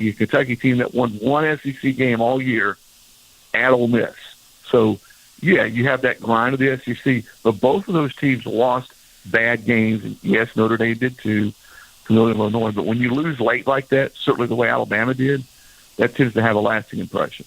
a Kentucky team that won one SEC game all year at Ole Miss. So, yeah, you have that grind of the SEC, but both of those teams lost bad games. And yes, Notre Dame did too, to Northern Illinois. But when you lose late like that, certainly the way Alabama did, that tends to have a lasting impression.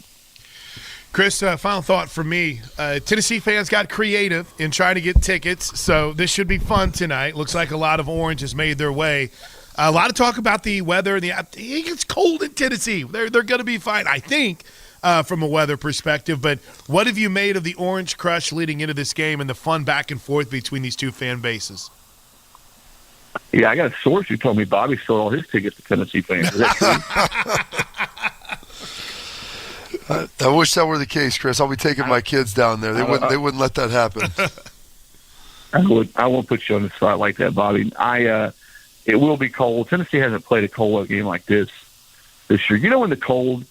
Chris, final thought for me. Tennessee fans got creative in trying to get tickets, so this should be fun tonight. Looks like a lot of orange has made their way. A lot of talk about the weather. It's cold in Tennessee. They're going to be fine, I think, from a weather perspective. But what have you made of the Orange Crush leading into this game and the fun back and forth between these two fan bases? Yeah, I got a source who told me Bobby sold all his tickets to Tennessee fans. Is that true? I wish that were the case, Chris. I'll be taking my kids down there. They wouldn't let that happen. I won't put you on the spot like that, Bobby. It will be cold. Tennessee hasn't played a cold game like this year. You know when the cold,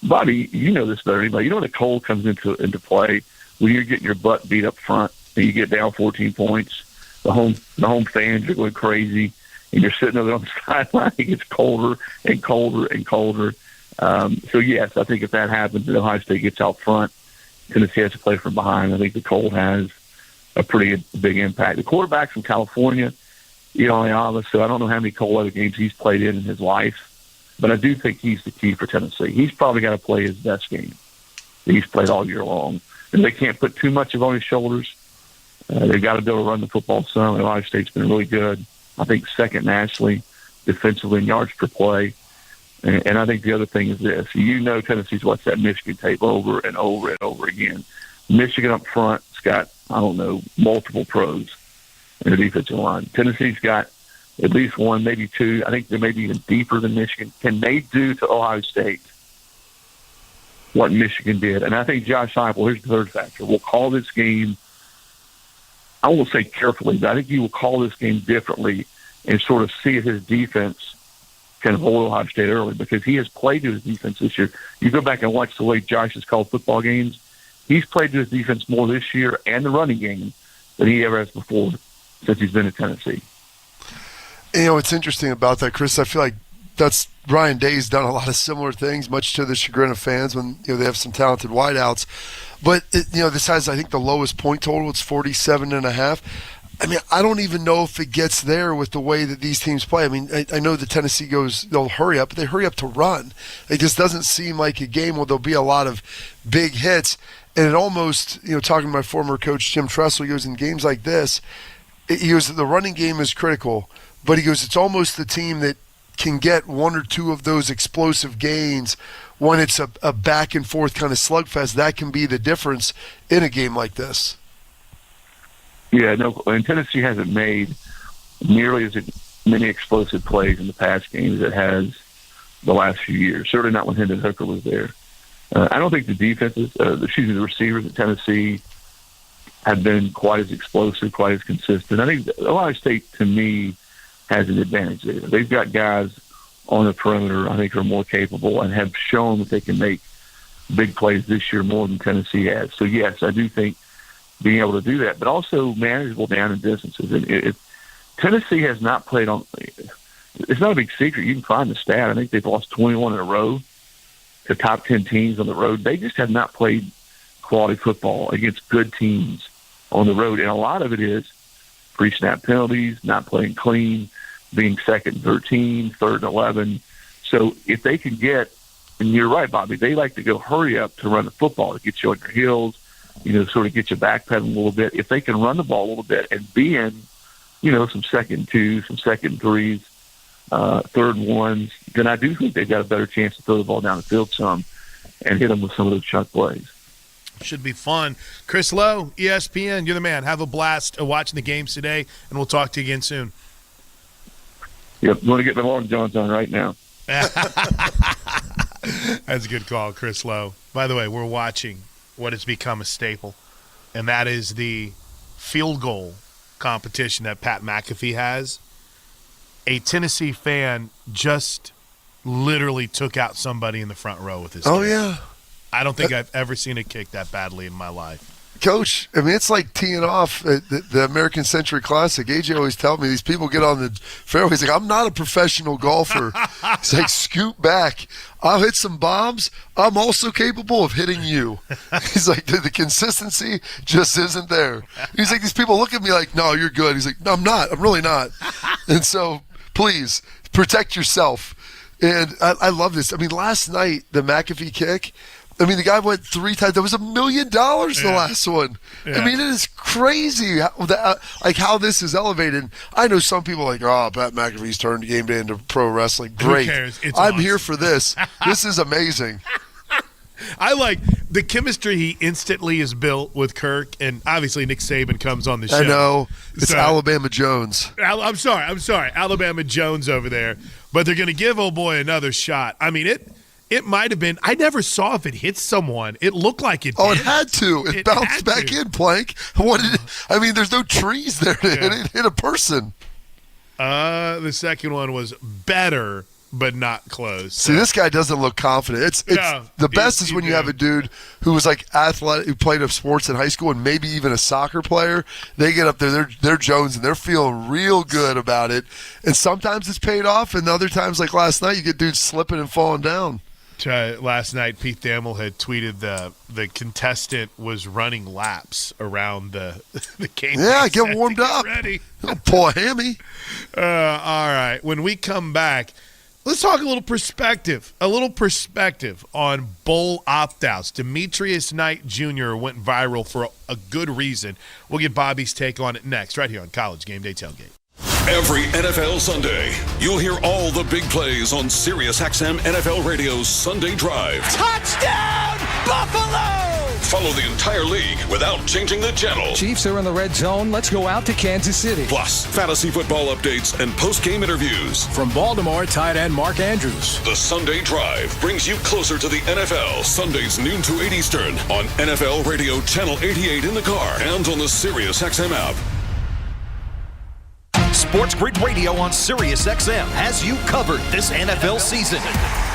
Bobby, you know this better than anybody. You know when the cold comes into play, when you're getting your butt beat up front and you get down 14 points, the home fans are going crazy, and you're sitting over on the sideline. It gets colder and colder and colder. So, yes, I think if that happens and Ohio State gets out front, Tennessee has to play from behind. I think the cold has a pretty big impact. The quarterback's from California, Ayala, so I don't know how many cold weather games he's played in his life, but I do think he's the key for Tennessee. He's probably got to play his best game that he's played all year long. And they can't put too much of on his shoulders. They've got to be able to run the football some. Ohio State's been really good. I think second nationally, defensively in yards per play. And I think the other thing is this. Tennessee's watched that Michigan tape over and over and over again. Michigan up front's got, multiple pros in the defensive line. Tennessee's got at least one, maybe two. I think they may be even deeper than Michigan. Can they do to Ohio State what Michigan did? And I think Josh Heupel, here's the third factor, will call this game, I won't say carefully, but I think he will call this game differently and sort of see if his defense can hold Ohio State early, because he has played to his defense this year. You go back and watch the way Josh has called football games. He's played to his defense more this year and the running game than he ever has before since he's been at Tennessee. It's interesting about that, Chris. I feel like that's Ryan Day's done a lot of similar things, much to the chagrin of fans when they have some talented wideouts. But this has, I think, the lowest point total. It's 47.5. I mean, I don't even know if it gets there with the way that these teams play. I mean, I know that Tennessee they'll hurry up, but they hurry up to run. It just doesn't seem like a game where there'll be a lot of big hits. And it almost, talking to my former coach, Jim Tressel, he goes, in games like this, he goes, the running game is critical, but he goes, it's almost the team that can get one or two of those explosive gains when it's a back and forth kind of slugfest. That can be the difference in a game like this. Yeah, no, and Tennessee hasn't made nearly as many explosive plays in the past games as it has the last few years. Certainly not when Hendon Hooker was there. I don't think the defenses, the receivers at Tennessee have been quite as explosive, quite as consistent. I think Ohio State, to me, has an advantage there. They've got guys on the perimeter I think are more capable and have shown that they can make big plays this year more than Tennessee has. So, yes, I do think being able to do that, but also manageable down in distances. And Tennessee has not played on – it's not a big secret. You can find the stat. I think they've lost 21 in a row to top 10 teams on the road. They just have not played quality football against good teams on the road. And a lot of it is pre-snap penalties, not playing clean, being second and 13, third and 11. So if they can get – and you're right, Bobby, they like to go hurry up to run the football to get you on your heels, sort of get you backpedaling a little bit. If they can run the ball a little bit and be in, some second twos, some second threes, third ones, then I do think they've got a better chance to throw the ball down the field some and hit them with some of those chuck plays. Should be fun. Chris Lowe, ESPN, you're the man. Have a blast watching the games today, and we'll talk to you again soon. Yep, I'm going to get my Long Johns on right now. That's a good call, Chris Lowe. By the way, we're watching what has become a staple, and that is the field goal competition that Pat McAfee has. A Tennessee fan just literally took out somebody in the front row with his kick. Oh, yeah. I don't think I've ever seen a kick that badly in my life. Coach, I mean, it's like teeing off at the American Century Classic. AJ always tells me these people get on the fairway. He's like, I'm not a professional golfer. He's like, scoot back. I'll hit some bombs. I'm also capable of hitting you. He's like, the consistency just isn't there. He's like, these people look at me like, no, you're good. He's like, no, I'm not. I'm really not. And so, please, protect yourself. And I love this. I mean, last night, the McAfee kick, I mean, the guy went 3 times. That was $1 million the last one. Yeah. I mean, it is crazy how this is elevated. I know some people are like, oh, Pat McAfee's turned game day into pro wrestling. Great. Who cares? It's I'm awesome. here for this. This is amazing. I like the chemistry he instantly is built with Kirk, and obviously Nick Saban comes on the show. I know. It's so, Alabama Jones. I'm sorry. Alabama Jones over there. But they're going to give old boy another shot. I mean, it might have been – I never saw if it hit someone. It looked like it did. Oh, it had to. It bounced back in, Plank. I mean, there's no trees there to hit a person. The second one was better, but not close. See, this guy doesn't look confident. The best is when you have a dude who was like athletic, who played sports in high school and maybe even a soccer player. They get up there, they're Jones, and they're feeling real good about it. And sometimes it's paid off, and other times, like last night, you get dudes slipping and falling down. Last night, Pete Thamel had tweeted the contestant was running laps around the game. Yeah, get warmed up. Ready. Pull a hammy. All right. When we come back, let's talk a little perspective on bowl opt-outs. Demetrius Knight Jr. went viral for a good reason. We'll get Bobby's take on it next, right here on College Game Day Tailgate. Every NFL Sunday, you'll hear all the big plays on SiriusXM NFL Radio's Sunday Drive. Touchdown, Buffalo! Follow the entire league without changing the channel. Chiefs are in the red zone. Let's go out to Kansas City. Plus, fantasy football updates and post-game interviews. From Baltimore, tight end Mark Andrews. The Sunday Drive brings you closer to the NFL. Sundays noon to 8 Eastern on NFL Radio Channel 88 in the car and on the SiriusXM app. Sports Grid Radio on SiriusXM has you covered this NFL season.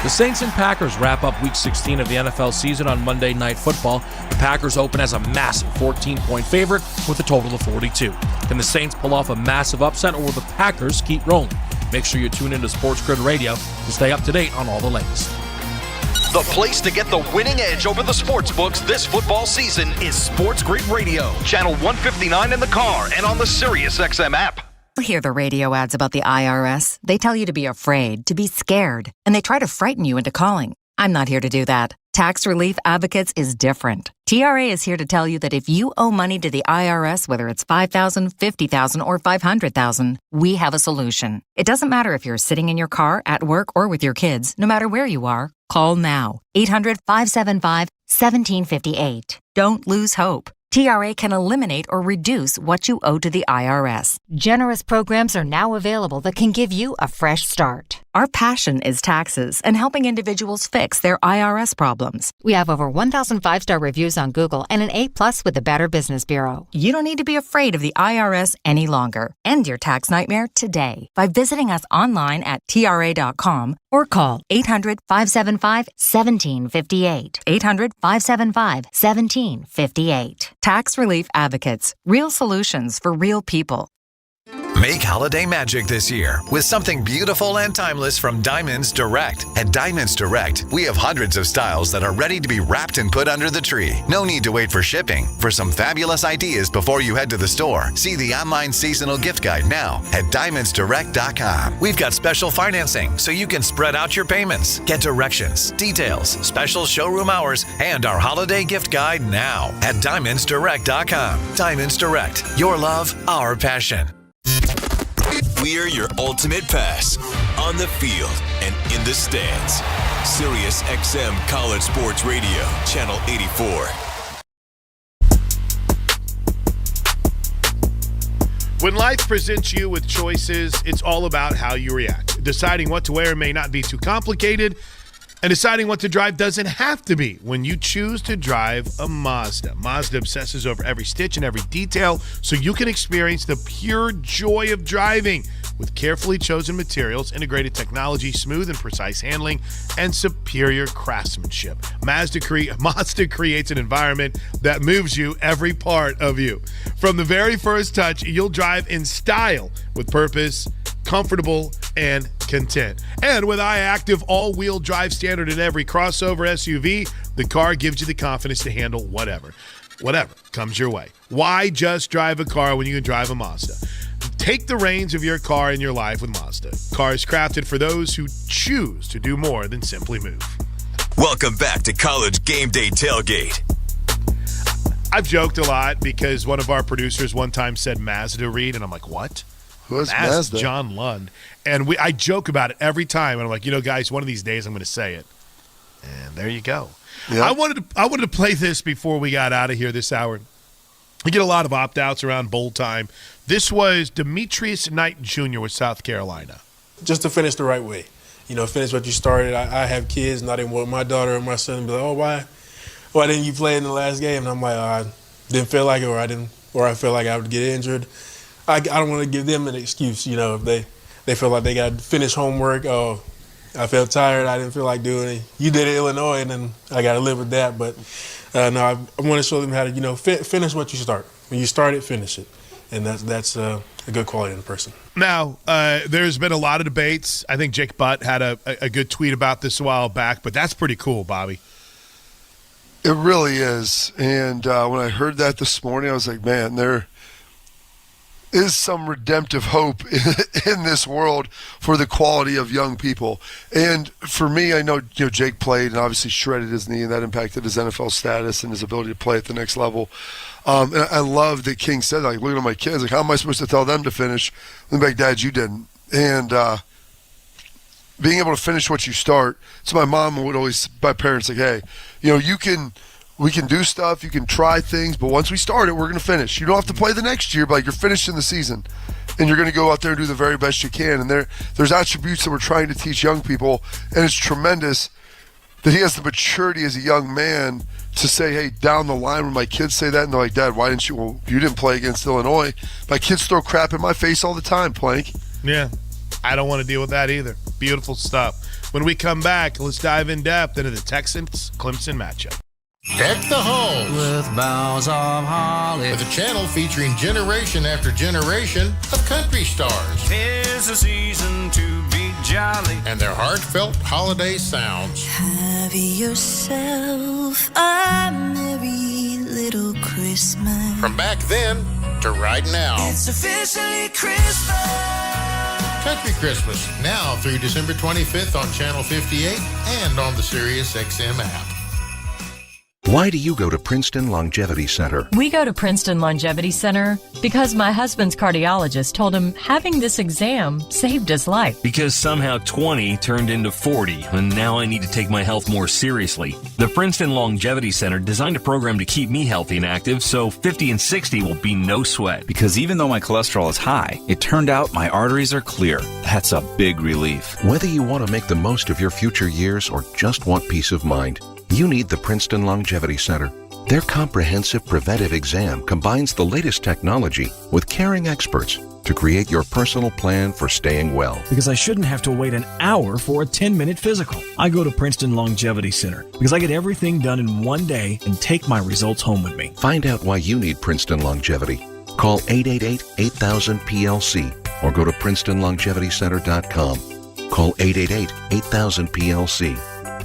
The Saints and Packers wrap up Week 16 of the NFL season on Monday Night Football. The Packers open as a massive 14-point favorite with a total of 42. Can the Saints pull off a massive upset, or will the Packers keep rolling? Make sure you tune into Sports Grid Radio to stay up to date on all the latest. The place to get the winning edge over the sports books this football season is Sports Grid Radio, channel 159 in the car and on the SiriusXM app. Hear the radio ads about the IRS. They tell you to be afraid, to be scared, and they try to frighten you into calling. I'm not here to do that. Tax Relief Advocates is different. TRA is here to tell you that if you owe money to the IRS, whether it's $5,000, $50,000, or $500,000, we have a solution. It doesn't matter if you're sitting in your car, at work, or with your kids. No matter where you are, call now. 800-575-1758. Don't lose hope. TRA can eliminate or reduce what you owe to the IRS. Generous programs are now available that can give you a fresh start. Our passion is taxes and helping individuals fix their IRS problems. We have over 1,000 5-star reviews on Google and an A+ with the Better Business Bureau. You don't need to be afraid of the IRS any longer. End your tax nightmare today by visiting us online at TRA.com or call 800-575-1758. 800-575-1758. Tax Relief Advocates. Real solutions for real people. Make holiday magic this year with something beautiful and timeless from Diamonds Direct. At Diamonds Direct, we have hundreds of styles that are ready to be wrapped and put under the tree. No need to wait for shipping. For some fabulous ideas before you head to the store, see the online seasonal gift guide now at DiamondsDirect.com. We've got special financing so you can spread out your payments. Get directions, details, special showroom hours, and our holiday gift guide now at DiamondsDirect.com. Diamonds Direct. Your love, our passion. We're your ultimate pass on the field and in the stands. Sirius XM College Sports Radio, Channel 84. When life presents you with choices, it's all about how you react. Deciding what to wear may not be too complicated. And deciding what to drive doesn't have to be when you choose to drive a Mazda. Mazda obsesses over every stitch and every detail so you can experience the pure joy of driving with carefully chosen materials, integrated technology, smooth and precise handling, and superior craftsmanship. Mazda creates an environment that moves you every part of you. From the very first touch, you'll drive in style with purpose, comfortable, and content. And with iActive all-wheel drive standard in every crossover SUV, the car gives you the confidence to handle whatever comes your way. Why just drive a car when you can drive a Mazda? Take the reins of your car in your life with Mazda. Cars crafted for those who choose to do more than simply move. Welcome back to College Game Day Tailgate. I've joked a lot because one of our producers one time said Mazda Reed, and I'm like, what? Who's Mazda? John Lund. And I joke about it every time. And I'm like, guys, one of these days I'm going to say it. And there you go. Yep. I wanted to play this before we got out of here this hour. We get a lot of opt-outs around bowl time. This was Demetrius Knight Jr. with South Carolina. Just to finish the right way. Finish what you started. I have kids, and I didn't want my daughter or my son to be like, why didn't you play in the last game? And I'm like, I didn't feel like it, or I feel like I would get injured. I don't want to give them an excuse, if they feel like they got to finish homework. Oh, I felt tired. I didn't feel like doing it. You did it Illinois, and then I got to live with that. But no, I want to show them how to, finish what you start. When you start it, finish it. And that's a good quality in a person. Now, there's been a lot of debates. I think Jake Butt had a good tweet about this a while back, but that's pretty cool, Bobby. It really is. And when I heard that this morning, I was like, man, there is some redemptive hope in this world for the quality of young people. And for me, I know Jake played and obviously shredded his knee, and that impacted his NFL status and his ability to play at the next level. And I love that King said, like, look at my kids. Like, how am I supposed to tell them to finish? I'm like, Dad, you didn't. And being able to finish what you start. So my mom would always, my parents, like, hey, we can do stuff, you can try things, but once we start it, we're going to finish. You don't have to play the next year, but like, you're finishing the season, and you're going to go out there and do the very best you can. And there's attributes that we're trying to teach young people, and it's tremendous that he has the maturity as a young man to say, hey, down the line when my kids say that, and they're like, Dad, why didn't you? Well, you didn't play against Illinois. My kids throw crap in my face all the time, Plank. Yeah, I don't want to deal with that either. Beautiful stuff. When we come back, let's dive in depth into the Texans-Clemson matchup. Deck the halls with boughs of holly, with a channel featuring generation after generation of country stars. 'Tis the season to be jolly, and their heartfelt holiday sounds. Have yourself a merry little Christmas. From back then to right now. It's officially Christmas. Country Christmas, now through December 25th on Channel 58 and on the Sirius XM app. Why do you go to Princeton Longevity Center? We go to Princeton Longevity Center because my husband's cardiologist told him having this exam saved his life. Because somehow 20 turned into 40, and now I need to take my health more seriously. The Princeton Longevity Center designed a program to keep me healthy and active, so 50 and 60 will be no sweat. Because even though my cholesterol is high, it turned out my arteries are clear. That's a big relief. Whether you want to make the most of your future years or just want peace of mind, you need the Princeton Longevity Center. Their comprehensive preventive exam combines the latest technology with caring experts to create your personal plan for staying well. Because I shouldn't have to wait an hour for a 10-minute physical. I go to Princeton Longevity Center because I get everything done in one day and take my results home with me. Find out why you need Princeton Longevity. Call 888-8000-PLC or go to PrincetonLongevityCenter.com. Call 888-8000-PLC.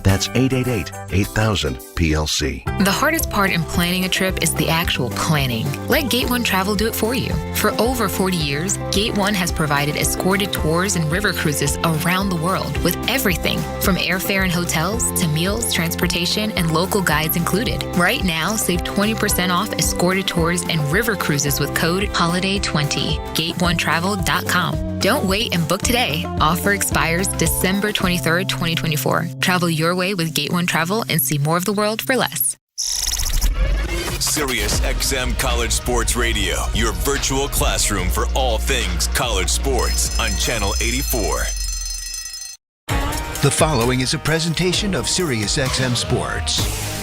That's 888-8000-PLC. The hardest part in planning a trip is the actual planning. Let Gate 1 Travel do it for you. For over 40 years, Gate 1 has provided escorted tours and river cruises around the world with everything from airfare and hotels to meals, transportation, and local guides included. Right now, save 20% off escorted tours and river cruises with code HOLIDAY20. Gate1travel.com. Don't wait and book today. Offer expires December 23rd, 2024. Travel your way with Gate 1 Travel and see more of the world for less. Sirius XM College Sports Radio, your virtual classroom for all things college sports on Channel 84. The following is a presentation of SiriusXM Sports.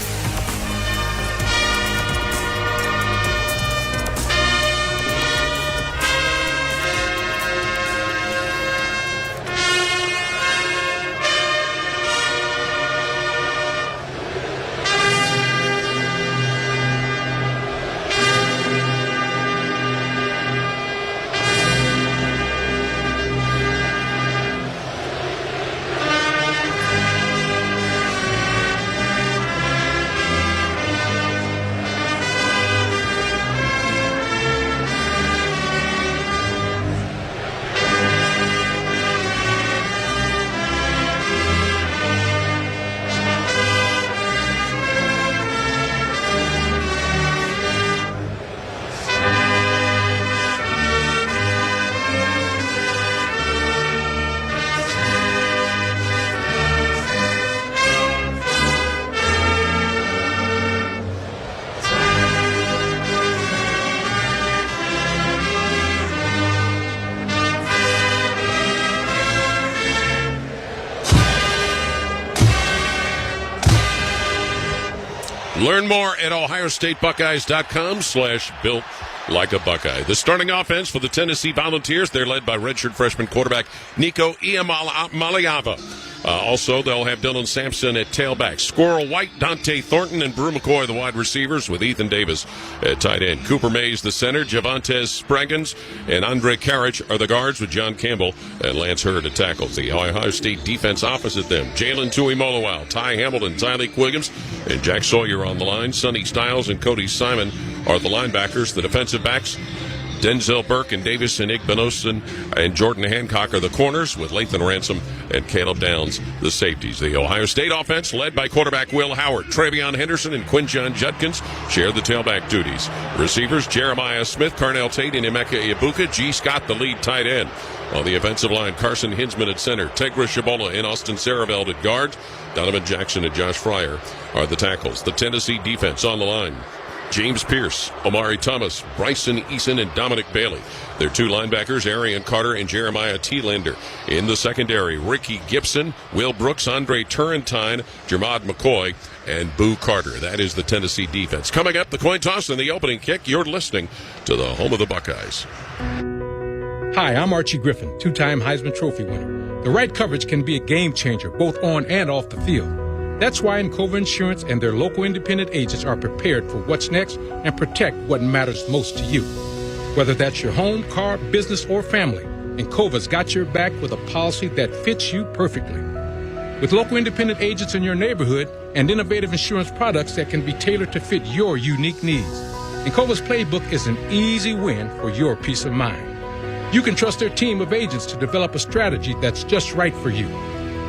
Learn more at ohiostatebuckeyes.com/built like a Buckeye. The starting offense for the Tennessee Volunteers, they're led by redshirt freshman quarterback Nico Iamaleava. Also, they'll have Dylan Sampson at tailback. Squirrel White, Dante Thornton, and Brew McCoy, the wide receivers, with Ethan Davis at tight end. Cooper Mays, the center. Javontes Spraggins and Andre Karich are the guards, with John Campbell and Lance Hurd at tackles. The Ohio State defense opposite them. Jalen Tuimoloau, Ty Hamilton, Tyleek Williams, and Jack Sawyer on the line. Sonny Styles and Cody Simon are the linebackers. The defensive backs, Denzel Burke and Davison Igbenosin and Jordan Hancock are the corners, with Lathan Ransom and Caleb Downs the safeties. The Ohio State offense, led by quarterback Will Howard, Travion Henderson, and Quinjon Judkins, share the tailback duties. Receivers, Jeremiah Smith, Carnell Tate, and Emeka Ibuka. G. Scott, the lead tight end. On the offensive line, Carson Hinsman at center, Tegra Shabola and Austin Saraveld at guard. Donovan Jackson and Josh Fryer are the tackles. The Tennessee defense on the line: James Pierce, Omari Thomas, Bryson Eason, and Dominic Bailey. Their two linebackers, Arian Carter and Jeremiah Thielander. In the secondary, Ricky Gibson, Will Brooks, Andre Turrentine, Jermad McCoy, and Boo Carter. That is the Tennessee defense. Coming up, the coin toss and the opening kick. You're listening to the home of the Buckeyes. Hi, I'm Archie Griffin, two-time Heisman Trophy winner. The right coverage can be a game changer, both on and off the field. That's why Encova Insurance and their local independent agents are prepared for what's next and protect what matters most to you. Whether that's your home, car, business, or family, Encova's got your back with a policy that fits you perfectly. With local independent agents in your neighborhood and innovative insurance products that can be tailored to fit your unique needs, Encova's playbook is an easy win for your peace of mind. You can trust their team of agents to develop a strategy that's just right for you.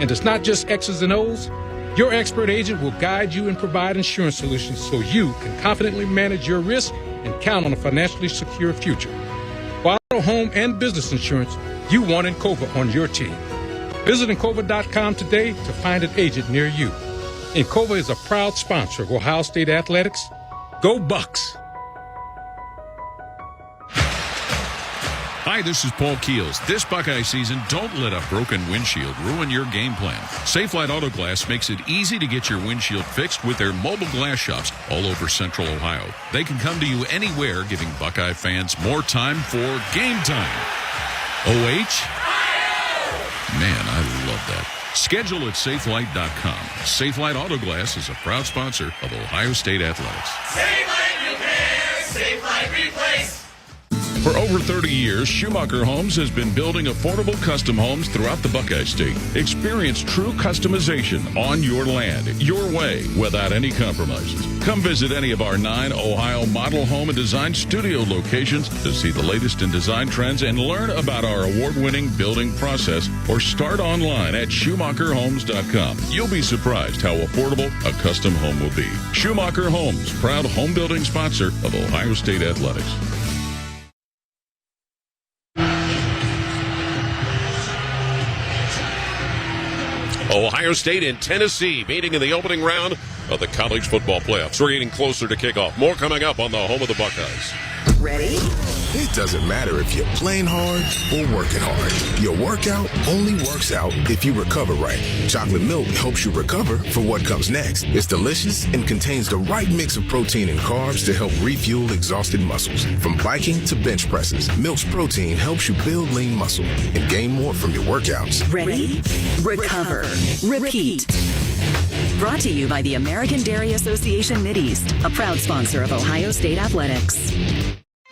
And it's not just X's and O's. Your expert agent will guide you and provide insurance solutions so you can confidently manage your risk and count on a financially secure future. For auto, home, and business insurance, you want Encova on your team. Visit Encova.com today to find an agent near you. Encova is a proud sponsor of Ohio State Athletics. Go Bucks! Hi, this is Paul Keels. This Buckeye season, don't let a broken windshield ruin your game plan. Safelite Auto Glass makes it easy to get your windshield fixed with their mobile glass shops all over Central Ohio. They can come to you anywhere, giving Buckeye fans more time for game time. OH? Man, I love that. Schedule at safelite.com. Safelite Auto Glass is a proud sponsor of Ohio State Athletics. Safelite Repair, Safelite Replace. For over 30 years, Schumacher Homes has been building affordable custom homes throughout the Buckeye State. Experience true customization on your land, your way, without any compromises. Come visit any of our 9 Ohio model home and design studio locations to see the latest in design trends and learn about our award-winning building process, or start online at SchumacherHomes.com. You'll be surprised how affordable a custom home will be. Schumacher Homes, proud home building sponsor of Ohio State Athletics. Ohio State and Tennessee meeting in the opening round of the college football playoffs. We're getting closer to kickoff. More coming up on the home of the Buckeyes. Ready? It doesn't matter if you're playing hard or working hard. Your workout only works out if you recover right. Chocolate milk helps you recover for what comes next. It's delicious and contains the right mix of protein and carbs to help refuel exhausted muscles. From biking to bench presses, Milk's protein helps you build lean muscle and gain more from your workouts. Ready? Recover. Repeat. Brought to you by the American Dairy Association Mideast, a proud sponsor of Ohio State Athletics.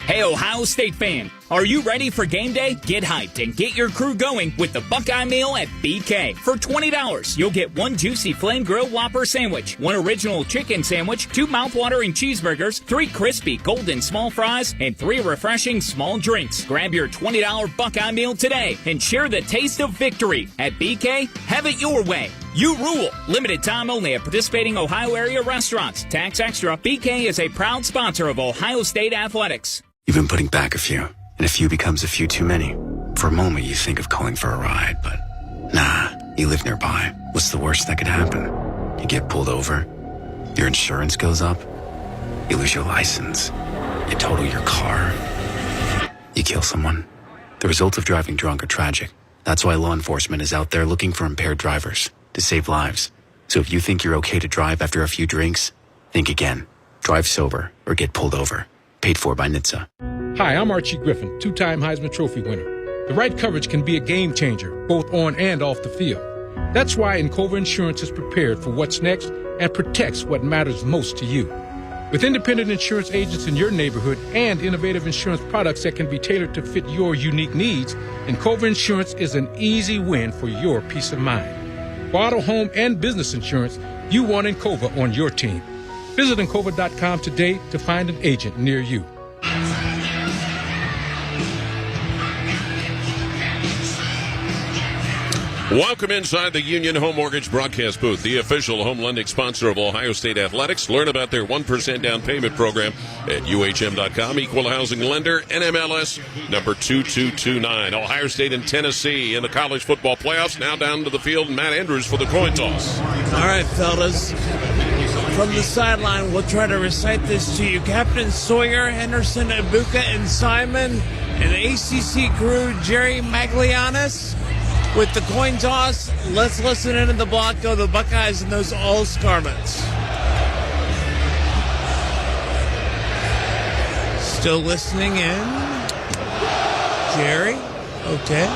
Hey, Ohio State fan, are you ready for game day? Get hyped and get your crew going with the Buckeye Meal at BK. For $20, you'll get 1 juicy flame grilled Whopper sandwich, 1 original chicken sandwich, 2 mouthwatering cheeseburgers, 3 crispy golden small fries, and 3 refreshing small drinks. Grab your $20 Buckeye Meal today and share the taste of victory. At BK, have it your way. You rule. Limited time only at participating Ohio area restaurants. Tax extra. BK is a proud sponsor of Ohio State Athletics. You've been putting back a few, and a few becomes a few too many. For a moment, you think of calling for a ride, but nah, you live nearby. What's the worst that could happen? You get pulled over, your insurance goes up, you lose your license, you total your car, you kill someone. The results of driving drunk are tragic. That's why law enforcement is out there looking for impaired drivers to save lives. So if you think you're okay to drive after a few drinks, think again. Drive sober or get pulled over. Paid for by NHTSA. Hi, I'm Archie Griffin, 2-time Heisman Trophy winner. The right coverage can be a game changer, both on and off the field. That's why Encova Insurance is prepared for what's next and protects what matters most to you. With independent insurance agents in your neighborhood and innovative insurance products that can be tailored to fit your unique needs, Encova Insurance is an easy win for your peace of mind. For auto, home, and business insurance, you want Encova on your team. Visit Encova.com today to find an agent near you. Welcome inside the Union Home Mortgage broadcast booth, the official home lending sponsor of Ohio State Athletics. Learn about their 1% down payment program at UHM.com. Equal housing lender, NMLS number 2229. Ohio State and Tennessee in the college football playoffs. Now down to the field, Matt Andrews for the coin toss. All right, fellas. From the sideline, we'll try to recite this to you. Captain Sawyer, Henderson, Ibuka, and Simon, and ACC crew Jerry Maglianis. With the coin toss, let's listen into the block. Go the Buckeyes in those all scarments. Still listening in. Jerry? Okay.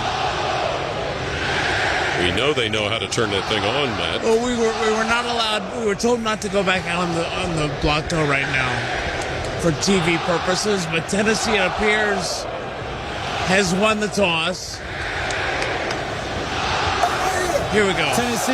We know they know how to turn that thing on, Matt. Well, we were not allowed. We were told not to go back on the block though right now for TV purposes. But Tennessee, it appears, has won the toss. Here we go. Tennessee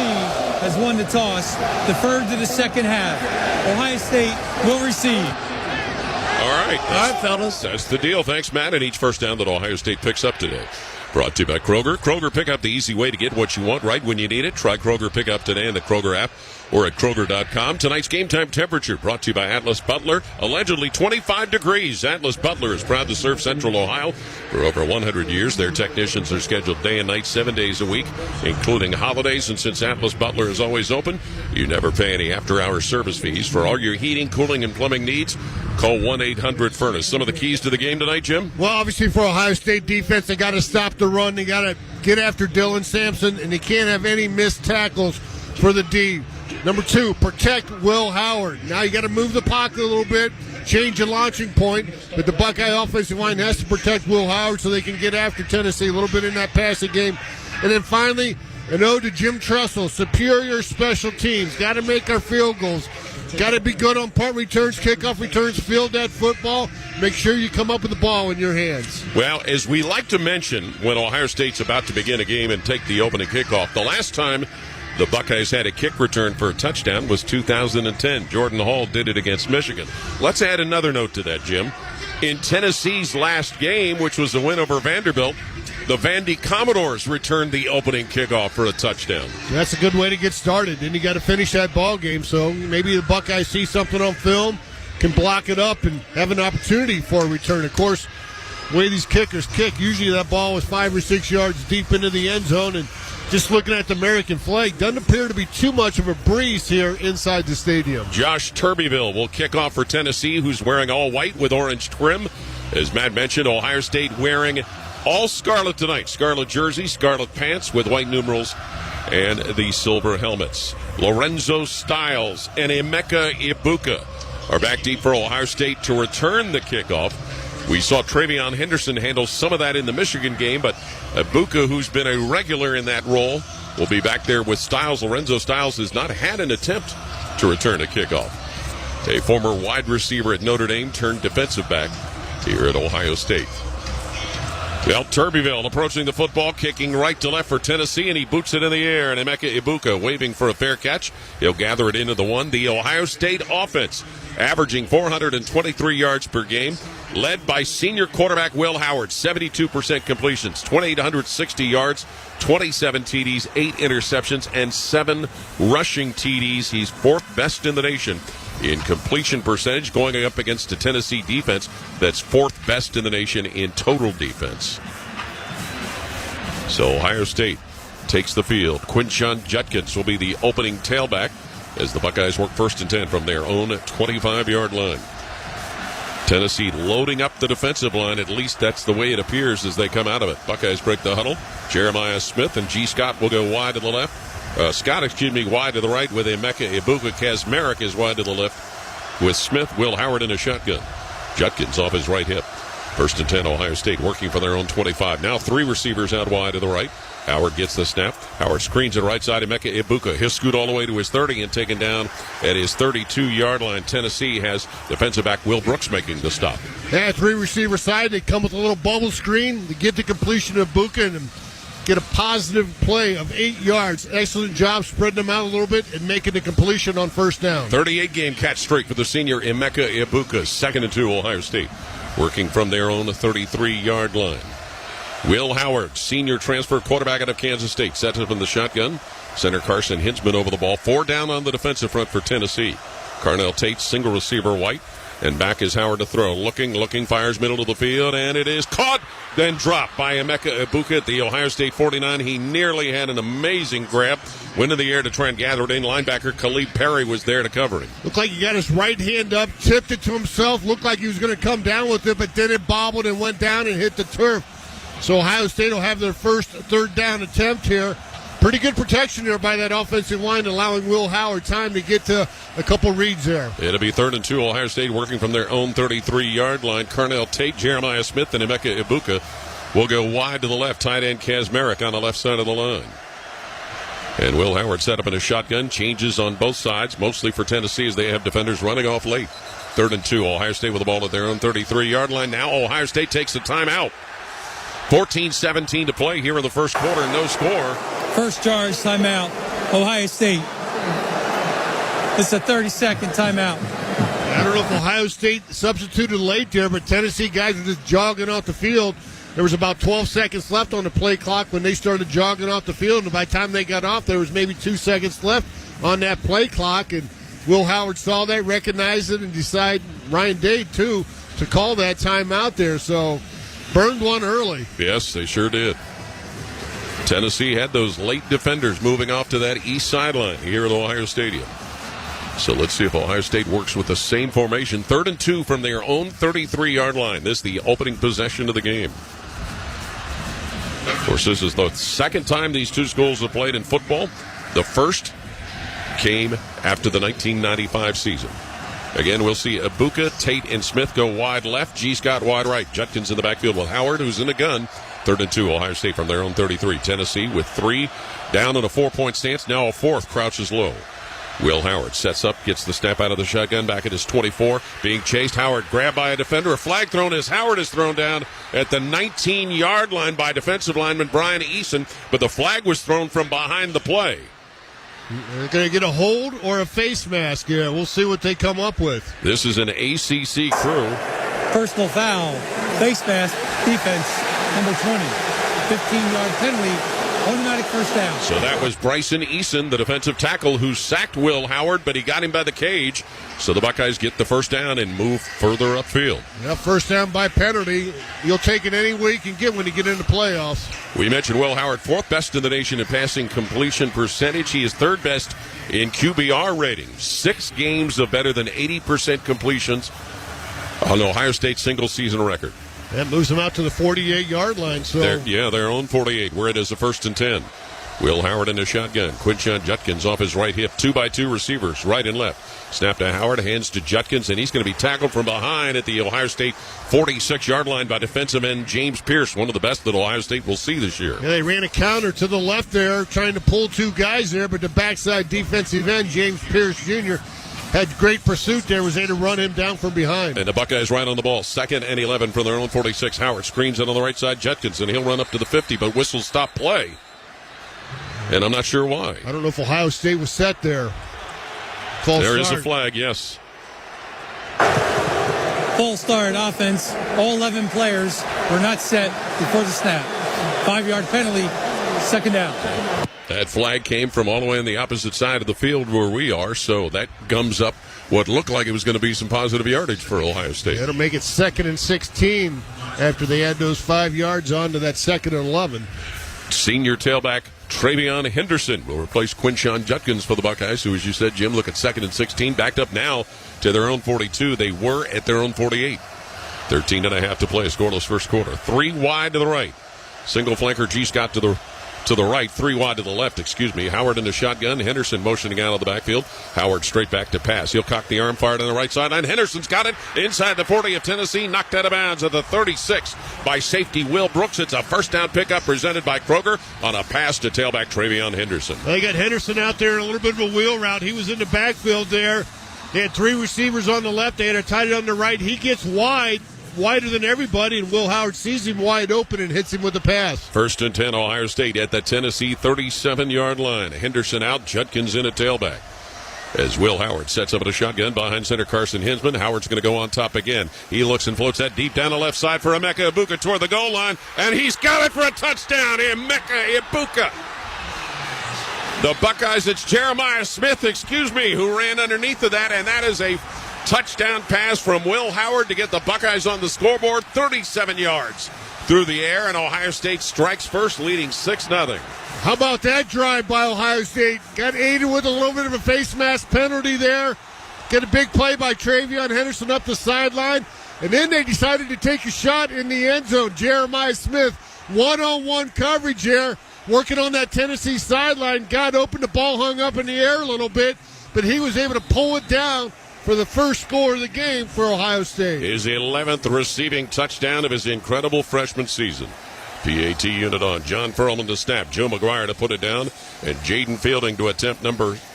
has won the toss, deferred to the second half. Ohio State will receive. All right. All right, fellas. That's the deal. Thanks, Matt. And each first down that Ohio State picks up today. Brought to you by Kroger. Kroger Pickup, the easy way to get what you want right when you need it. Try Kroger Pickup today in the Kroger app or at Kroger.com. Tonight's game time temperature brought to you by Atlas Butler. Allegedly 25 degrees. Atlas Butler is proud to serve Central Ohio for over 100 years. Their technicians are scheduled day and night, 7 days a week, including holidays. And since Atlas Butler is always open, you never pay any after-hour service fees. For all your heating, cooling, and plumbing needs, call 1-800-FURNACE. Some of the keys to the game tonight, Jim? Well, obviously for Ohio State defense, they got to stop the run. They got to get after Dylan Sampson, and they can't have any missed tackles for the D. Number 2, protect Will Howard. Now you got to move the pocket a little bit, change the launching point, but the Buckeye offensive line has to protect Will Howard so they can get after Tennessee a little bit in that passing game. And then finally, an ode to Jim Tressel, superior special teams. Got to make our field goals. Got to be good on punt returns, kickoff returns, field that football. Make sure you come up with the ball in your hands. Well, as we like to mention when Ohio State's about to begin a game and take the opening kickoff, the last time the Buckeyes had a kick return for a touchdown was 2010. Jordan Hall did it against Michigan. Let's add another note to that, Jim. In Tennessee's last game, which was a win over Vanderbilt, the Vandy Commodores returned the opening kickoff for a touchdown. That's a good way to get started. Then you got to finish that ball game. So maybe the Buckeyes see something on film, can block it up, and have an opportunity for a return. Of course, the way these kickers kick, usually that ball is 5 or 6 yards deep into the end zone, and just looking at the American flag, doesn't appear to be too much of a breeze here inside the stadium. Josh Turbyville will kick off for Tennessee, who's wearing all white with orange trim. As Matt mentioned, Ohio State wearing all scarlet tonight. Scarlet jerseys, scarlet pants with white numerals, and the silver helmets. Lorenzo Styles and Emeka Ibuka are back deep for Ohio State to return the kickoff. We saw Travion Henderson handle some of that in the Michigan game, but Ibuka, who's been a regular in that role, will be back there with Styles. Lorenzo Styles has not had an attempt to return a kickoff. A former wide receiver at Notre Dame turned defensive back here at Ohio State. Well, Turbeville approaching the football, kicking right to left for Tennessee, and he boots it in the air, and Emeka Ibuka waving for a fair catch. He'll gather it into the one. The Ohio State offense averaging 423 yards per game, led by senior quarterback Will Howard, 72% completions, 2,860 yards, 27 TDs, 8 interceptions, and 7 rushing TDs. He's fourth best in the nation in completion percentage, going up against a Tennessee defense that's fourth best in the nation in total defense. So Ohio State takes the field. Quinshon Judkins will be the opening tailback as the Buckeyes work 1st and 10 from their own 25-yard line. Tennessee loading up the defensive line. At least that's the way it appears as they come out of it. Buckeyes break the huddle. Jeremiah Smith and G. Scott will go wide to the left. Wide to the right with Emeka Ibuka. Kazmarek is wide to the left with Smith, Will Howard in a shotgun. Judkins off his right hip. 1st and 10, Ohio State working for their own 25. Now 3 receivers out wide to the right. Howard gets the snap. Howard screens it right side. Emeka Ibuka. He'll scoot all the way to his 30 and taken down at his 32-yard line. Tennessee has defensive back Will Brooks making the stop. Yeah, 3 receiver side. They come with a little bubble screen to get the completion of Ibuka and get a positive play of 8 yards. Excellent job spreading them out a little bit and making the completion on 1st down. 38-game catch streak for the senior Emeka Ibuka. 2nd and 2, Ohio State working from their own 33-yard line. Will Howard, senior transfer quarterback out of Kansas State, sets up in the shotgun. Center Carson Hintzman over the ball. 4 down on the defensive front for Tennessee. Carnell Tate, single receiver White. And back is Howard to throw. Looking, fires middle of the field, and it is caught, then dropped by Emeka Ibuka at the Ohio State 49. He nearly had an amazing grab. Went in the air to try and gather it in. Linebacker Khalid Perry was there to cover him. Looked like he got his right hand up, tipped it to himself. Looked like he was going to come down with it, but then it bobbled and went down and hit the turf. So Ohio State will have their first 3rd down attempt here. Pretty good protection there by that offensive line, allowing Will Howard time to get to a couple reads there. It'll be 3rd and 2, Ohio State working from their own 33-yard line. Carnell Tate, Jeremiah Smith, and Emeka Ibuka will go wide to the left. Tight end Kazmarek on the left side of the line. And Will Howard set up in a shotgun. Changes on both sides, mostly for Tennessee as they have defenders running off late. 3rd and 2, Ohio State with the ball at their own 33-yard line. Now Ohio State takes a timeout. 14-17 to play here in the first quarter. No score. First charge, timeout. Ohio State. It's a 30-second timeout. I don't know if Ohio State substituted late there, but Tennessee guys are just jogging off the field. There was about 12 seconds left on the play clock when they started jogging off the field, and by the time they got off, there was maybe 2 seconds left on that play clock, and Will Howard saw that, recognized it, and decided, Ryan Day, too, to call that timeout there. So burned one early. Yes, they sure did. Tennessee had those late defenders moving off to that east sideline here at Ohio Stadium. So let's see if Ohio State works with the same formation. 3rd and 2 from their own 33-yard line. This is the opening possession of the game. Of course, this is the second time these two schools have played in football. The first came after the 1995 season. Again, we'll see Ibuka, Tate, and Smith go wide left. G. Scott wide right. Judkins in the backfield with Howard, who's in the gun. 3rd and 2, Ohio State from their own 33. Tennessee with 3 down in a 4-point stance. Now a 4th, crouches low. Will Howard sets up, gets the snap out of the shotgun, back at his 24. Being chased, Howard grabbed by a defender. A flag thrown as Howard is thrown down at the 19-yard line by defensive lineman Brian Eason, but the flag was thrown from behind the play. They're going to get a hold or a face mask here. We'll see what they come up with. This is an ACC crew. Personal foul, face mask, defense, number 20. 15-yard penalty. Automatic first down. So that was Bryson Eason, the defensive tackle, who sacked Will Howard, but he got him by the cage. So the Buckeyes get the first down and move further upfield. Yeah, first down by penalty. You'll take it any way you can get when you get into playoffs. We mentioned Will Howard, 4th best in the nation in passing completion percentage. He is 3rd best in QBR rating. 6 games of better than 80% completions. On Ohio State's single-season record. That moves them out to the 48-yard line. So They're on 48, where it is a 1st and 10. Will Howard in the shotgun. Quinshon Judkins off his right hip. 2x2 receivers, right and left. Snap to Howard, hands to Judkins, and he's going to be tackled from behind at the Ohio State 46-yard line by defensive end James Pierce, one of the best that Ohio State will see this year. Yeah, they ran a counter to the left there, trying to pull two guys there, but the backside defensive end, James Pierce Jr., had great pursuit there, was able to run him down from behind. And the Buckeyes right on the ball. 2nd and 11 from their own 46. Howard screens it on the right side, Judkins, and he'll run up to the 50, but whistles stop play. And I'm not sure why. I don't know if Ohio State was set there. There is a flag, yes. False start offense. All 11 players were not set before the snap. 5-yard penalty, 2nd down. That flag came from all the way on the opposite side of the field where we are, so that gums up what looked like it was going to be some positive yardage for Ohio State. That'll make it 2nd and 16 after they add those 5 yards onto that 2nd and 11. Senior tailback Travion Henderson will replace Quinshon Judkins for the Buckeyes, who, as you said, Jim, look at 2nd and 16, backed up now to their own 42. They were at their own 48. 13.5 to play, scoreless first quarter. 3 wide to the right. Single flanker G. Scott to the right, 3 wide to the left, Howard in the shotgun, Henderson motioning out of the backfield. Howard straight back to pass. He'll cock the arm, fired on the right sideline. Henderson's got it inside the 40 of Tennessee, knocked out of bounds at the 36 by safety Will Brooks. It's a first down pickup presented by Kroger on a pass to tailback Travion Henderson. They got Henderson out there in a little bit of a wheel route. He was in the backfield there. They had 3 receivers on the left. They had a tight end on the right. He gets wider than everybody, and Will Howard sees him wide open and hits him with the pass. 1st and 10, Ohio State at the Tennessee 37-yard line. Henderson out, Judkins in at tailback. As Will Howard sets up at a shotgun behind center Carson Hinsman. Howard's going to go on top again. He looks and floats that deep down the left side for Emeka Ibuka toward the goal line, and he's got it for a touchdown. Emeka Ibuka. The Buckeyes, it's Jeremiah Smith, who ran underneath of that, and that is a touchdown pass from Will Howard to get the Buckeyes on the scoreboard, 37 yards through the air, and Ohio State strikes first, leading 6-0. How about that drive by Ohio State? Got aided with a little bit of a face mask penalty there. Get a big play by Travion Henderson up the sideline, and then they decided to take a shot in the end zone. Jeremiah Smith, one-on-one coverage there, working on that Tennessee sideline. Got open, the ball hung up in the air a little bit, but he was able to pull it down for the first score of the game for Ohio State. His 11th receiving touchdown of his incredible freshman season. PAT unit on. John Furlman to snap. Joe McGuire to put it down. And Jaden Fielding to attempt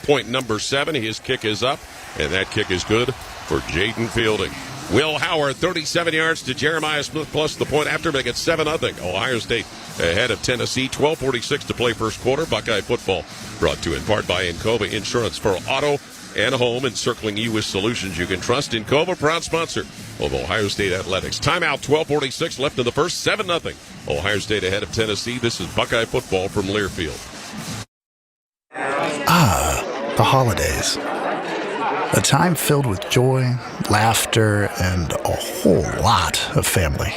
point number 7. His kick is up, and that kick is good for Jaden Fielding. Will Howard, 37 yards to Jeremiah Smith, plus the point after, make it 7-0. Ohio State ahead of Tennessee. 12:46 to play first quarter. Buckeye football brought to you in part by Encova Insurance for auto and home, encircling you with solutions you can trust. Encova, proud sponsor of Ohio State Athletics. Timeout, 12:46 left in the first, 7-0. Ohio State ahead of Tennessee. This is Buckeye football from Learfield. The holidays. A time filled with joy, laughter, and a whole lot of family.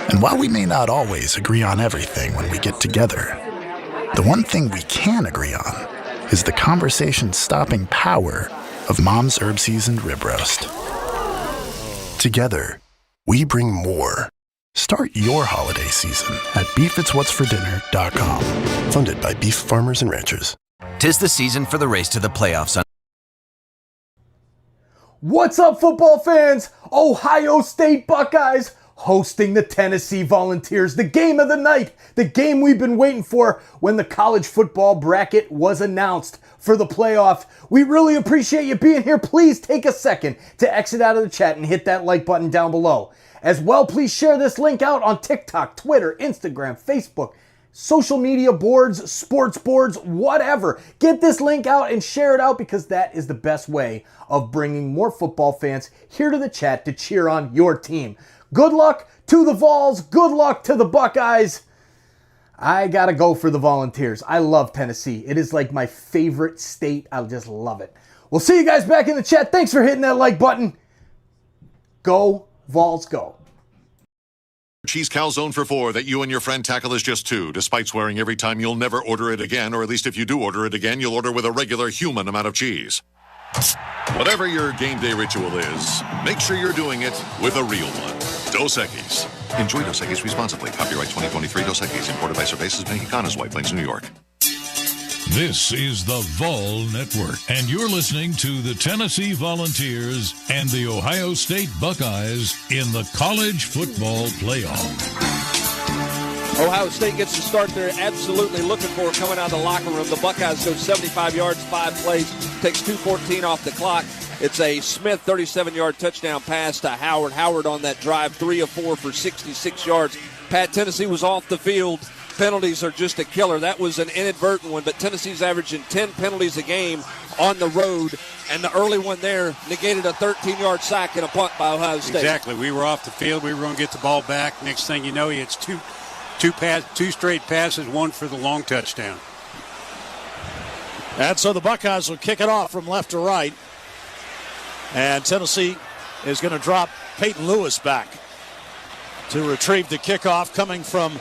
And while we may not always agree on everything when we get together, the one thing we can agree on is the conversation-stopping power of Mom's Herb Seasoned Rib Roast. Together, we bring more. Start your holiday season at beefitswhatsfordinner.com. Funded by Beef Farmers and Ranchers. 'Tis the season for the race to the playoffs. What's up, football fans? Ohio State Buckeyes hosting the Tennessee Volunteers. The game of the night. The game we've been waiting for when the college football bracket was announced for the playoff. We really appreciate you being here. Please take a second to exit out of the chat and hit that like button down below. As well, please share this link out on TikTok, Twitter, Instagram, Facebook, social media boards, sports boards, whatever. Get this link out and share it out, because that is the best way of bringing more football fans here to the chat to cheer on your team. Good luck to the Vols. Good luck to the Buckeyes. I gotta go for the Volunteers. I love Tennessee. It is like my favorite state. I just love it. We'll see you guys back in the chat. Thanks for hitting that like button. Go Vols, go. Cheese calzone for $4 that you and your friend tackle as just $2, despite swearing every time you'll never order it again, or at least if you do order it again, you'll order with a regular human amount of cheese. Whatever your game day ritual is, make sure you're doing it with a real one. Dos Equis. Enjoy Dos Equis responsibly. Copyright 2023 Dos Equis. Imported by Cervezas Mexicanas, White Plains, New York. This is the Vol Network, and you're listening to the Tennessee Volunteers and the Ohio State Buckeyes in the College Football Playoff. Ohio State gets the start they're absolutely looking for coming out of the locker room. The Buckeyes go 75 yards, 5 plays, takes 2:14 off the clock. It's a Smith 37-yard touchdown pass to Howard. Howard on that drive, 3 of 4 for 66 yards. Pat, Tennessee was off the field. Penalties are just a killer. That was an inadvertent one, but Tennessee's averaging 10 penalties a game on the road, and the early one there negated a 13-yard sack and a punt by Ohio State. Exactly. We were off the field. We were going to get the ball back. Next thing you know, he hits two straight passes, one for the long touchdown. And so the Buckeyes will kick it off from left to right. And Tennessee is going to drop Peyton Lewis back to retrieve the kickoff coming from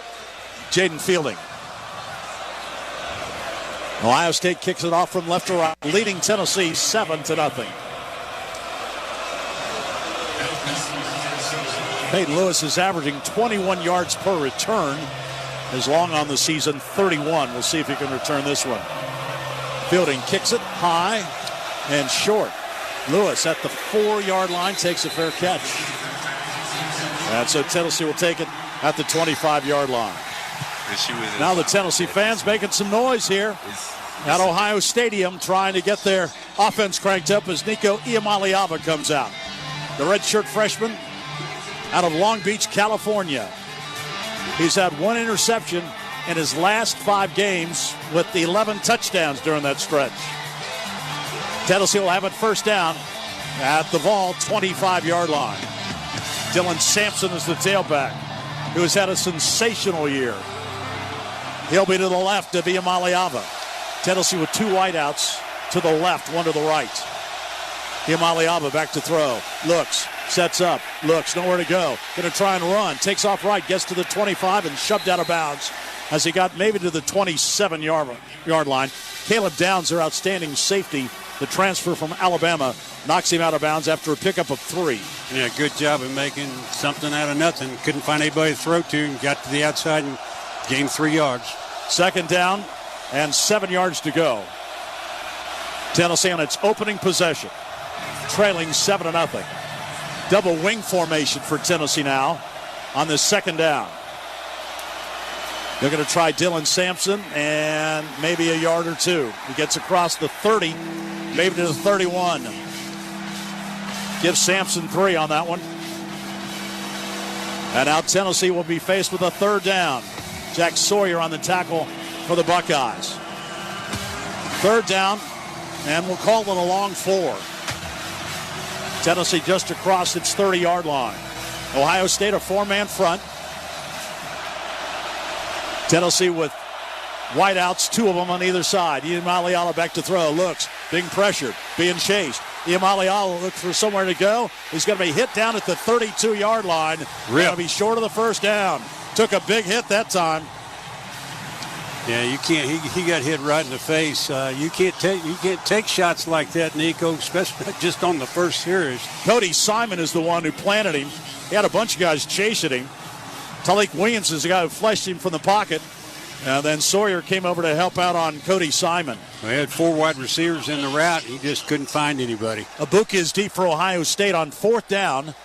Jaden Fielding. Ohio State kicks it off from left to right, leading Tennessee 7-0. Peyton Lewis is averaging 21 yards per return. His long on the season, 31. We'll see if he can return this one. Fielding kicks it high and short. Lewis at the 4-yard line takes a fair catch. And so Tennessee will take it at the 25-yard line. Now the Tennessee fans making some noise here at Ohio Stadium, trying to get their offense cranked up as Nico Iamaleava comes out. The redshirt freshman out of Long Beach, California. He's had 1 interception in his last 5 games with 11 touchdowns during that stretch. Tennessee will have it first down at the Vol 25-yard line. Dylan Sampson is the tailback, who has had a sensational year. He'll be to the left of Iamaleava. Tennessee with 2 wideouts to the left, 1 to the right. Iamaleava back to throw. Looks, sets up, looks, nowhere to go. Going to try and run. Takes off right, gets to the 25 and shoved out of bounds as he got maybe to the 27-yard line. Caleb Downs, their outstanding safety, the transfer from Alabama, knocks him out of bounds after a pickup of 3. Yeah, good job of making something out of nothing. Couldn't find anybody to throw to and got to the outside and gained 3 yards. Second down and 7 yards to go. Tennessee on its opening possession, trailing 7-0. Double wing formation for Tennessee now on this second down. They're going to try Dylan Sampson and maybe a yard or 2. He gets across the 30, maybe to the 31. Give Sampson 3 on that one. And now Tennessee will be faced with a third down. Jack Sawyer on the tackle for the Buckeyes. Third down, and we'll call it a long 4. Tennessee just across its 30-yard line. Ohio State a 4-man front. Tennessee with wideouts, 2 of them on either side. Iamaleava back to throw. Looks, being pressured, being chased. Iamaleava looks for somewhere to go. He's going to be hit down at the 32-yard line. Going to be short of the first down. Took a big hit that time. Yeah, you can't. He got hit right in the face. You can't take shots like that, Nico, especially just on the first series. Cody Simon is the one who planted him. He had a bunch of guys chasing him. Talik Williams is the guy who fleshed him from the pocket. And then Sawyer came over to help out on Cody Simon. We had 4 wide receivers in the route. He just couldn't find anybody. Ibuka is deep for Ohio State on 4th down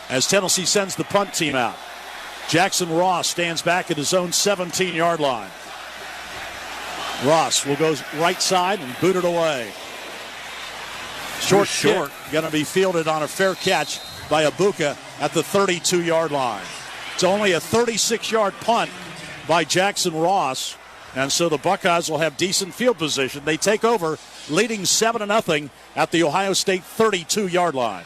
as Tennessee sends the punt team out. Jackson Ross stands back at his own 17-yard line. Ross will go right side and boot it away. Short. Going to be fielded on a fair catch by Ibuka at the 32-yard line. It's only a 36-yard punt by Jackson Ross. And so the Buckeyes will have decent field position. They take over, leading 7-0 at the Ohio State 32-yard line.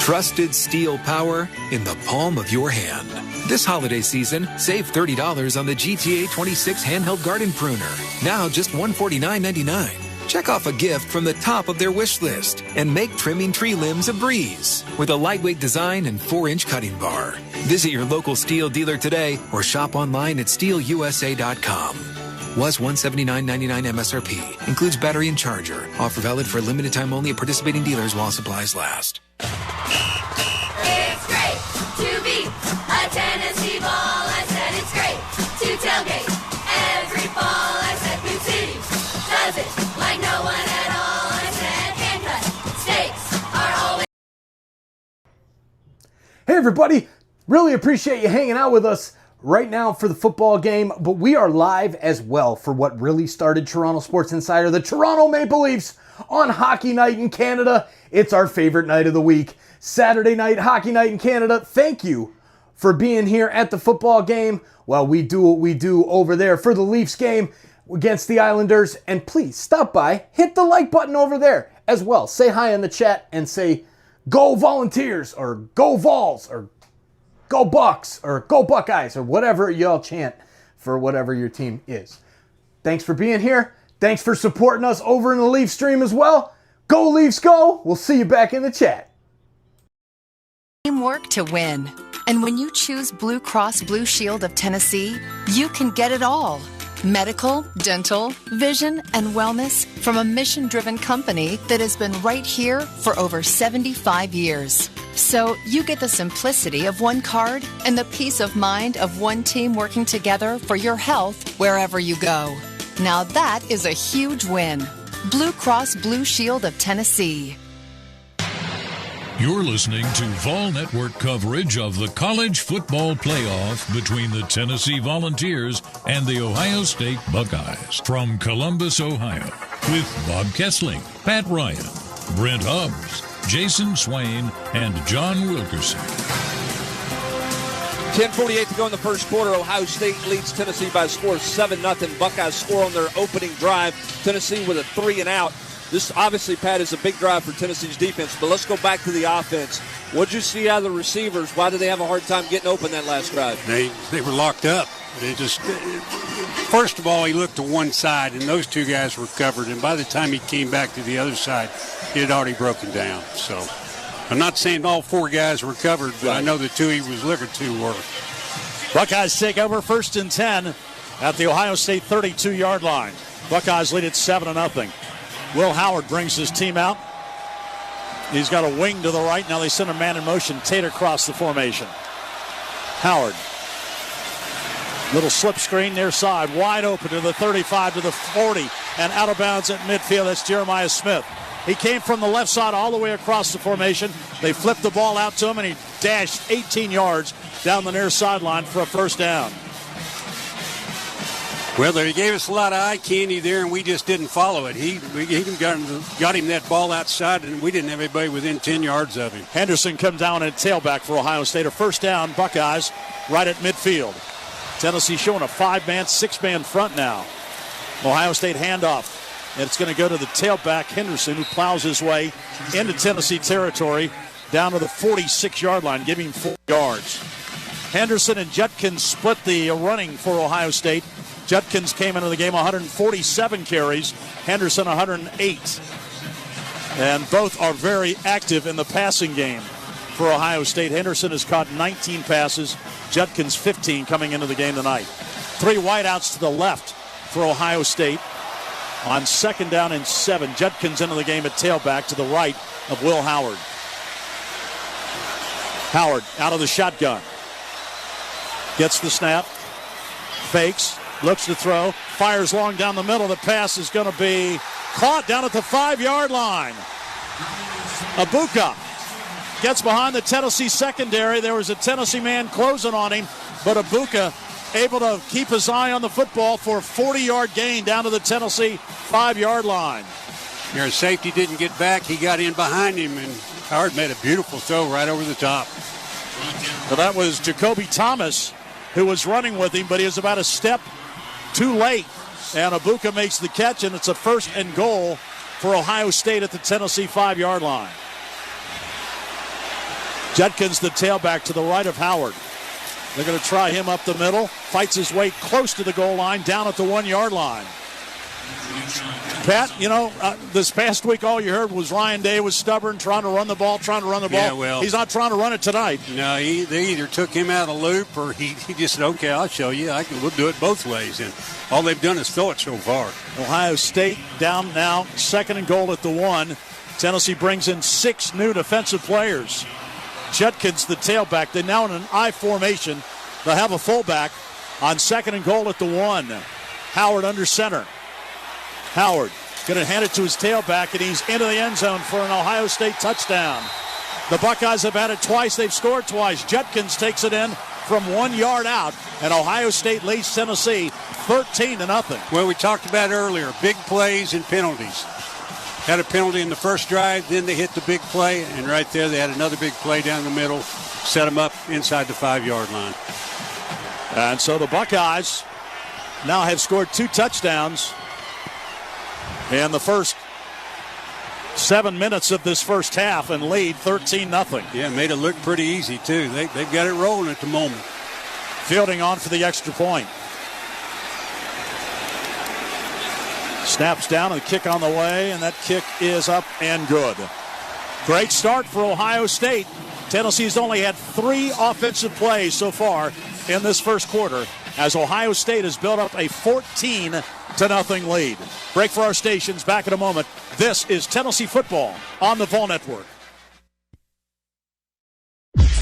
Trusted steel power in the palm of your hand. This holiday season, save $30 on the GTA 26 handheld garden pruner. Now just $149.99. Check off a gift from the top of their wish list and make trimming tree limbs a breeze with a lightweight design and 4-inch cutting bar. Visit your local Steel dealer today or shop online at steelusa.com. Was $179.99 MSRP. Includes battery and charger. Offer valid for a limited time only at participating dealers while supplies last. It's great to be a Tennessee ball. I said it's great to tailgate every fall. I said Food City does it like no one at all. I said hand-cut steaks are always. Hey everybody, really appreciate you hanging out with us right now for the football game, but we are live as well for what really started Toronto Sports Insider, the Toronto Maple Leafs on Hockey Night in Canada. It's our favorite night of the week, Saturday night, Hockey Night in Canada. Thank you for being here at the football game while we do what we do over there for the Leafs game against the Islanders. And please stop by, hit the like button over there as well. Say hi in the chat and say, go Volunteers, or go Vols, or go Bucks, or go Buckeyes, or whatever y'all chant for whatever your team is. Thanks for being here. Thanks for supporting us over in the Leaf stream as well. Go Leafs, go. We'll see you back in the chat. Teamwork to win. And when you choose Blue Cross Blue Shield of Tennessee, you can get it all. Medical, dental, vision, and wellness from a mission-driven company that has been right here for over 75 years. So you get the simplicity of one card and the peace of mind of one team working together for your health wherever you go. Now that is a huge win. Blue Cross Blue Shield of Tennessee. You're listening to Vol Network coverage of the college football playoff between the Tennessee Volunteers and the Ohio State Buckeyes from Columbus, Ohio, with Bob Kessling, Pat Ryan, Brent Hubbs, Jason Swain, and John Wilkerson. 10:48 to go in the first quarter. Ohio State leads Tennessee by a score of 7-0. Buckeyes score on their opening drive. Tennessee with a 3-and-out. This obviously, Pat, is a big drive for Tennessee's defense, but let's go back to the offense. What did you see out of the receivers? Why did they have a hard time getting open that last drive? They were locked up. They just, first of all, he looked to one side, and those two guys were covered, and by the time he came back to the other side, he had already broken down. So I'm not saying all four guys were covered, but I know the two he was looking to were. Buckeyes take over 1st and 10 at the Ohio State 32-yard line. Buckeyes lead it 7-0. Will Howard brings his team out. He's got a wing to the right. Now they send a man in motion. Tate across the formation. Howard. Little slip screen near side. Wide open to the 35, to the 40. And out of bounds at midfield. That's Jeremiah Smith. He came from the left side all the way across the formation. They flipped the ball out to him, and he dashed 18 yards down the near sideline for a first down. Well, he gave us a lot of eye candy there, and we just didn't follow it. He got him that ball outside, and we didn't have anybody within 10 yards of him. Henderson comes down at tailback for Ohio State. A first down, Buckeyes, right at midfield. Tennessee showing a 5-man, 6-man front now. Ohio State handoff. And it's going to go to the tailback, Henderson, who plows his way into Tennessee territory down to the 46-yard line, giving 4 yards. Henderson and Judkins split the running for Ohio State. Judkins came into the game 147 carries, Henderson 108. And both are very active in the passing game for Ohio State. Henderson has caught 19 passes, Judkins 15 coming into the game tonight. 3 wideouts to the left for Ohio State on 2nd down and 7. Judkins into the game at tailback to the right of Will Howard. Howard out of the shotgun. Gets the snap, fakes, looks to throw, fires long down the middle. The pass is going to be caught down at the 5-yard line. Ibuka gets behind the Tennessee secondary. There was a Tennessee man closing on him, but Ibuka able to keep his eye on the football for a 40-yard gain down to the Tennessee 5-yard line. Their safety didn't get back. He got in behind him, and Howard made a beautiful throw right over the top. So that was Jacoby Thomas who was running with him, but he was about a step too late. And Ibuka makes the catch, and it's a 1st and goal for Ohio State at the Tennessee 5-yard line. Judkins, the tailback, to the right of Howard. They're going to try him up the middle. Fights his way close to the goal line, down at the 1-yard line. Pat, this past week all you heard was Ryan Day was stubborn, trying to run the ball. Yeah, well, he's not trying to run it tonight. No, they either took him out of the loop or he just said, okay, I'll show you. We'll do it both ways. And all they've done is throw it so far. Ohio State down now, 2nd and goal at the 1. Tennessee brings in 6 new defensive players. Judkins, the tailback. They're now in an I formation. They'll have a fullback on 2nd and goal at the 1. Howard under center. Howard going to hand it to his tailback, and he's into the end zone for an Ohio State touchdown. The Buckeyes have had it twice. They've scored twice. Judkins takes it in from 1 yard out, and Ohio State leads Tennessee 13-0. Well, we talked about earlier, big plays and penalties. Had a penalty in the first drive, then they hit the big play, and right there they had another big play down the middle, set them up inside the 5-yard line. And so the Buckeyes now have scored 2 touchdowns in the first 7 minutes of this first half and lead 13-0. Yeah, made it look pretty easy, too. They've got it rolling at the moment. Fielding on for the extra point. Snaps down and the kick on the way, and that kick is up and good. Great start for Ohio State. Tennessee's only had 3 offensive plays so far in this first quarter as Ohio State has built up a 14-0 lead. Break for our stations. Back in a moment. This is Tennessee football on the Vol Network.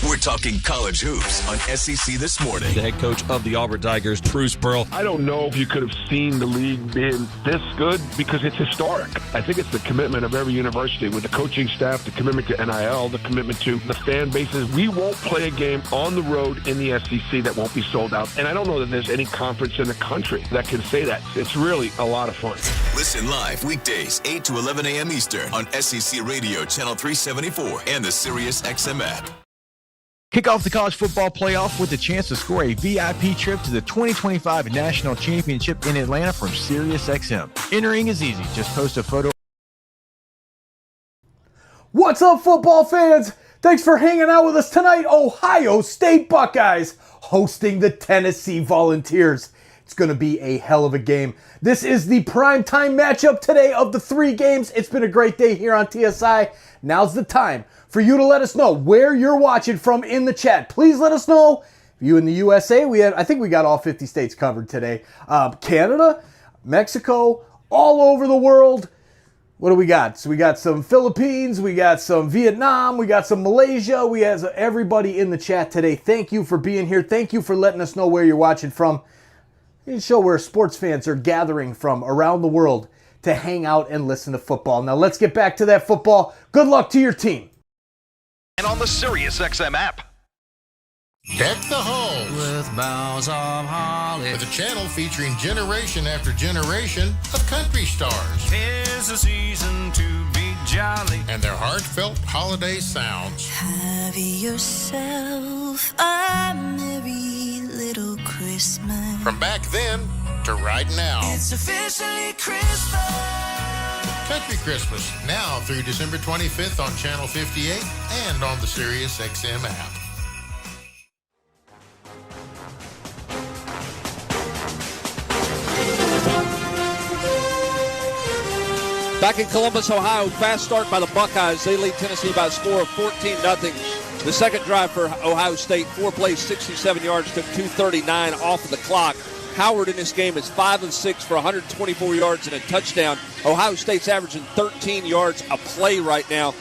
We're talking college hoops on SEC This Morning. The head coach of the Auburn Tigers, Truce Pearl. I don't know if you could have seen the league being this good because it's historic. I think it's the commitment of every university with the coaching staff, the commitment to NIL, the commitment to the fan bases. We won't play a game on the road in the SEC that won't be sold out. And I don't know that there's any conference in the country that can say that. It's really a lot of fun. Listen live weekdays 8 to 11 a.m. Eastern on SEC Radio Channel 374 and the Sirius XM app. Kick off the college football playoff with a chance to score a VIP trip to the 2025 National Championship in Atlanta from SiriusXM. Entering is easy. Just post a photo. What's up, football fans? Thanks for hanging out with us tonight. Ohio State Buckeyes hosting the Tennessee Volunteers. It's going to be a hell of a game. This is the primetime matchup today of the 3 games. It's been a great day here on TSI. Now's the time for you to let us know where you're watching from in the chat. Please let us know. You in the USA, I think we got all 50 states covered today. Canada, Mexico, all over the world. What do we got? So we got some Philippines, we got some Vietnam, we got some Malaysia. We have everybody in the chat today. Thank you for being here. Thank you for letting us know where you're watching from. It's a show where sports fans are gathering from around the world to hang out and listen to football. Now let's get back to that football. Good luck to your team. And on the SiriusXM app. Deck the halls with boughs of holly, with a channel featuring generation after generation of country stars. 'Tis the season to be jolly, and their heartfelt holiday sounds. Have yourself a merry little Christmas. From back then to right now. It's officially Christmas. Country Christmas, now through December 25th on Channel 58 and on the SiriusXM app. Back in Columbus, Ohio, fast start by the Buckeyes. They lead Tennessee by a score of 14-0. The second drive for Ohio State, 4 plays, 67 yards, took 2:39 off of the clock. Howard in this game is 5 of 6 for 124 yards and a touchdown. Ohio State's averaging 13 yards a play right now.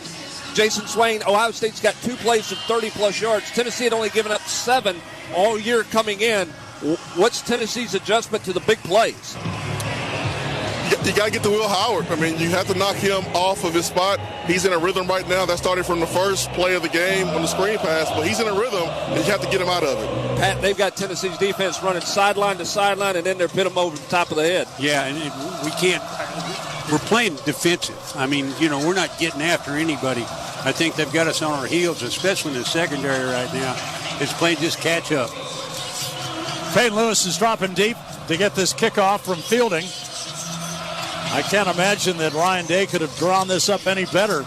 Jason Swain, Ohio State's got 2 plays of 30-plus yards. Tennessee had only given up 7 all year coming in. What's Tennessee's adjustment to the big plays? You got to get to Will Howard. I mean, you have to knock him off of his spot. He's in a rhythm right now. That started from the first play of the game on the screen pass, but he's in a rhythm, and you have to get him out of it. Pat, they've got Tennessee's defense running sideline to sideline, and then they're pin them over the top of the head. Yeah, and we can't. We're playing defensive. I mean, we're not getting after anybody. I think they've got us on our heels, especially in the secondary right now. It's playing just catch up. Peyton Lewis is dropping deep to get this kickoff from Fielding. I can't imagine that Ryan Day could have drawn this up any better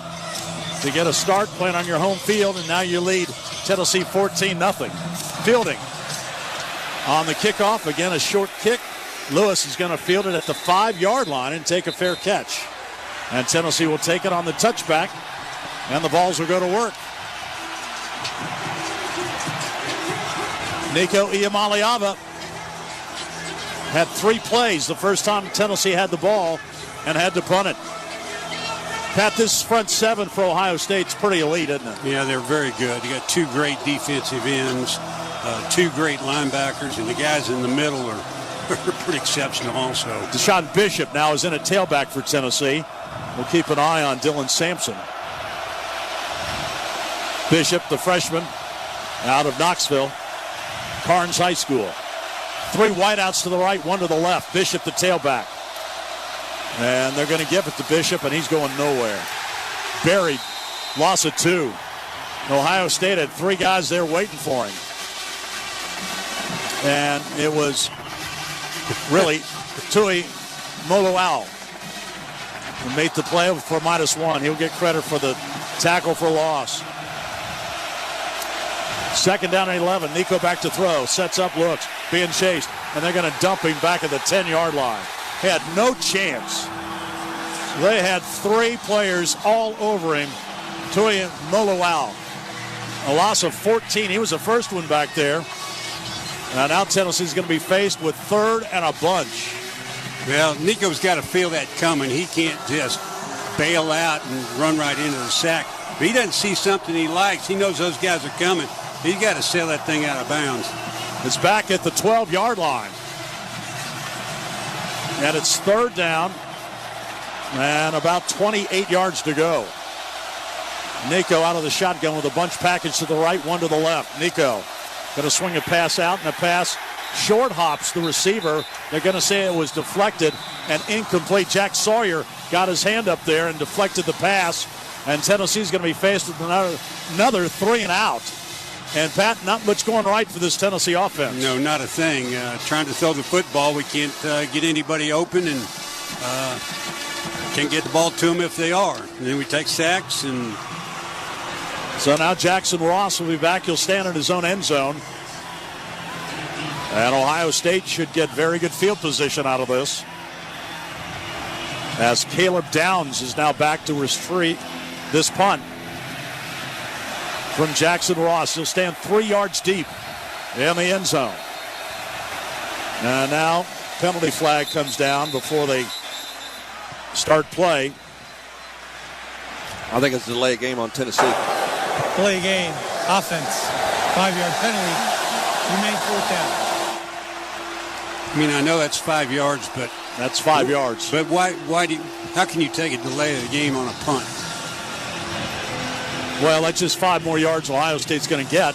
to get a start playing on your home field, and now you lead Tennessee 14-0. Fielding on the kickoff. Again, a short kick. Lewis is going to field it at the 5-yard line and take a fair catch. And Tennessee will take it on the touchback, and the Vols will go to work. Nico Iamaleava had 3 plays the first time Tennessee had the ball and had to punt it. Pat, this front 7 for Ohio State's pretty elite, isn't it? Yeah, they're very good. You got 2 great defensive ends, 2 great linebackers, and the guys in the middle are pretty exceptional also. Deshaun Bishop now is in at tailback for Tennessee. We'll keep an eye on Dylan Sampson. Bishop, the freshman, out of Knoxville, Carnes High School. 3 wideouts to the right, 1 to the left. Bishop, the tailback. And they're going to give it to Bishop, and he's going nowhere. Buried, loss of 2. Ohio State had 3 guys there waiting for him. And it was really Tui Moloau who made the play for -1. He'll get credit for the tackle for loss. 2nd down and 11. Nico back to throw. Sets up, looks, being chased. And they're going to dump him back at the 10-yard line. He had no chance. They had 3 players all over him. Tui Moloau. A loss of 14. He was the first one back there. And now Tennessee's going to be faced with 3rd and a bunch. Well, Nico's got to feel that coming. He can't just bail out and run right into the sack. If he doesn't see something he likes, he knows those guys are coming. He's got to sail that thing out of bounds. It's back at the 12-yard line. And it's 3rd down and about 28 yards to go. Nico out of the shotgun with a bunch package to the right, 1 to the left. Nico going to swing a pass out, and the pass short hops the receiver. They're going to say it was deflected and incomplete. Jack Sawyer got his hand up there and deflected the pass, and Tennessee's going to be faced with another 3 and out. And, Pat, not much going right for this Tennessee offense. No, not a thing. Trying to throw the football, we can't get anybody open and can't get the ball to them if they are. And then we take sacks. And so now Jackson Ross will be back. He'll stand in his own end zone. And Ohio State should get very good field position out of this, as Caleb Downs is now back to retreat this punt from Jackson Ross. He'll stand 3 yards deep in the end zone. And now penalty flag comes down before they start play. I think it's a delay game on Tennessee. Delay game, offense, 5-yard penalty, remain 4th down. I mean, I know that's 5 yards, but that's 5 yards. But how can you take a delay of the game on a punt? Well, that's just 5 more yards Ohio State's going to get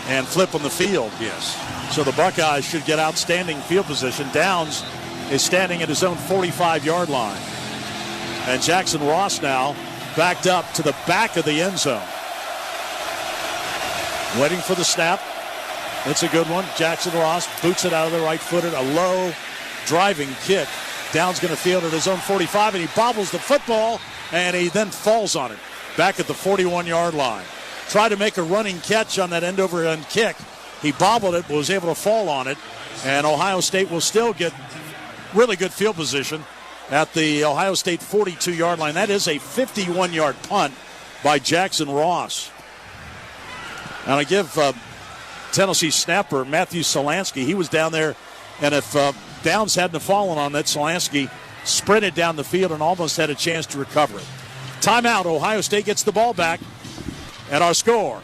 and flip on the field. Yes. So the Buckeyes should get outstanding field position. Downs is standing at his own 45-yard line. And Jackson Ross now backed up to the back of the end zone. Waiting for the snap. It's a good one. Jackson Ross boots it out of the right-footed. A low driving kick. Downs going to field at his own 45, and he bobbles the football, and he then falls on it back at the 41-yard line. Tried to make a running catch on that end-over-end kick. He bobbled it, but was able to fall on it, and Ohio State will still get really good field position at the Ohio State 42-yard line. That is a 51-yard punt by Jackson Ross. And I give Tennessee snapper Matthew Solansky, he was down there, and if Downs hadn't fallen on that, Solansky sprinted down the field and almost had a chance to recover it. Timeout. Ohio State gets the ball back, and our score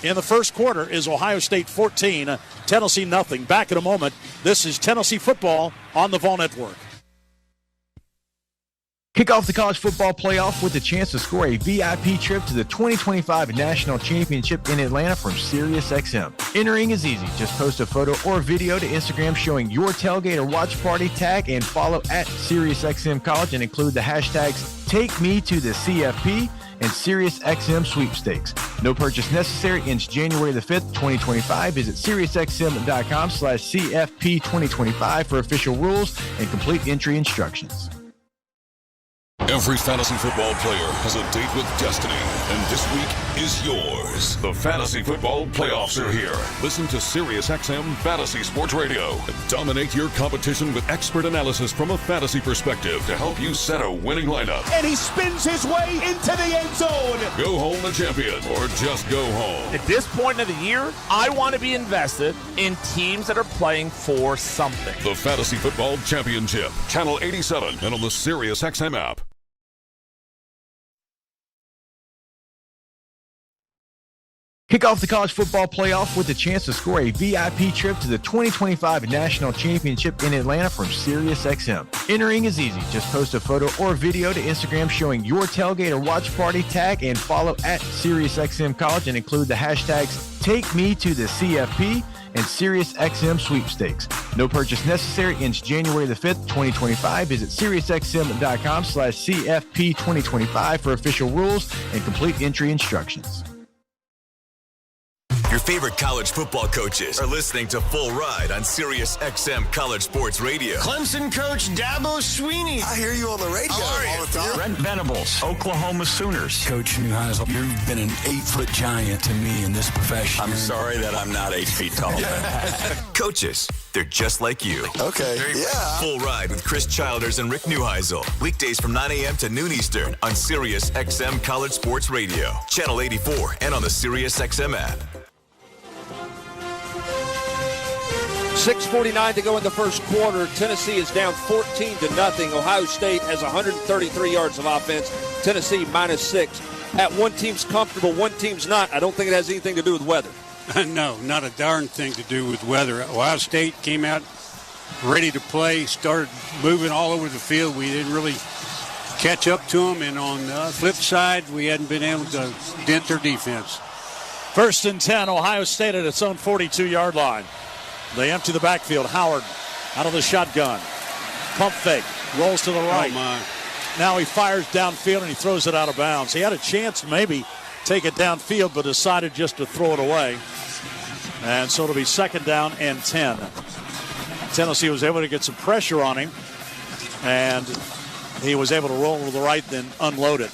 in the first quarter is Ohio State 14, Tennessee nothing. Back in a moment. This is Tennessee football on the Vol Network. Kick off the college football playoff with a chance to score a VIP trip to the 2025 National Championship in Atlanta from SiriusXM. Entering is easy. Just post a photo or video to Instagram showing your tailgate or watch party, tag and follow at SiriusXM College and include the hashtags TakeMeToTheCFP and SiriusXM Sweepstakes. No purchase necessary. Ends January the 5th, 2025. Visit SiriusXM.com/CFP2025 for official rules and complete entry instructions. Every fantasy football player has a date with destiny, and this week is yours. The Fantasy Football Playoffs are here. Listen to SiriusXM Fantasy Sports Radio and dominate your competition with expert analysis from a fantasy perspective to help you set a winning lineup. And he spins his way into the end zone. Go home a champion, or just go home. At this point of the year, I want to be invested in teams that are playing for something. The Fantasy Football Championship, Channel 87, and on the SiriusXM app. Kick off the college football playoff with a chance to score a VIP trip to the 2025 National Championship in Atlanta from SiriusXM. Entering is easy. Just post a photo or video to Instagram showing your tailgate or watch party, tag and follow at SiriusXM College and include the hashtags TakeMeToTheCFP and SiriusXM Sweepstakes. No purchase necessary. Ends January the 5th, 2025. Visit SiriusXM.com/CFP2025 for official rules and complete entry instructions. Your favorite college football coaches are listening to Full Ride on SiriusXM College Sports Radio. Clemson coach Dabo Swinney. I hear you on the radio all the time. Brent Venables, Oklahoma Sooners. Coach Neuheisel, you've been an 8-foot giant to me in this profession. I'm sorry that I'm not 8 feet tall. Coaches, they're just like you. Okay, yeah. Full Ride with Chris Childers and Rick Neuheisel. Weekdays from 9 a.m. to noon Eastern on SiriusXM College Sports Radio. Channel 84 and on the SiriusXM app. 6:49 to go in the first quarter. Tennessee is down 14-0. Ohio State has 133 yards of offense. Tennessee -6. Pat, one team's comfortable, one team's not. I don't think it has anything to do with weather. No, not a darn thing to do with weather. Ohio State came out ready to play, started moving all over the field. We didn't really catch up to them, and on the flip side, we hadn't been able to dent their defense. 1st and 10, Ohio State at its own 42-yard line. They empty the backfield. Howard out of the shotgun. Pump fake. Rolls to the right. Oh, my. Now he fires downfield and he throws it out of bounds. He had a chance to maybe take it downfield, but decided just to throw it away. And so it'll be 2nd down and 10. Tennessee was able to get some pressure on him, and he was able to roll to the right, then unload it.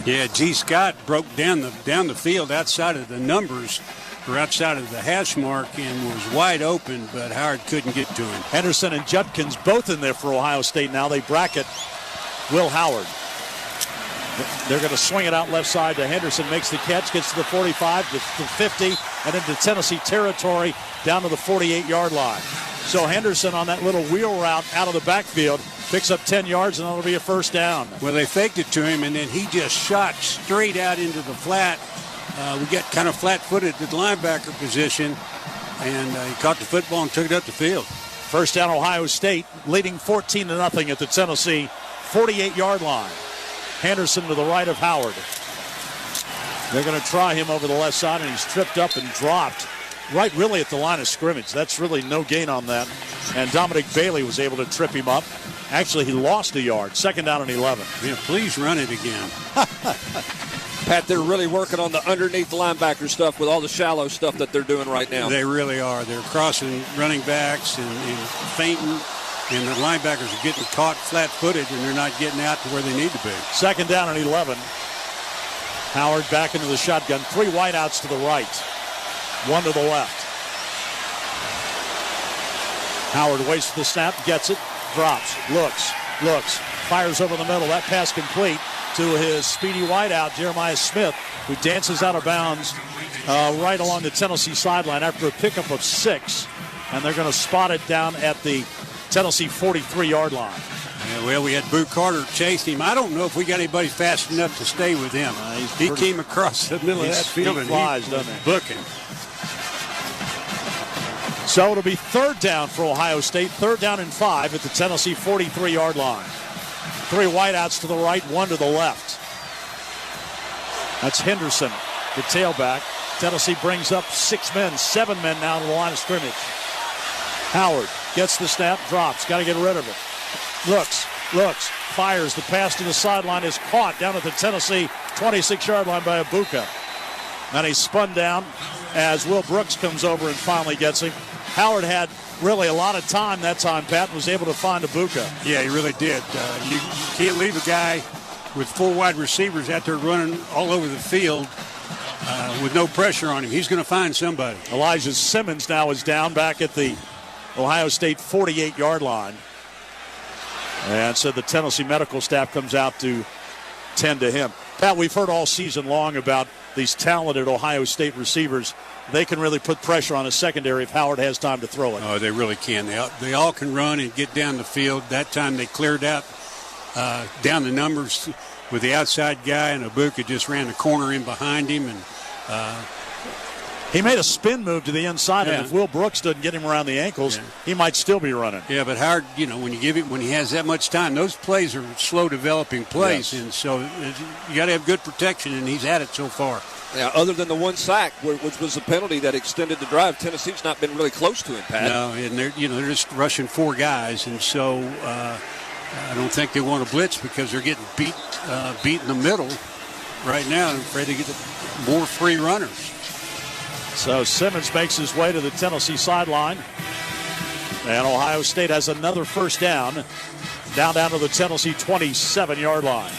Yeah, G. Scott broke down the field outside of the numbers, or outside of the hash mark, and was wide open, but Howard couldn't get to him. Henderson and Judkins both in there for Ohio State now. They bracket Will Howard. They're going to swing it out left side to Henderson. Makes the catch, gets to the 45, to the 50, and into Tennessee territory down to the 48-yard line. So Henderson on that little wheel route out of the backfield picks up 10 yards, and that'll be a 1st down. Well, they faked it to him, and then he just shot straight out into the flat. We got kind of flat-footed at the linebacker position, and he caught the football and took it up the field. 1st down, Ohio State, leading 14-0 at the Tennessee 48-yard line. Henderson to the right of Howard. They're going to try him over the left side, and he's tripped up and dropped right really at the line of scrimmage. That's really no gain on that. And Dominic Bailey was able to trip him up. Actually, he lost a yard. 2nd down and 11. Yeah, please run it again. Pat, they're really working on the underneath linebacker stuff with all the shallow stuff that they're doing right now. They really are. They're crossing running backs and feinting, and the linebackers are getting caught flat-footed, and they're not getting out to where they need to be. 2nd down and 11. Howard back into the shotgun. 3 wideouts to the right, 1 to the left. Howard waits for the snap, gets it, drops, looks, fires over the middle. That pass complete to his speedy wideout, Jeremiah Smith, who dances out of bounds right along the Tennessee sideline after a pickup of 6. And they're going to spot it down at the Tennessee 43-yard line. Yeah, well, we had Boo Carter chasing him. I don't know if we got anybody fast enough to stay with him. He came across the middle of that field and flies, doesn't he? Booking. So it'll be 3rd down for Ohio State. 3rd down and 5 at the Tennessee 43-yard line. 3 wideouts to the right, 1 to the left. That's Henderson, the tailback. Tennessee brings up 7 men now to the line of scrimmage. Howard gets the snap, drops, got to get rid of it. Looks, fires. The pass to the sideline is caught down at the Tennessee 26-yard line by Ibuka. And he's spun down as Will Brooks comes over and finally gets him. Howard had really a lot of time that time, Pat, was able to find Ibuka. Yeah, he really did. You can't leave a guy with 4 wide receivers out there running all over the field with no pressure on him. He's going to find somebody. Elijah Simmons now is down back at the Ohio State 48-yard line. And so the Tennessee medical staff comes out to tend to him. Pat, we've heard all season long about these talented Ohio State receivers. They can really put pressure on a secondary if Howard has time to throw it. Oh, they really can. They all can run and get down the field. That time they cleared out down the numbers with the outside guy, and Ibuka just ran the corner in behind him. And he made a spin move to the inside, and if Will Brooks doesn't get him around the ankles, he might still be running. Yeah, but Howard, when he has that much time, those plays are slow developing plays, and so you got to have good protection, and he's had it so far. Yeah, other than the 1 sack, which was a penalty that extended the drive, Tennessee's not been really close to him, Pat. No, and they're just rushing 4 guys, and so I don't think they want to blitz because they're getting beat in the middle right now. I'm afraid to get more free runners. So Simmons makes his way to the Tennessee sideline. And Ohio State has another first down to the Tennessee 27-yard line.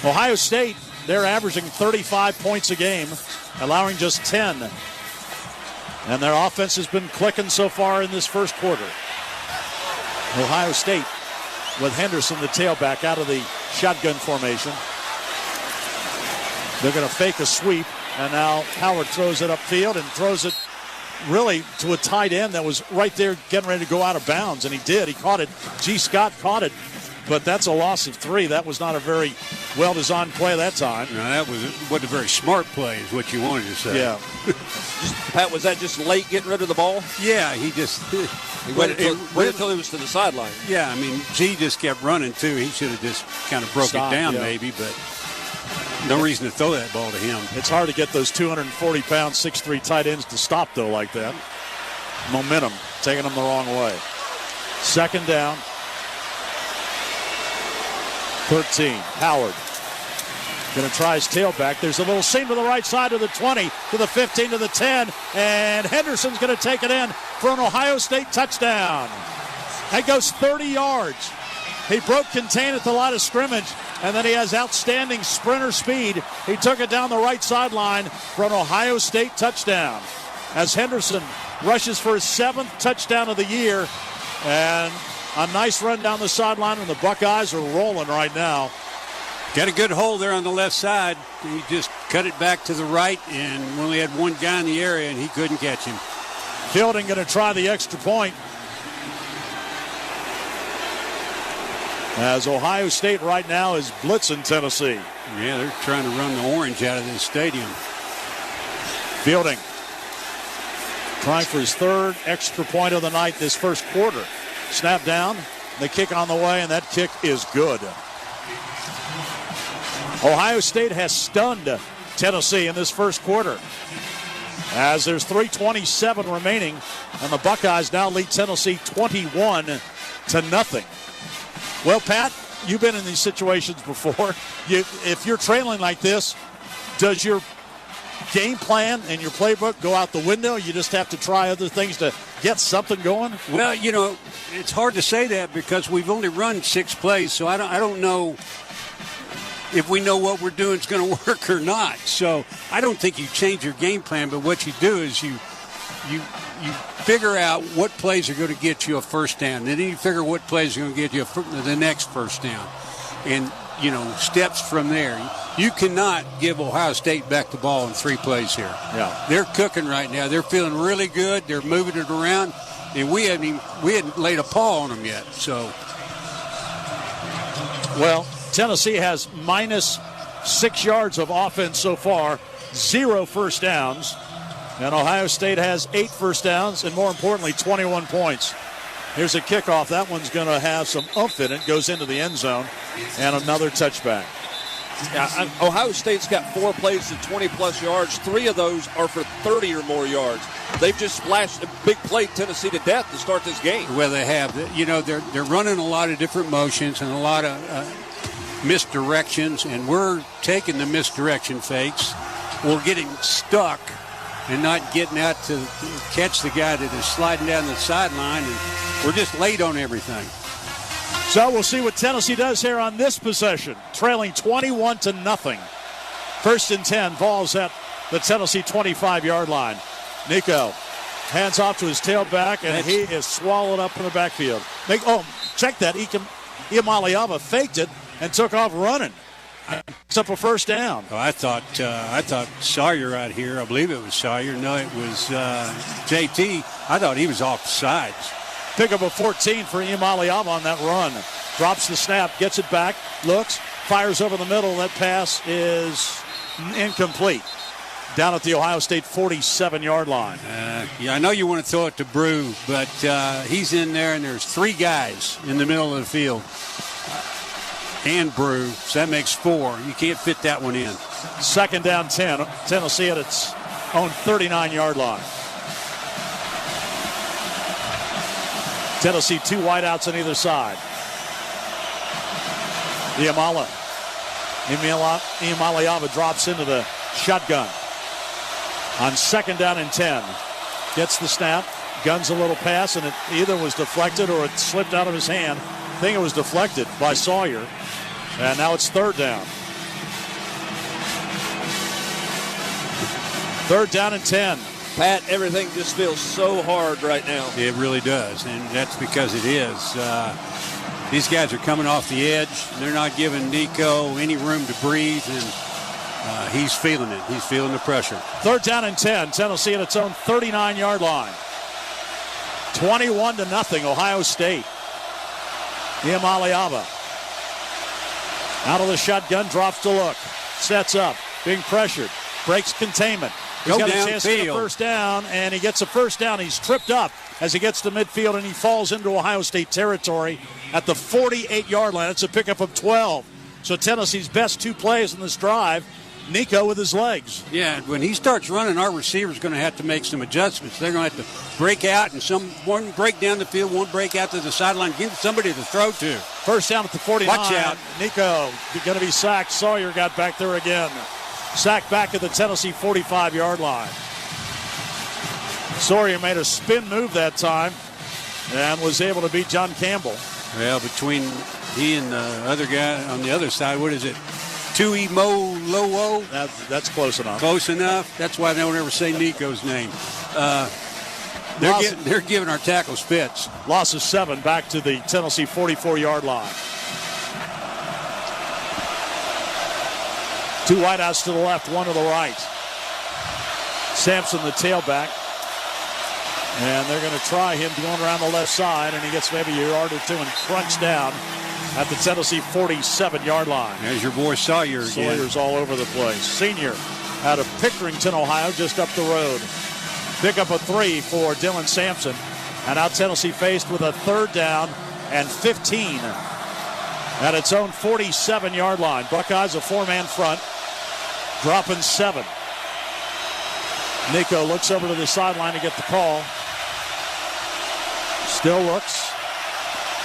Ohio State, they're averaging 35 points a game, allowing just 10. And their offense has been clicking so far in this first quarter. Ohio State with Henderson, the tailback, out of the shotgun formation. They're going to fake a sweep. And now Howard throws it upfield and throws it really to a tight end that was right there getting ready to go out of bounds. And he did. He caught it. G. Scott caught it. But that's a loss of 3. That was not a very well-designed play that time. No, that wasn't a very smart play is what you wanted to say. Yeah. Pat, was that just late getting rid of the ball? Yeah, he just... He waited until he was to the sideline. Yeah, I mean, G just kept running, too. He should have just kind of broke it down, maybe, but... No reason to throw that ball to him. It's hard to get those 240-pound, 6'3" tight ends to stop, though, like that. Momentum, taking them the wrong way. Second down. 13. Howard going to try his tailback. There's a little seam to the right side of the 20, to the 15, to the 10, and Henderson's going to take it in for an Ohio State touchdown. That goes 30 yards. He broke contain at the line of scrimmage, and then he has outstanding sprinter speed. He took it down the right sideline for an Ohio State touchdown. As Henderson rushes for his 7th touchdown of the year, and a nice run down the sideline, and the Buckeyes are rolling right now. Got a good hole there on the left side. He just cut it back to the right, and only had one guy in the area, and he couldn't catch him. Fielding going to try the extra point. As Ohio State right now is blitzing Tennessee. Yeah, they're trying to run the orange out of this stadium. Fielding trying for his 3rd extra point of the night this first quarter. Snap down, the kick on the way, and that kick is good. Ohio State has stunned Tennessee in this first quarter. As there's 3:27 remaining, and the Buckeyes now lead Tennessee 21-0. Well, Pat, you've been in these situations before. If you're trailing like this, does your game plan and your playbook go out the window? You just have to try other things to get something going? Well, it's hard to say that because we've only run 6 plays, so I don't know if we know what we're doing is going to work or not. So I don't think you change your game plan, but what you do is you figure out what plays are going to get you a first down. Then you figure what plays are going to get you the next first down. And, steps from there. You cannot give Ohio State back the ball in 3 plays here. Yeah. They're cooking right now. They're feeling really good. They're moving it around. And we hadn't laid a paw on them yet. So, well, Tennessee has minus 6 yards of offense so far, 0 first downs. And Ohio State has 8 first downs and, more importantly, 21 points. Here's a kickoff. That one's going to have some oomph in it. Goes into the end zone. And another touchback. Yeah, Ohio State's got 4 plays of 20-plus yards. 3 of those are for 30 or more yards. They've just splashed a big play Tennessee to death to start this game. Well, they have. They're running a lot of different motions and a lot of misdirections, and we're taking the misdirection fakes. We're getting stuck and not getting out to catch the guy that is sliding down the sideline. And we're just late on everything. So we'll see what Tennessee does here on this possession. Trailing 21-0. First and 10. Vols at the Tennessee 25-yard line. Nico hands off to his tailback, and he is swallowed up in the backfield. Check that. Iamaleava faked it and took off running. It's up a first down. Oh, I thought Sawyer out here. I believe it was Sawyer. No, it was JT. I thought he was off the sides. Pick up a 14 for Iamaleava on that run. Drops the snap, gets it back, looks, fires over the middle. That pass is incomplete. Down at the Ohio State 47-yard line. Yeah, I know you want to throw it to Brew, but he's in there, and there's 3 guys in the middle of the field. And Brew, so that makes 4. You can't fit that one in. Second down 10. Tennessee at its own 39-yard line. Tennessee 2 wideouts on either side. Iamaleava drops into the shotgun. On second down and 10. Gets the snap, guns a little pass, and it either was deflected or it slipped out of his hand. I think it was deflected by Sawyer. And now it's third down. Third down and 10. Pat, everything just feels so hard right now. It really does, and that's because it is. These guys are coming off the edge. They're not giving Nico any room to breathe, and he's feeling it. He's feeling the pressure. Third down and 10. Tennessee at its own 39-yard line. 21-0, Ohio State. Iamaleava out of the shotgun, drops to look. Sets up, being pressured. Breaks containment. He's got a chance to get a first down, and he gets a first down. He's tripped up as he gets to midfield, and he falls into Ohio State territory at the 48-yard line. It's a pickup of 12. So Tennessee's best 2 plays in this drive, Nico with his legs. Yeah, when he starts running, our receiver's going to have to make some adjustments. They're going to have to break out, and one break down the field, one break out to the sideline, give somebody to throw to. First down at the 49. Watch out. Nico going to be sacked. Sawyer got back there again. Sacked back at the Tennessee 45-yard line. Sawyer made a spin move that time and was able to beat John Campbell. Well, between he and the other guy on the other side, what is it? Tui Mo Lowo? That's close enough. Close enough. That's why they don't ever say Nico's name. They're giving our tackles fits. Loss of 7 back to the Tennessee 44-yard line. 2 wideouts to the left, 1 to the right. Sampson, the tailback. And they're going to try him going around the left side, and he gets maybe a yard or 2 and crunch down at the Tennessee 47-yard line. There's your boy Sawyer again. Sawyer's all over the place. Senior out of Pickerington, Ohio, just up the road. Pick up a 3 for Dylan Sampson. And now Tennessee faced with a third down and 15 at its own 47-yard line. Buckeyes a 4-man front, dropping 7. Nico looks over to the sideline to get the call. Still looks.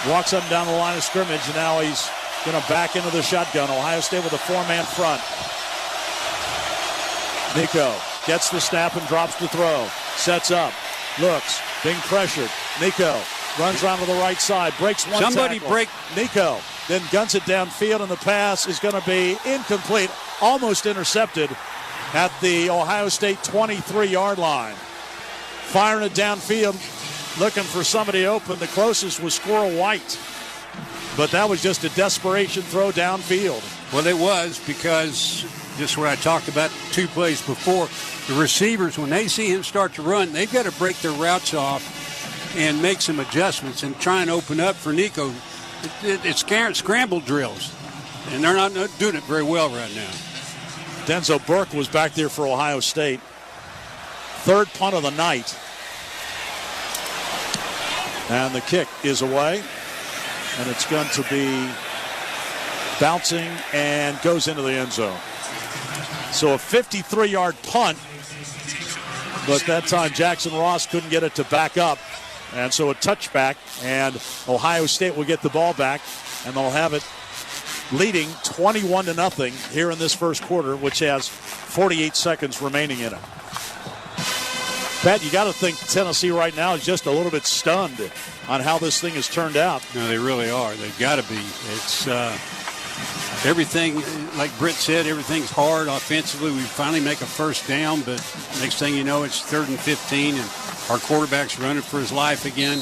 Walks up and down the line of scrimmage, and now he's going to back into the shotgun. Ohio State with a 4-man front. Nico gets the snap and drops the throw. Sets up. Looks. Being pressured. Nico runs around to the right side. Breaks one Somebody tackle. break. Nico then guns it downfield, and the pass is going to be incomplete. Almost intercepted at the Ohio State 23-yard line. Firing it downfield, looking for somebody open. The closest was Squirrel White. But that was just a desperation throw downfield. Well, it was, because just what I talked about 2 plays before, the receivers, when they see him start to run, they've got to break their routes off and make some adjustments and try and open up for Nico. It's scramble drills, and they're not doing it very well right now. Denzel Burke was back there for Ohio State. Third punt of the night. And the kick is away. And it's going to be bouncing and goes into the end zone. So a 53-yard punt. But that time Jackson Ross couldn't get it to back up. And so a touchback. And Ohio State will get the ball back. And they'll have it leading 21-0 here in this first quarter, which has 48 seconds remaining in it. Pat, you got to think Tennessee right now is just a little bit stunned on how this thing has turned out. No, they really are. They've got to be. It's everything, like Britt said, everything's hard offensively. We finally make a first down, but next thing you know, it's 3rd and 15, and our quarterback's running for his life again.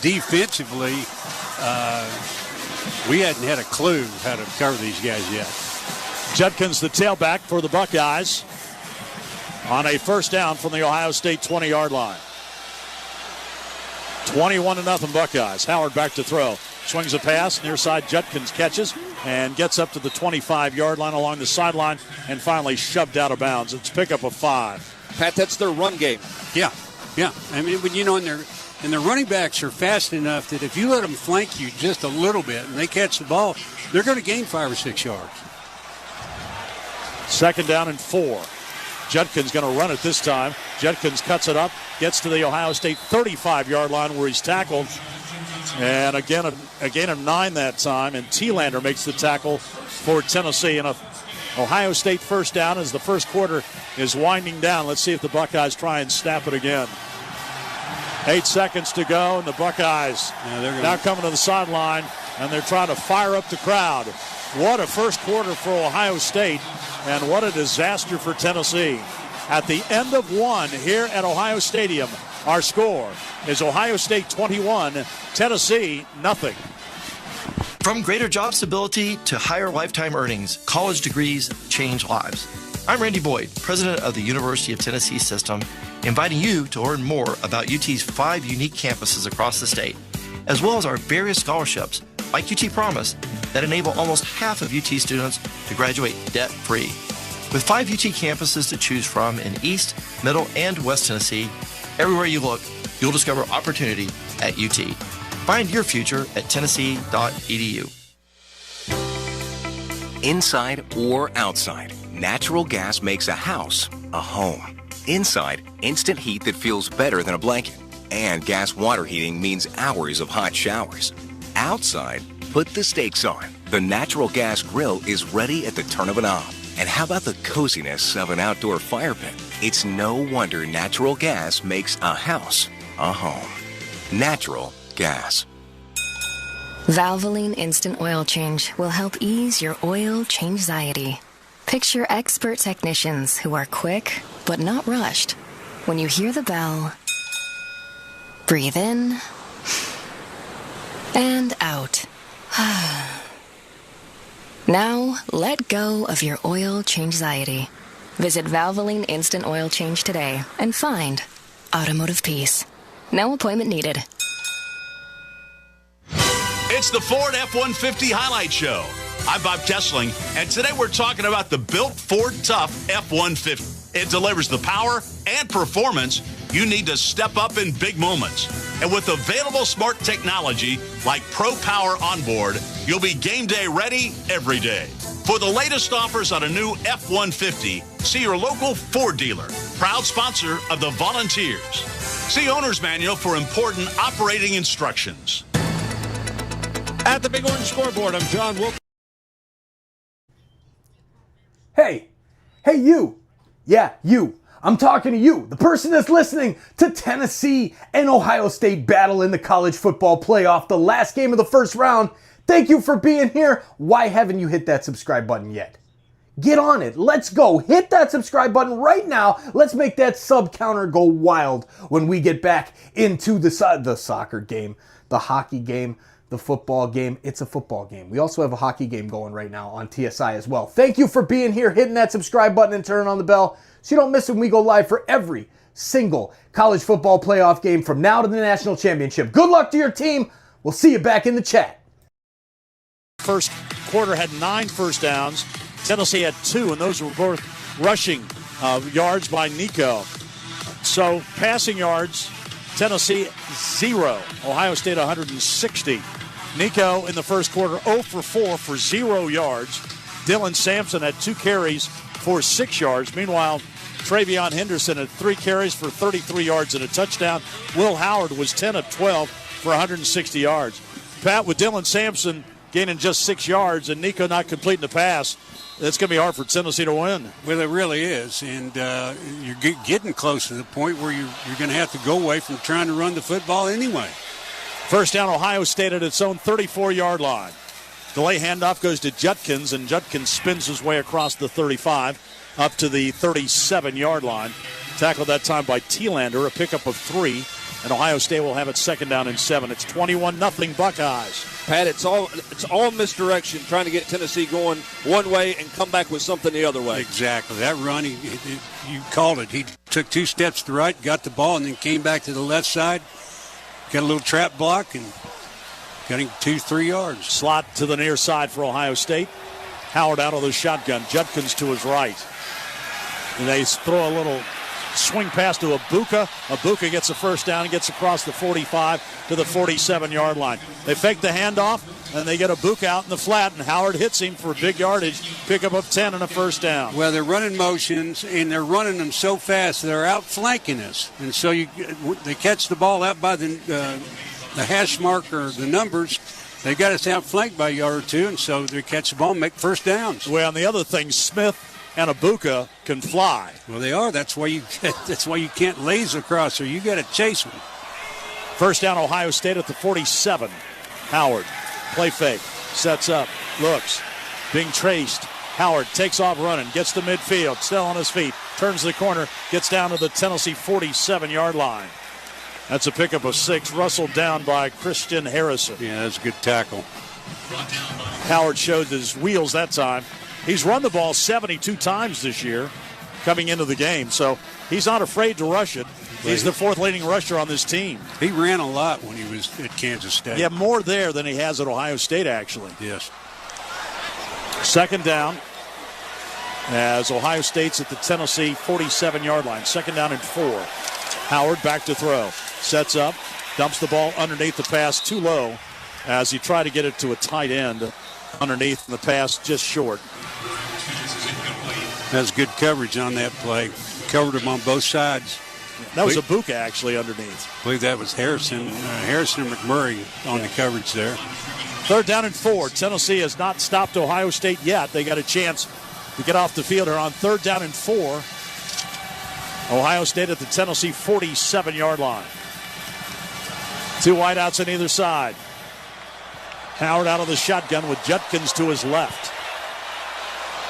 Defensively, we hadn't had a clue how to cover these guys yet. Judkins, the tailback for the Buckeyes, on a first down from the Ohio State 20-yard line. 21-0 Buckeyes. Howard back to throw. Swings a pass, near side. Judkins catches and gets up to the 25-yard line along the sideline and finally shoved out of bounds. It's pickup of 5. Pat, that's their run game. Yeah. I mean, and their running backs are fast enough that if you let them flank you just a little bit and they catch the ball, they're going to gain 5 or 6 yards. 2nd down and 4. Judkins going to run it this time. Judkins cuts it up, gets to the Ohio State 35-yard line where he's tackled. And again, a gain of 9 that time, and Thielander makes the tackle for Tennessee. And a Ohio State first down as the first quarter is winding down. Let's see if the Buckeyes try and snap it again. 8 seconds to go, and the Buckeyes now coming to the sideline, and they're trying to fire up the crowd. What a first quarter for Ohio State, and what a disaster for Tennessee. At the end of 1 here at Ohio Stadium, our score is Ohio State 21, Tennessee nothing. From greater job stability to higher lifetime earnings, college degrees change lives. I'm Randy Boyd, president of the University of Tennessee System, inviting you to learn more about UT's 5 unique campuses across the state, as well as our various scholarships, like UT Promise, that enable almost half of UT students to graduate debt-free. With 5 UT campuses to choose from in East, Middle, and West Tennessee, everywhere you look, you'll discover opportunity at UT. Find your future at tennessee.edu. Inside or outside, natural gas makes a house a home. Inside, instant heat that feels better than a blanket. And gas water heating means hours of hot showers. Outside, put the stakes on. The natural gas grill is ready at the turn of a knob. And how about the coziness of an outdoor fire pit? It's no wonder natural gas makes a house a home. Natural gas. Valvoline Instant Oil Change will help ease your oil change-anxiety. Picture expert technicians who are quick but not rushed. When you hear the bell, breathe in and out. Now, let go of your oil change-anxiety. Visit Valvoline Instant Oil Change today and find automotive peace. No appointment needed. It's the Ford F-150 Highlight Show. I'm Bob Kessling, and today we're talking about the built Ford Tough F-150. It delivers the power and performance you need to step up in big moments. And with available smart technology like Pro Power Onboard, you'll be game day ready every day. For the latest offers on a new F-150, see your local Ford dealer, proud sponsor of the Volunteers. See Owner's Manual for important operating instructions. At the Big Orange Scoreboard, I'm John Wilk. Hey, you. Yeah, you. I'm talking to you, the person that's listening to Tennessee and Ohio State battle in the college football playoff, the last game of the first round. Thank you for being here. Why haven't you hit that subscribe button yet? Get on it. Let's go. Hit that subscribe button right now. Let's make that sub counter go wild when we get back into the soccer game, the hockey game, the football game. It's a football game. We also have a hockey game going right now on TSI as well. Thank you for being here, hitting that subscribe button and turning on the bell so you don't miss when we go live for every single college football playoff game from now to the national championship. Good luck to your team. We'll see you back in the chat. First quarter had 9 first downs. Tennessee had 2, and those were both rushing yards by Nico. So passing yards, Tennessee 0. Ohio State 160. Nico in the first quarter 0 for 4 for 0 yards. Dylan Sampson had 2 carries for 6 yards. Meanwhile, Travion Henderson had 3 carries for 33 yards and a touchdown. Will Howard was 10 of 12 for 160 yards. Pat, with Dylan Sampson gaining just 6 yards, and Nico not completing the pass. It's going to be hard for Tennessee to win. Well, it really is, and you're getting close to the point where you're going to have to go away from trying to run the football anyway. First down, Ohio State at its own 34-yard line. Delay handoff goes to Judkins, and Judkins spins his way across the 35 up to the 37-yard line. Tackled that time by Thielander, a pickup of 3, and Ohio State will have it second down and 7. It's 21-0 Buckeyes. Pat, it's all misdirection, trying to get Tennessee going one way and come back with something the other way. Exactly. That run, you called it. He took 2 steps to the right, got the ball, and then came back to the left side, got a little trap block, and got him 2-3 yards. Slot to the near side for Ohio State. Howard out of the shotgun. Judkins to his right. And they throw a little swing pass to Abuka. Abuka gets a first down and gets across the 45 to the 47-yard line. They fake the handoff, and they get Abuka out in the flat, and Howard hits him for a big yardage, pickup of 10 and a first down. Well, they're running motions, and they're running them so fast they're outflanking us. And so they catch the ball out by the hash mark or the numbers. They got us outflanked by a yard or two, and so they catch the ball and make first downs. Well, and the other thing, Smith and Abuka can fly. Well, they are. That's why you can't laser across her. You got to chase them. First down, Ohio State at the 47. Howard, play fake, sets up, looks, being traced. Howard takes off running, gets to midfield, still on his feet, turns the corner, gets down to the Tennessee 47-yard line. That's a pickup of 6, rustled down by Christian Harrison. Yeah, that's a good tackle. Howard showed his wheels that time. He's run the ball 72 times this year coming into the game, so he's not afraid to rush it. He's the 4th leading rusher on this team. He ran a lot when he was at Kansas State. Yeah, more there than he has at Ohio State, actually. Yes. Second down as Ohio State's at the Tennessee 47-yard line. Second down and 4. Howard back to throw. Sets up, dumps the ball underneath the pass too low as he tried to get it to a tight end underneath the pass just short. That's good coverage on that play. Covered him on both sides. That was Abuka actually underneath. I believe that was Harrison and McMurray on the coverage there. Third down and 4. Tennessee has not stopped Ohio State yet. They got a chance to get off the field here on third down and 4. Ohio State at the Tennessee 47-yard line. 2 wideouts on either side. Howard out of the shotgun with Judkins to his left.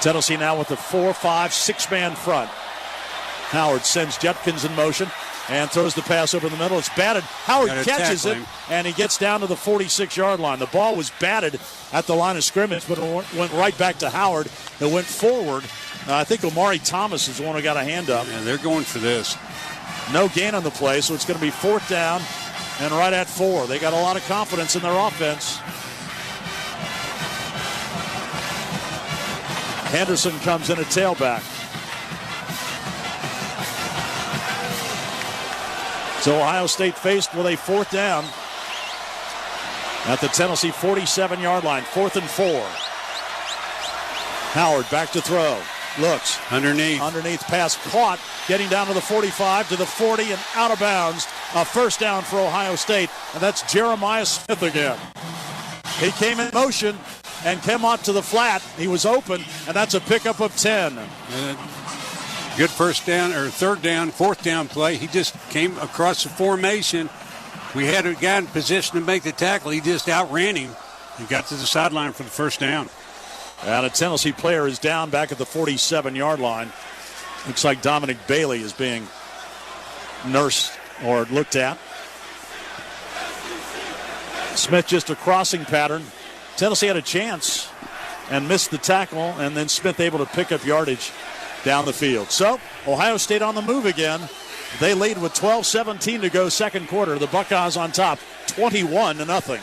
Tennessee now with a 4-5, 6-man front. Howard sends Judkins in motion and throws the pass over the middle. It's batted. Howard catches it, and he gets down to the 46-yard line. The ball was batted at the line of scrimmage, but it went right back to Howard. It went forward. I think Omari Thomas is the one who got a hand up. Yeah, they're going for this. No gain on the play, so it's going to be 4th down and right at 4. They got a lot of confidence in their offense. Henderson comes in at tailback. So Ohio State faced with a 4th down at the Tennessee 47-yard line. 4th and 4. Howard back to throw. Looks. Underneath pass caught. Getting down to the 45, to the 40, and out of bounds. A first down for Ohio State. And that's Jeremiah Smith again. He came in motion and came out to the flat. He was open, and that's a pickup of 10. Good first down, or third down, 4th down play. He just came across the formation. We had a guy in position to make the tackle. He just outran him and got to the sideline for the first down. And a Tennessee player is down back at the 47-yard line. Looks like Dominic Bailey is being nursed or looked at. Smith just a crossing pattern. Tennessee had a chance and missed the tackle, and then Smith able to pick up yardage down the field. So, Ohio State on the move again. They lead with 12-17 to go second quarter. The Buckeyes on top, 21-0.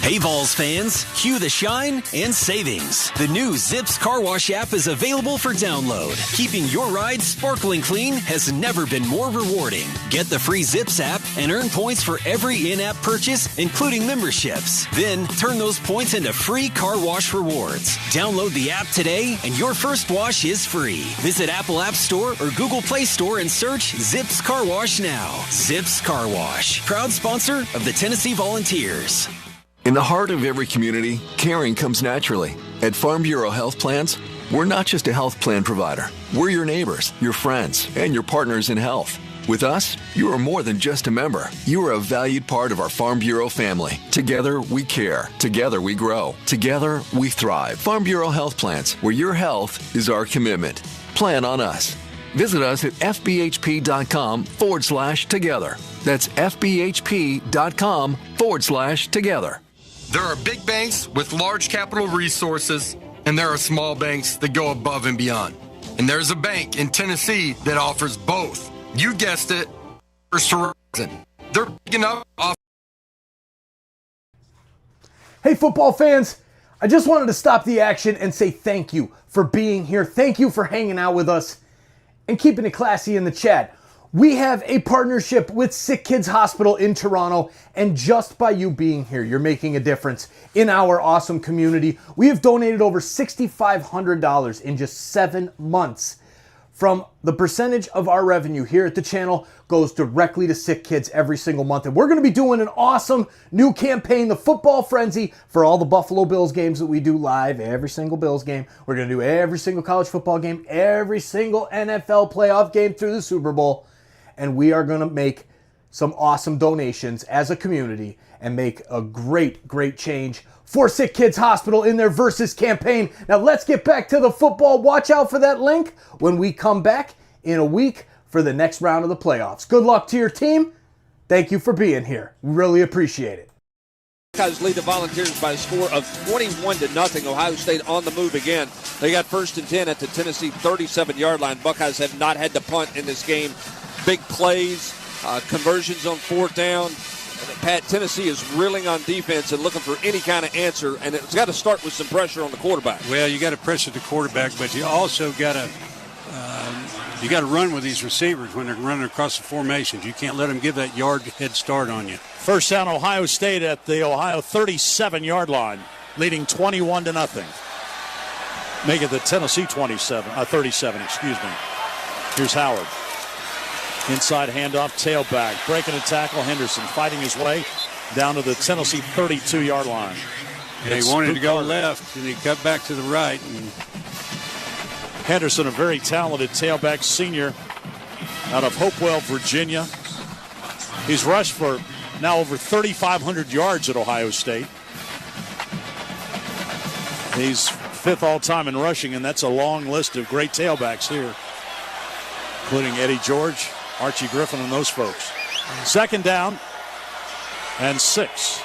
Hey, Vols fans, cue the shine and savings. The new Zips Car Wash app is available for download. Keeping your ride sparkling clean has never been more rewarding. Get the free Zips app and earn points for every in-app purchase, including memberships. Then turn those points into free car wash rewards. Download the app today and your first wash is free. Visit Apple App Store or Google Play Store and search Zips Car Wash now. Zips Car Wash, proud sponsor of the Tennessee Volunteers. In the heart of every community, caring comes naturally. At Farm Bureau Health Plans, we're not just a health plan provider. We're your neighbors, your friends, and your partners in health. With us, you are more than just a member. You are a valued part of our Farm Bureau family. Together, we care. Together, we grow. Together, we thrive. Farm Bureau Health Plans, where your health is our commitment. Plan on us. Visit us at fbhp.com/together. That's fbhp.com/together. There are big banks with large capital resources, and there are small banks that go above and beyond. And there's a bank in Tennessee that offers both. You guessed it, First Horizon. They're picking up off. Hey, football fans, I just wanted to stop the action and say thank you for being here. Thank you for hanging out with us and keeping it classy in the chat. We have a partnership with Sick Kids Hospital in Toronto, and just by you being here, you're making a difference in our awesome community. We have donated over $6,500 in just 7 months. From the percentage of our revenue here at the channel goes directly to Sick Kids every single month. And we're going to be doing an awesome new campaign, the Football Frenzy, for all the Buffalo Bills games that we do live, every single Bills game. We're going to do every single college football game, every single NFL playoff game through the Super Bowl. And we are going to make some awesome donations as a community and make a great, great change for Sick Kids Hospital in their Versus campaign. Now let's get back to the football. Watch out for that link when we come back in a week for the next round of the playoffs. Good luck to your team. Thank you for being here. We really appreciate it. Buckeyes lead the Volunteers by a score of 21-0. Ohio State on the move again. They got 1st and 10 at the Tennessee 37-yard line. Buckeyes have not had to punt in this game. Big plays, conversions on 4th down. Pat, Tennessee is reeling on defense and looking for any kind of answer, and it's got to start with some pressure on the quarterback. Well, you got to pressure the quarterback, but you also got to run with these receivers when they're running across the formations. You can't let them give that yard head start on you. First down, Ohio State at the Ohio 37-yard line, leading 21-0. Make it the Tennessee 37, excuse me. Here's Howard. Inside handoff, tailback, breaking a tackle. Henderson fighting his way down to the Tennessee 32-yard line. Yeah, he wanted to go left, and he cut back to the right. And Henderson, a very talented tailback senior out of Hopewell, Virginia. He's rushed for now over 3,500 yards at Ohio State. He's 5th all-time in rushing, and that's a long list of great tailbacks here, including Eddie George, Archie Griffin, and those folks. 2nd down and 6.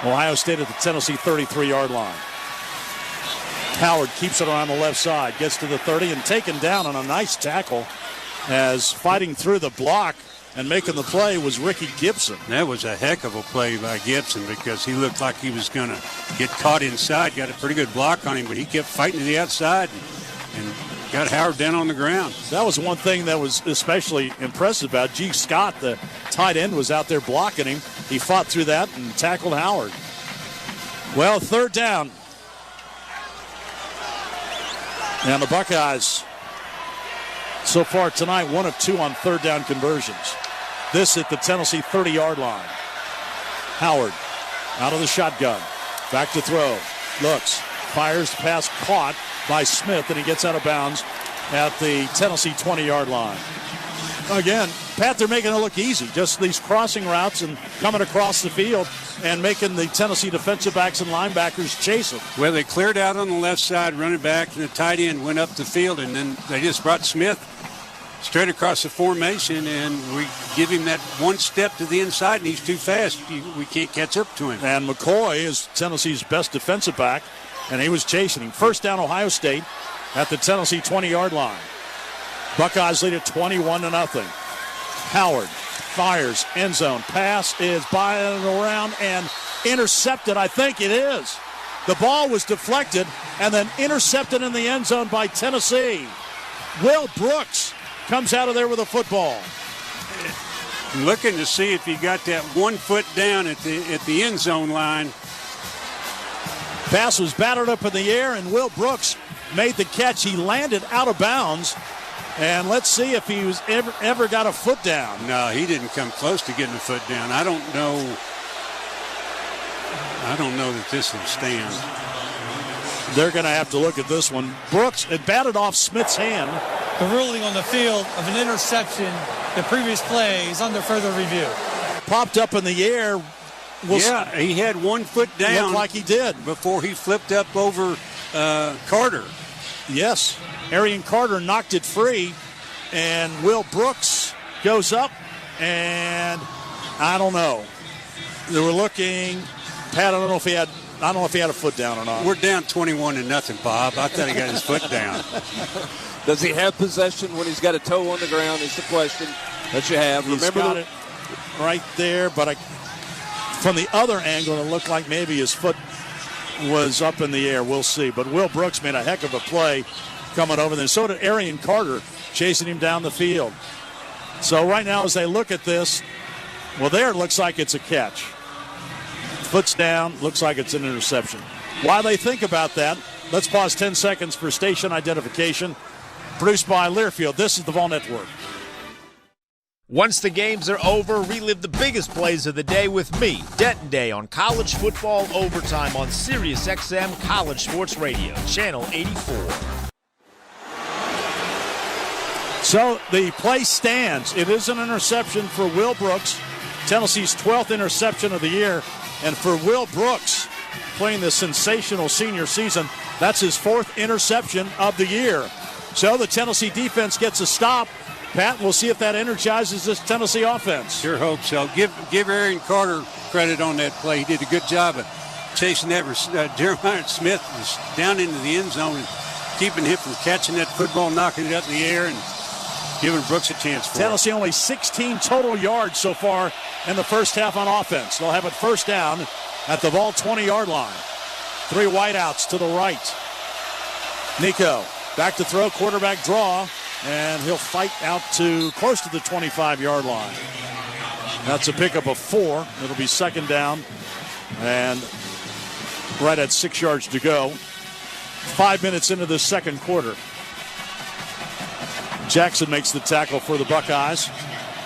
Ohio State at the Tennessee 33-yard line. Howard keeps it around the left side, gets to the 30 and taken down on a nice tackle as fighting through the block and making the play was Ricky Gibson. That was a heck of a play by Gibson because he looked like he was going to get caught inside, got a pretty good block on him, but he kept fighting to the outside and got Howard down on the ground. That was one thing that was especially impressive about G. Scott, the tight end, was out there blocking him. He fought through that and tackled Howard. Well, 3rd down. And the Buckeyes, so far tonight, 1 of 2 on 3rd down conversions. This at the Tennessee 30-yard line. Howard out of the shotgun. Back to throw. Looks. Fires the pass caught by Smith, and he gets out of bounds at the Tennessee 20-yard line. Again, Pat, they're making it look easy. Just these crossing routes and coming across the field and making the Tennessee defensive backs and linebackers chase them. Well, they cleared out on the left side, running back, and the tight end went up the field, and then they just brought Smith straight across the formation, and we give him that one step to the inside, and he's too fast. We can't catch up to him. And McCoy is Tennessee's best defensive back, and he was chasing him. 1st down, Ohio State at the Tennessee 20-yard line. Buckeyes lead at 21-0. Howard fires, end zone. Pass is by and around and intercepted. I think it is. The ball was deflected and then intercepted in the end zone by Tennessee. Will Brooks comes out of there with a football. Looking to see if he got that 1 foot down at the end zone line. Pass was battered up in the air, and Will Brooks made the catch. He landed out of bounds, and let's see if he was ever got a foot down. No, he didn't come close to getting a foot down. I don't I don't know that this will stand. They're going to have to look at this one. Brooks, it batted off Smith's hand. The ruling on the field of an interception the previous play is under further review. Popped up in the air. He had 1 foot down. Looked like he did. Before he flipped up over Carter. Yes. Arian Carter knocked it free, and Will Brooks goes up, and I don't know. They were looking. Pat, I don't know if he had a foot down or not. We're down 21-0, Bob. I thought he got his foot down. Does he have possession when he's got a toe on the ground is the question that you have. He's got it right there, but from the other angle, it looked like maybe his foot was up in the air. We'll see. But Will Brooks made a heck of a play coming over there. So did Arian Carter, chasing him down the field. So right now, as they look at this, well, there it looks like it's a catch. Foot's down, looks like it's an interception. While they think about that, let's pause 10 seconds for station identification. Produced by Learfield. This is the Vol Network. Once the games are over, relive the biggest plays of the day with me, Denton Day, on College Football Overtime on Sirius XM College Sports Radio, Channel 84. So the play stands. It is an interception for Will Brooks, Tennessee's 12th interception of the year. And for Will Brooks, playing this sensational senior season, that's his 4th interception of the year. So the Tennessee defense gets a stop. Pat, we'll see if that energizes this Tennessee offense. Sure hope so. Give Arian Carter credit on that play. He did a good job of chasing that. Jeremiah Smith was down into the end zone and keeping him from catching that football, knocking it up in the air, and giving Brooks a chance for Tennessee only 16 total yards so far in the first half on offense. They'll have it first down at the Vol 20-yard line. 3 wideouts to the right. Nico back to throw, quarterback draw, and he'll fight out to close to the 25-yard line. That's a pickup of 4. It'll be second down and right at 6 yards to go. 5 minutes into the second quarter. Jackson makes the tackle for the Buckeyes,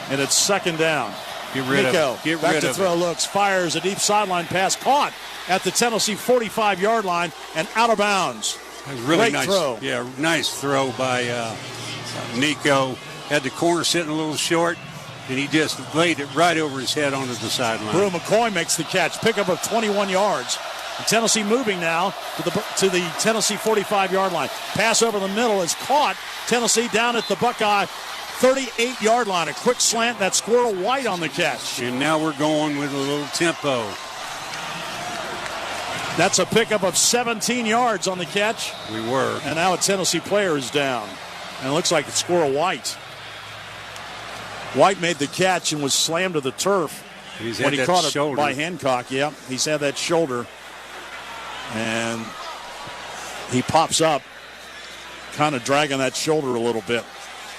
and it's second down. Nico back to throw, looks, fires a deep sideline pass, caught at the Tennessee 45-yard line and out of bounds. Really Great nice throw. Yeah, nice throw by Nico. Had the corner sitting a little short, and he just laid it right over his head onto the sideline. Brew McCoy makes the catch, pickup of 21 yards. Tennessee moving now to the Tennessee 45-yard line. Pass over the middle is caught. Tennessee down at the Buckeye 38-yard line. A quick slant. That's Squirrel White on the catch. And now we're going with a little tempo. That's a pickup of 17 yards on the catch. We were. And now a Tennessee player is down. And it looks like it's Squirrel White. White made the catch and was slammed to the turf when he caught it by Hancock. Yeah, he's had that shoulder. And he pops up, kind of dragging that shoulder a little bit.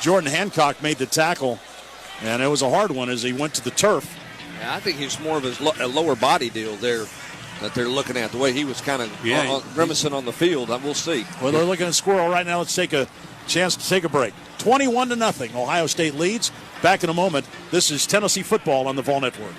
Jordan Hancock made the tackle, and it was a hard one as he went to the turf. Yeah, I think he's more of a lower body deal there that they're looking at, the way he was kind of grimacing on the field. We'll see. Well, they're looking at Squirrel right now. Let's take a chance to take a break. 21-0. Ohio State leads. Back in a moment. This is Tennessee football on the Vol Network.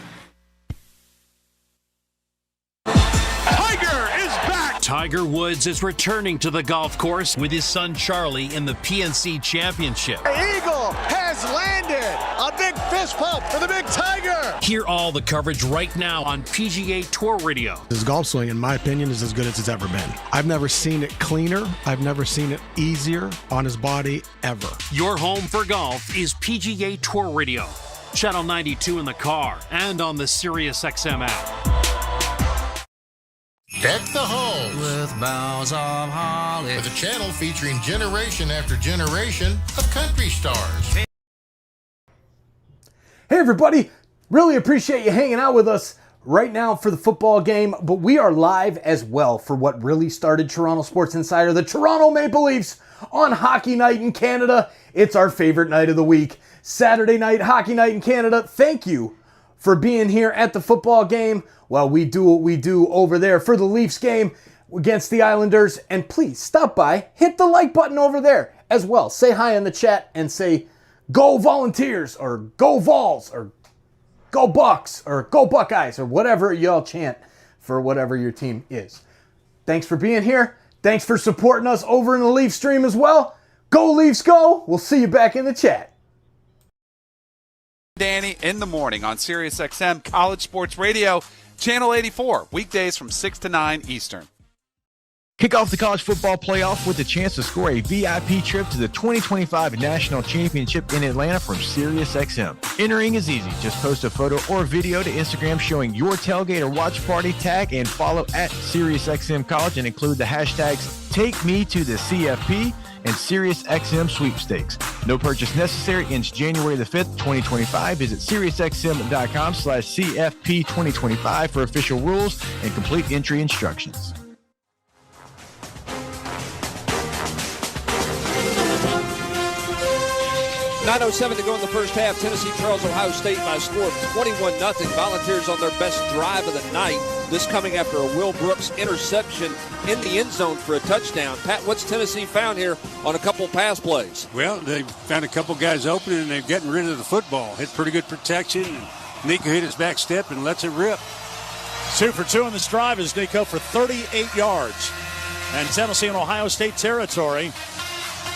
Tiger Woods is returning to the golf course with his son Charlie in the PNC Championship. Eagle has landed. A big fist pump for the big Tiger. Hear all the coverage right now on PGA Tour Radio. His golf swing, in my opinion, is as good as it's ever been. I've never seen it cleaner. I've never seen it easier on his body ever. Your home for golf is PGA Tour Radio. Channel 92 in the car and on the Sirius XM app. Deck the halls with boughs of holly. With a channel featuring generation after generation of country stars. Hey everybody, really appreciate you hanging out with us right now for the football game, but we are live as well for what really started Toronto Sports Insider, the Toronto Maple Leafs on Hockey Night in Canada. It's our favorite night of the week, Saturday night Hockey Night in Canada. Thank you for being here at the football game. Well, we do what we do over there for the Leafs game against the Islanders. And please stop by, hit the like button over there as well. Say hi in the chat and say, go Volunteers, or go Vols, or go Bucks, or go Buckeyes, or whatever y'all chant for whatever your team is. Thanks for being here. Thanks for supporting us over in the Leaf stream as well. Go Leafs go. We'll see you back in the chat. Danny in the morning on SiriusXM College Sports Radio, Channel 84, weekdays from 6 to 9 Eastern. Kick off the college football playoff with a chance to score a VIP trip to the 2025 National Championship in Atlanta from SiriusXM. Entering is easy. Just post a photo or video to Instagram showing your tailgate or watch party, tag and follow at SiriusXM College and include the hashtags TakeMeToTheCFP and SiriusXM Sweepstakes. No purchase necessary. Ends January the 5th, 2025. Visit SiriusXM.com/CFP 2025 for official rules and complete entry instructions. 9:07 to go in the first half. Tennessee trails Ohio State by a score of 21-0. Volunteers on their best drive of the night. This coming after a Will Brooks interception in the end zone for a touchdown. Pat, what's Tennessee found here on a couple pass plays? Well, they found a couple guys open, and they're getting rid of the football. Hit pretty good protection. And Nico hit his back step and lets it rip. 2 for 2 in this drive is Nico for 38 yards. And Tennessee in Ohio State territory,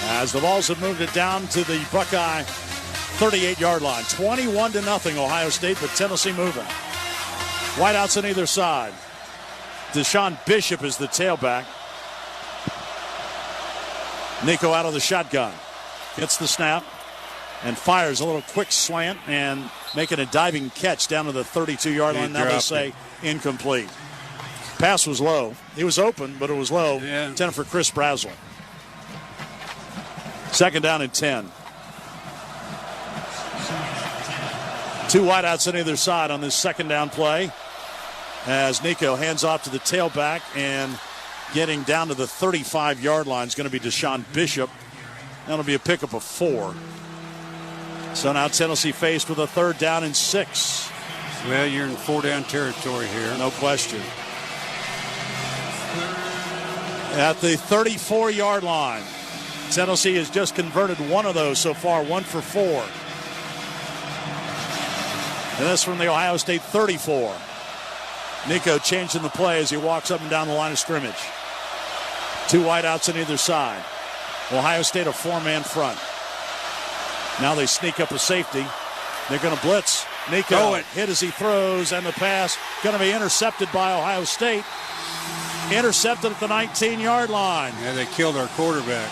as the Vols have moved it down to the Buckeye 38-yard line. 21-0 Ohio State, but Tennessee moving. Wideouts on either side. Deshaun Bishop is the tailback. Nico out of the shotgun. Gets the snap and fires a little quick slant and making a diving catch down to the 32-yard line. Now they say incomplete. Pass was low. He was open, but it was low. Intended for Chris Brazel. Second down and 10. 2 wideouts on either side on this second down play as Nico hands off to the tailback, and getting down to the 35-yard line is going to be Deshaun Bishop. That'll be a pickup of 4. So now Tennessee faced with a 3rd down and 6. Well, you're in 4-down territory here. No question. At the 34-yard line. Tennessee has just converted one of those so far, 1 for 4. And this from the Ohio State 34. Nico changing the play as he walks up and down the line of scrimmage. 2 wideouts on either side. Ohio State a 4-man front. Now they sneak up a safety. They're going to blitz. Nico hit as he throws, and the pass going to be intercepted by Ohio State. Intercepted at the 19-yard line. Yeah, they killed our quarterback.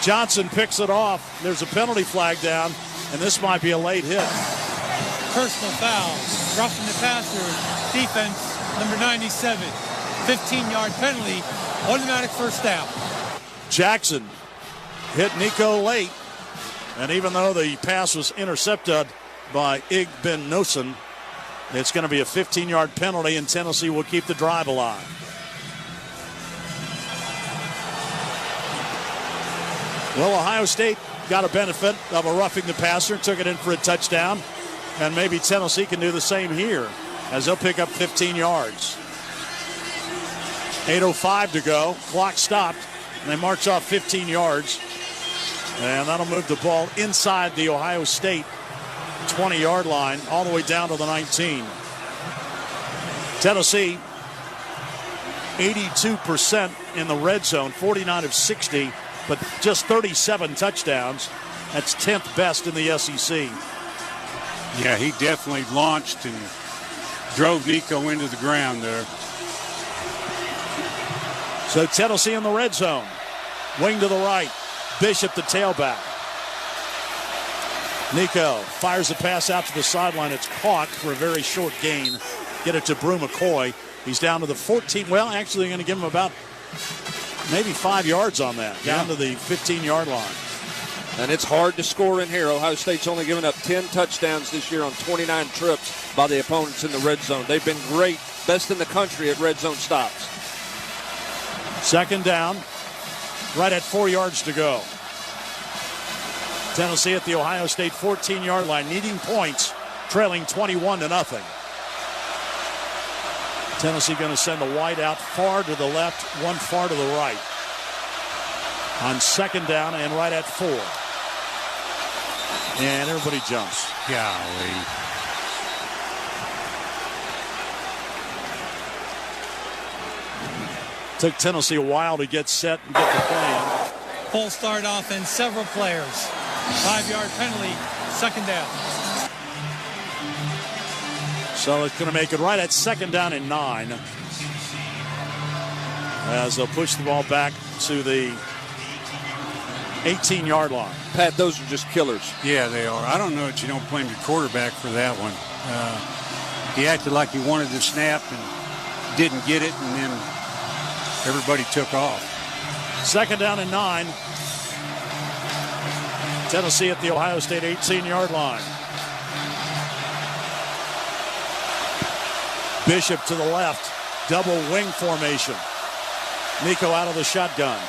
Johnson picks it off. There's a penalty flag down, and this might be a late hit. Personal foul. Roughing the passer. Defense, number 97. 15-yard penalty. Automatic first down. Jackson hit Nico late, and even though the pass was intercepted by Ig Ben Nosen, it's going to be a 15-yard penalty, and Tennessee will keep the drive alive. Well, Ohio State got a benefit of a roughing the passer, took it in for a touchdown, and maybe Tennessee can do the same here as they'll pick up 15 yards. 8:05 to go. Clock stopped, and they march off 15 yards. And that'll move the ball inside the Ohio State 20-yard line all the way down to the 19. Tennessee, 82% in the red zone, 49 of 60, but just 37 touchdowns. That's 10th best in the SEC. Yeah, he definitely launched and drove Nico into the ground there. So Tennessee in the red zone. Wing to the right. Bishop the tailback. Nico fires the pass out to the sideline. It's caught for a very short gain. Get it to Brew McCoy. He's down to the 14. Well, actually, they're going to give him about maybe 5 yards on that. Down to the 15-yard line. And it's hard to score in here. Ohio State's only given up 10 touchdowns this year on 29 trips by the opponents in the red zone. They've been great, best in the country at red zone stops. Second down, right at 4 yards to go. Tennessee at the Ohio State 14-yard line, needing points, trailing 21-0. Tennessee going to send a wide out far to the left, one far to the right. On second down and right at 4. And everybody jumps. Golly. Took Tennessee a while to get set and get the play in. Full start offense, several players. 5-yard penalty, second down. So it's going to make it right at second down and 9. As they'll push the ball back to the 18-yard line. Pat, those are just killers. Yeah, they are. I don't know that you don't blame your quarterback for that one. He acted like he wanted the snap and didn't get it, and then everybody took off. Second down and 9. Tennessee at the Ohio State 18-yard line. Bishop to the left. Double wing formation. Nico out of the shotgun.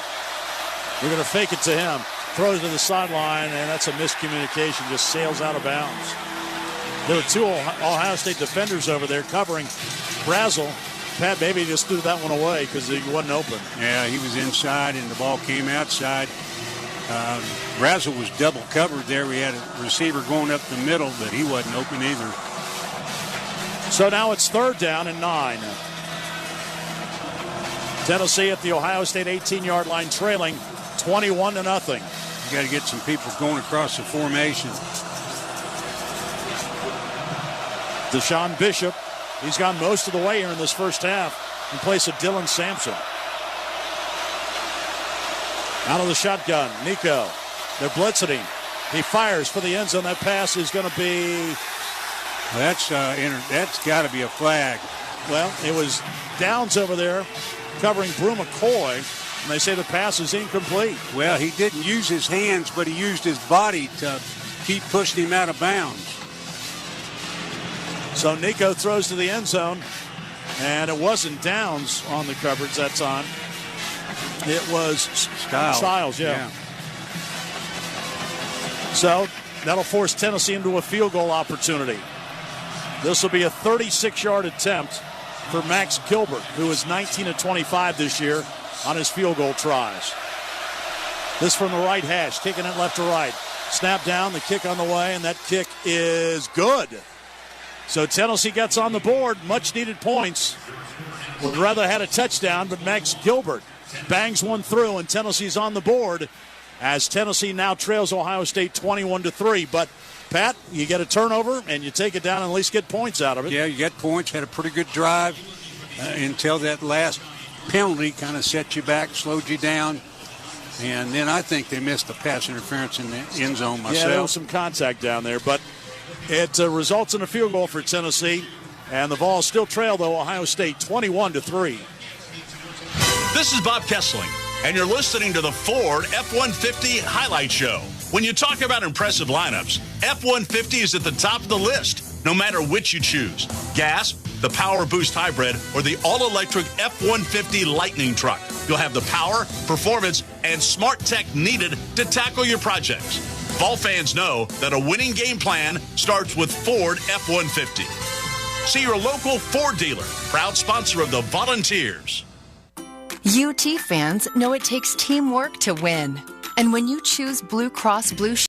We're going to fake it to him. Throws to the sideline, and that's a miscommunication. Just sails out of bounds. There were 2 Ohio State defenders over there covering Brazel. Pat maybe just threw that one away because he wasn't open. Yeah, he was inside, and the ball came outside. Brazel was double covered there. We had a receiver going up the middle, but he wasn't open either. So now it's third down and 9. Tennessee at the Ohio State 18-yard line trailing 21-0. You got to get some people going across the formation. Deshaun Bishop, he's gone most of the way here in this first half in place of Dylan Sampson. Out of the shotgun, Nico. They're blitzing him. He fires for the end zone. That pass is going to be... Well, that's got to be a flag. Well, it was Downs over there covering Brew McCoy, and they say the pass is incomplete. Well, he didn't use his hands, but he used his body to keep pushing him out of bounds. So Nico throws to the end zone, and it wasn't Downs on the coverage that time. It was Styles, yeah. So that'll force Tennessee into a field goal opportunity. This will be a 36-yard attempt for Max Gilbert, who is 19 of 25 this year on his field goal tries. This from the right hash, kicking it left to right. Snap down, the kick on the way, and that kick is good. So Tennessee gets on the board, much needed points. Would rather had a touchdown, but Max Gilbert bangs one through, and Tennessee's on the board as Tennessee now trails Ohio State 21-3. But Pat, you get a turnover and you take it down and at least get points out of it. Yeah, you get points. Had a pretty good drive until that last penalty kind of set you back, slowed you down. And then I think they missed the pass interference in the end zone myself. Yeah, there was some contact down there, but it results in a field goal for Tennessee. And the Vols still trail, though, Ohio State 21-3. This is Bob Kessling, and you're listening to the Ford F-150 Highlight Show. When you talk about impressive lineups, F-150 is at the top of the list, no matter which you choose. Gas, the Power Boost Hybrid, or the all-electric F-150 Lightning Truck. You'll have the power, performance, and smart tech needed to tackle your projects. Vol fans know that a winning game plan starts with Ford F-150. See your local Ford dealer, proud sponsor of the Volunteers. UT fans know it takes teamwork to win. And when you choose Blue Cross Blue Shield.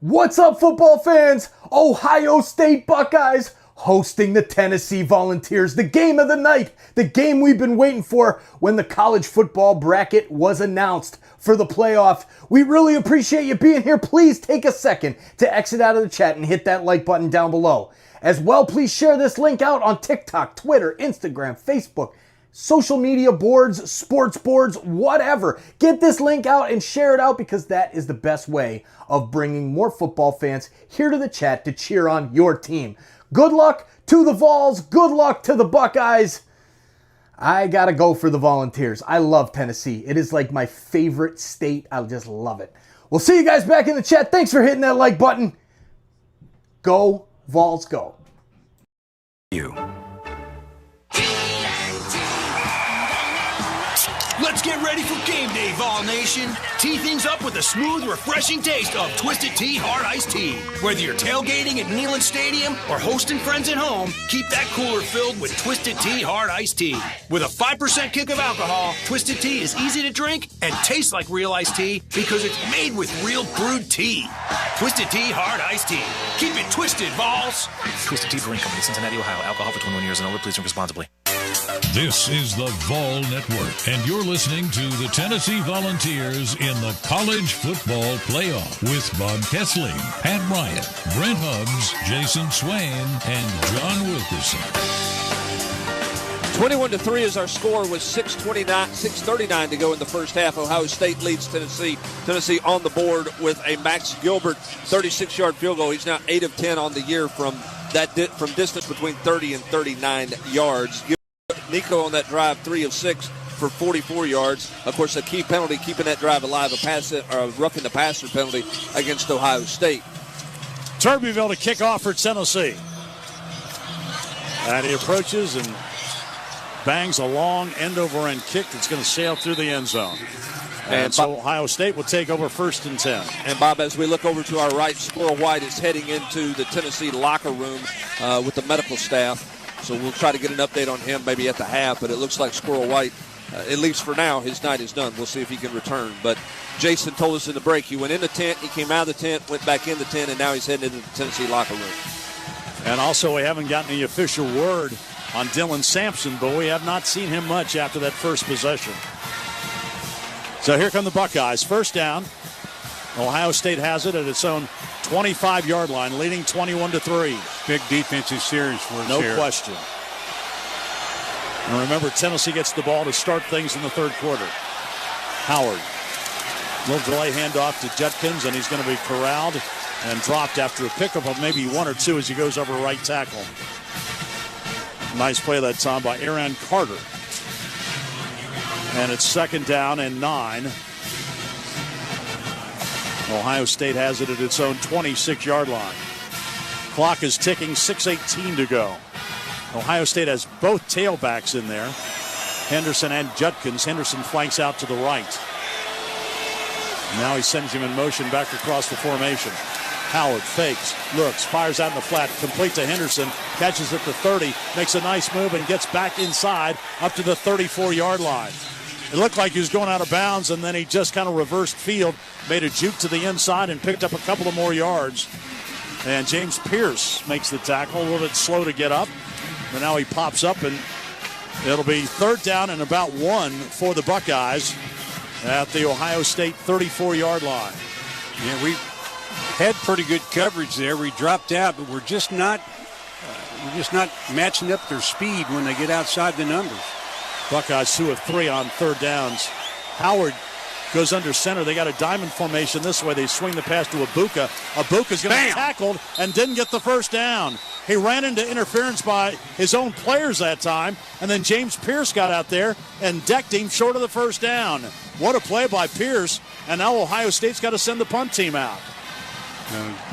What's up, football fans? Ohio State Buckeyes hosting the Tennessee Volunteers. The game of the night, the game we've been waiting for when the college football bracket was announced for the playoff. We really appreciate you being here. Please take a second to exit out of the chat and hit that like button down below. As well, please share this link out on TikTok, Twitter, Instagram, Facebook, social media boards, sports boards, whatever. Get this link out and share it out because that is the best way of bringing more football fans here to the chat to cheer on your team. Good luck to the Vols. Good luck to the Buckeyes. I gotta go for the Volunteers. I love Tennessee. It is like my favorite state. I just love it. We'll see you guys back in the chat. Thanks for hitting that like button. Go Vols, go. Let's get ready for game day, Vol Nation. Tee things up with a smooth, refreshing taste of Twisted Tea Hard Iced Tea. Whether you're tailgating at Neyland Stadium or hosting friends at home, keep that cooler filled with Twisted Tea Hard Iced Tea. With a 5% kick of alcohol, Twisted Tea is easy to drink and tastes like real iced tea because it's made with real brewed tea. Twisted Tea Hard Iced Tea. Keep it twisted, Vols. Twisted Tea Brewing Company, Cincinnati, Ohio. Alcohol for 21 years and older. Please drink responsibly. This is the Vol Network, and you're listening to the Tennessee Volunteers in the College Football Playoff with Bob Kessling, Pat Ryan, Brent Hubbs, Jason Swain, and John Wilkerson. 21-3 is our score with 6:39 to go in the first half. Ohio State leads Tennessee. Tennessee on the board with a Max Gilbert 36-yard field goal. He's now 8 of 10 on the year from distance between 30 and 39 yards. Nico on that drive, 3 of 6 for 44 yards. Of course, a key penalty keeping that drive alive, a roughing the passer penalty against Ohio State. Turbeville to kick off for Tennessee. And he approaches and bangs a long end-over-end kick that's going to sail through the end zone. And so Ohio State will take over 1st and 10. And, Bob, as we look over to our right, Squirrel White is heading into the Tennessee locker room with the medical staff. So we'll try to get an update on him maybe at the half, but it looks like Squirrel White, at least for now, his night is done. We'll see if he can return. But Jason told us in the break, he went in the tent, he came out of the tent, went back in the tent, and now he's heading into the Tennessee locker room. And also we haven't gotten any official word on Dylan Sampson, but we have not seen him much after that first possession. So here come the Buckeyes. First down. Ohio State has it at its own 25-yard line, leading 21-3. Big defensive series for us No here. question. And remember, Tennessee gets the ball to start things in the third quarter. Howard. Little delay handoff to Judkins, and he's going to be corralled and dropped after a pickup of maybe 1 or 2 as he goes over right tackle. Nice play that time by Aaron Carter. And it's 2nd down and 9. Ohio State has it at its own 26-yard line. Clock is ticking, 6:18 to go. Ohio State has both tailbacks in there, Henderson and Judkins. Henderson flanks out to the right. Now he sends him in motion back across the formation. Howard fakes, looks, fires out in the flat, complete to Henderson, catches at the 30, makes a nice move and gets back inside up to the 34-yard line. It looked like he was going out of bounds, and then he just kind of reversed field, made a juke to the inside, and picked up a couple of more yards. And James Pierce makes the tackle, a little bit slow to get up. But now he pops up, and it'll be 3rd down and about 1 for the Buckeyes at the Ohio State 34-yard line. Yeah, we had pretty good coverage there. We dropped out, but we're just not matching up their speed when they get outside the numbers. Buckeyes 2 of 3 on 3rd downs. Howard goes under center. They got a diamond formation this way. They swing the pass to Abuka. Abuka's going to be tackled and didn't get the first down. He ran into interference by his own players that time, and then James Pierce got out there and decked him short of the first down. What a play by Pierce, and now Ohio State's got to send the punt team out.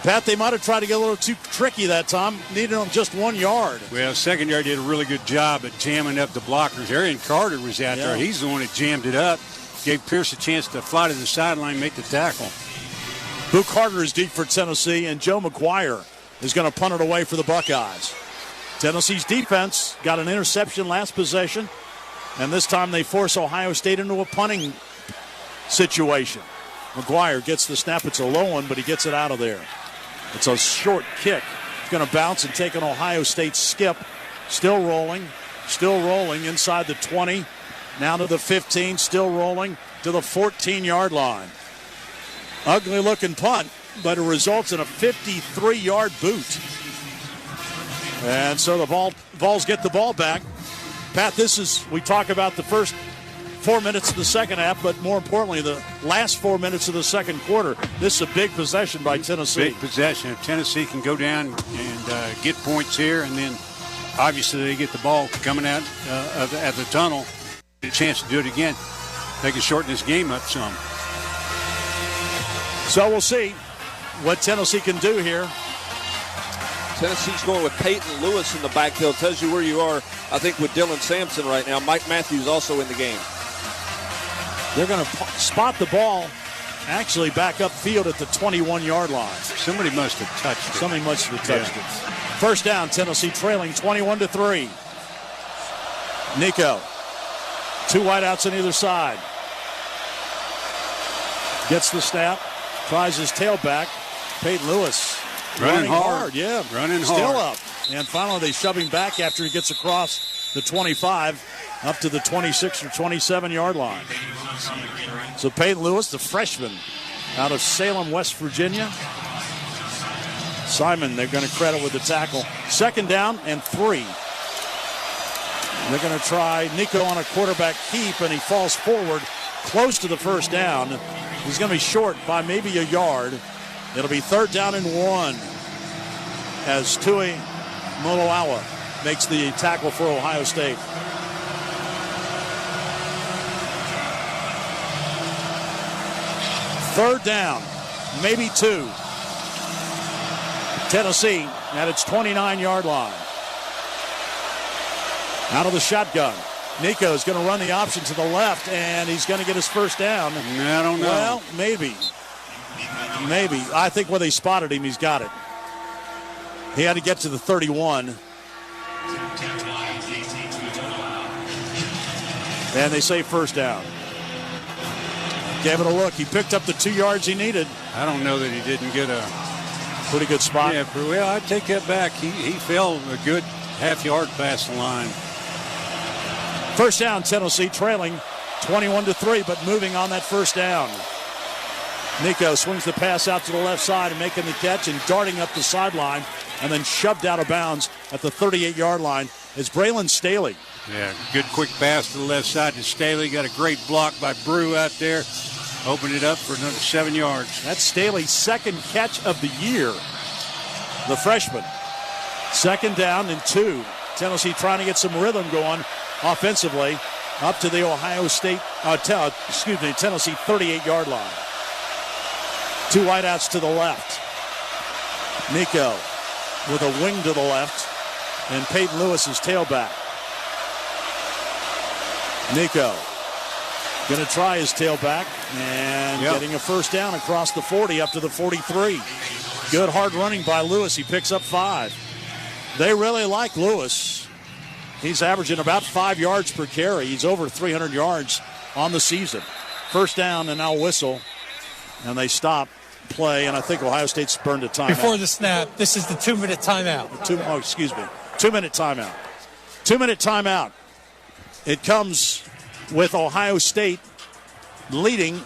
Pat, they might have tried to get a little too tricky that time, needed them just 1 yard. Well, secondary did a really good job at jamming up the blockers. Aaron Carter was out there. He's the one that jammed it up, gave Pierce a chance to fly to the sideline, make the tackle. Boo Carter is deep for Tennessee, and Joe McGuire is going to punt it away for the Buckeyes. Tennessee's defense got an interception last possession, and this time they force Ohio State into a punting situation. McGuire gets the snap. It's a low one, but he gets it out of there. It's a short kick. It's going to bounce and take an Ohio State skip. Still rolling inside the 20. Now to the 15, still rolling to the 14-yard line. Ugly looking punt, but it results in a 53-yard boot. And so the Vols get the ball back. Pat, we talk about the first 4 minutes of the second half, but more importantly, the last 4 minutes of the second quarter. This is a big possession by Tennessee. Big possession. If Tennessee can go down and get points here, and then obviously they get the ball coming out at the tunnel, a chance to do it again, they can shorten this game up some. So we'll see what Tennessee can do here. Tennessee's going with Peyton Lewis in the backfield. Tells you where you are, I think, with Dylan Sampson right now. Mike Matthews also in the game. They're going to spot the ball actually back upfield at the 21-yard line. Somebody must have touched it. Somebody must have touched it. First down, Tennessee trailing 21-3. Nico. 2 wideouts on either side. Gets the snap. Tries his tailback. Peyton Lewis running hard. Yeah, running still hard. up. And finally they shove him back after he gets across the 25 up to the 26 or 27-yard line. So Peyton Lewis, the freshman out of Salem, West Virginia. Simon, they're going to credit with the tackle. 2nd down and 3. They're going to try Nico on a quarterback keep, and he falls forward close to the first down. He's going to be short by maybe a yard. It'll be 3rd down and 1 as Tui Moloawa makes the tackle for Ohio State. Third down, maybe 2. Tennessee at its 29-yard line. Out of the shotgun. Nico's going to run the option to the left, and he's going to get his first down. I don't know. Well, maybe. I think when they spotted him, he's got it. He had to get to the 31. And they say first down. Gave it a look. He picked up the 2 yards he needed. I don't know that he didn't get a pretty good spot. Yeah, well, I'd take that back. He fell a good half-yard past the line. First down, Tennessee trailing 21-3, but moving on that first down. Nico swings the pass out to the left side and making the catch and darting up the sideline and then shoved out of bounds at the 38-yard line is Braylon Staley. Yeah, good quick pass to the left side to Staley. Got a great block by Brew out there. Opened it up for another 7 yards. That's Staley's 2nd catch of the year. The freshman. 2nd down and 2. Tennessee trying to get some rhythm going offensively up to the Tennessee 38-yard line. 2 wideouts to the left. Nico with a wing to the left, and Peyton Lewis is tailback. Nico going to try his tailback and getting a first down across the 40 up to the 43. Good hard running by Lewis. He picks up 5. They really like Lewis. He's averaging about 5 yards per carry. He's over 300 yards on the season. First down and now whistle, and they stop play, and I think Ohio State's burned a timeout. Before the snap, this is the 2-minute timeout. 2-minute timeout. 2-minute timeout. It comes with Ohio State leading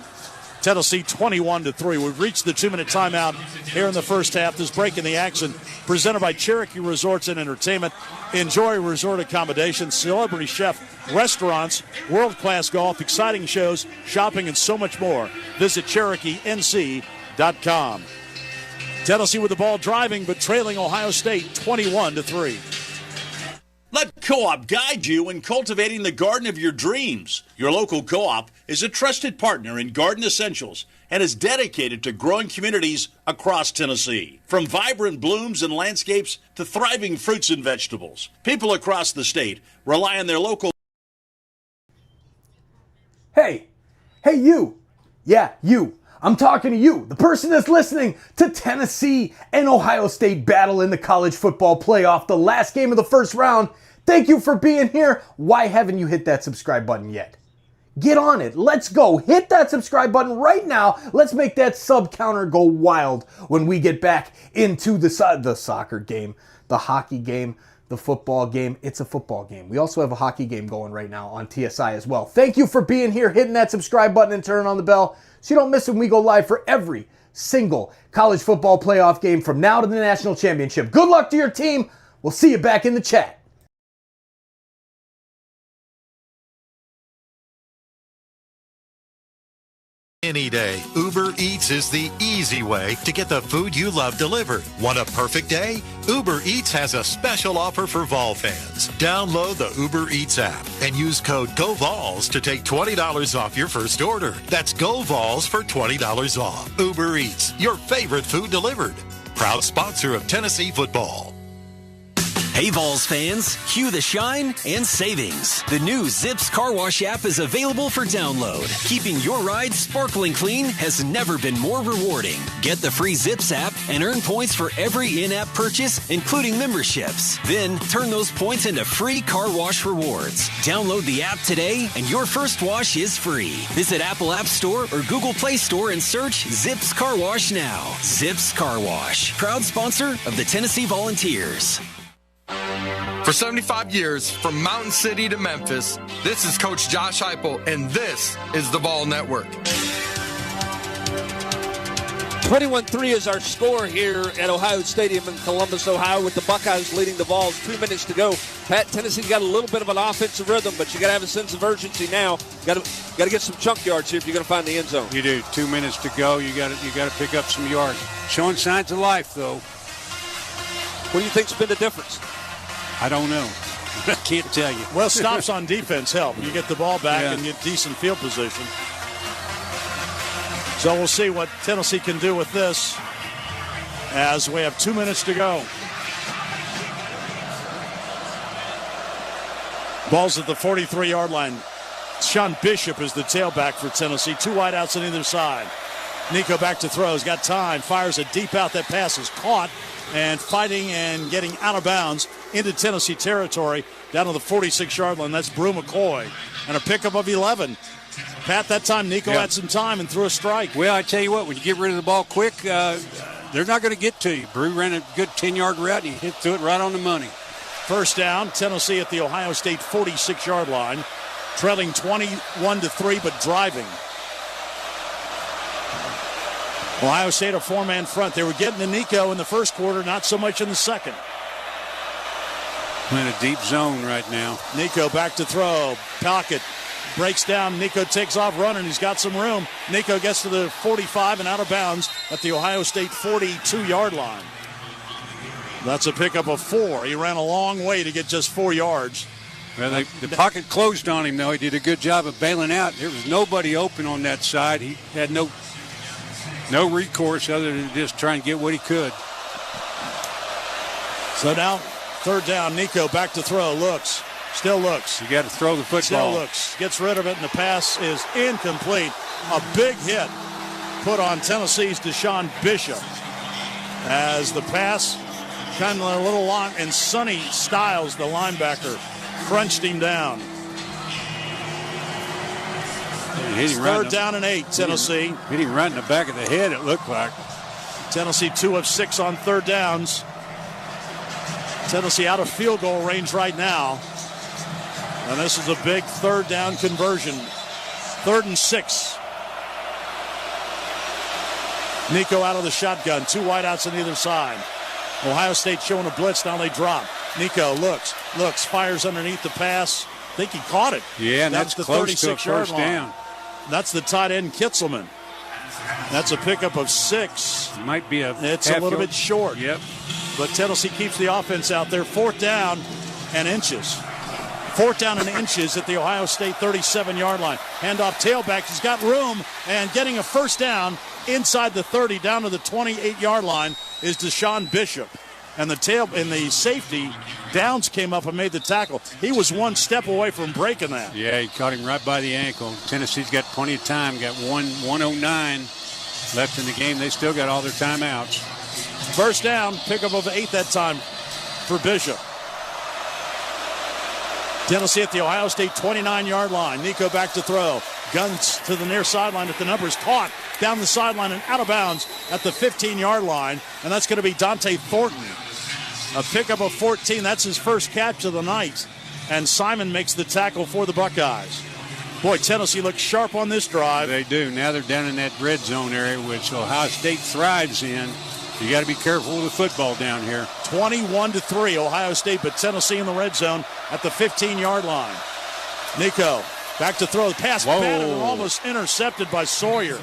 Tennessee 21-3. We've reached the 2-minute timeout here in the first half. This break in the action presented by Cherokee Resorts and Entertainment. Enjoy resort accommodations, celebrity chef, restaurants, world-class golf, exciting shows, shopping, and so much more. Visit CherokeeNC.com. Tennessee with the ball driving, but trailing Ohio State 21-3. Let Co-op guide you in cultivating the garden of your dreams. Your local Co-op is a trusted partner in garden essentials and is dedicated to growing communities across Tennessee. From vibrant blooms and landscapes to thriving fruits and vegetables, people across the state rely on their local... Hey, you. Yeah, you. I'm talking to you, the person that's listening to Tennessee and Ohio State battle in the college football playoff, the last game of the first round. Thank you for being here. Why haven't you hit that subscribe button yet? Get on it. Let's go. Hit that subscribe button right now. Let's make that sub counter go wild when we get back into the soccer game, the hockey game, the football game. It's a football game. We also have a hockey game going right now on TSI as well. Thank you for being here, hitting that subscribe button and turning on the bell so you don't miss when we go live for every single college football playoff game from now to the national championship. Good luck to your team. We'll see you back in the chat. Any day, Uber Eats is the easy way to get the food you love delivered. Want a perfect day? Uber Eats has a special offer for Vol fans. Download the Uber Eats app and use code GOVOLS to take $20 off your first order. That's GOVOLS for $20 off. Uber Eats, your favorite food delivered. Proud sponsor of Tennessee football. Hey Vols fans, cue the shine and savings. The new Zips Car Wash app is available for download. Keeping your ride sparkling clean has never been more rewarding. Get the free Zips app and earn points for every in-app purchase, including memberships. Then turn those points into free car wash rewards. Download the app today and your first wash is free. Visit Apple App Store or Google Play Store and search Zips Car Wash now. Zips Car Wash, proud sponsor of the Tennessee Volunteers. For 75 years, from Mountain City to Memphis, this is Coach Josh Heupel, and this is the Vol Network. 21-3 is our score here at Ohio Stadium in Columbus, Ohio, with the Buckeyes leading the Vols. 2 minutes to go. Pat, Tennessee's got a little bit of an offensive rhythm, but you got to have a sense of urgency now. Got to get some chunk yards here if you're going to find the end zone. You do. 2 minutes to go. You got to pick up some yards. Showing signs of life, though. What do you think's been the difference? I don't know. I can't tell you. Well, stops on defense help. You get the ball back and get decent field position. So we'll see what Tennessee can do with this as we have 2 minutes to go. Ball's at the 43-yard line. Sean Bishop is the tailback for Tennessee. 2 wideouts on either side. Nico back to throw. He's got time. Fires a deep out. That pass is caught and fighting and getting out of bounds into Tennessee territory down to the 46-yard line. That's Brew McCoy. And a pickup of 11. Pat, that time Nico had some time and threw a strike. Well, I tell you what, when you get rid of the ball quick, they're not going to get to you. Brew ran a good 10-yard route, and he threw it right on the money. First down, Tennessee at the Ohio State 46-yard line, trailing 21-3, but driving. Ohio State a 4-man front. They were getting to Nico in the first quarter, not so much in the second. In a deep zone right now. Nico back to throw. Pocket breaks down. Nico takes off running. He's got some room. Nico gets to the 45 and out of bounds at the Ohio State 42-yard line. That's a pickup of 4. He ran a long way to get just 4 yards. Well, the pocket closed on him, though. He did a good job of bailing out. There was nobody open on that side. He had no recourse other than just trying to get what he could. So now, third down, Nico back to throw. Looks. Still looks. You got to throw the football. Still looks. Gets rid of it, and the pass is incomplete. A big hit put on Tennessee's Deshaun Bishop as the pass kind of a little long, and Sonny Styles, the linebacker, crunched him down. Third down and 8, Tennessee. Hit him right in the back of the head, it looked like. Tennessee 2 of 6 on third downs. Tennessee out of field goal range right now. And this is a big third down conversion. 3rd and 6. Nico out of the shotgun. 2 wideouts on either side. Ohio State showing a blitz. Now they drop. Nico looks, fires underneath the pass. I think he caught it. Yeah, and that's the close to a 36-yard first line. down. That's the tight end, Kitzelman. That's a pickup of 6. Might be It's a little bit short. Yep. But Tennessee keeps the offense out there. 4th down and inches. 4th down and inches at the Ohio State 37-yard line. Handoff tailback. He's got room, and getting a first down inside the 30 down to the 28-yard line is Deshaun Bishop. And the safety, Downs, came up and made the tackle. He was 1 step away from breaking that. Yeah, he caught him right by the ankle. Tennessee's got plenty of time. Got 1:09 left in the game. They still got all their timeouts. First down, pickup of 8 that time for Bishop. Tennessee at the Ohio State 29-yard line. Nico back to throw. Guns to the near sideline at the numbers. Caught down the sideline and out of bounds at the 15-yard line. And that's going to be Dante Thornton. A pickup of 14. That's his first catch of the night. And Simon makes the tackle for the Buckeyes. Boy, Tennessee looks sharp on this drive. They do. Now they're down in that red zone area, which Ohio State thrives in. You got to be careful with the football down here. 21-3, Ohio State, but Tennessee in the red zone at the 15-yard line. Nico back to throw. The pass batted and almost intercepted by Sawyer.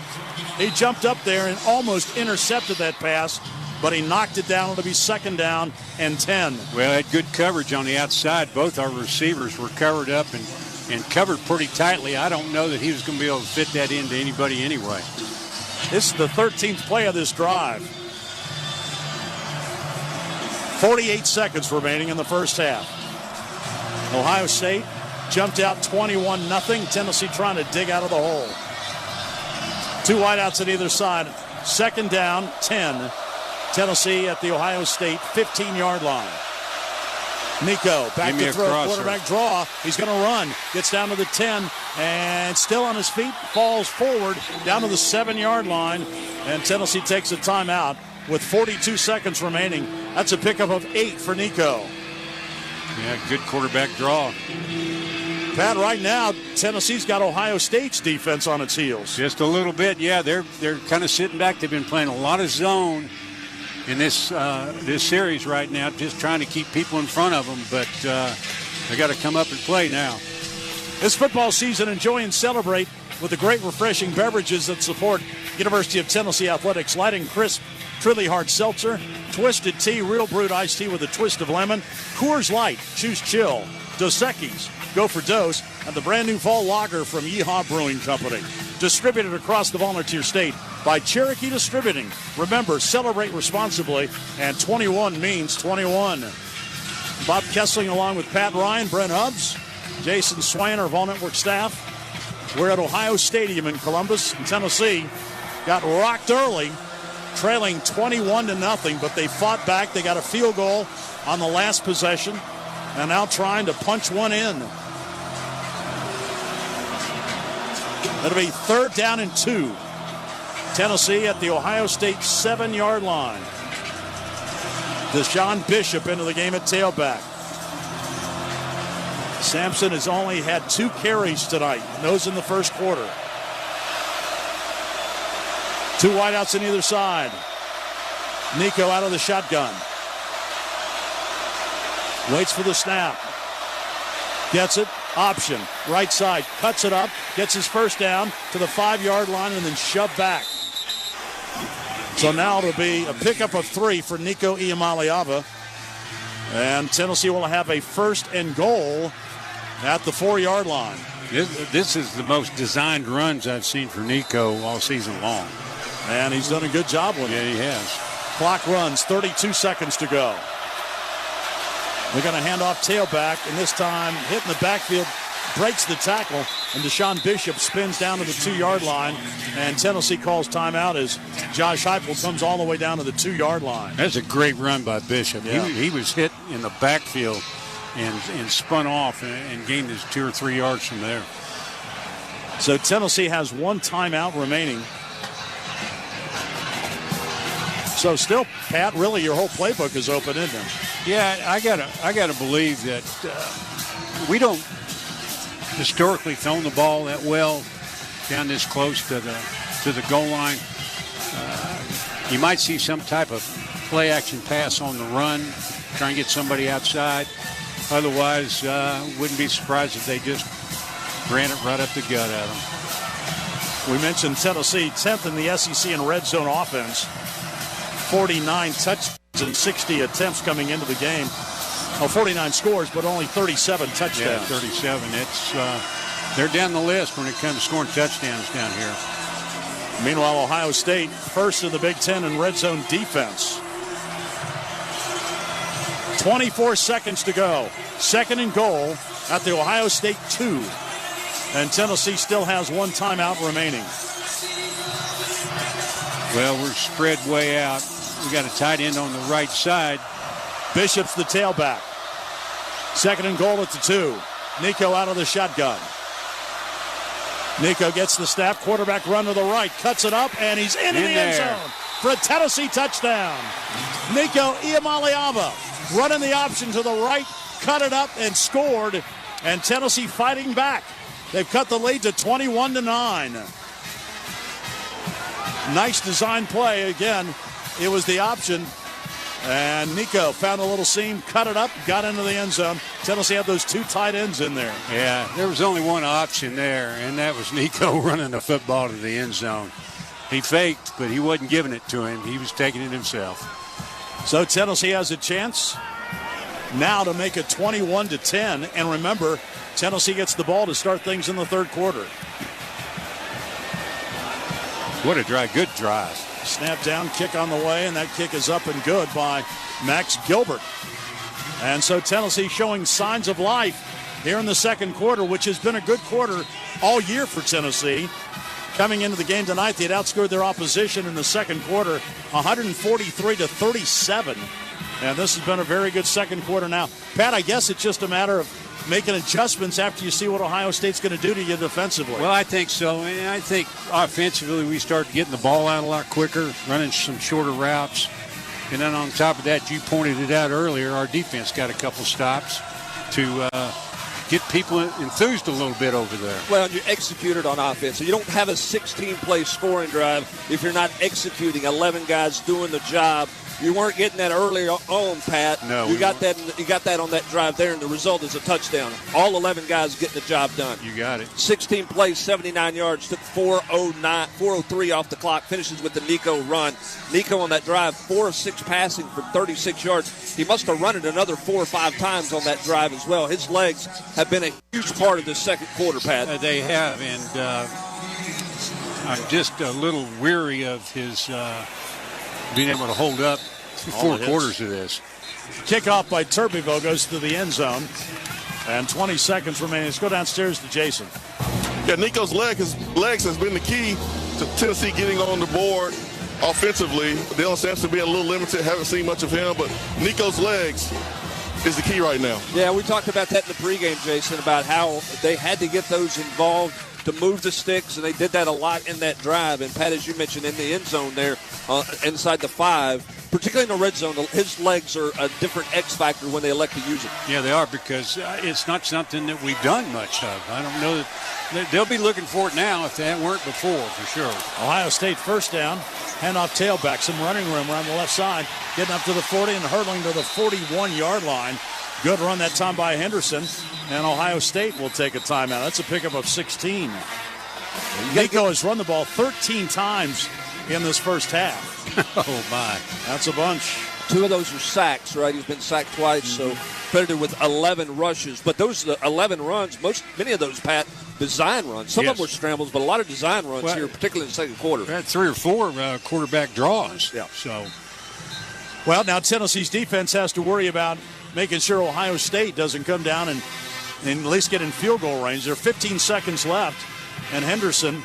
He jumped up there and almost intercepted that pass, but he knocked it down. It'll be 2nd down and 10. Well, had good coverage on the outside. Both our receivers were covered up and covered pretty tightly. I don't know that he was going to be able to fit that into anybody anyway. This is the 13th play of this drive. 48 seconds remaining in the first half. Ohio State jumped out 21-0. Tennessee trying to dig out of the hole. 2 wideouts at either side. 2nd down, 10. Tennessee at the Ohio State 15-yard line. Nico back to throw, quarterback draw. He's going to run. Gets down to the 10 and still on his feet. Falls forward down to the 7-yard line. And Tennessee takes a timeout with 42 seconds remaining. That's a pickup of 8 for Nico. Yeah, good quarterback draw. Pat, right now, Tennessee's got Ohio State's defense on its heels. Just a little bit, yeah. They're kind of sitting back. They've been playing a lot of zone in this series right now, just trying to keep people in front of them. But they got to come up and play now. This football season, enjoy and celebrate with the great refreshing beverages that support University of Tennessee athletics. Light and crisp, truly hard seltzer, Twisted Tea, real brewed iced tea with a twist of lemon, Coors Light, choose chill, Dos Equis, go for dose, and the brand new fall lager from Yeehaw Brewing Company. Distributed across the Volunteer State by Cherokee Distributing. Remember, celebrate responsibly, and 21 means 21. Bob Kessling along with Pat Ryan, Brent Hubbs, Jason Swain, our Vol Network staff. We're at Ohio Stadium in Columbus, Tennessee. Got rocked early, trailing 21-0, but they fought back. They got a field goal on the last possession, and now trying to punch one in. That'll be 3rd down and 2. Tennessee at the Ohio State 7-yard line. Deshaun Bishop into the game at tailback. Sampson has only had 2 carries tonight, and those in the first quarter. 2 wideouts on either side. Nico out of the shotgun. Waits for the snap. Gets it. Option. Right side. Cuts it up. Gets his first down to the 5-yard line and then shoved back. So now it'll be a pickup of 3 for Nico Iamaleava. And Tennessee will have a 1st and goal at the 4-yard line. This is the most designed runs I've seen for Nico all season long. And he's done a good job with it. Yeah, he has. Clock runs, 32 seconds to go. They're going to hand off tailback, and this time hitting the backfield, breaks the tackle, and Deshaun Bishop spins down to the 2-yard line, and Tennessee calls timeout as Josh Heupel comes all the way down to the 2-yard line. That's a great run by Bishop. Yeah. He was hit in the backfield and spun off and gained his 2 or 3 yards from there. So Tennessee has 1 timeout remaining. So still, Pat, really your whole playbook is open, isn't it? Yeah, I gotta believe that we don't historically throw the ball that well down this close to the goal line. You might see some type of play action pass on the run, try and get somebody outside. Otherwise, wouldn't be surprised if they just ran it right up the gut at them. We mentioned Tennessee 10th in the SEC in red zone offense. 49 touchdowns and 60 attempts coming into the game. 49 scores, but only 37 touchdowns. Yeah, 37. They're down the list when it comes to scoring touchdowns down here. Meanwhile, Ohio State, 1st in the Big Ten in red zone defense. 24 seconds to go. 2nd and goal at the Ohio State 2. And Tennessee still has 1 timeout remaining. Well, we're spread way out. We got a tight end on the right side. Bishop's the tailback. 2nd and goal at the 2. Nico out of the shotgun. Nico gets the snap. Quarterback run to the right. Cuts it up, and he's into the end zone for a Tennessee touchdown. Nico Iamaleava running the option to the right. Cut it up and scored. And Tennessee fighting back. They've cut the lead to 21-9. Nice design play. Again, it was the option. And Nico found a little seam, cut it up, got into the end zone. Tennessee had those 2 tight ends in there. Yeah, there was only one option there, and that was Nico running the football to the end zone. He faked, but he wasn't giving it to him. He was taking it himself. So Tennessee has a chance now to make it 21-10. And remember, Tennessee gets the ball to start things in the 3rd quarter. What a drive, good drive. Snap down, kick on the way, and that kick is up and good by Max Gilbert. And so Tennessee showing signs of life here in the 2nd quarter, which has been a good quarter all year for Tennessee. Coming into the game tonight, they had outscored their opposition in the 2nd quarter, 143-37. And this has been a very good 2nd quarter now. Pat, I guess it's just a matter of making adjustments after you see what Ohio State's going to do to you defensively. Well, I think so. And I think offensively we start getting the ball out a lot quicker, running some shorter routes. And then on top of that, you pointed it out earlier, our defense got a couple stops. to get people enthused a little bit over there. Well, you executed on offense. So you don't have a 16-play scoring drive if you're not executing 11 guys doing the job. You weren't getting that earlier on, Pat. No, you got that on that drive there, and the result is a touchdown. All 11 guys getting the job done. You got it. 16 plays, 79 yards, took 4:03 off the clock, finishes with the Nico run. Nico on that drive, 4 of 6 passing for 36 yards. He must have run it another 4 or 5 times on that drive as well. His legs have been a huge part of this second quarter, Pat. They have, and I'm just a little weary of his being able to hold up 4 quarters of this. Kickoff by Turbeville goes to the end zone. And 20 seconds remaining. Let's go downstairs to Jason. Yeah, Nico's legs has been the key to Tennessee getting on the board offensively. Dylan Sampson being a little limited. Haven't seen much of him, but Nico's legs is the key right now. Yeah, we talked about that in the pregame, Jason, about how they had to get those involved to move the sticks, and they did that a lot in that drive. And, Pat, as you mentioned, in the end zone there, inside the 5, particularly in the red zone, his legs are a different X factor when they elect to use it. Yeah, they are, because it's not something that we've done much of. I don't know that they'll be looking for it now if they weren't before, for sure. Ohio State first down, handoff tailback, some running room around the left side, getting up to the 40 and hurtling to the 41-yard line. Good run that time by Henderson, and Ohio State will take a timeout. That's a pickup of 16. Nico has run the ball 13 times in this first half. Oh, my. That's a bunch. 2 of those are sacks, right? He's been sacked twice, so credited with 11 rushes. But those 11 runs, many of those, Pat, design runs. Some of them were scrambles, but a lot of design runs here, particularly in the second quarter. We had 3 or 4 quarterback draws. Yeah. So, well, now Tennessee's defense has to worry about making sure Ohio State doesn't come down and at least get in field goal range. There are 15 seconds left, and Henderson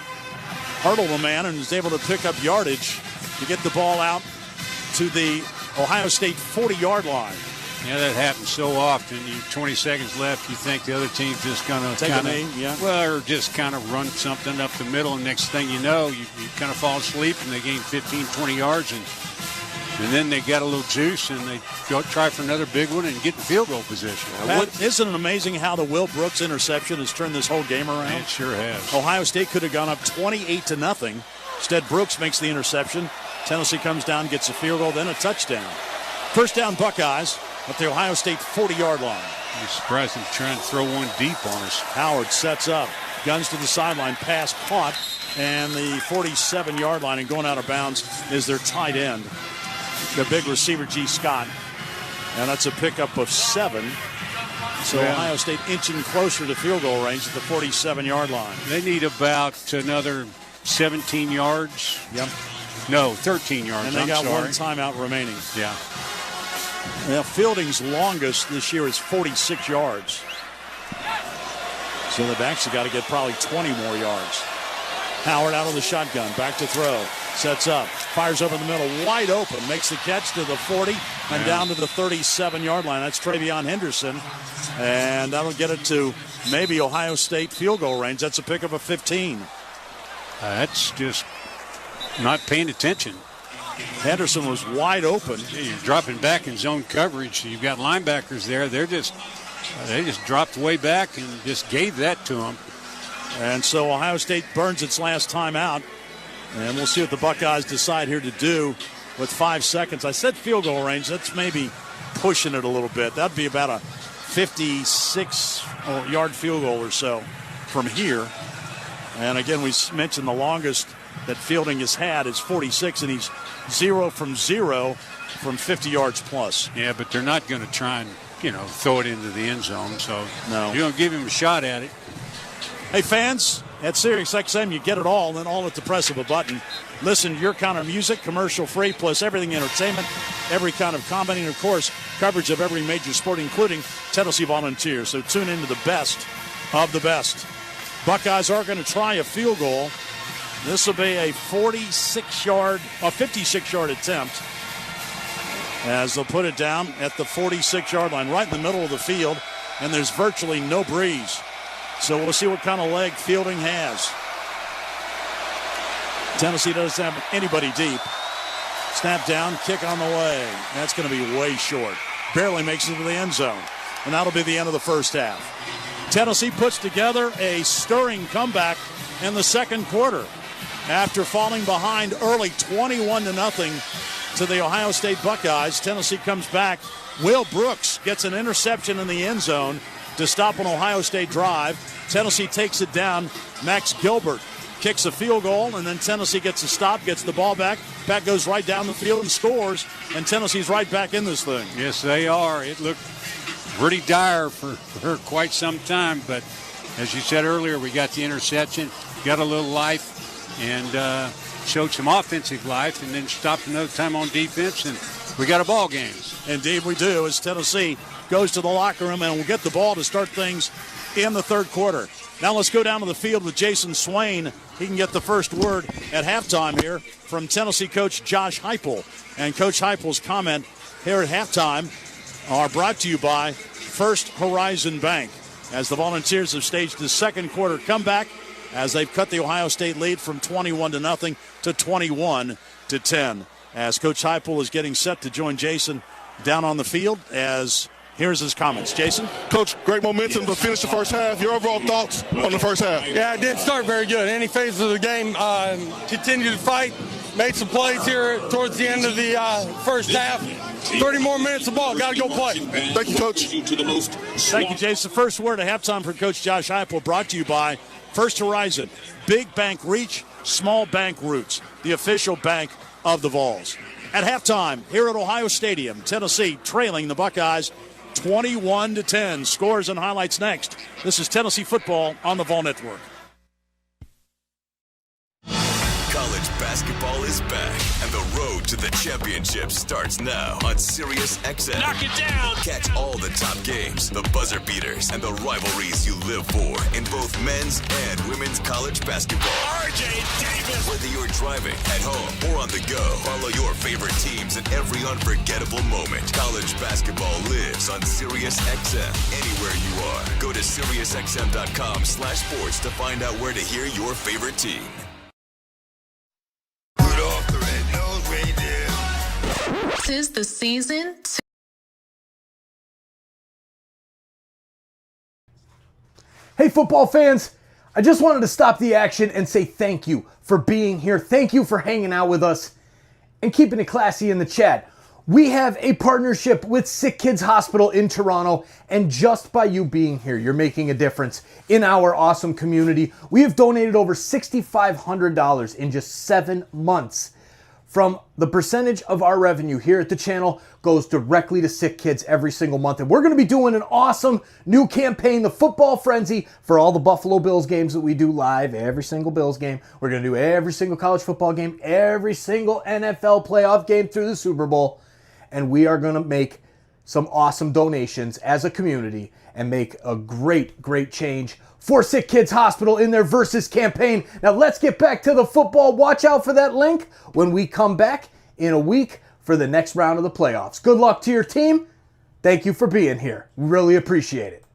hurdled a man and was able to pick up yardage to get the ball out to the Ohio State 40-yard line. Yeah, that happens so often. 20 seconds left, you think the other team's just going to take a knee, well, or just kind of run something up the middle, and next thing you know, you kind of fall asleep, and they gain 15, 20 yards, and then they got a little juice, and they go try for another big one and get in field goal position. Pat, isn't it amazing how the Will Brooks interception has turned this whole game around? It sure has. Ohio State could have gone up 28-0. Instead, Brooks makes the interception. Tennessee comes down, gets a field goal, then a touchdown. First down, Buckeyes at the Ohio State 40-yard line. I'm surprised they're trying to throw one deep on us. Howard sets up. Guns to the sideline, pass caught, and the 47-yard line, and going out of bounds is their tight end, the big receiver, G. Scott. And that's a pickup of 7. So Ohio State inching closer to field goal range at the 47-yard line. They need about another 17 yards. Yep. No, 13 yards. And they got one timeout remaining. Yeah. Now, Fielding's longest this year is 46 yards. So they've actually got to get probably 20 more yards. Howard out of the shotgun, back to throw. Sets up, fires over the middle, wide open, makes the catch to the 40 and down to the 37-yard line. That's Travion Henderson, and that'll get it to maybe Ohio State field goal range. That's a pickup of 15. That's just not paying attention. Henderson was wide open. You're dropping back in zone coverage. You've got linebackers there. They just dropped way back and just gave that to them. And so Ohio State burns its last time out. And we'll see what the Buckeyes decide here to do with 5 seconds. I said field goal range. That's maybe pushing it a little bit. That'd be about a 56-yard field goal or so from here. And again, we mentioned the longest that Fielding has had is 46, and he's 0 from 50 yards plus. Yeah, but they're not going to try and, throw it into the end zone. So no, you're going to give him a shot at it. Hey, fans, at SiriusXM, you get it all, and then all at the press of a button. Listen to your kind of music, commercial-free, plus everything entertainment, every kind of comedy, and, of course, coverage of every major sport, including Tennessee Volunteers. So tune into the best of the best. Buckeyes are going to try a field goal. This will be a 56-yard attempt, as they'll put it down at the 46-yard line, right in the middle of the field, and there's virtually no breeze. So we'll see what kind of leg Fielding has. Tennessee doesn't have anybody deep. Snap down, kick on the way. That's going to be way short. Barely makes it to the end zone. and that'll be the end of the first half. Tennessee puts together a stirring comeback in the second quarter. After falling behind early 21-0 to the Ohio State Buckeyes, Tennessee comes back. Will Brooks gets an interception in the end zone to stop an Ohio State drive. Tennessee takes it down. Max Gilbert kicks a field goal, and then Tennessee gets a stop, gets the ball back. Pat goes right down the field and scores, and Tennessee's right back in this thing. Yes, they are. It looked pretty dire for quite some time, but as you said earlier, we got the interception, got a little life, and showed some offensive life, and then stopped another time on defense, and we got a ball game. Indeed we do, as Tennessee goes to the locker room and will get the ball to start things in the third quarter. Now let's go down to the field with Jason Swain. He can get the first word at halftime here from Tennessee coach Josh Heupel. And Coach Heupel's comment here at halftime are brought to you by First Horizon Bank, as the Volunteers have staged the second quarter comeback as they've cut the Ohio State lead from 21-0 to 21-10. As Coach Heupel is getting set to join Jason down on the field, as here's his comments. Jason? Coach, great momentum to finish the first half. Your overall thoughts on the first half? Yeah, it didn't start very good. Any phase of the game, continued to fight, made some plays here towards the end of the first half. 30 more minutes of ball. Got to go play. Thank you, Coach. Thank you, Jason. First word at halftime for Coach Josh Heupel, brought to you by First Horizon. Big bank reach, small bank roots. The official bank of the Vols. At halftime, here at Ohio Stadium, Tennessee trailing the Buckeyes 21-10. Scores and highlights next. This is Tennessee football on the Vol Network. College basketball is back, and the road to the championship starts now on SiriusXM. Knock it down! Catch all the top games, the buzzer beaters, and the rivalries you live for in both men's and women's college basketball. RJ Davis! Whether you're driving, at home, or on the go, follow your favorite teams in every unforgettable moment. College basketball lives on SiriusXM. Anywhere you are, go to SiriusXM.com/sports to find out where to hear your favorite team. This is the season. Hey, football fans, I just wanted to stop the action and say thank you for being here. Thank you for hanging out with us and keeping it classy in the chat. We have a partnership with Sick Kids Hospital in Toronto, and just by you being here, you're making a difference in our awesome community. We have donated over $6,500 in just 7 months. From the percentage of our revenue here at the channel goes directly to sick kids every single month. And we're going to be doing an awesome new campaign, the Football Frenzy, for all the Buffalo Bills games that we do live, every single Bills game. We're going to do every single college football game, every single NFL playoff game through the Super Bowl. And we are going to make some awesome donations as a community and make a great, great change for Sick Kids Hospital in their Versus campaign. Now let's get back to the football. Watch out for that link when we come back in a week for the next round of the playoffs. Good luck to your team. Thank you for being here. We really appreciate it.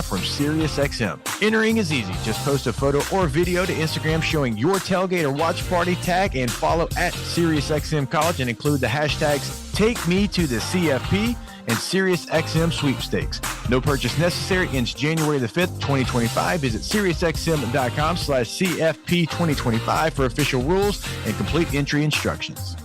From SiriusXM. Entering is easy. Just post a photo or video to Instagram showing your tailgate or watch party, tag and follow at SiriusXM College and include the hashtags #TakeMeToTheCFP and SiriusXM Sweepstakes. No purchase necessary. Ends January the 5th, 2025. Visit SiriusXM.com/CFP2025 for official rules and complete entry instructions.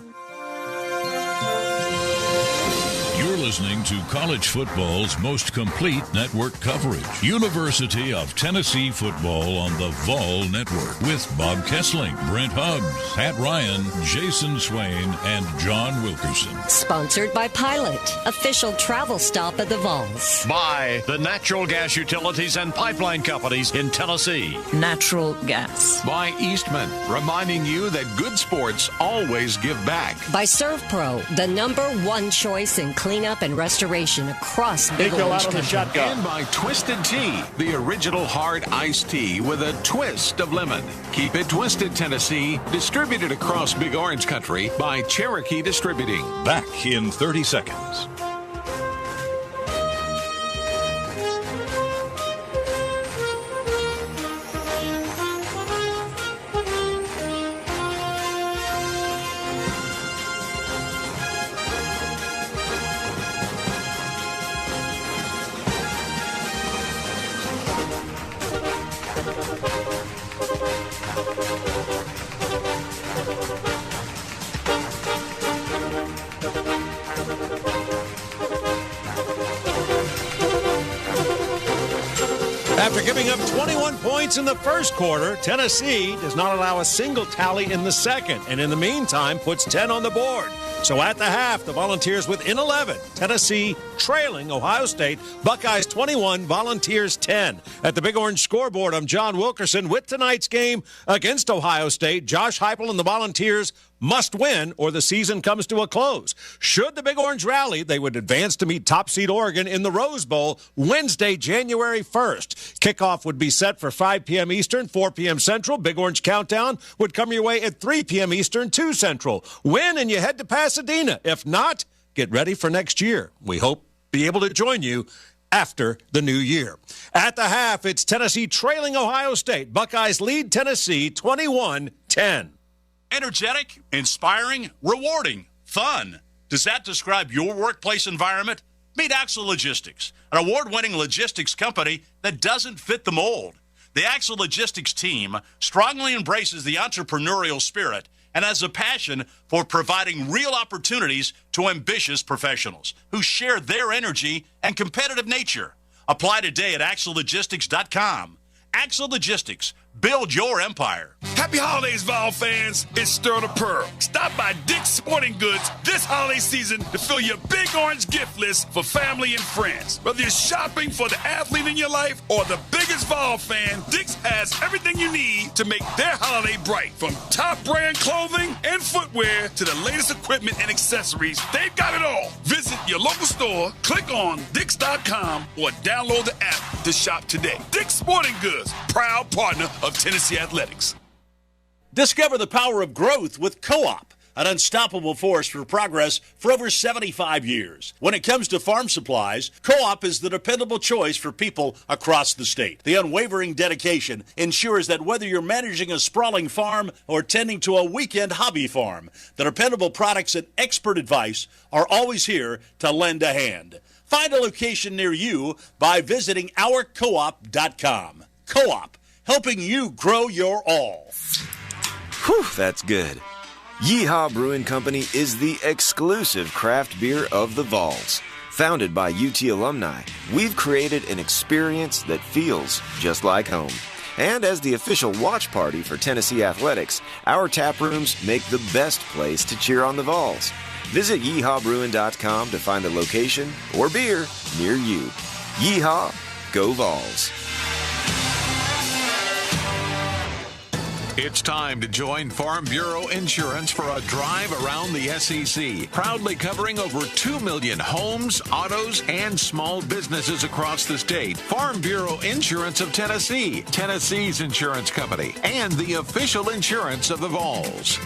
You're listening to college football's most complete network coverage. University of Tennessee football on the Vol Network with Bob Kessling, Brent Hubbs, Pat Ryan, Jason Swain, and John Wilkerson. Sponsored by Pilot, official travel stop of the Vols. By the natural gas utilities and pipeline companies in Tennessee. Natural gas. By Eastman, reminding you that good sports always give back. By ServPro, the #1 choice in cleanup and restoration across Big Orange Country. And by Twisted Tea, the original hard iced tea with a twist of lemon. Keep it twisted, Tennessee. Distributed across Big Orange Country by Cherokee Distributing. Back in 30 seconds. After giving up 21 points in the first quarter, Tennessee does not allow a single tally in the second, and in the meantime puts 10 on the board. So at the half, the Volunteers within 11. Tennessee trailing Ohio State. Buckeyes 21, Volunteers 10. At the Big Orange scoreboard, I'm John Wilkerson with tonight's game against Ohio State. Josh Heupel and the Volunteers must win or the season comes to a close. Should the Big Orange rally, they would advance to meet top seed Oregon in the Rose Bowl Wednesday, January 1st. Kickoff would be set for 5 p.m. Eastern, 4 p.m. Central. Big Orange Countdown would come your way at 3 p.m. Eastern, 2 Central. Win and you head to Pasadena. If not, get ready for next year. We hope to be able to join you after the new year. At the half, it's Tennessee trailing Ohio State. Buckeyes lead Tennessee 21-10. Energetic, inspiring, rewarding, fun. Does that describe your workplace environment? Meet Axle Logistics, an award-winning logistics company that doesn't fit the mold. The Axle Logistics team strongly embraces the entrepreneurial spirit and has a passion for providing real opportunities to ambitious professionals who share their energy and competitive nature. Apply today at axlelogistics.com. Axle Logistics. Build your empire. Happy holidays, Vol fans. It's Sterling Pearl. Stop by Dick's Sporting Goods this holiday season to fill your Big Orange gift list for family and friends. Whether you're shopping for the athlete in your life or the biggest Vol fan, Dick's has everything you need to make their holiday bright. From top brand clothing and footwear to the latest equipment and accessories, they've got it all. Visit your local store, click on Dicks.com, or download the app to shop today. Dick's Sporting Goods, proud partner of Tennessee Athletics. Discover the power of growth with Co-op, an unstoppable force for progress for over 75 years. When it comes to farm supplies, Co-op is the dependable choice for people across the state. The unwavering dedication ensures that whether you're managing a sprawling farm or tending to a weekend hobby farm, the dependable products and expert advice are always here to lend a hand. Find a location near you by visiting ourcoop.com. Co-op, helping you grow your all. Whew, that's good. Yeehaw Brewing Company is the exclusive craft beer of the Vols. Founded by UT alumni, we've created an experience that feels just like home. And as the official watch party for Tennessee Athletics, our tap rooms make the best place to cheer on the Vols. Visit yeehawbrewing.com to find a location or beer near you. Yeehaw, go Vols. It's time to join Farm Bureau Insurance for a drive around the SEC, proudly covering over 2 million homes, autos, and small businesses across the state. Farm Bureau Insurance of Tennessee, Tennessee's insurance company, and the official insurance of the Vols.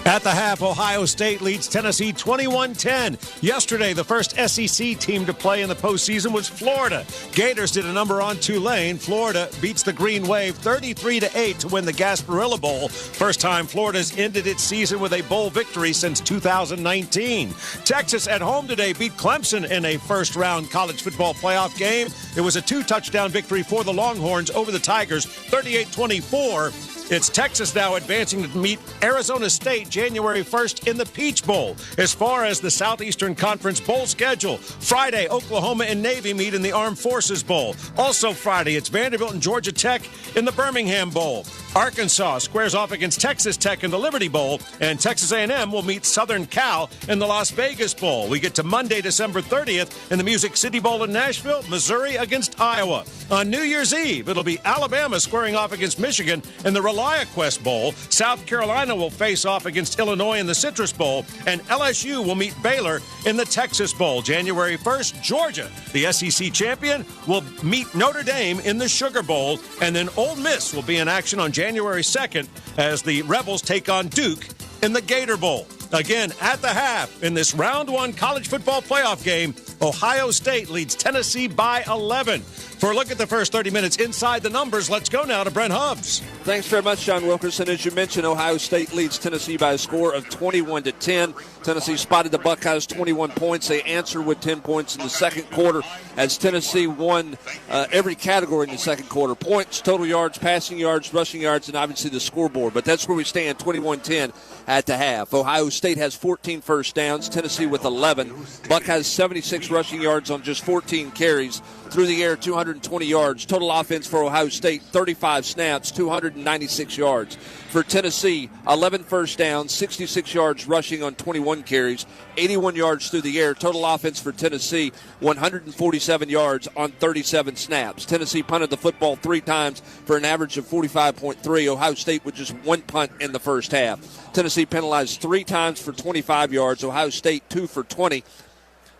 At the half, Ohio State leads Tennessee 21-10. Yesterday, the first SEC team to play in the postseason was Florida. Gators did a number on Tulane. Florida beats the Green Wave 33-8 to win the Gasparilla Bowl. First time Florida's ended its season with a bowl victory since 2019. Texas at home today beat Clemson in a first-round college football playoff game. It was a 2-touchdown victory for the Longhorns over the Tigers, 38-24. It's Texas now advancing to meet Arizona State January 1st in the Peach Bowl. As far as the Southeastern Conference Bowl schedule, Friday, Oklahoma and Navy meet in the Armed Forces Bowl. Also Friday, it's Vanderbilt and Georgia Tech in the Birmingham Bowl. Arkansas squares off against Texas Tech in the Liberty Bowl, and Texas A&M will meet Southern Cal in the Las Vegas Bowl. We get to Monday, December 30th in the Music City Bowl in Nashville, Missouri against Iowa. On New Year's Eve, it'll be Alabama squaring off against Michigan in the ReliaQuest Bowl. South Carolina will face off against Illinois in the Citrus Bowl, and LSU will meet Baylor in the Texas Bowl. January 1st, Georgia, the SEC champion, will meet Notre Dame in the Sugar Bowl, and then Ole Miss will be in action on January 2nd as the Rebels take on Duke in the Gator Bowl. Again, at the half, in this round one college football playoff game, Ohio State leads Tennessee by 11. For a look at the first 30 minutes inside the numbers, let's go now to Brent Hubbs. Thanks very much, John Wilkerson. As you mentioned, Ohio State leads Tennessee by a score of 21-10. Tennessee spotted the Buckeyes 21 points. They answered with 10 points in the second quarter as Tennessee won every category in the second quarter. Points, total yards, passing yards, rushing yards, and obviously the scoreboard. But that's where we stand, 21-10 at the half. Ohio State has 14 first downs, Tennessee with 11. Buckeyes 76 rushing yards on just 14 carries. Through the air, 220 yards. Total offense for Ohio State, 35 snaps, 296 yards. For Tennessee, 11 first downs, 66 yards rushing on 21 carries, 81 yards through the air. Total offense for Tennessee, 147 yards on 37 snaps. Tennessee punted the football 3 times for an average of 45.3. Ohio State with just 1 punt in the first half. Tennessee penalized 3 times for 25 yards. Ohio State 2 for 20.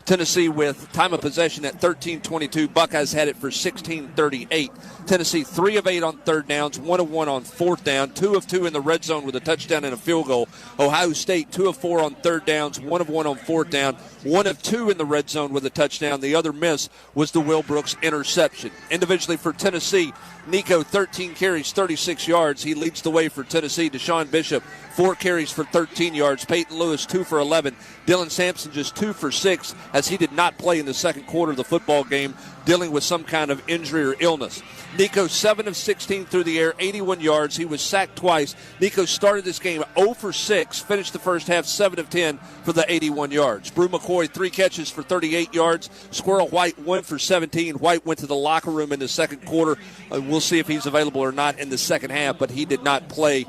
Tennessee with time of possession at 13:22. Buckeyes had it for 16:38. Tennessee 3 of 8 on third downs, 1 of 1 on fourth down, 2 of 2 in the red zone with a touchdown and a field goal. Ohio State 2 of 4 on third downs, 1 of 1 on fourth down, 1 of 2 in the red zone with a touchdown. The other miss was the Will Brooks interception. Individually for Tennessee, Nico 13 carries, 36 yards. He leads the way for Tennessee. Deshaun Bishop 4 carries for 13 yards. Peyton Lewis 2 for 11. Dylan Sampson just 2 for 6 as he did not play in the second quarter of the football game, dealing with some kind of injury or illness. Nico 7 of 16 through the air, 81 yards. He was sacked twice. Nico started this game 0 for 6, finished the first half 7 of 10 for the 81 yards. Brew McCoy 3 catches for 38 yards. Squirrel White 1 for 17. White went to the locker room in the second quarter. We'll see if he's available or not in the second half, but he did not play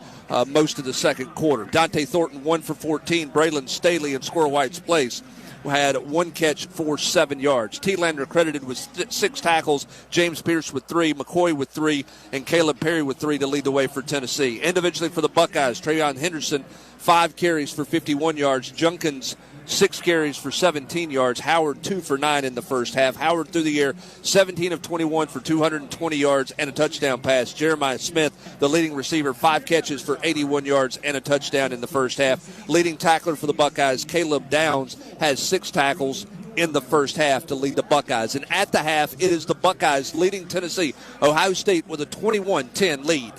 most of the second quarter. Dante Thornton 1 for 14. Braylon Staley in Squirrel White's place had 1 catch for 7 yards. T. Lander credited with 6 tackles, James Pierce with 3, McCoy with 3, and Caleb Perry with 3 to lead the way for Tennessee. Individually for the Buckeyes, Travion Henderson 5 carries for 51 yards. Junkins 6 carries for 17 yards. Howard 2 for 9 in the first half. Howard through the air 17 of 21 for 220 yards and a touchdown pass. Jeremiah Smith, the leading receiver, 5 catches for 81 yards and a touchdown in the first half. Leading tackler for the Buckeyes, Caleb Downs, has 6 tackles in the first half to lead the Buckeyes. And at the half, it is the Buckeyes leading Tennessee. Ohio State with a 21-10 lead.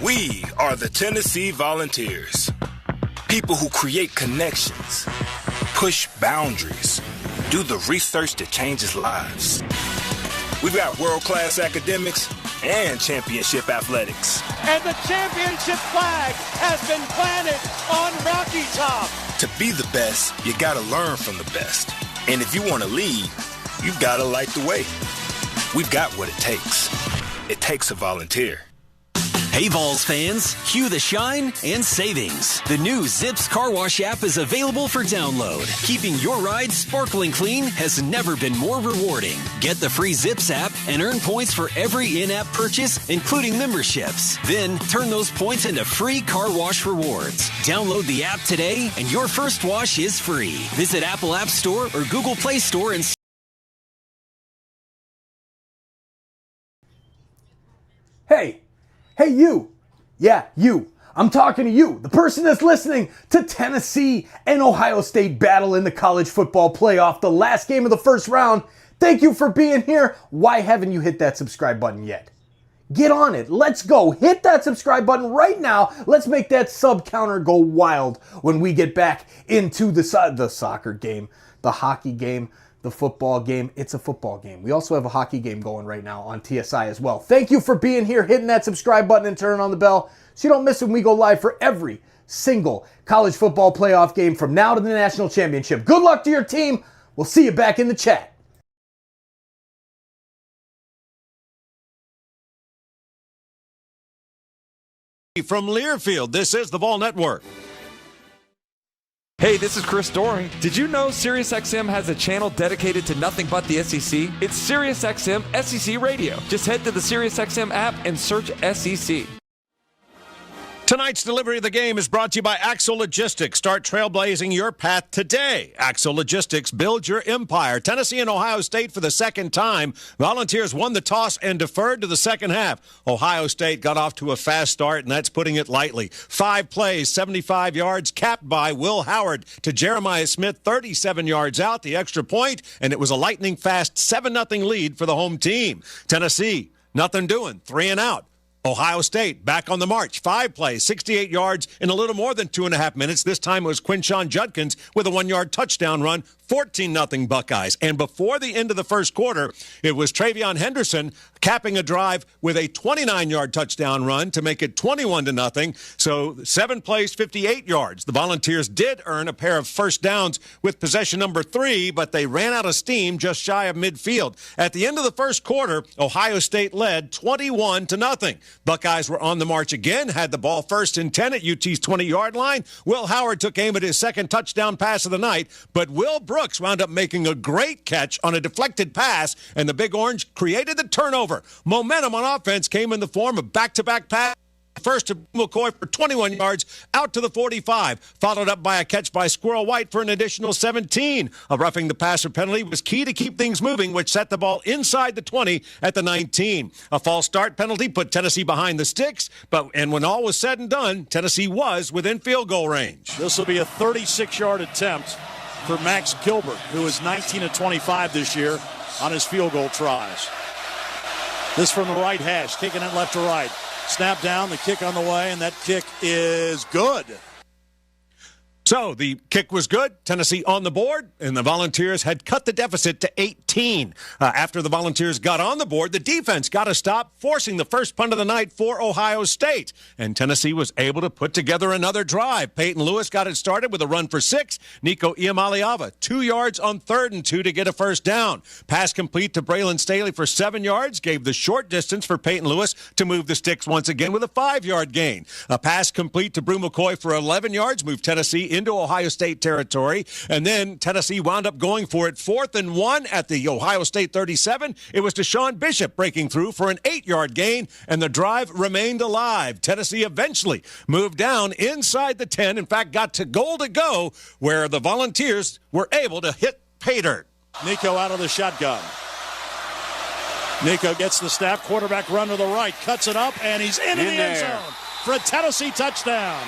We are the Tennessee Volunteers. People who create connections, push boundaries, do the research that changes lives. We've got world-class academics and championship athletics. And the championship flag has been planted on Rocky Top. To be the best, you gotta learn from the best. And if you want to lead, you've gotta light the way. We've got what it takes. It takes a volunteer. Hey Vols fans, cue the shine and savings. The new Zips Car Wash app is available for download. Keeping your ride sparkling clean has never been more rewarding. Get the free Zips app and earn points for every in-app purchase, including memberships. Then turn those points into free car wash rewards. Download the app today and your first wash is free. Visit Apple App Store or Google Play Store and Hey, you. Yeah, you. I'm talking to you, the person that's listening to Tennessee and Ohio State battle in the college football playoff, the last game of the first round. Thank you for being here. Why haven't you hit that subscribe button yet? Get on it. Let's go. Hit that subscribe button right now. Let's make that sub counter go wild when we get back into the soccer game, the hockey game, the football game. It's a football game. We also have a hockey game going right now on TSI as well. Thank you for being here, hitting that subscribe button and turning on the bell so you don't miss when we go live for every single college football playoff game from now to the national championship. Good luck to your team. We'll see you back in the chat. From Learfield, this is the Vol Network. Hey, this is Chris Doring. Did you know SiriusXM has a channel dedicated to nothing but the SEC? It's SiriusXM SEC Radio. Just head to the SiriusXM app and search SEC. Tonight's delivery of the game is brought to you by Axel Logistics. Start trailblazing your path today. Axel Logistics, build your empire. Tennessee and Ohio State for the second time. Volunteers won the toss and deferred to the second half. Ohio State got off to a fast start, and that's putting it lightly. 5 plays, 75 yards, capped by Will Howard to Jeremiah Smith, 37 yards out, the extra point, and it was a lightning-fast 7-0 lead for the home team. Tennessee, nothing doing, 3 and out. Ohio State back on the march. 5 plays, 68 yards in a little more than 2.5 minutes. This time it was Quinshon Judkins with a 1-yard touchdown run. 14-0 Buckeyes. And before the end of the first quarter, it was Travion Henderson capping a drive with a 29-yard touchdown run to make it 21-0. So 7 plays, 58 yards. The Volunteers did earn a pair of first downs with possession number 3, but they ran out of steam just shy of midfield. At the end of the first quarter, Ohio State led 21-0. Buckeyes were on the march again, had the ball first and 10 at UT's 20-yard line. Will Howard took aim at his second touchdown pass of the night, but Will Brooks wound up making a great catch on a deflected pass, and the Big Orange created the turnover. Momentum on offense came in the form of back-to-back pass. First to McCoy for 21 yards out to the 45, followed up by a catch by Squirrel White for an additional 17. A roughing the passer penalty was key to keep things moving, which set the ball inside the 20 at the 19. A false start penalty put Tennessee behind the sticks, and when all was said and done, Tennessee was within field goal range. This will be a 36-yard attempt for Max Gilbert, who is 19 of 25 this year on his field goal tries. This from the right hash, kicking it left to right. Snap down, the kick on the way, and that kick is good. So the kick was good. Tennessee on the board, and the Volunteers had cut the deficit to 18. After the Volunteers got on the board, the defense got a stop, forcing the first punt of the night for Ohio State. And Tennessee was able to put together another drive. Peyton Lewis got it started with a run for 6. Nico Iamaleava, 2 yards on 3rd and 2 to get a first down. Pass complete to Braylon Staley for 7 yards, gave the short distance for Peyton Lewis to move the sticks once again with a 5-yard gain. A pass complete to Brew McCoy for 11 yards, moved Tennessee into Ohio State territory, and then Tennessee wound up going for it 4th and 1 at the Ohio State 37. It was Deshaun Bishop breaking through for an 8-yard gain, and the drive remained alive. Tennessee eventually moved down inside the 10, in fact got to goal to go, where the Volunteers were able to hit pay dirt. Nico out of the shotgun. Nico gets the snap, quarterback run to the right, cuts it up, and he's into the end zone for a Tennessee touchdown.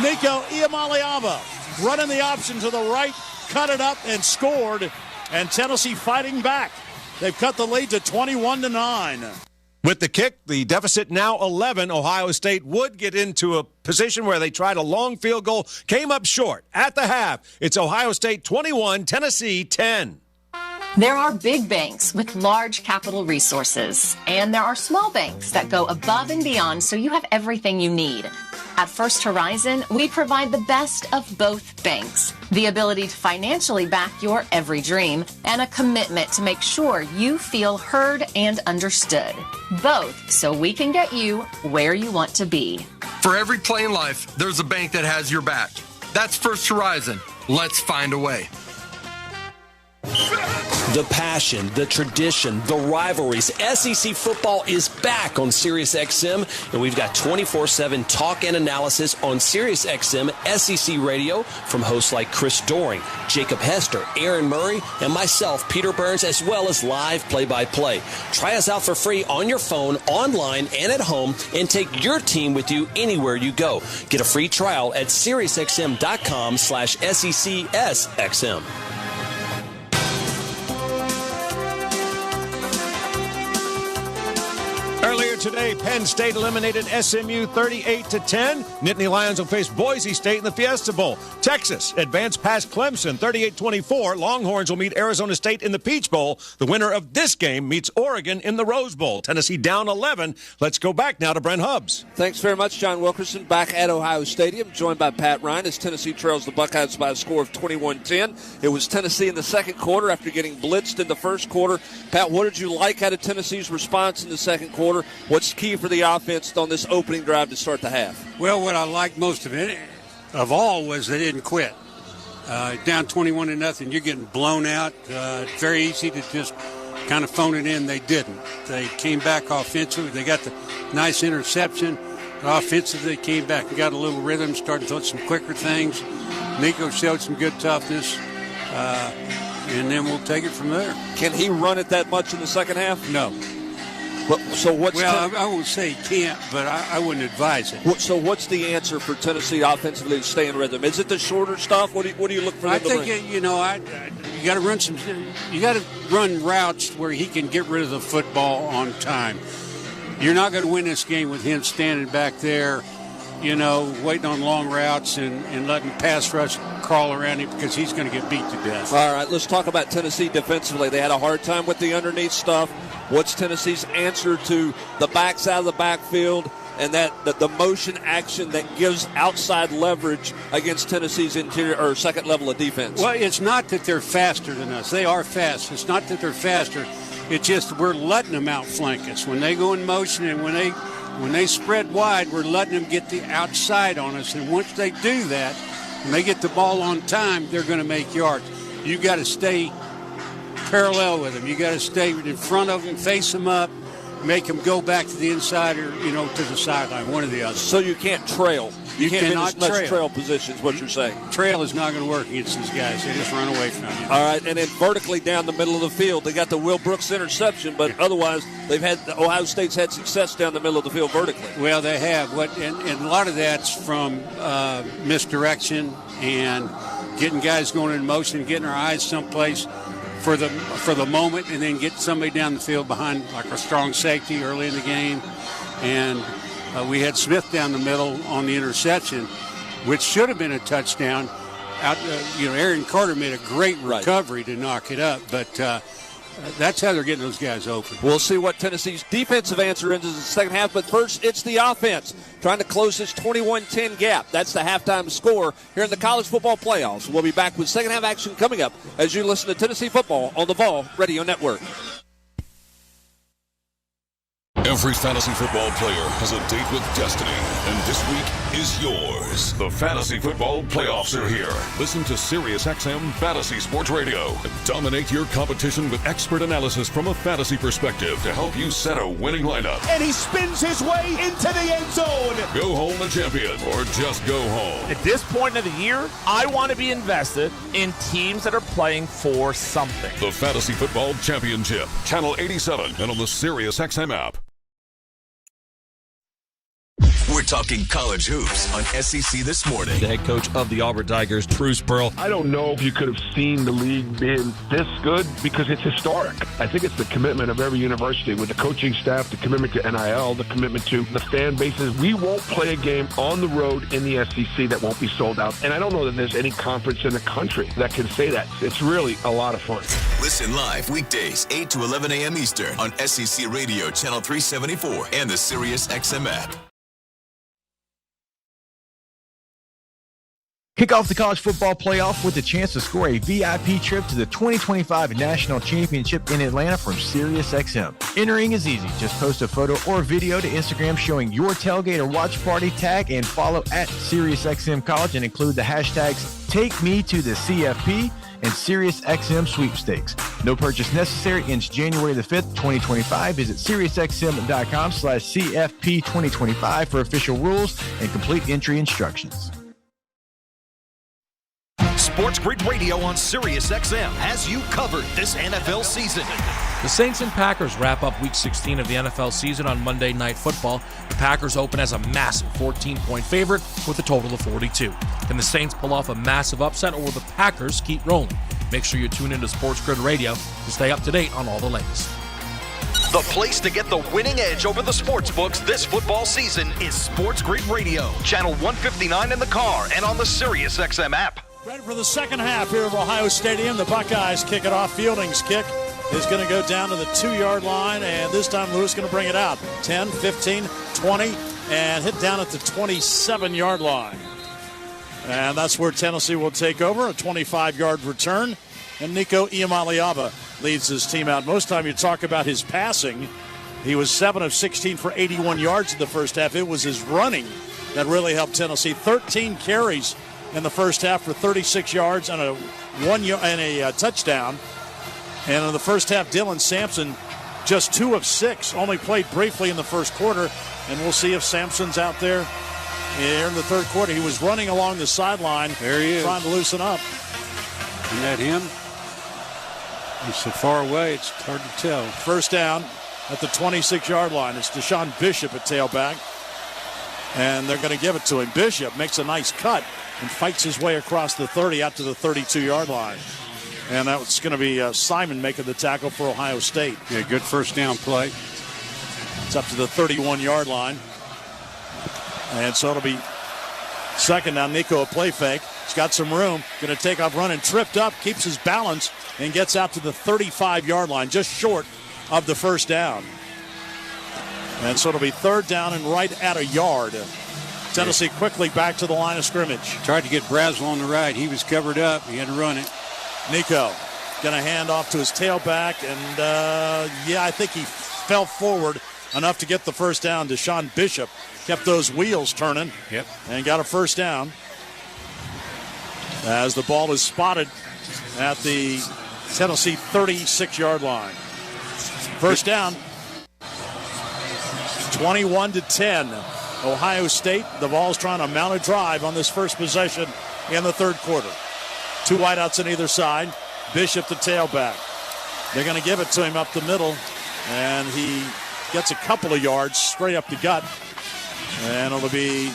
Nico Iamaleava running the option to the right, cut it up and scored, and Tennessee fighting back. They've cut the lead to 21-9. With the kick, the deficit now 11. Ohio State would get into a position where they tried a long field goal, came up short. At the half, it's Ohio State 21, Tennessee 10. There are big banks with large capital resources, and there are small banks that go above and beyond so you have everything you need. At First Horizon, we provide the best of both banks, the ability to financially back your every dream, and a commitment to make sure you feel heard and understood. Both so we can get you where you want to be. For every play in life, there's a bank that has your back. That's First Horizon. Let's find a way. The passion, the tradition, the rivalries. SEC football is back on SiriusXM, and we've got 24/7 talk and analysis on SiriusXM SEC Radio from hosts like Chris Doering, Jacob Hester, Aaron Murray, and myself, Peter Burns, as well as live play-by-play. Try us out for free on your phone, online, and at home, and take your team with you anywhere you go. Get a free trial at SiriusXM.com/SECSXM. Earlier today, Penn State eliminated SMU 38-10. Nittany Lions will face Boise State in the Fiesta Bowl. Texas advanced past Clemson 38-24. Longhorns will meet Arizona State in the Peach Bowl. The winner of this game meets Oregon in the Rose Bowl. Tennessee down 11. Let's go back now to Brent Hubbs. Thanks very much, John Wilkerson. Back at Ohio Stadium, joined by Pat Ryan as Tennessee trails the Buckeyes by a score of 21-10. It was Tennessee in the second quarter after getting blitzed in the first quarter. Pat, what did you like out of Tennessee's response in the second quarter? What's key for the offense on this opening drive to start the half? Well, what I liked most of it, of all, was they didn't quit. Down 21-0, you're getting blown out. It's very easy to just kind of phone it in. They didn't. They came back offensively. They got the nice interception. Offensively, they came back and got a little rhythm, started doing some quicker things. Nico showed some good toughness, and then we'll take it from there. Can he run it that much in the second half? No. I won't say he can't, but I wouldn't advise it. So what's the answer for Tennessee offensively to stay in rhythm? Is it the shorter stuff? What do you look for? I think you got to run you got to run routes where he can get rid of the football on time. You're not going to win this game with him standing back there waiting on long routes and letting pass rush crawl around him because he's going to get beat to death. All right, let's talk about Tennessee defensively. They had a hard time with the underneath stuff. What's Tennessee's answer to the backside of the backfield and the motion action that gives outside leverage against Tennessee's interior or second level of defense? Well, it's not that they're faster than us. They are fast. It's not that they're faster. It's just we're letting them outflank us. When they go in motion and when they spread wide, we're letting them get the outside on us. And once they do that, when they get the ball on time, they're going to make yards. You got to stay parallel with them. You got to stay in front of them, face them up, make them go back to the inside or, to the sideline, one or the other. So you can't trail. You can't cannot much trail positions, what you're saying. Trail is not going to work against these guys. They just run away from you. All right, and then vertically down the middle of the field, they got the Will Brooks interception, but otherwise Ohio State's had success down the middle of the field vertically. Well, they have. And a lot of that's from misdirection and getting guys going in motion, getting our eyes someplace for the moment, and then get somebody down the field behind like a strong safety early in the game. And we had Smith down the middle on the interception, which should have been a touchdown. Aaron Carter made a great recovery to knock it up, but that's how they're getting those guys open. We'll see what Tennessee's defensive answer is in the second half, but first it's the offense trying to close this 21-10 gap. That's the halftime score here in the college football playoffs. We'll be back with second half action coming up as you listen to Tennessee football on the Vol Radio Network. Every fantasy football player has a date with destiny, and this week is yours. The Fantasy Football Playoffs are here. Listen to SiriusXM Fantasy Sports Radio and dominate your competition with expert analysis from a fantasy perspective to help you set a winning lineup. And he spins his way into the end zone. Go home a champion, or just go home. At this point of the year, I want to be invested in teams that are playing for something. The Fantasy Football Championship, Channel 87, and on the SiriusXM app. We're talking college hoops on SEC This Morning. The head coach of the Auburn Tigers, Bruce Pearl. I don't know if you could have seen the league being this good because it's historic. I think it's the commitment of every university with the coaching staff, the commitment to NIL, the commitment to the fan bases. We won't play a game on the road in the SEC that won't be sold out. And I don't know that there's any conference in the country that can say that. It's really a lot of fun. Listen live weekdays 8 to 11 a.m. Eastern on SEC Radio, Channel 374, and the SiriusXM app. Kick off the college football playoff with a chance to score a VIP trip to the 2025 National Championship in Atlanta from SiriusXM. Entering is easy. Just post a photo or video to Instagram showing your tailgate or watch party, tag and follow at SiriusXM College and include the hashtags TakeMeToTheCFP and SiriusXM Sweepstakes. No purchase necessary. Ends January the 5th, 2025. Visit SiriusXM.com/CFP2025 for official rules and complete entry instructions. Sports Grid Radio on SiriusXM has you covered this NFL season. The Saints and Packers wrap up Week 16 of the NFL season on Monday Night Football. The Packers open as a massive 14-point favorite with a total of 42. Can the Saints pull off a massive upset, or will the Packers keep rolling? Make sure you tune into Sports Grid Radio to stay up to date on all the latest. The place to get the winning edge over the sports books this football season is Sports Grid Radio, Channel 159 in the car and on the SiriusXM app. Ready for the second half here of Ohio Stadium. The Buckeyes kick it off. Fielding's kick is going to go down to the 2-yard line, and this time Lewis going to bring it out. 10, 15, 20, and hit down at the 27-yard line. And that's where Tennessee will take over, a 25-yard return. And Nico Iamaleava leads his team out. Most time you talk about his passing, he was 7 of 16 for 81 yards in the first half. It was his running that really helped Tennessee. 13 carries in the first half for 36 yards and a touchdown. And in the first half, Dylan Sampson just 2 of 6, only played briefly in the first quarter. And we'll see if Sampson's out there here in the third quarter. He was running along the sideline. There he is, trying to loosen up. Isn't that him? He's so far away, it's hard to tell. First down at the 26-yard line. It's Deshaun Bishop at tailback. And they're going to give it to him. Bishop makes a nice cut and fights his way across the 30 out to the 32-yard line. And that's going to be Simon making the tackle for Ohio State. Yeah, good first down play. It's up to the 31-yard line. And so it'll be second down. Nico, a play fake. He's got some room. Going to take off running. Tripped up, keeps his balance, and gets out to the 35-yard line, just short of the first down. And so it'll be third down and right at a yard. Tennessee quickly back to the line of scrimmage. Tried to get Brazel on the right. He was covered up. He had to run it. Nico going to hand off to his tailback. And, I think he fell forward enough to get the first down. Deshaun Bishop kept those wheels turning. Yep. And got a first down. As the ball is spotted at the Tennessee 36-yard line. First down. 21-10. Ohio State, the Vols trying to mount a drive on this first possession in the third quarter. Two wideouts on either side. Bishop, the tailback. They're going to give it to him up the middle, and he gets a couple of yards straight up the gut. And it'll be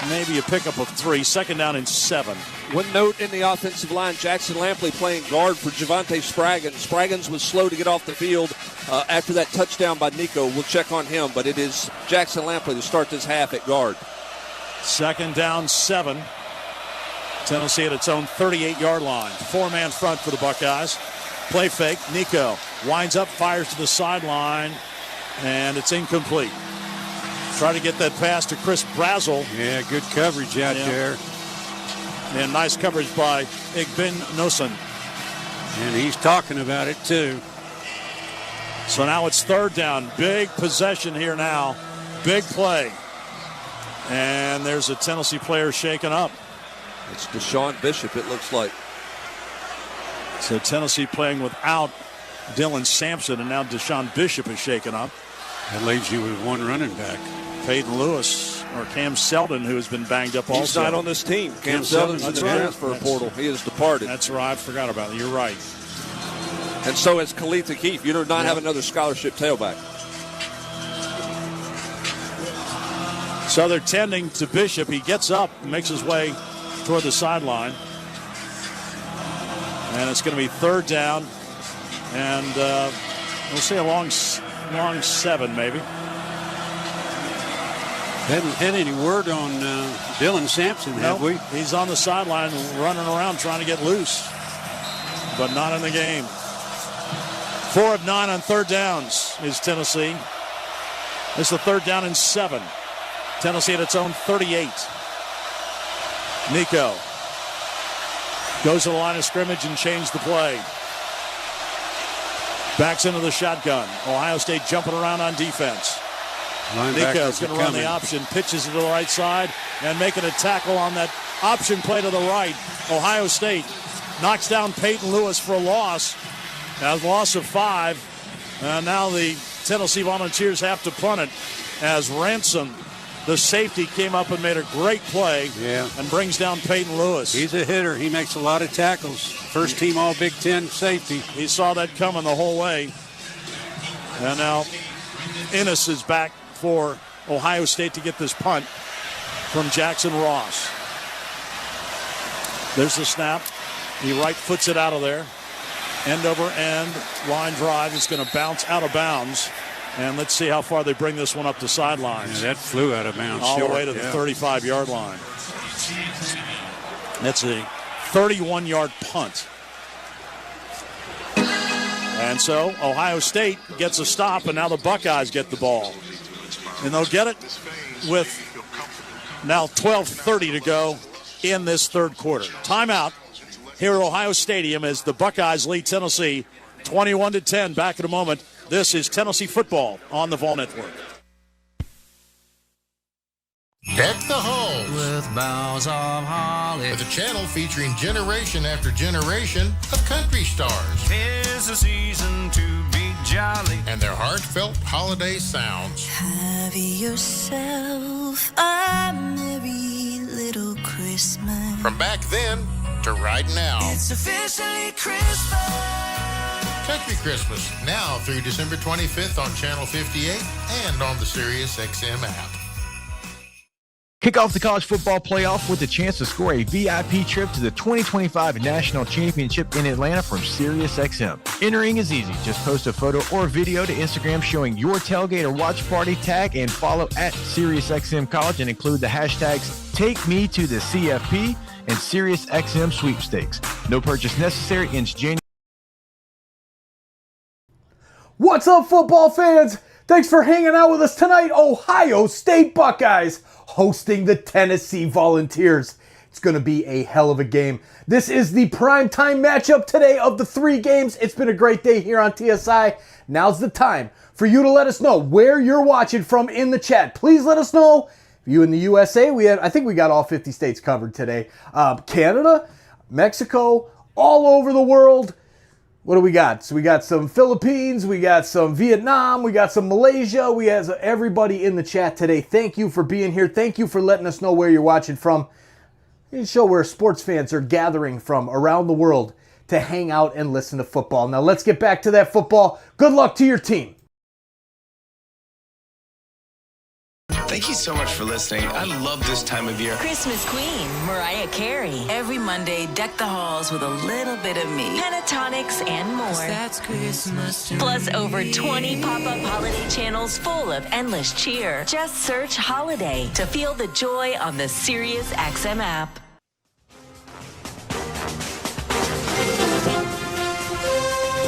maybe a pickup of 3. Second down and 7. One note in the offensive line, Jackson Lampley playing guard for Javante Spraggins. Spraggins was slow to get off the field after that touchdown by Nico. We'll check on him, but it is Jackson Lampley to start this half at guard. Second down, 7. Tennessee at its own 38-yard line. 4-man front for the Buckeyes. Play fake. Nico winds up, fires to the sideline, and it's incomplete. Try to get that pass to Chris Brazel. Yeah, good coverage out there. And nice coverage by Igbin Nosen. And he's talking about it, too. So now it's third down. Big possession here now. Big play. And there's a Tennessee player shaken up. It's Deshaun Bishop, it looks like. So Tennessee playing without Dylan Sampson, and now Deshaun Bishop is shaken up. That leaves you with one running back. Peyton Lewis, or Cam Seldon, who has been banged up also. He's not on this team. Cam Seldon's in the transfer portal. He has departed. That's right. I forgot about it. You're right. And so has Khalid Keefe. You do not have another scholarship tailback. So they're tending to Bishop. He gets up, makes his way toward the sideline. And it's going to be third down. And we'll see a long 7 maybe. Haven't had any word on Dylan Sampson, have we? He's on the sideline running around trying to get loose, but not in the game. 4 of 9 on third downs is Tennessee. This is the third down and 7. Tennessee at its own 38. Nico goes to the line of scrimmage and changed the play. Backs into the shotgun. Ohio State jumping around on defense. Nico's going to run the option, pitches it to the right side, and making a tackle on that option play to the right. Ohio State knocks down Peyton Lewis for a loss. A loss of 5. And now the Tennessee Volunteers have to punt it as Ransom, the safety, came up and made a great play and brings down Peyton Lewis. He's a hitter. He makes a lot of tackles. First team All Big Ten safety. He saw that coming the whole way. And now Ennis is back for Ohio State to get this punt from Jackson Ross. There's the snap. He right foots it out of there. End over end line drive. It's going to bounce out of bounds. And let's see how far they bring this one up the sidelines. Yeah, that flew out of bounds. All the way to the 35-yard line. That's a 31-yard punt. And so Ohio State gets a stop, and now the Buckeyes get the ball. And they'll get it with now 12:30 to go in this third quarter. Timeout here at Ohio Stadium as the Buckeyes lead Tennessee 21-10. Back in a moment. This is Tennessee football on the Vol Network. Deck the halls with boughs of holly, with a channel featuring generation after generation of country stars. 'Tis the season to be jolly, and their heartfelt holiday sounds. Have yourself a merry little Christmas. From back then to right now. It's officially Christmas. Country Christmas, now through December 25th on Channel 58 and on the Sirius XM app. Kick off the college football playoff with a chance to score a VIP trip to the 2025 National Championship in Atlanta from SiriusXM. Entering is easy. Just post a photo or video to Instagram showing your tailgate or watch party, tag and follow at SiriusXM College and include the hashtags #TakeMeToTheCFP and SiriusXM Sweepstakes. No purchase necessary. Ends January. What's up, football fans? Thanks for hanging out with us tonight. Ohio State Buckeyes hosting the Tennessee Volunteers. It's going to be a hell of a game. This is the primetime matchup today of the 3 games. It's been a great day here on TSI. Now's the time for you to let us know where you're watching from in the chat. Please let us know. If you in the USA, I think we got all 50 states covered today. Canada, Mexico, all over the world. What do we got? So we got some Philippines, we got some Vietnam, we got some Malaysia. We have everybody in the chat today. Thank you for being here. Thank you for letting us know where you're watching from. It's a show where sports fans are gathering from around the world to hang out and listen to football. Now let's get back to that football. Good luck to your team. Thank you so much for listening. I love this time of year. Christmas Queen, Mariah Carey. Every Monday, deck the halls with a little bit of me. Pentatonics and more. That's Christmas to Plus me. Over 20 pop-up holiday channels full of endless cheer. Just search Holiday to feel the joy on the SiriusXM app.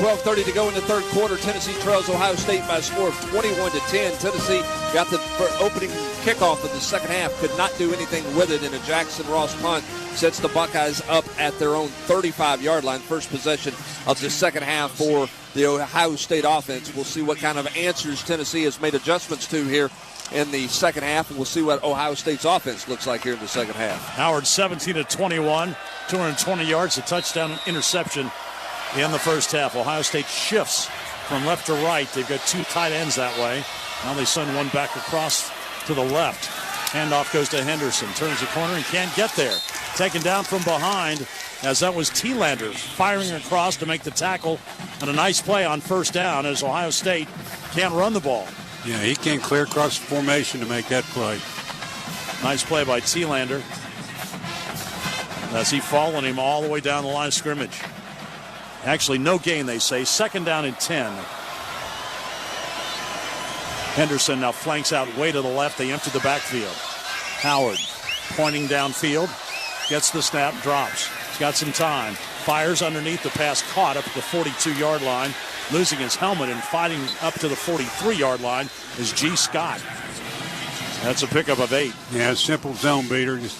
.12:30 to go in the third quarter. Tennessee trails Ohio State by a score of 21-10. Tennessee got the opening kickoff of the second half, could not do anything with it, and a Jackson Ross punt sets the Buckeyes up at their own 35-yard line. First possession of the second half for the Ohio State offense. We'll see what kind of answers Tennessee has made adjustments to here in the second half, and we'll see what Ohio State's offense looks like here in the second half. Howard 17-21, 220 yards, a touchdown and interception in the first half. Ohio State shifts from left to right. They've got 2 tight ends that way. Now they send one back across to the left. Handoff goes to Henderson. Turns the corner and can't get there. Taken down from behind as that was Thielander firing across to make the tackle. And a nice play on first down as Ohio State can't run the ball. Yeah, he can't clear across the formation to make that play. Nice play by Thielander as he followed him all the way down the line of scrimmage. Actually, no gain, they say. Second down and 10. Henderson now flanks out way to the left. They empty the backfield. Howard pointing downfield. Gets the snap, drops. He's got some time. Fires underneath, the pass caught up at the 42-yard line. Losing his helmet and fighting up to the 43-yard line is G. Scott. That's a pickup of 8. Yeah, simple zone beater. Just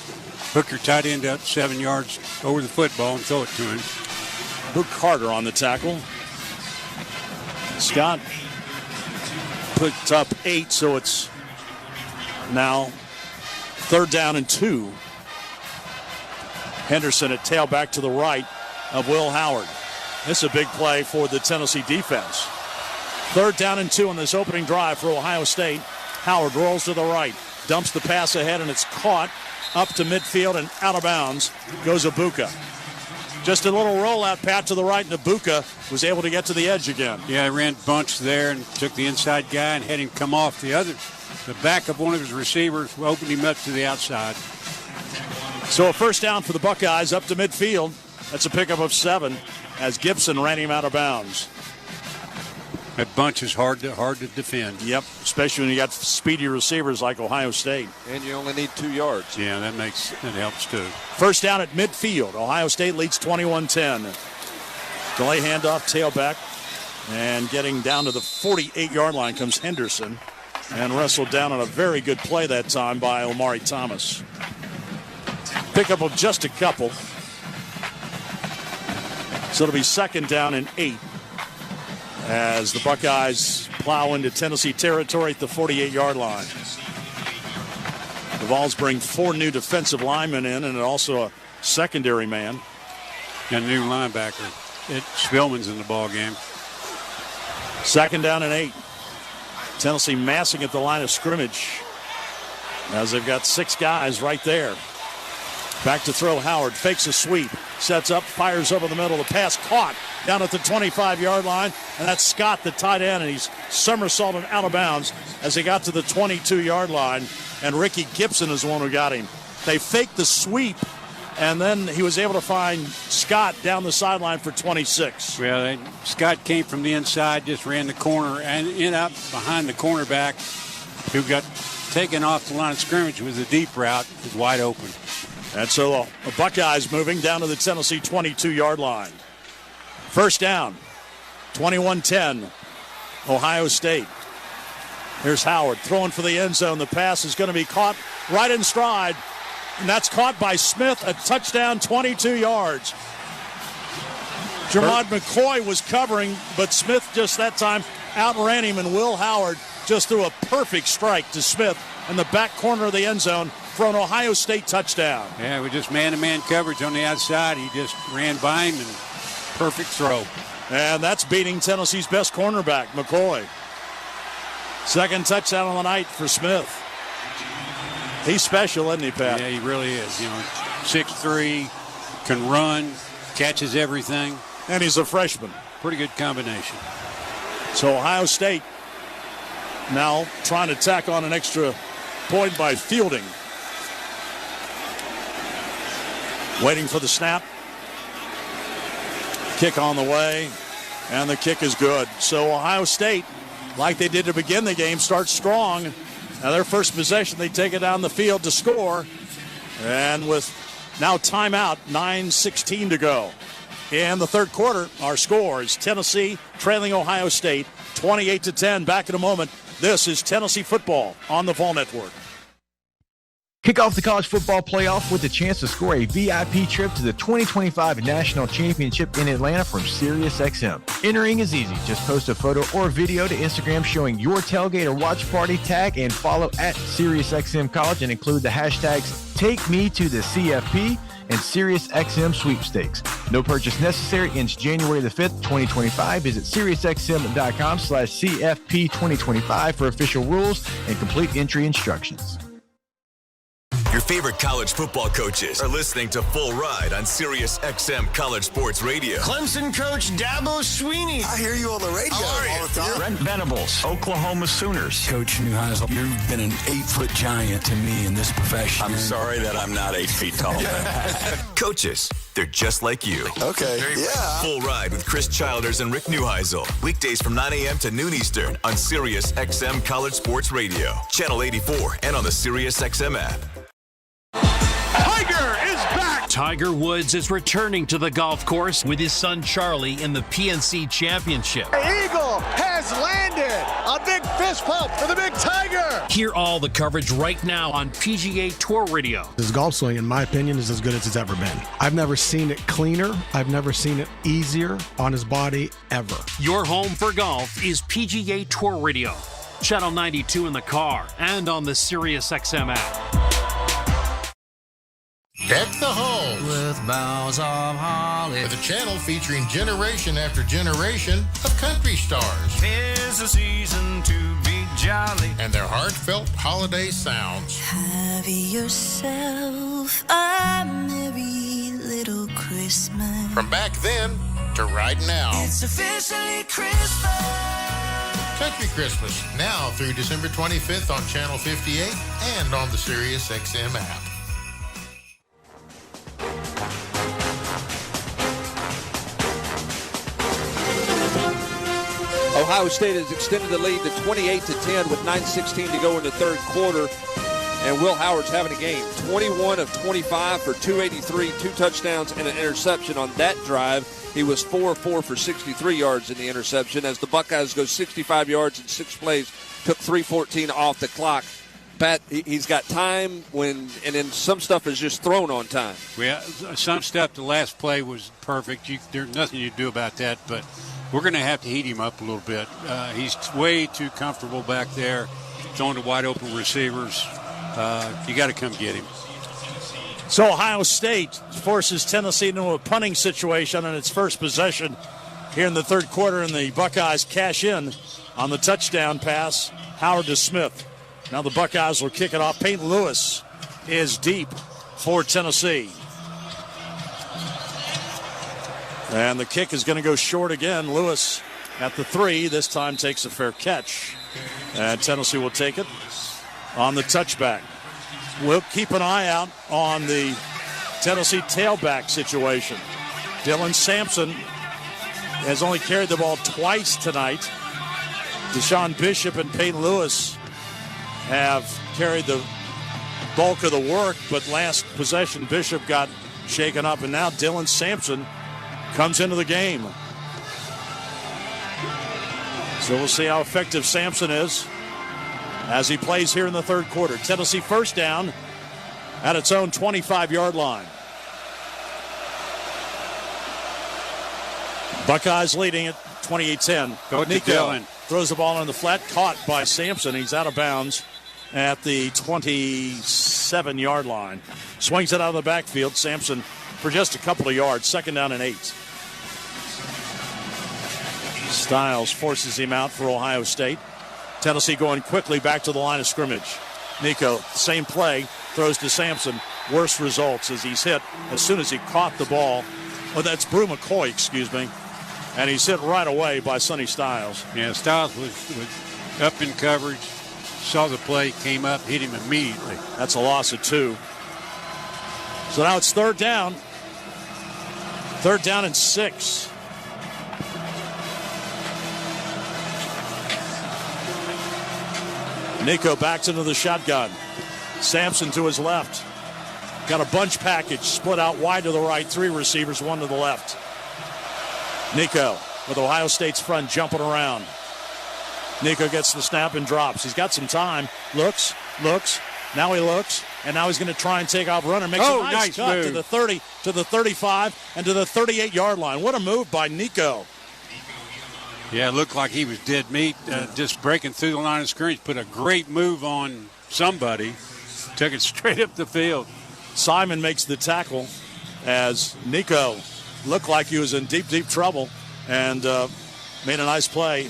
hook your tight end out 7 yards over the football and throw it to him. Luke Carter on the tackle. Scott picked up 8, so it's now third down and 2. Henderson at tailback to the right of Will Howard. This is a big play for the Tennessee defense. Third down and 2 on this opening drive for Ohio State. Howard rolls to the right, dumps the pass ahead, and it's caught up to midfield and out of bounds goes Ibuka. Just a little rollout pat to the right, and Ibuka was able to get to the edge again. Yeah, he ran bunch there and took the inside guy and had him come off the back of one of his receivers, opened him up to the outside. So a first down for the Buckeyes up to midfield. That's a pickup of 7 as Gibson ran him out of bounds. That bunch is hard to defend. Yep, especially when you got speedy receivers like Ohio State. And you only need 2 yards. Yeah, that helps too. First down at midfield. Ohio State leads 21-10. Delay handoff, tailback, and getting down to the 48-yard line comes Henderson, and wrestled down on a very good play that time by Omari Thomas. Pickup of just a couple. So it'll be second down and 8 as the Buckeyes plow into Tennessee territory at the 48-yard line. The Vols bring 4 new defensive linemen in and also a secondary man. Got a new linebacker. Spillman's in the ball game. Second down and 8. Tennessee massing at the line of scrimmage as they've got 6 guys right there. Back to throw Howard. Fakes a sweep. Sets up. Fires over the middle. The pass caught down at the 25-yard line. And that's Scott, the tight end. And he's somersaulted out of bounds as he got to the 22-yard line. And Ricky Gibson is the one who got him. They faked the sweep. And then he was able to find Scott down the sideline for 26. Well, Scott came from the inside, just ran the corner, and ended up behind the cornerback who got taken off the line of scrimmage with a deep route. It was wide open. And so the Buckeyes moving down to the Tennessee 22-yard line. First down, 21-10, Ohio State. Here's Howard throwing for the end zone. The pass is going to be caught right in stride. And that's caught by Smith, a touchdown, 22 yards. Jermod McCoy was covering, but Smith just that time outran him, and Will Howard just threw a perfect strike to Smith in the back corner of the end zone for an Ohio State touchdown. Yeah, with just man-to-man coverage on the outside, he just ran by him and perfect throw. And that's beating Tennessee's best cornerback, McCoy. Second touchdown on the night for Smith. He's special, isn't he, Pat? Yeah, he really is. 6'3", can run, catches everything. And he's a freshman. Pretty good combination. So Ohio State now trying to tack on an extra point by fielding. Waiting for the snap. Kick on the way. And the kick is good. So Ohio State, like they did to begin the game, starts strong. Now their first possession, they take it down the field to score. And with now timeout, 9:16 to go. In the third quarter, our score is Tennessee trailing Ohio State 28-10. Back in a moment. This is Tennessee football on the Vol Network. Kick off the college football playoff with the chance to score a VIP trip to the 2025 National Championship in Atlanta from SiriusXM. Entering is easy. Just post a photo or video to Instagram showing your tailgate or watch party, tag and follow at SiriusXM College and include the hashtags TakeMeToTheCFP and SiriusXM Sweepstakes. No purchase necessary. Ends January the 5th, 2025. Visit SiriusXM.com/CFP2025 for official rules and complete entry instructions. Your favorite college football coaches are listening to Full Ride on Sirius XM College Sports Radio. Clemson coach Dabo Swinney. I hear you on the radio all the time. Brent Venables, Oklahoma Sooners. Coach Neuheisel, you've been an 8-foot giant to me in this profession. I'm sorry that I'm not 8 feet tall. Coaches, they're just like you. Okay, yeah. Full Ride with Chris Childers and Rick Neuheisel. Weekdays from 9 a.m. to noon Eastern on Sirius XM College Sports Radio. Channel 84 and on the Sirius XM app. Tiger is back! Tiger Woods is returning to the golf course with his son Charlie in the PNC Championship. Eagle has landed! A big fist pump for the big Tiger! Hear all the coverage right now on PGA Tour Radio. His golf swing, in my opinion, is as good as it's ever been. I've never seen it cleaner. I've never seen it easier on his body ever. Your home for golf is PGA Tour Radio. Channel 92 in the car and on the SiriusXM app. Deck the halls with boughs of holly. With a channel featuring generation after generation of country stars. 'Tis the season to be jolly. And their heartfelt holiday sounds. Have yourself a merry little Christmas. From back then to right now. It's officially Christmas. Country Christmas, now through December 25th on Channel 58 and on the SiriusXM app. Ohio State has extended the lead to 28-10 with 9:16 to go in the third quarter. And Will Howard's having a game. 21 of 25 for 283, 2 touchdowns, and an interception on that drive. He was 4-4 for 63 yards in the interception as the Buckeyes go 65 yards in 6 plays, took 3:14 off the clock. Pat, he's got time and then some stuff is just thrown on time. Well, some stuff, the last play was perfect. There's nothing you can do about that, but we're going to have to heat him up a little bit. He's way too comfortable back there, throwing to wide open receivers. You got to come get him. So Ohio State forces Tennessee into a punting situation on its first possession here in the third quarter, and the Buckeyes cash in on the touchdown pass, Howard to Smith. Now the Buckeyes will kick it off. Peyton Lewis is deep. for Tennessee. And the kick is going to go short again. Lewis at the 3, this time takes a fair catch. And Tennessee will take it on the touchback. We'll keep an eye out on the Tennessee tailback situation. Dylan Sampson has only carried the ball twice tonight. Deshaun Bishop and Peyton Lewis have carried the bulk of the work, but last possession Bishop got shaken up, and now Dylan Sampson comes into the game. So we'll see how effective Sampson is as he plays here in the third quarter. Tennessee first down at its own 25-yard line. Buckeyes leading it 28-10. Nico throws the ball on the flat, caught by Sampson. He's out of bounds at the 27-yard line. Swings it out of the backfield. Sampson for just a couple of yards. Second down and 8. Styles forces him out for Ohio State. Tennessee going quickly back to the line of scrimmage. Nico, same play, throws to Sampson. Worst results as he's hit as soon as he caught the ball. Oh, that's Brew McCoy, excuse me. And he's hit right away by Sonny Styles. Yeah, Styles was up in coverage, saw the play, came up, hit him immediately. That's a loss of 2. So now it's third down. Third down and 6. Nico backs into the shotgun. Sampson to his left. Got a bunch package split out wide to the right. 3 receivers, 1 to the left. Nico with Ohio State's front jumping around. Nico gets the snap and drops. He's got some time. Looks. Now he looks. And now he's going to try and take off runner. Makes a nice cut move to the 30, to the 35, and to the 38-yard line. What a move by Nico. Yeah, it looked like he was dead meat, just breaking through the line of scrimmage. Put a great move on somebody. Took it straight up the field. Simon makes the tackle as Nico looked like he was in deep trouble and made a nice play.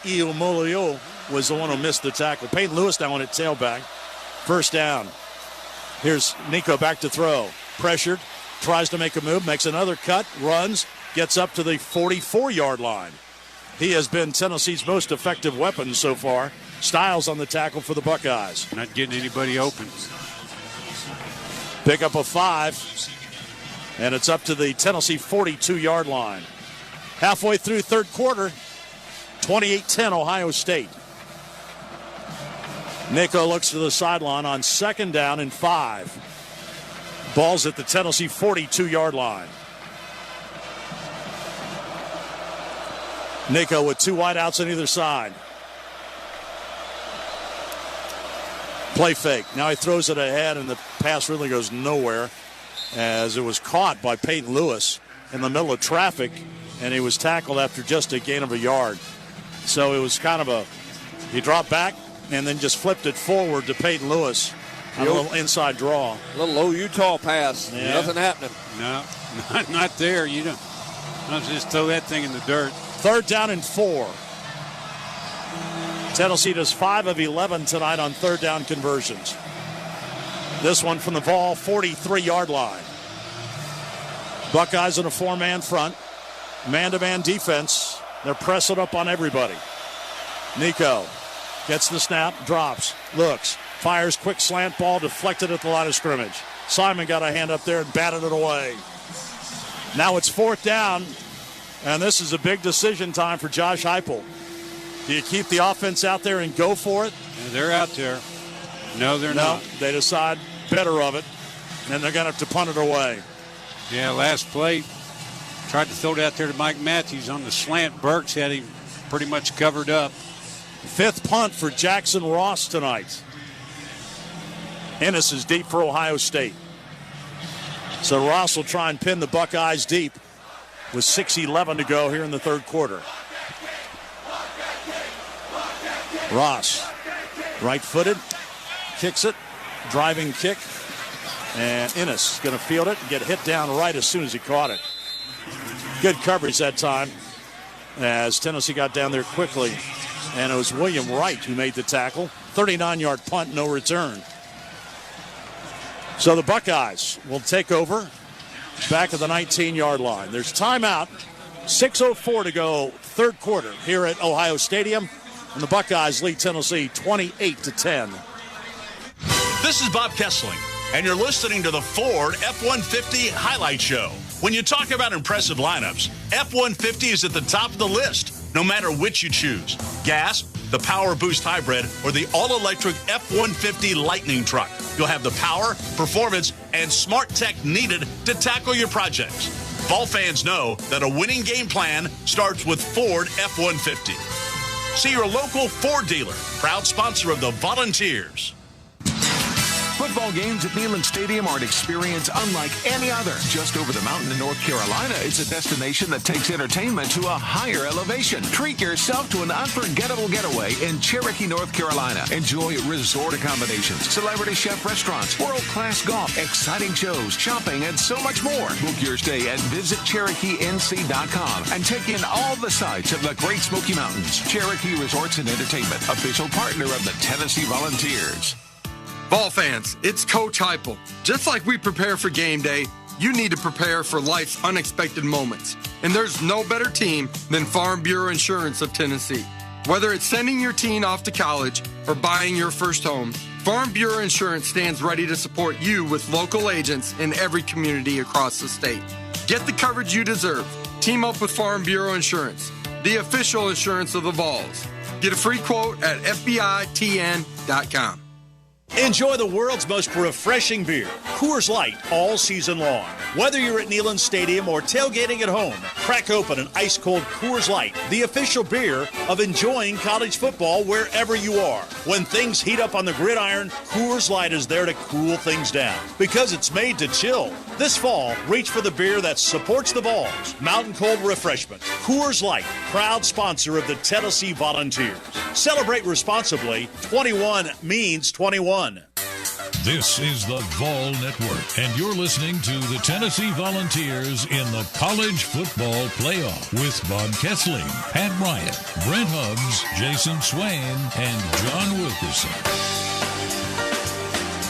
Iumolio was the one who missed the tackle. Peyton Lewis now on at tailback. First down. Here's Nico back to throw. Pressured. Tries to make a move. Makes another cut. Runs. Gets up to the 44-yard line. He has been Tennessee's most effective weapon so far. Styles on the tackle for the Buckeyes. Not getting anybody open. Pick up a 5. And it's up to the Tennessee 42-yard line. Halfway through third quarter, 28-10 Ohio State. Nico looks to the sideline on second down and 5. Ball's at the Tennessee 42-yard line. Nico with 2 wideouts on either side. Play fake. Now he throws it ahead, and the pass really goes nowhere as it was caught by Peyton Lewis in the middle of traffic, and he was tackled after just a gain of a yard. So it was kind of he dropped back and then just flipped it forward to Peyton Lewis on a little inside draw. A little low Utah pass. Yeah. Nothing happening. No, not there. You don't just throw that thing in the dirt. Third down and 4. Tennessee does 5 of 11 tonight on third down conversions. This one from the Vol 43-yard line. Buckeyes in a 4-man front. Man-to-man defense. They're pressing up on everybody. Nico gets the snap, drops, looks, fires, quick slant ball, deflected at the line of scrimmage. Simon got a hand up there and batted it away. Now it's fourth down, and this is a big decision time for Josh Heupel. Do you keep the offense out there and go for it? Yeah, they're out there. No, they're not. They decide better of it, and they're going to have to punt it away. Yeah, last play, tried to throw it out there to Mike Matthews on the slant. Burks had him pretty much covered up. 5th punt for Jackson Ross tonight. Ennis is deep for Ohio State. So Ross will try and pin the Buckeyes deep with 6:11 to go here in the third quarter. Ross, right-footed, kicks it, driving kick, and Ennis is going to field it and get hit down right as soon as he caught it. Good coverage that time as Tennessee got down there quickly, and it was William Wright who made the tackle. 39-yard punt, no return. So the Buckeyes will take over back at the 19-yard line. There's timeout. 6:04 to go, third quarter here at Ohio Stadium. And the Buckeyes lead Tennessee 28-10. This is Bob Kessling, and you're listening to the Ford F-150 Highlight Show. When you talk about impressive lineups, F-150 is at the top of the list, no matter which you choose. Gas, the Power Boost Hybrid, or the all-electric F-150 Lightning Truck. You'll have the power, performance, and smart tech needed to tackle your projects. Vol fans know that a winning game plan starts with Ford F-150. See your local Ford dealer, proud sponsor of the Volunteers. Football games at Neyland Stadium are an experience unlike any other. Just over the mountain in North Carolina is a destination that takes entertainment to a higher elevation. Treat yourself to an unforgettable getaway in Cherokee, North Carolina. Enjoy resort accommodations, celebrity chef restaurants, world-class golf, exciting shows, shopping, and so much more. Book your stay at visitcherokeenc.com and take in all the sights of the Great Smoky Mountains. Cherokee Resorts and Entertainment, official partner of the Tennessee Volunteers. Ball fans, it's Coach Heupel. Just like we prepare for game day, you need to prepare for life's unexpected moments. And there's no better team than Farm Bureau Insurance of Tennessee. Whether it's sending your teen off to college or buying your first home, Farm Bureau Insurance stands ready to support you with local agents in every community across the state. Get the coverage you deserve. Team up with Farm Bureau Insurance, the official insurance of the Vols. Get a free quote at FBITN.com. Enjoy the world's most refreshing beer, Coors Light, all season long. Whether you're at Neyland Stadium or tailgating at home, crack open an ice-cold Coors Light, the official beer of enjoying college football wherever you are. When things heat up on the gridiron, Coors Light is there to cool things down because it's made to chill. This fall, reach for the beer that supports the Vols. Mountain Cold Refreshment. Coors Light, proud sponsor of the Tennessee Volunteers. Celebrate responsibly. 21 means 21. This is the Vol Network, and you're listening to the Tennessee Volunteers in the College Football Playoff with Bob Kessling, Pat Bryant, Brent Hubbs, Jason Swain, and John Wilkerson.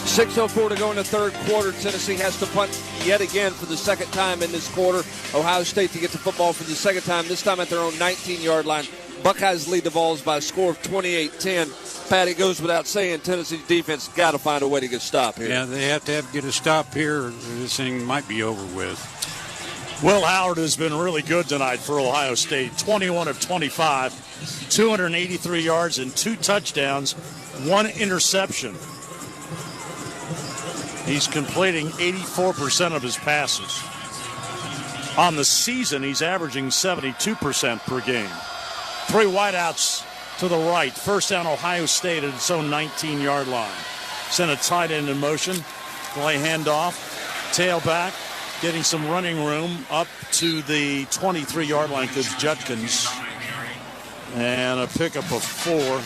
6:04 to go in the third quarter. Tennessee has to punt yet again for the second time in this quarter. Ohio State to get the football for the second time, this time at their own 19-yard line. Buckeyes lead the Vols by a score of 28-10. Pat, it goes without saying, Tennessee's defense got to find a way to get a stop here. Yeah, they have to get a stop here, or this thing might be over with. Will Howard has been really good tonight for Ohio State. 21 of 25, 283 yards and 2 touchdowns, 1 interception. He's completing 84% of his passes. On the season, he's averaging 72% per game. 3 wideouts to the right. First down, Ohio State at its own 19-yard line. Send a tight end in motion. Play handoff. Tailback. Getting some running room up to the 23-yard line because Judkins. And a pickup of 4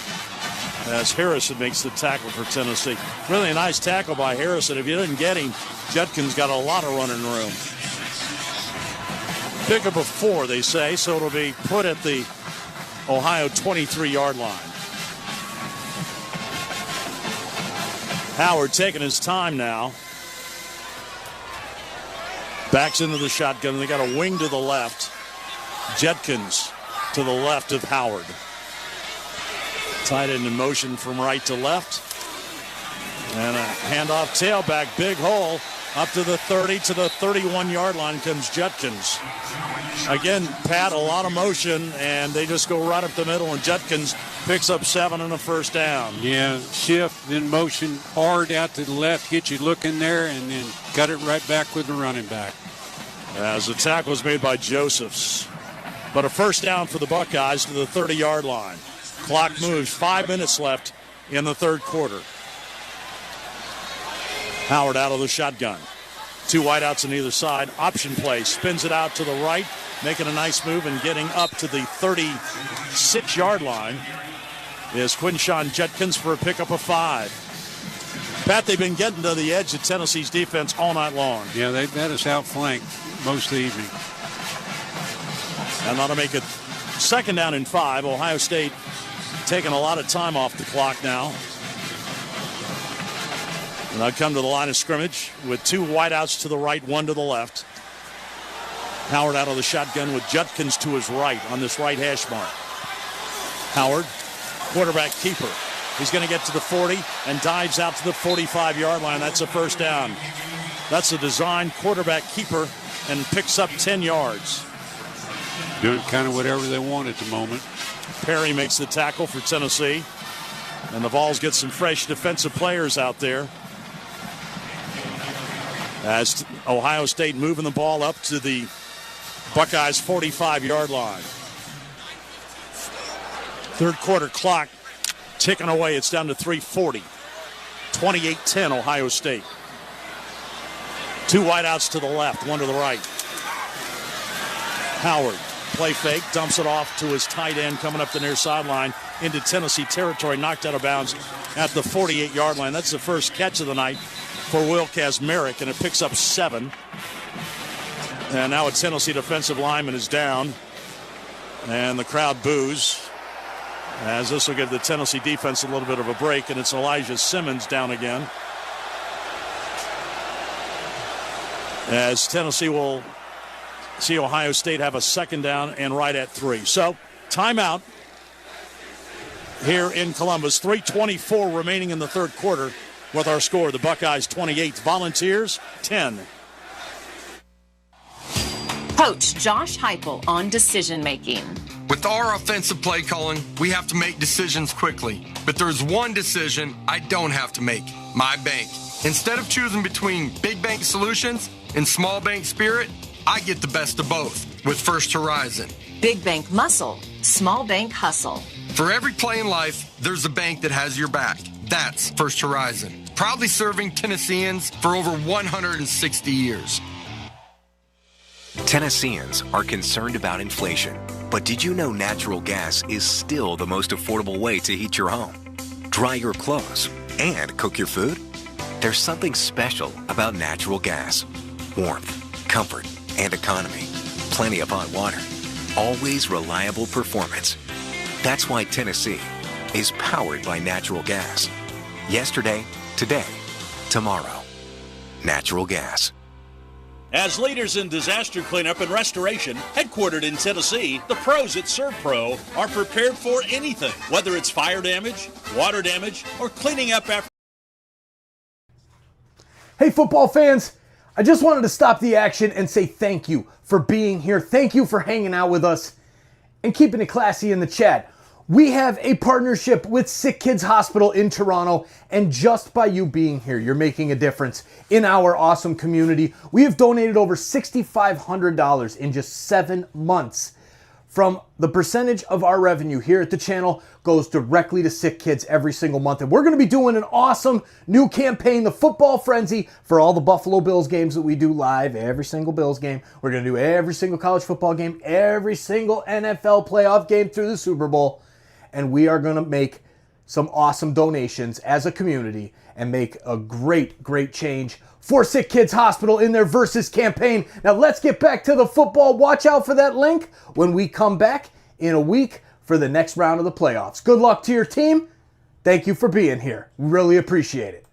as Harrison makes the tackle for Tennessee. Really a nice tackle by Harrison. If you didn't get him, Judkins got a lot of running room. Pickup of 4, they say, so it'll be put at the Ohio 23-yard line. Howard taking his time now. Backs into the shotgun. They got a wing to the left. Judkins to the left of Howard. Tight end in motion from right to left. And a handoff tailback. Big hole. Up to the 30, to the 31-yard line comes Judkins. Again, Pat, a lot of motion, and they just go right up the middle, and Judkins picks up 7 and a first down. Yeah, shift, then motion hard out to the left, get you looking there, and then got it right back with the running back. As the tackle was made by Josephs. But a first down for the Buckeyes to the 30-yard line. Clock moves, 5 minutes left in the third quarter. Howard out of the shotgun. 2 wideouts on either side. Option play. Spins it out to the right. Making a nice move and getting up to the 36-yard line is Quinshawn Judkins for a pickup of 5. Pat, they've been getting to the edge of Tennessee's defense all night long. Yeah, they've had us outflanked most of the evening. And that'll make it second down and 5. Ohio State taking a lot of time off the clock now. And they'll come to the line of scrimmage with 2 wideouts to the right, 1 to the left. Howard out of the shotgun with Judkins to his right on this right hash mark. Howard, quarterback keeper. He's going to get to the 40 and dives out to the 45-yard line. That's a first down. That's a design quarterback keeper and picks up 10 yards. Doing kind of whatever they want at the moment. Perry makes the tackle for Tennessee. And the Vols get some fresh defensive players out there. As Ohio State moving the ball up to the Buckeyes' 45-yard line. Third quarter clock ticking away. It's down to 3:40. 28-10 Ohio State. 2 wideouts to the left, 1 to the right. Howard, play fake, dumps it off to his tight end coming up the near sideline into Tennessee territory, knocked out of bounds at the 48-yard line. That's the first catch of the night for Will Kazmarek, and it picks up 7. And now a Tennessee defensive lineman is down, and the crowd boos, as this will give the Tennessee defense a little bit of a break, and it's Elijah Simmons down again. As Tennessee will see Ohio State have a second down and right at 3. So, timeout here in Columbus. 3:24 remaining in the third quarter with our score. The Buckeyes 28, Volunteers 10. Coach Josh Heupel on decision making. With our offensive play calling, we have to make decisions quickly. But there's one decision I don't have to make: my bank. Instead of choosing between big bank solutions and small bank spirit, I get the best of both with First Horizon. Big bank muscle, small bank hustle. For every play in life, there's a bank that has your back. That's First Horizon. Proudly serving Tennesseans for over 160 years. Tennesseans are concerned about inflation. But did you know natural gas is still the most affordable way to heat your home, dry your clothes, and cook your food? There's something special about natural gas. Warmth, comfort, and economy. Plenty of hot water. Always reliable performance. That's why Tennessee is powered by natural gas. Yesterday, today, tomorrow. Natural gas. As leaders in disaster cleanup and restoration, headquartered in Tennessee, the pros at ServPro are prepared for anything, whether it's fire damage, water damage, or cleaning up after. Hey, football fans, I just wanted to stop the action and say thank you for being here. Thank you for hanging out with us and keeping it classy in the chat. We have a partnership with Sick Kids Hospital in Toronto, and just by you being here, you're making a difference in our awesome community. We have donated over $6,500 in just 7 months. From the percentage of our revenue here at the channel goes directly to sick kids every single month. And we're going to be doing an awesome new campaign, the Football Frenzy, for all the Buffalo Bills games that we do live, every single Bills game. We're going to do every single college football game, every single NFL playoff game through the Super Bowl. And we are going to make some awesome donations as a community and make a great, great change for Sick Kids Hospital in their Versus campaign. Now let's get back to the football. Watch out for that link when we come back in a week for the next round of the playoffs. Good luck to your team. Thank you for being here. We really appreciate it.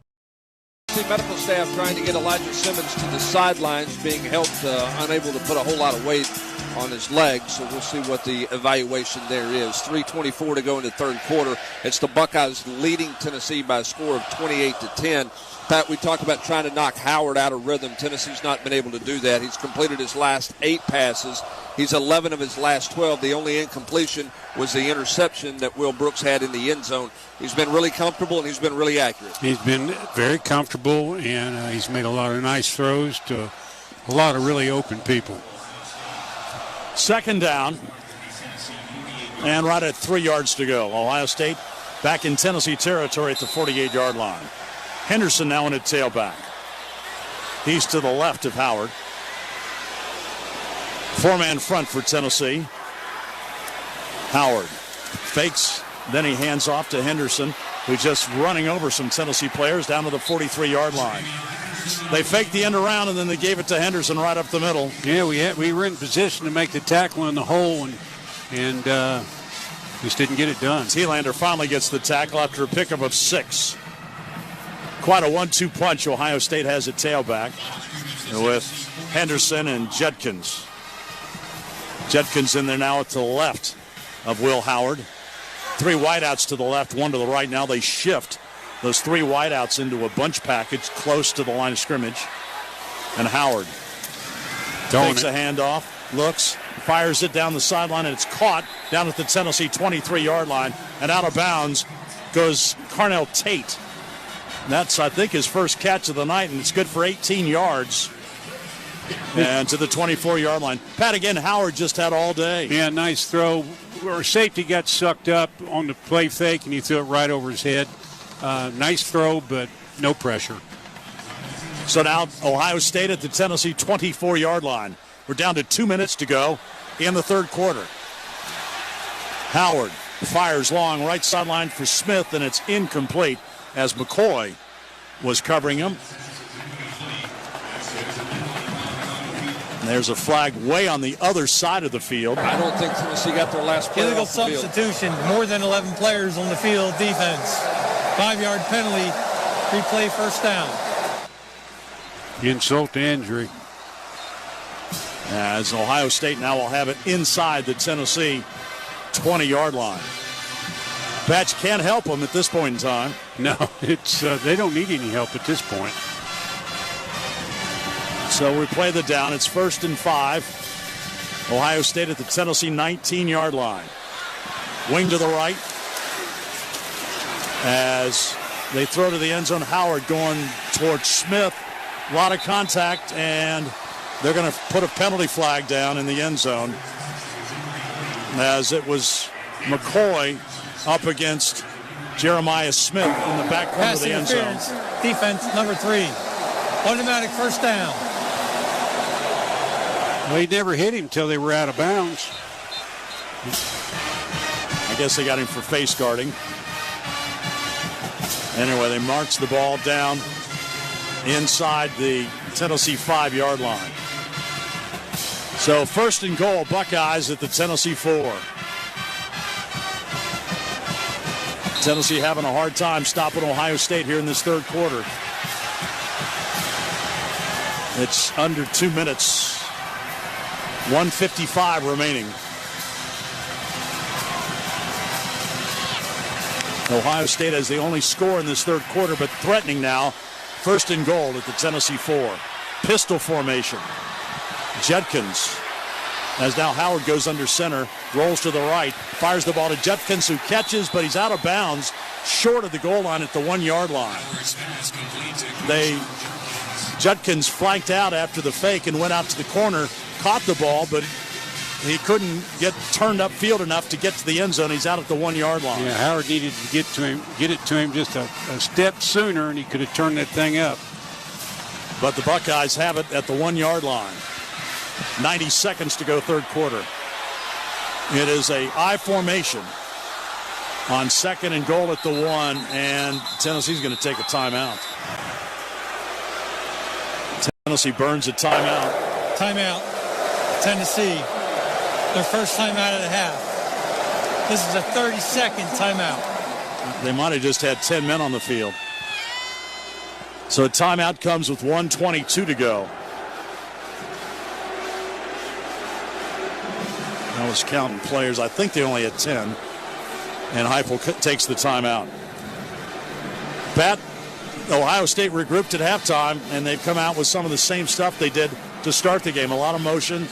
Medical staff trying to get Elijah Simmons to the sidelines, being helped, unable to put a whole lot of weight on his legs, so we'll see what the evaluation there is. 3:24 to go in the third quarter. It's the Buckeyes leading Tennessee by a score of 28-10. Pat, we talked about trying to knock Howard out of rhythm. Tennessee's not been able to do that. He's completed his last 8 passes. He's 11 of his last 12. The only incompletion was the interception that Will Brooks had in the end zone. He's been really comfortable and he's been really accurate. He's been very comfortable, and he's made a lot of nice throws to a lot of really open people. Second down, and right at 3 yards to go. Ohio State back in Tennessee territory at the 48-yard line. Henderson now in at tailback. He's to the left of Howard. 4-man front for Tennessee. Howard fakes, then he hands off to Henderson, who's just running over some Tennessee players down to the 43-yard line. They faked the end around, and then they gave it to Henderson right up the middle. Yeah, we were in position to make the tackle in the hole, and just didn't get it done. Thielander finally gets the tackle after a pickup of 6. Quite a 1-2 punch Ohio State has at tailback with Henderson and Judkins. Judkins in there now at the left of Will Howard. 3 wideouts to the left, 1 to the right. Now they shift those 3 wideouts into a bunch package close to the line of scrimmage. And Howard takes a handoff, looks, fires it down the sideline, and it's caught down at the Tennessee 23-yard line. And out of bounds goes Carnell Tate. And that's, I think, his first catch of the night, and it's good for 18 yards. And to the 24-yard line. Pat, again, Howard just had all day. Yeah, nice throw. Our safety got sucked up on the play fake, and he threw it right over his head. Nice throw, but no pressure. So now Ohio State at the Tennessee 24-yard line. We're down to 2 minutes to go in the third quarter. Howard fires long right sideline for Smith, and it's incomplete as McCoy was covering him. And there's a flag way on the other side of the field. I don't think Tennessee got their last player Illegal off the field. substitution, more than 11 players on the field, defense. 5-yard penalty, replay first down. Insult to injury. As Ohio State now will have it inside the Tennessee 20-yard line. Patch can't help them at this point in time. No, it's they don't need any help at this point. So we play the down. It's 1st and 5. Ohio State at the Tennessee 19-yard line. Wing to the right as they throw to the end zone. Howard going towards Smith. A lot of contact, and they're going to put a penalty flag down in the end zone as it was McCoy up against Jeremiah Smith in the back corner of the end zone. Defense number 3. Automatic first down. Well, he never hit him until they were out of bounds. I guess they got him for face guarding. Anyway, they march the ball down inside the Tennessee 5-yard line. So 1st and goal, Buckeyes at the Tennessee 4. Tennessee having a hard time stopping Ohio State here in this third quarter. It's under 2 minutes. 1:55 remaining. Ohio State has the only score in this third quarter, but threatening now. 1st and goal at the Tennessee 4. Pistol formation. Judkins, as now Howard goes under center, rolls to the right, fires the ball to Judkins, who catches, but he's out of bounds, short of the goal line at the 1-yard line. Judkins flanked out after the fake and went out to the corner, caught the ball, but he couldn't get turned upfield enough to get to the end zone. He's out at the 1-yard line. Yeah, Howard needed to get it to him just a step sooner, and he could have turned that thing up. But the Buckeyes have it at the 1-yard line. 90 seconds to go, third quarter. It is a I formation on 2nd and goal at the 1, and Tennessee's going to take a timeout. Tennessee burns a timeout. Timeout. Tennessee. Their first timeout of the half. This is a 30-second timeout. They might have just had 10 men on the field. So a timeout comes with 1:22 to go. I was counting players. I think they only had 10. And Heupel takes the timeout. Pat, Ohio State regrouped at halftime, and they've come out with some of the same stuff they did to start the game. A lot of motion,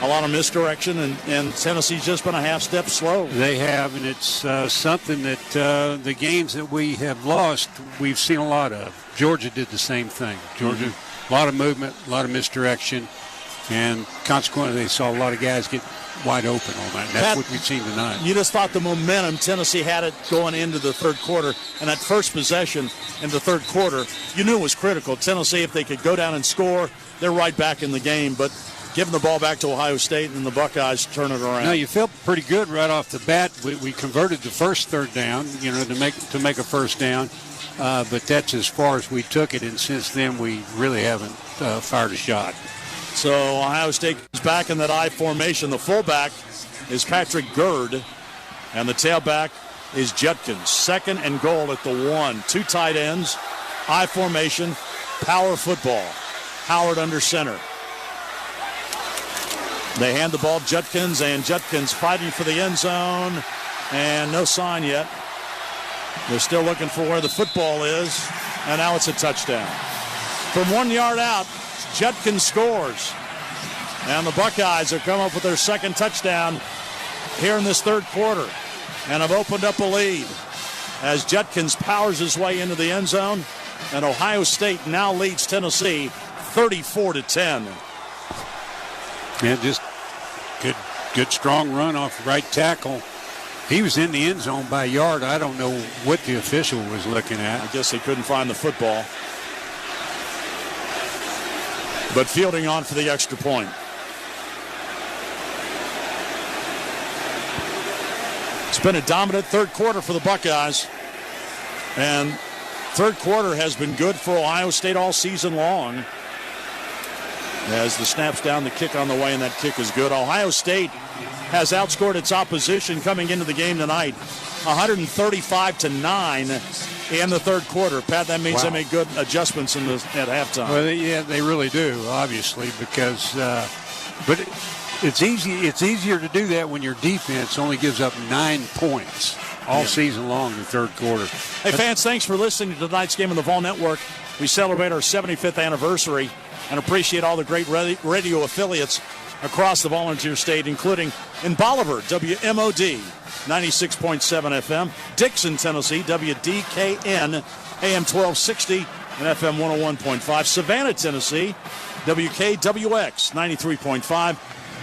a lot of misdirection, and Tennessee's just been a half step slow. They have, and it's something that the games that we have lost, we've seen a lot of. Georgia did the same thing. Georgia, a lot of movement, a lot of misdirection, and consequently they saw a lot of guys get wide open on that. And that's what we've seen tonight. You just thought the momentum Tennessee had it going into the third quarter, and that first possession in the third quarter, you knew it was critical. Tennessee, if they could go down and score, they're right back in the game. But giving the ball back to Ohio State and the Buckeyes turn it around. No, you felt pretty good right off the bat. We converted the first third down, to make a first down. But that's as far as we took it, and since then we really haven't fired a shot. So Ohio State is back in that I formation. The fullback is Patrick Gerd, and the tailback is Judkins. 2nd and goal at the 1. 2 tight ends, I formation, power football. Howard under center. They hand the ball Judkins, and Judkins fighting for the end zone, and no sign yet. They're still looking for where the football is, and now it's a touchdown. From 1 yard out, Judkins scores, and the Buckeyes have come up with their second touchdown here in this third quarter and have opened up a lead as Judkins powers his way into the end zone, and Ohio State now leads Tennessee 34-10. Yeah, just good strong run off right tackle. He was in the end zone by a yard. I don't know what the official was looking at. I guess he couldn't find the football. But fielding on for the extra point. It's been a dominant third quarter for the Buckeyes. And third quarter has been good for Ohio State all season long. As the snap's down, the kick on the way, and that kick is good. Ohio State has outscored its opposition coming into the game tonight 135-9 in the third quarter. Pat, that means they made good adjustments at halftime. Well, yeah, they really do, obviously, because but it's easier to do that when your defense only gives up 9 points all season long in the third quarter. Hey, fans, thanks for listening to tonight's game on the Vol Network. We celebrate our 75th anniversary and appreciate all the great radio affiliates across the Volunteer State, including in Bolivar, WMOD 96.7 FM, Dixon, Tennessee, WDKN, AM 1260 and FM 101.5, Savannah, Tennessee, WKWX 93.5,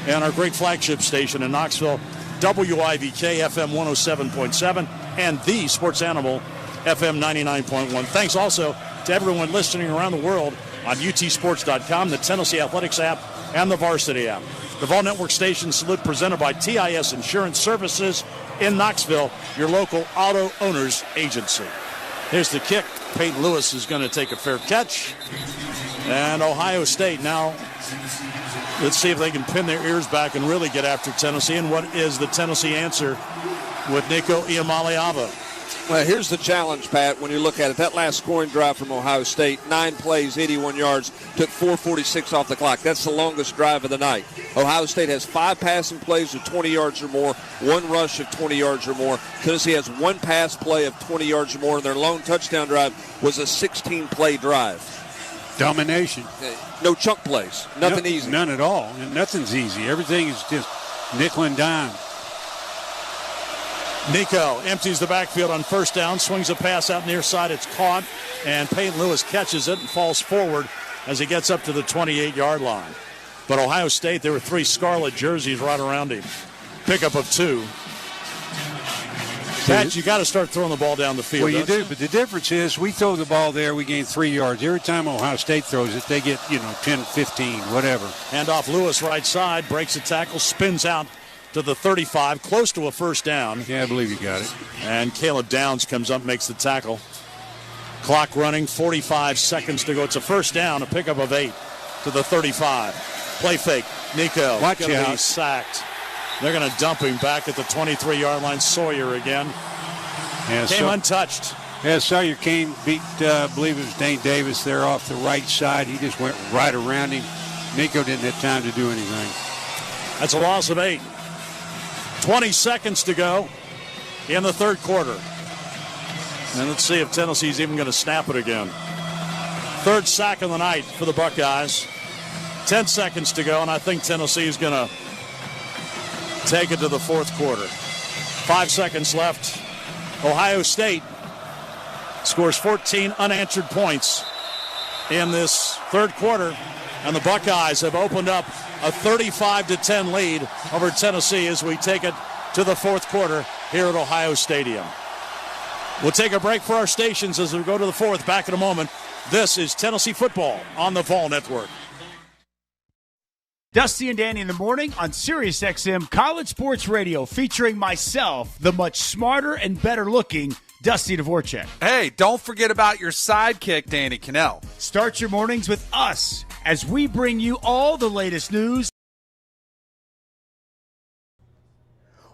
and our great flagship station in Knoxville, WIVK FM 107.7, and the Sports Animal FM 99.1. Thanks also to everyone listening around the world on utsports.com, the Tennessee Athletics app, and the Varsity app. The Vol Network Station Salute presented by TIS Insurance Services in Knoxville, your local auto owners agency. Here's the kick. Peyton Lewis is going to take a fair catch. And Ohio State now, let's see if they can pin their ears back and really get after Tennessee. And what is the Tennessee answer with Nico Iamaleava? Well, here's the challenge, Pat, when you look at it. That last scoring drive from Ohio State, 9 plays, 81 yards, took 4:46 off the clock. That's the longest drive of the night. Ohio State has 5 passing plays of 20 yards or more, 1 rush of 20 yards or more. Tennessee has 1 pass play of 20 yards or more, and their lone touchdown drive was a 16-play drive. Domination. No chunk plays. Nothing easy. None at all. Nothing's easy. Everything is just nickel and dime. Nico empties the backfield on first down, swings a pass out near side. It's caught, and Peyton Lewis catches it and falls forward as he gets up to the 28-yard line. But Ohio State, there were 3 scarlet jerseys right around him. Pickup of 2. Pat, you got to start throwing the ball down the field. Well, you do, but the difference is we throw the ball there, we gain 3 yards. Every time Ohio State throws it, they get, 10, 15, whatever. Hand off Lewis right side, breaks a tackle, spins out to the 35, close to a first down. Yeah, I believe you got it. And Caleb Downs comes up, makes the tackle. Clock running, 45 seconds to go. It's a first down, a pickup of 8 to the 35. Play fake, Nico. Watch gonna out. be sacked. They're going to dump him back at the 23-yard line. Sawyer again. Yeah, Came untouched. Yeah, Sawyer Kane beat, I believe it was Dane Davis there off the right side. He just went right around him. Nico didn't have time to do anything. That's a loss of 8. 20 seconds to go in the third quarter. And let's see if Tennessee's even going to snap it again. Third sack of the night for the Buckeyes. 10 seconds to go, and I think Tennessee is going to take it to the fourth quarter. 5 seconds left. Ohio State scores 14 unanswered points in this third quarter, and the Buckeyes have opened up a 35-10 lead over Tennessee as we take it to the fourth quarter here at Ohio Stadium. We'll take a break for our stations as we go to the fourth. Back in a moment. This is Tennessee football on the Vol Network. Dusty and Danny in the morning on Sirius XM College Sports Radio, featuring myself, the much smarter and better looking Dusty Dvorak. Hey, don't forget about your sidekick, Danny Cannell. Start your mornings with us as we bring you all the latest news.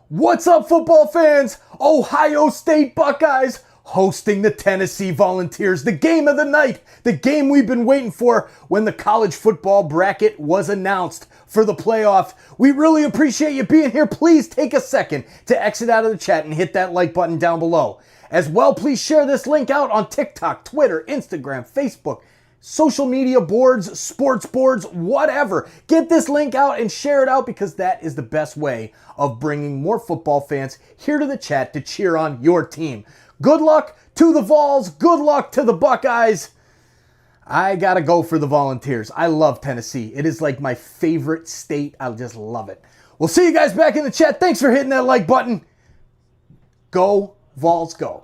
What's up, football fans? Ohio State Buckeyes hosting the Tennessee Volunteers, the game of the night, the game we've been waiting for when the college football bracket was announced for the playoff. We really appreciate you being here. Please take a second to exit out of the chat and hit that like button down below. As well, please share this link out on TikTok, Twitter, Instagram, Facebook, social media boards, sports boards, whatever. Get this link out and share it out because that is the best way of bringing more football fans here to the chat to cheer on your team. Good luck to the Vols. Good luck to the Buckeyes. I gotta go for the Volunteers. I love Tennessee. It is like my favorite state. I just love it. We'll see you guys back in the chat. Thanks for hitting that like button. Go Vols, go.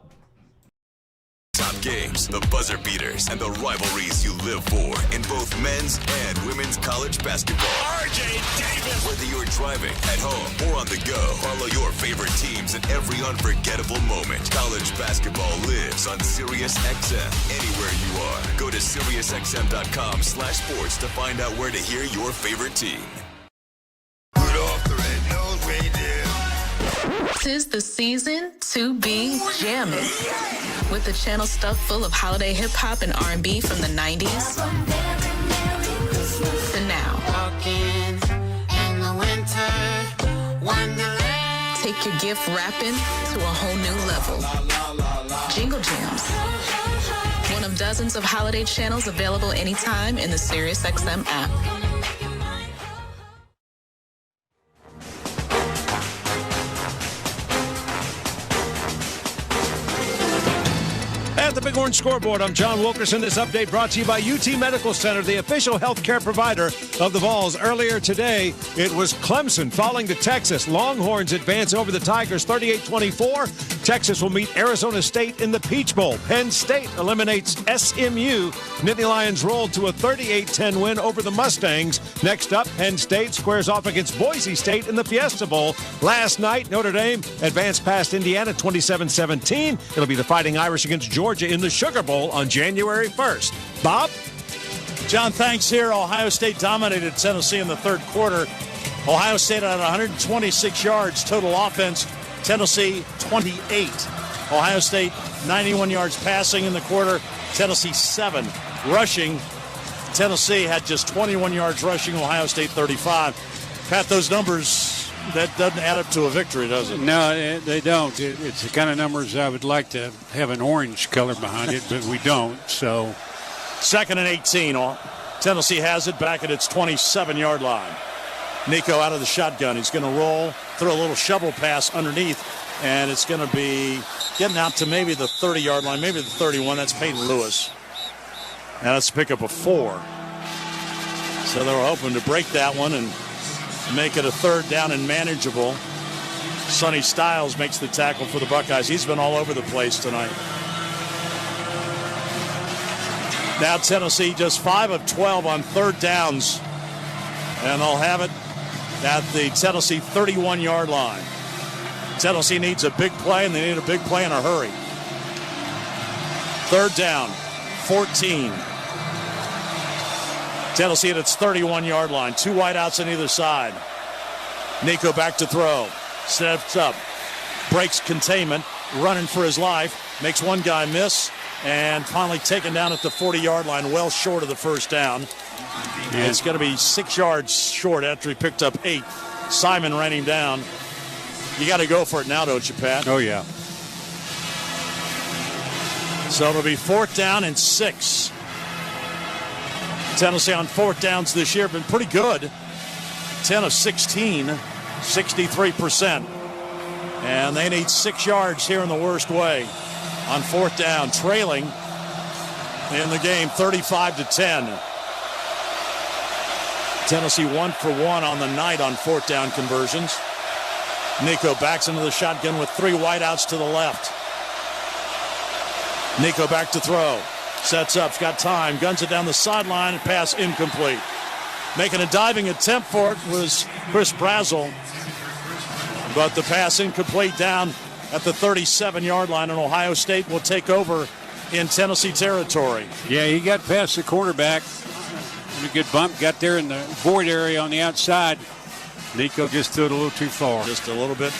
Top games, the buzzer beaters, and the rivalries you live for in both men's and women's college basketball. RJ Davis! Whether you're driving, at home, or on the go, follow your favorite teams in every unforgettable moment. College basketball lives on SiriusXM anywhere you are. Go to SiriusXM.com/sports to find out where to hear your favorite team. Tis the season to be jamming. With the channel stuffed full of holiday hip-hop and R&B from the 90s to now. Take your gift wrapping to a whole new level. Jingle Jams. One of dozens of holiday channels available anytime in the SiriusXM app. At the Big Orange Scoreboard, I'm John Wilkerson. This update brought to you by UT Medical Center, the official healthcare provider of the Vols. Earlier today, it was Clemson falling to Texas. Longhorns advance over the Tigers 38-24. Texas will meet Arizona State in the Peach Bowl. Penn State eliminates SMU. Nittany Lions rolled to a 38-10 win over the Mustangs. Next up, Penn State squares off against Boise State in the Fiesta Bowl. Last night, Notre Dame advanced past Indiana 27-17. It'll be the Fighting Irish against Georgia in the Sugar Bowl on January 1st. Bob? John, thanks here. Ohio State dominated Tennessee in the third quarter. Ohio State had 126 yards total offense. Tennessee 28. Ohio State 91 yards passing in the quarter. Tennessee 7 rushing. Tennessee had just 21 yards rushing. Ohio State 35. Pat, those numbers, that doesn't add up to a victory, does it? No, they don't. It's the kind of numbers I would like to have an orange color behind it, but we don't. So, 2nd and 18. Tennessee has it back at its 27-yard line. Nico out of the shotgun. He's going to roll, throw a little shovel pass underneath, and it's going to be getting out to maybe the 30-yard line, maybe the 31. That's Peyton Lewis. Now let's pick up a 4. So they were hoping to break that one and make it a 3rd down and manageable. Sonny Styles makes the tackle for the Buckeyes. He's been all over the place tonight. Now Tennessee just 5 of 12 on 3rd downs, and they'll have it at the Tennessee 31-yard line. Tennessee needs a big play, and they need a big play in a hurry. 3rd down, 14. Tennessee at its 31-yard line. 2 wideouts on either side. Nico back to throw. Steps up. Breaks containment. Running for his life. Makes one guy miss. And finally taken down at the 40-yard line. Well short of the first down. Yeah. It's going to be 6 yards short after he picked up 8. Simon ran him down. You got to go for it now, don't you, Pat? Oh, yeah. So it'll be 4th down and 6. Tennessee on 4th downs this year have been pretty good. 10 of 16, 63%. And they need 6 yards here in the worst way on 4th down. Trailing in the game 35-10. Tennessee 1 for 1 on the night on 4th down conversions. Nico backs into the shotgun with 3 wideouts to the left. Nico back to throw. Sets up, got time, guns it down the sideline, and pass incomplete. Making a diving attempt for it was Chris Brazel, but the pass incomplete down at the 37-yard line, and Ohio State will take over in Tennessee territory. Yeah, he got past the quarterback. A good bump, got there in the void area on the outside. Nico just threw it a little too far. Just a little bit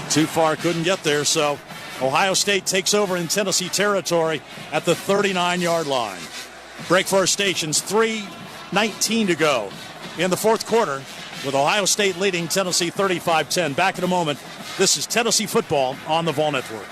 too far, couldn't get there, so Ohio State takes over in Tennessee territory at the 39-yard line. Break for our stations, 3:19 to go in the fourth quarter, with Ohio State leading Tennessee 35-10. Back in a moment. This is Tennessee football on the Vol Network.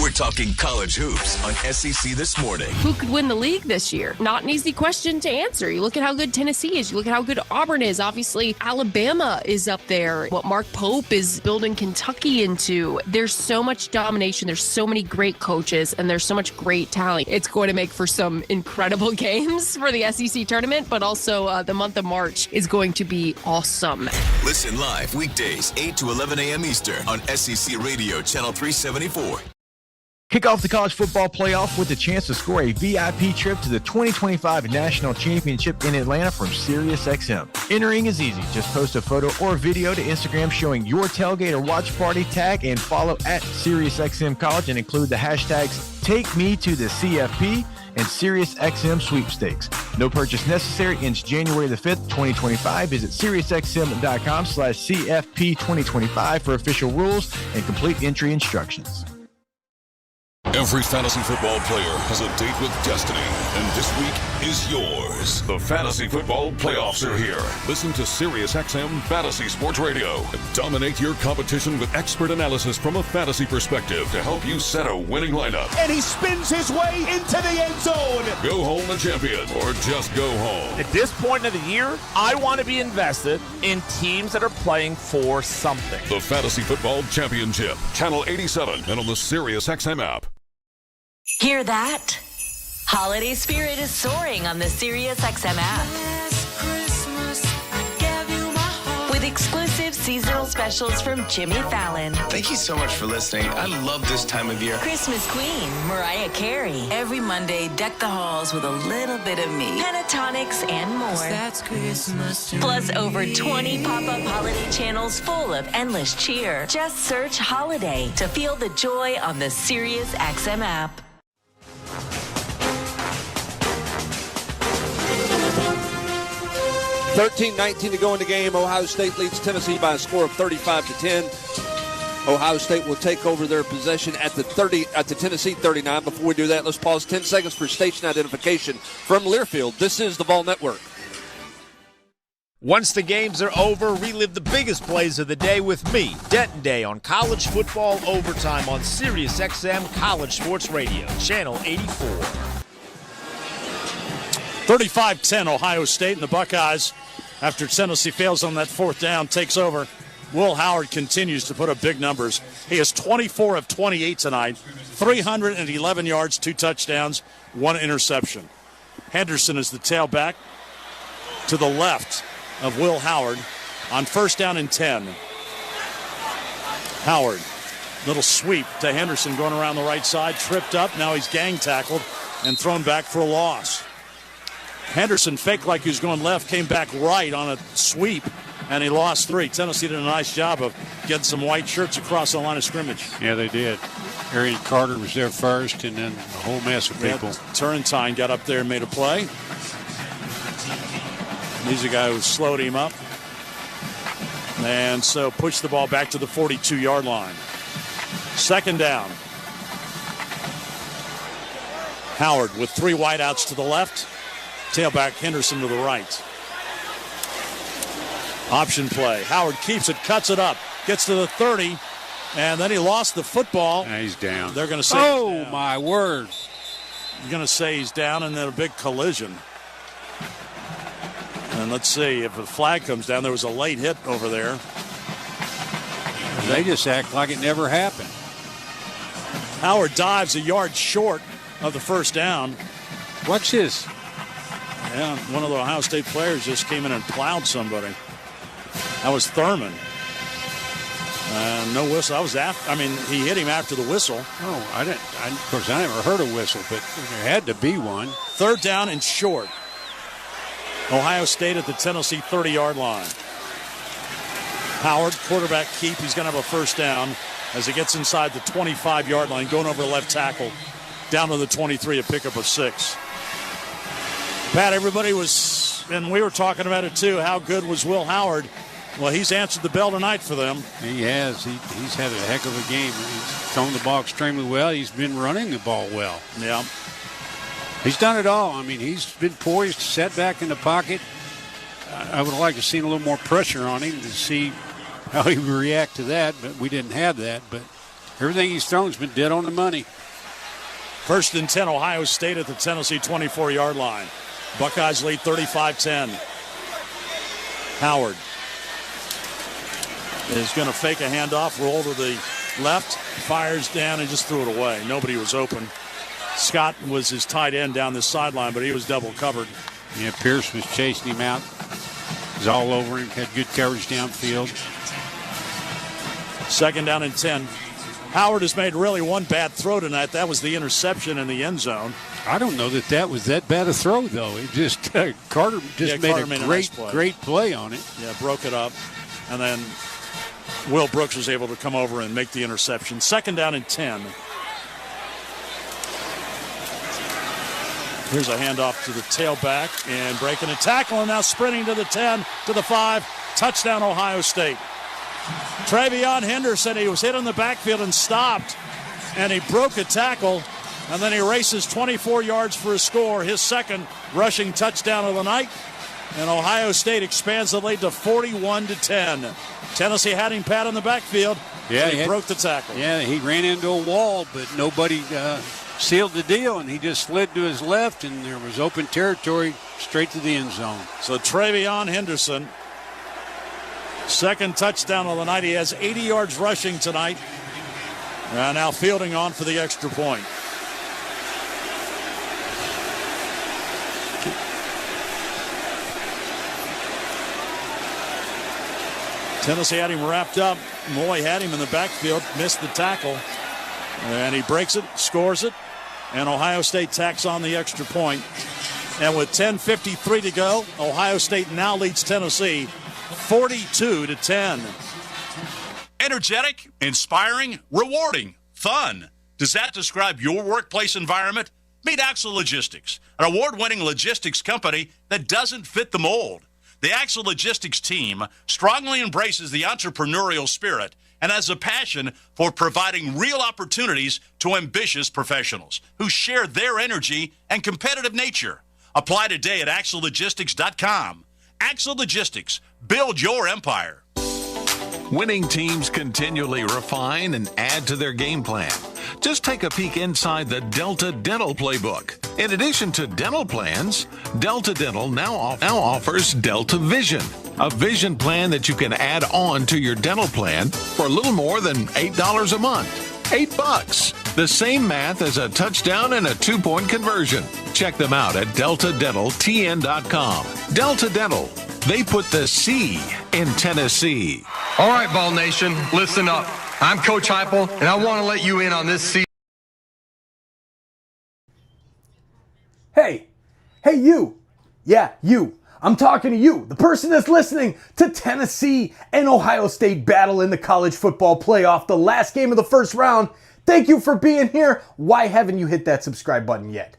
We're talking college hoops on SEC This Morning. Who could win the league this year? Not an easy question to answer. You look at how good Tennessee is. You look at how good Auburn is. Obviously, Alabama is up there. What Mark Pope is building Kentucky into. There's so much domination. There's so many great coaches, and there's so much great talent. It's going to make for some incredible games for the SEC tournament, but also the month of March is going to be awesome. Listen live weekdays 8 to 11 a.m. Eastern on SEC Radio Channel 374. Kick off the college football playoff with a chance to score a VIP trip to the 2025 National Championship in Atlanta from SiriusXM. Entering is easy. Just post a photo or video to Instagram showing your tailgate or watch party, tag and follow at SiriusXM College and include the hashtags TakeMeToTheCFP and SiriusXM Sweepstakes. No purchase necessary. Ends January the 5th, 2025. Visit SiriusXM.com/CFP2025 for official rules and complete entry instructions. Every fantasy football player has a date with destiny, and this week is yours. The fantasy football playoffs are here. Listen to SiriusXM Fantasy Sports Radio and dominate your competition with expert analysis from a fantasy perspective to help you set a winning lineup. And he spins his way into the end zone. Go home the champion, or just go home. At this point of the year, I want to be invested in teams that are playing for something. The Fantasy Football Championship, Channel 87, and on the SiriusXM app. Hear that? Holiday spirit is soaring on the SiriusXM app. With exclusive seasonal specials from Jimmy Fallon. Thank you so much for listening. I love this time of year. Christmas Queen, Mariah Carey. Every Monday, deck the halls with a little bit of me. Pentatonics and more. That's Christmas. Plus over 20 pop-up holiday channels full of endless cheer. Just search Holiday to feel the joy on the SiriusXM app. 13-19 to go in the game. Ohio State leads Tennessee by a score of 35-10. Ohio State will take over their possession at the Tennessee 39. Before we do that, let's pause 10 seconds for station identification from Learfield. This is the Vol Network. Once the games are over, relive the biggest plays of the day with me, Denton Day, on College Football Overtime on SiriusXM College Sports Radio, Channel 84. 35-10 Ohio State, and the Buckeyes, after Tennessee fails on that fourth down, takes over. Will Howard continues to put up big numbers. He is 24 of 28 tonight, 311 yards, 2 touchdowns, 1 interception. Henderson is the tailback to the left of Will Howard on first down and 10. Howard, little sweep to Henderson going around the right side, tripped up. Now he's gang tackled and thrown back for a loss. Henderson faked like he was going left, came back right on a sweep, and he lost 3. Tennessee did a nice job of getting some white shirts across the line of scrimmage. Yeah, they did. Arian Carter was there first, and then a whole mess of people. Turrentine got up there and made a play. He's a guy who slowed him up. And so pushed the ball back to the 42-yard line. Second down. Howard with 3 wideouts to the left. Tailback Henderson to the right. Option play. Howard keeps it, cuts it up, gets to the 30, and then he lost the football. Yeah, he's down. They're going to say, oh, my word. You're going to say he's down, and then a big collision. And let's see if a flag comes down. There was a late hit over there. They just act like it never happened. Howard dives a yard short of the first down. Watch this. Yeah, one of the Ohio State players just came in and plowed somebody. That was Thurman. No whistle. That was after. I mean, he hit him after the whistle. Oh, I didn't. Of course, I never heard a whistle, but there had to be one. Third down and short. Ohio State at the Tennessee 30-yard line. Howard, quarterback keep. He's going to have a first down as he gets inside the 25-yard line, going over the left tackle, down to the 23, a pickup of 6. Pat, everybody was, and we were talking about it too, how good was Will Howard Well, he's answered the bell tonight for them. He has. He's had a heck of a game. He's thrown the ball extremely well. He's been running the ball well. Yeah. He's done it all. I mean, he's been poised, set back in the pocket. I would like to see a little more pressure on him to see how he would react to that, but we didn't have that. But everything he's thrown has been dead on the money. 1st and 10, Ohio State at the Tennessee 24-yard line. Buckeyes lead 35-10. Howard is going to fake a handoff, roll to the left, fires down, and just threw it away. Nobody was open. Scott was his tight end down the sideline, but he was double covered. Yeah, Pierce was chasing him out. He was all over him, had good coverage downfield. 2nd down and 10. Howard has made really one bad throw tonight. That was the interception in the end zone. I don't know that was that bad a throw, though. It just Carter made a great play on it. Yeah, broke it up. And then Will Brooks was able to come over and make the interception. 2nd down and 10. Here's a handoff to the tailback and breaking a tackle and now sprinting to the 10, to the 5. Touchdown, Ohio State. Travion Henderson, he was hit in the backfield and stopped, and he broke a tackle, and then he races 24 yards for a score, his 2nd rushing touchdown of the night, and Ohio State expands the lead to 41-10. Tennessee had him pat in the backfield, yeah, he broke the tackle. Yeah, he ran into a wall, but nobody sealed the deal, and he just slid to his left, and there was open territory straight to the end zone. So Travion Henderson, 2nd touchdown of the night. He has 80 yards rushing tonight. And now fielding on for the extra point. Tennessee had him wrapped up. Moy had him in the backfield, missed the tackle. And he breaks it, scores it. And Ohio State tacks on the extra point. And with 10:53 to go, Ohio State now leads Tennessee 42-10. Energetic, inspiring, rewarding, fun. Does that describe your workplace environment? Meet Axle Logistics, an award-winning logistics company that doesn't fit the mold. The Axle Logistics team strongly embraces the entrepreneurial spirit and has a passion for providing real opportunities to ambitious professionals who share their energy and competitive nature. Apply today at axlelogistics.com. Axle Logistics, build your empire. Winning teams continually refine and add to their game plan. Just take a peek inside the Delta Dental Playbook. In addition to dental plans, Delta Dental now offers Delta Vision, a vision plan that you can add on to your dental plan for a little more than $8 a month. $8. The same math as a touchdown and a 2-point conversion. Check them out at deltadentaltn.com. Delta Dental. They put the C in Tennessee. All right, Ball Nation, listen up. I'm Coach Heupel, and I want to let you in on this season. Hey, you. Yeah, you. I'm talking to you, the person that's listening to Tennessee and Ohio State battle in the college football playoff, the last game of the first round. Thank you for being here. Why haven't you hit that subscribe button yet?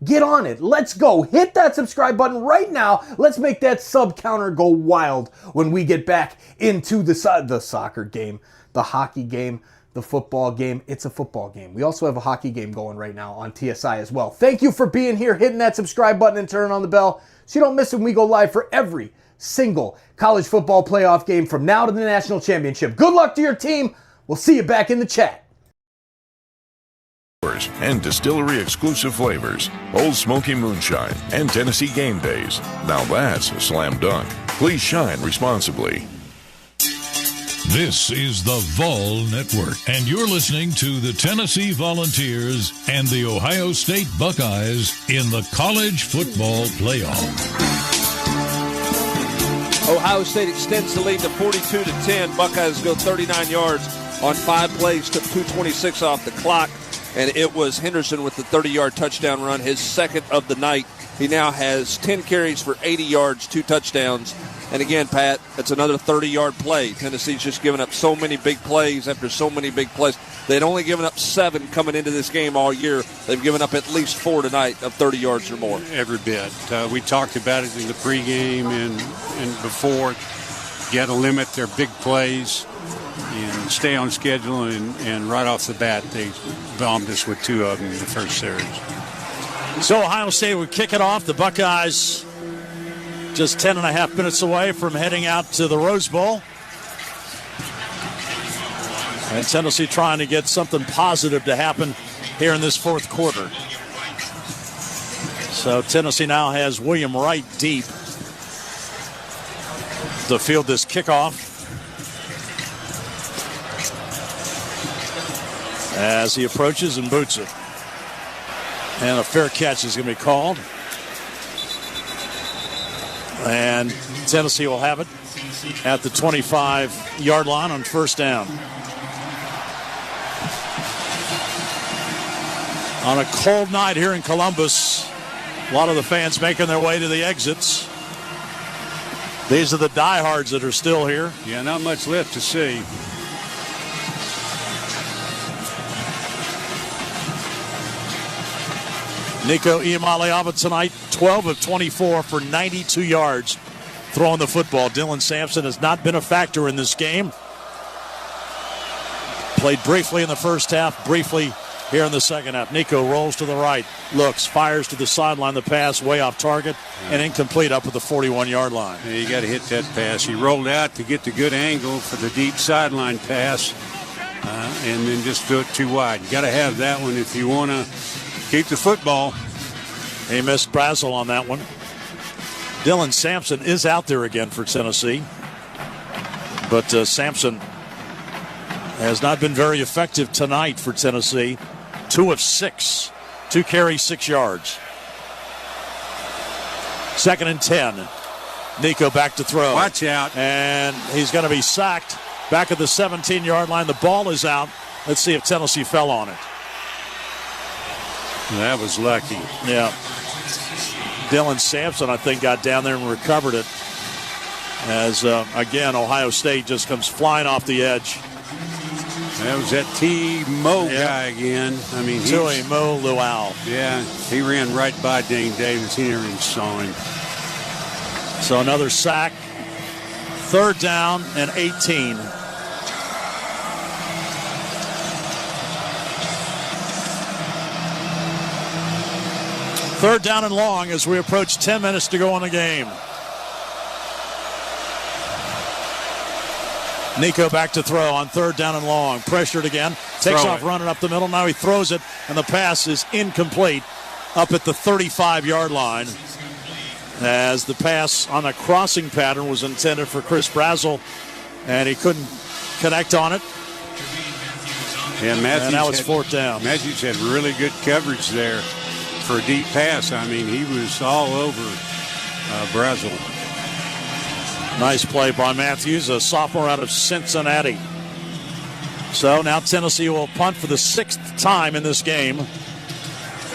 Get on it. Let's go. Hit that subscribe button right now. Let's make that sub counter go wild when we get back into the soccer game, the hockey game, the football game. It's a football game. We also have a hockey game going right now on TSI as well. Thank you for being here, hitting that subscribe button and turning on the bell so you don't miss it when we go live for every single college football playoff game from now to the national championship. Good luck to your team. We'll see you back in the chat. And distillery exclusive flavors, Old Smoky Moonshine, and Tennessee Game Days. Now that's a slam dunk. Please shine responsibly. This is the Vol Network, and you're listening to the Tennessee Volunteers and the Ohio State Buckeyes in the college football playoff. Ohio State extends the lead to 42-10. Buckeyes go 39 yards on 5 plays, took 2:26 off the clock. And it was Henderson with the 30-yard touchdown run, his 2nd of the night. He now has 10 carries for 80 yards, 2 touchdowns. And again, Pat, it's another 30-yard play. Tennessee's just given up so many big plays after so many big plays. They'd only given up 7 coming into this game all year. They've given up at least 4 tonight of 30 yards or more. Every bit. We talked about it in the pregame and before. got to limit their big plays and stay on schedule. And right off the bat, they bombed us with 2 of them in the first series. So Ohio State would kick it off. The Buckeyes just 10.5 minutes away from heading out to the Rose Bowl. And Tennessee trying to get something positive to happen here in this fourth quarter. So Tennessee now has William Wright deep to field this kickoff. As he approaches and boots it. And a fair catch is going to be called. And Tennessee will have it at the 25-yard line on first down. On a cold night here in Columbus, a lot of the fans making their way to the exits. These are the diehards that are still here. Yeah, not much left to see. Nico Iamaleava tonight, 12 of 24 for 92 yards throwing the football. Dylan Sampson has not been a factor in this game. Played briefly in the first half, briefly here in the second half. Nico rolls to the right, looks, fires to the sideline. The pass way off target and incomplete up at the 41-yard line. Yeah, you got to hit that pass. He rolled out to get the good angle for the deep sideline pass, and then just threw it too wide. You got to have that one if you want to keep the football. He missed Brazel on that one. Dylan Sampson is out there again for Tennessee. But Sampson has not been very effective tonight for Tennessee. 2 of 6. 2 carries, 6 yards. 2nd and 10. Nico back to throw. Watch out. And he's going to be sacked back at the 17-yard line. The ball is out. Let's see if Tennessee fell on it. That was lucky. Yeah. Dylan Sampson, I think, got down there and recovered it. As, again, Ohio State just comes flying off the edge. That was that T-Mo guy again. I mean, Tui Mo Luau. Yeah, he ran right by Dane Davis. He never even saw him. So another sack. 3rd down and 18. Third down and long as we approach 10 minutes to go in the game. Nico back to throw on 3rd down and long. Pressured again. Takes off running up the middle. Now he throws it, and the pass is incomplete up at the 35-yard line. As the pass on a crossing pattern was intended for Chris Brazel, and he couldn't connect on it. Yeah, Matthews, and now it's 4th down. Matthews had really good coverage there for a deep pass. I mean, he was all over Brazel. Nice play by Matthews, a sophomore out of Cincinnati. So now Tennessee will punt for the 6th time in this game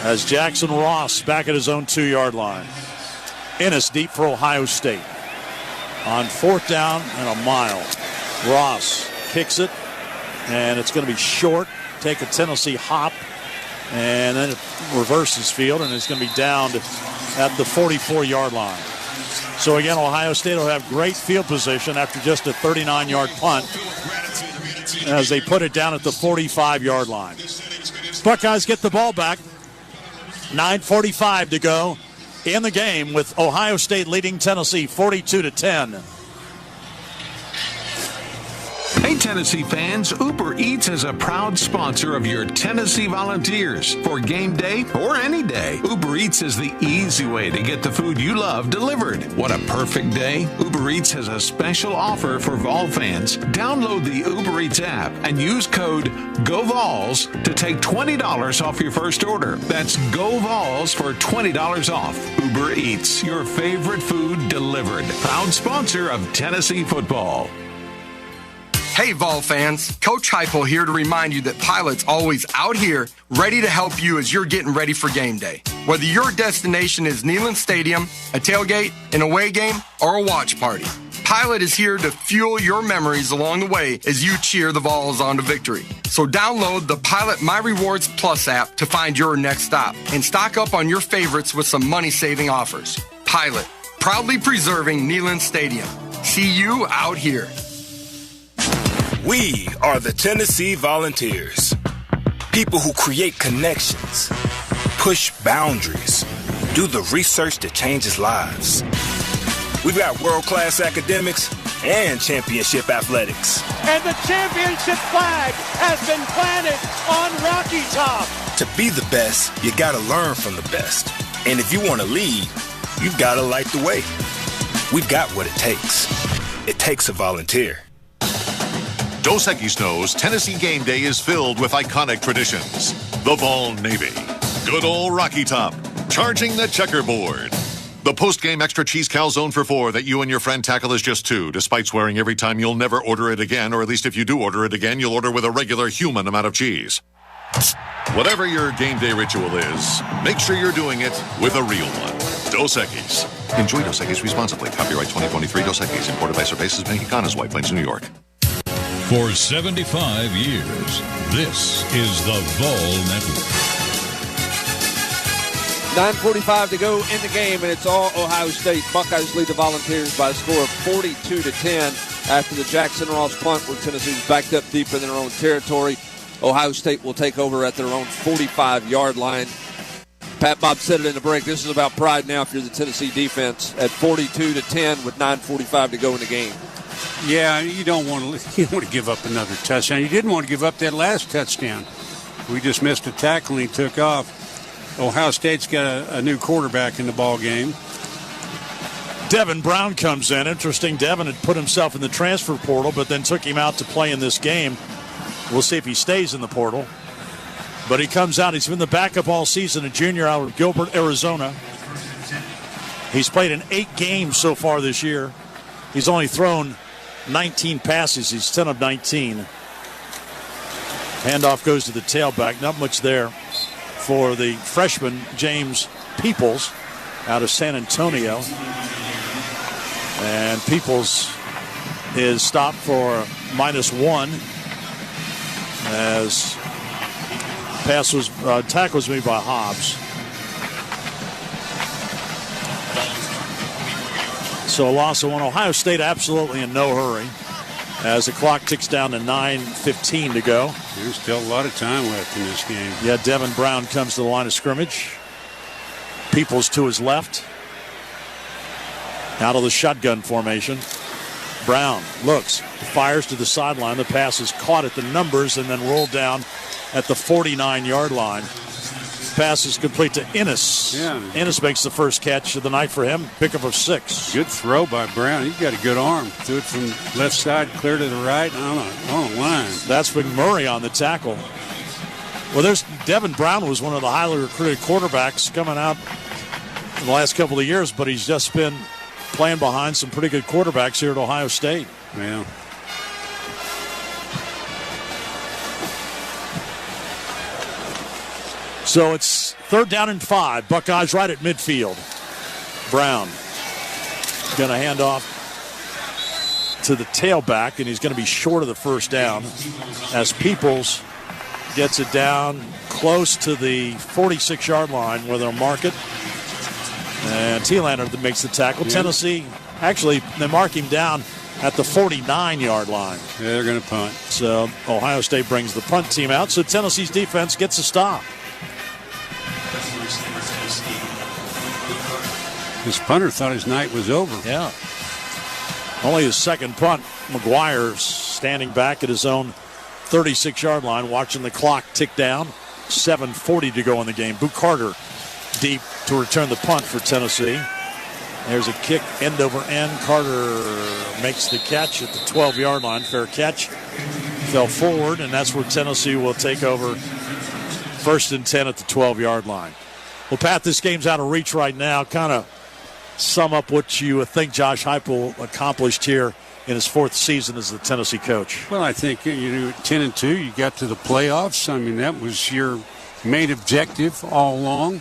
as Jackson Ross back at his own 2-yard line. Ennis deep for Ohio State. On 4th down and a mile. Ross kicks it, and it's going to be short. Take a Tennessee hop, and then it reverses field, and it's going to be downed at the 44-yard line. So again, Ohio State will have great field position after just a 39-yard punt as they put it down at the 45-yard line. Buckeyes get the ball back. 9:45 to go in the game with Ohio State leading Tennessee 42-10. Hey, Tennessee fans, Uber Eats is a proud sponsor of your Tennessee Volunteers. For game day or any day, Uber Eats is the easy way to get the food you love delivered. What a perfect day. Uber Eats has a special offer for Vol fans. Download the Uber Eats app and use code GOVOLS to take $20 off your first order. That's GOVOLS for $20 off. Uber Eats, your favorite food delivered. Proud sponsor of Tennessee football. Hey, Vol fans, Coach Heupel here to remind you that Pilot's always out here, ready to help you as you're getting ready for game day. Whether your destination is Neyland Stadium, a tailgate, an away game, or a watch party, Pilot is here to fuel your memories along the way as you cheer the Vols on to victory. So download the Pilot My Rewards Plus app to find your next stop and stock up on your favorites with some money-saving offers. Pilot, proudly preserving Neyland Stadium. See you out here. We are the Tennessee Volunteers. People who create connections, push boundaries, do the research that changes lives. We've got world-class academics and championship athletics. And the championship flag has been planted on Rocky Top. To be the best, you gotta learn from the best. And if you want to lead, you've gotta light the way. We've got what it takes. It takes a volunteer. Dos Equis knows Tennessee game day is filled with iconic traditions. The Vol Navy, good old Rocky Top, charging the checkerboard. The Postgame extra cheese calzone for $4 that you and your friend tackle is just $2, despite swearing every time you'll never order it again, or at least if you do order it again, you'll order with a regular human amount of cheese. Whatever your game day ritual is, make sure you're doing it with a real one. Dos Equis. Enjoy Dos Equis responsibly. Copyright 2023 Dos Equis. Imported by Cervezas Mexicanas, White Plains, New York. For 75 years, this is the Vol Network. 9:45 to go in the game, and it's all Ohio State. Buckeyes lead the Volunteers by a score of 42-10 after the Jackson Ross punt, where Tennessee's backed up deep in their own territory. Ohio State will take over at their own 45-yard line. Pat Bob said it in the break. This is about pride now if you're the Tennessee defense at 42-10 with 9:45 to go in the game. Yeah, you don't want to give up another touchdown. You didn't want to give up that last touchdown. We just missed a tackle and he took off. Ohio State's got a new quarterback in the ball game. Devin Brown comes in. Interesting, Devin had put himself in the transfer portal, but then took him out to play in this game. We'll see if he stays in the portal. But he comes out. He's been the backup all season, a junior out of Gilbert, Arizona. He's played in 8 games so far this year. He's only thrown 19 passes. He's 10 of 19. Handoff goes to the tailback. Not much there for the freshman, James Peoples, out of San Antonio. And Peoples is stopped for -1 as tackle was made by Hobbs. So a loss of 1. Ohio State absolutely in no hurry as the clock ticks down to 9:15 to go. There's still a lot of time left in this game. Yeah, Devin Brown comes to the line of scrimmage. Peoples to his left. Out of the shotgun formation. Brown looks, fires to the sideline. The pass is caught at the numbers and then rolled down at the 49-yard line. Pass is complete to Ennis. Yeah. Ennis makes the first catch of the night for him. Pickup of 6. Good throw by Brown. He's got a good arm. Threw it from left side, clear to the right, on the line. That's McMurray on the tackle. Well, Devin Brown was one of the highly recruited quarterbacks coming out in the last couple of years, but he's just been playing behind some pretty good quarterbacks here at Ohio State. Yeah. So it's 3rd down and 5. Buckeyes right at midfield. Brown going to hand off to the tailback, and he's going to be short of the first down as Peoples gets it down close to the 46-yard line where they'll mark it. And Thielander makes the tackle. Yeah. Tennessee, actually, they mark him down at the 49-yard line. Yeah, they're going to punt. So Ohio State brings the punt team out. So Tennessee's defense gets a stop. His punter thought his night was over. Yeah. Only his second punt. McGuire standing back at his own 36-yard line, watching the clock tick down. 7:40 to go in the game. Boo Carter deep to return the punt for Tennessee. There's a kick end over end. Carter makes the catch at the 12-yard line. Fair catch. Fell forward, and that's where Tennessee will take over 1st and 10 at the 12-yard line. Well, Pat, this game's out of reach right now. Kind of sum up what you think Josh Heupel accomplished here in his 4th season as the Tennessee coach. Well, I think 10-2, you got to the playoffs. I mean, that was your main objective all along.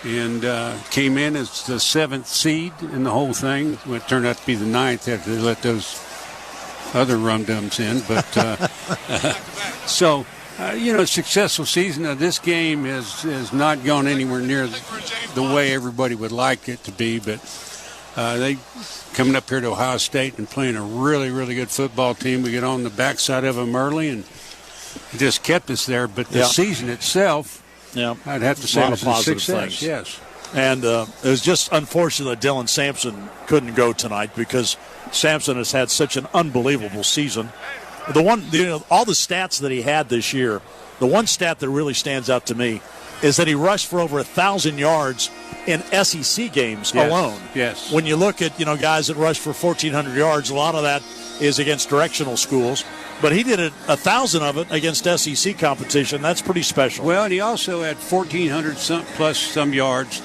And came in as the 7th seed in the whole thing. Well, it turned out to be the 9th after they let those other rum-dums in. But successful season. Now, this game has not gone anywhere near the way everybody would like it to be. But They coming up here to Ohio State and playing a really, really good football team. We get on the backside of them early and it just kept us there. But the season itself, I'd have to say it was a success. Things. Yes. And it was just unfortunate that Dylan Sampson couldn't go tonight because Sampson has had such an unbelievable season. The one, all the stats that he had this year, the one stat that really stands out to me is that he rushed for over 1,000 yards in SEC games alone. Yes. When you look at, guys that rush for 1,400 yards, a lot of that is against directional schools. But he did 1,000 of it against SEC competition. That's pretty special. Well, and he also had 1,400 plus some yards,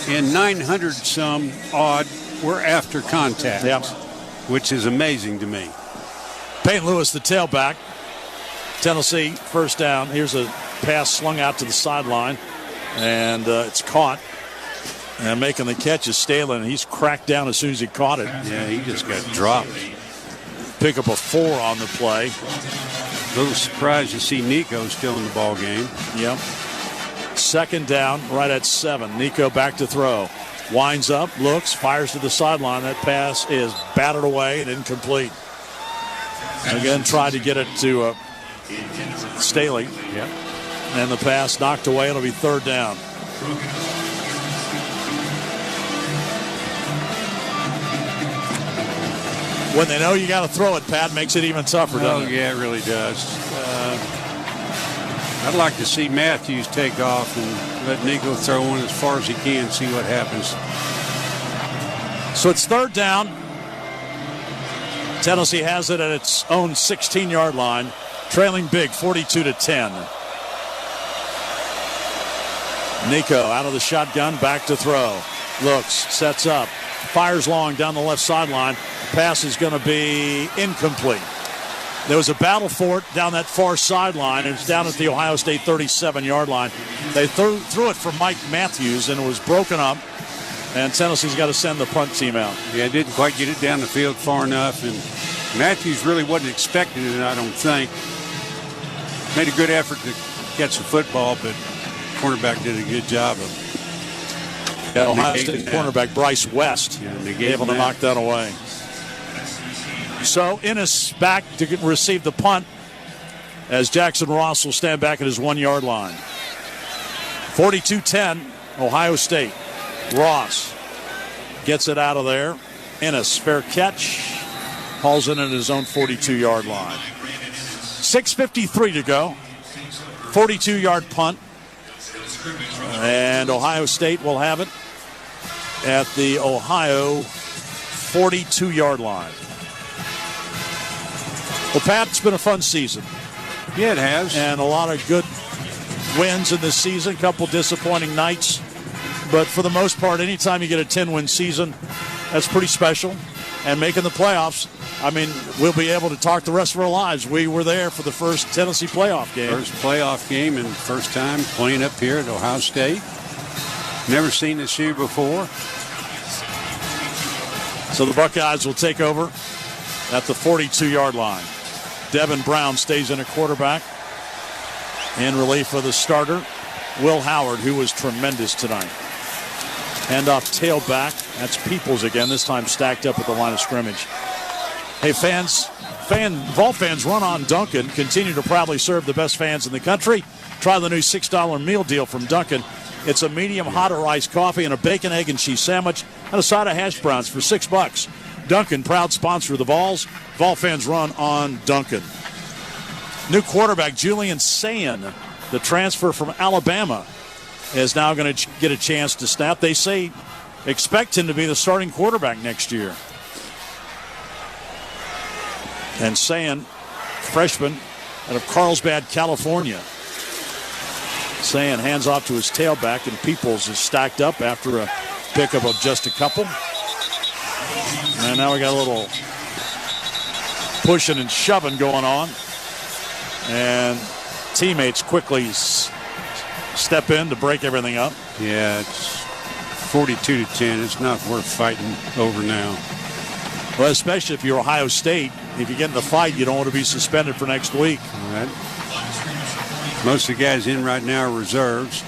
and 900 some odd were after contact, which is amazing to me. Peyton Lewis, the tailback. Tennessee, first down. Here's a pass slung out to the sideline, and it's caught. And making the catch is Stalin. He's cracked down as soon as he caught it. Yeah, he just got dropped. Pick up a 4 on the play. A little surprised to see Nico still in the ball game. Yep. Second down, right at 7. Nico back to throw. Winds up, looks, fires to the sideline. That pass is batted away and incomplete. Again, tried to get it to Staley. Yep. And the pass knocked away. It'll be third down. When they know you got to throw it, Pat, makes it even tougher, doesn't it? Yeah, it really does. I'd like to see Matthews take off and let Nico throw one as far as he can, see what happens. So it's third down. Tennessee has it at its own 16-yard line, trailing big, 42-10. Nico out of the shotgun, back to throw. Looks, sets up, fires long down the left sideline. Pass is going to be incomplete. There was a battle for it down that far sideline. It was down at the Ohio State 37-yard line. They threw it for Mike Matthews, and it was broken up. And Tennessee's got to send the punt team out. Yeah, didn't quite get it down the field far enough. And Matthews really wasn't expecting it, I don't think. Made a good effort to catch the football, but cornerback did a good job of Ohio State cornerback Bryce West able to knock that away. So Ennis back to receive the punt as Jackson Ross will stand back at his 1-yard line. 42-10, Ohio State. Ross gets it out of there. Ennis, fair catch. Hauls in at his own 42-yard line. 6:53 to go. 42-yard punt. And Ohio State will have it at the Ohio 42-yard line. Well, Pat, it's been a fun season. Yeah, it has. And a lot of good wins in this season, a couple disappointing nights. But for the most part, anytime you get a 10-win season, that's pretty special. And making the playoffs, I mean, we'll be able to talk the rest of our lives. We were there for the first Tennessee playoff game. First playoff game and first time playing up here at Ohio State. Never seen this year before. So the Buckeyes will take over at the 42-yard line. Devin Brown stays in at quarterback. In relief for the starter, Will Howard, who was tremendous tonight. Handoff tailback. That's Peoples again, this time stacked up at the line of scrimmage. Hey, Vol fans, run on Dunkin'. Continue to proudly serve the best fans in the country. Try the new $6 meal deal from Dunkin'. It's a medium hot or iced coffee and a bacon, egg, and cheese sandwich and a side of hash browns for $6. Dunkin', proud sponsor of the Vols. Vol fans run on Dunkin'. New quarterback Julian Sayin, the transfer from Alabama, is now going to get a chance to snap. They say expect him to be the starting quarterback next year. And Sayin, freshman out of Carlsbad, California. Sayin hands off to his tailback, and Peoples is stacked up after a pickup of just a couple. And now we got a little pushing and shoving going on. And teammates quickly step in to break everything up. Yeah, it's 42-10. It's not worth fighting over now. Well, especially if you're Ohio State. If you get in the fight, you don't want to be suspended for next week. All right. Most of the guys in right now are reserves.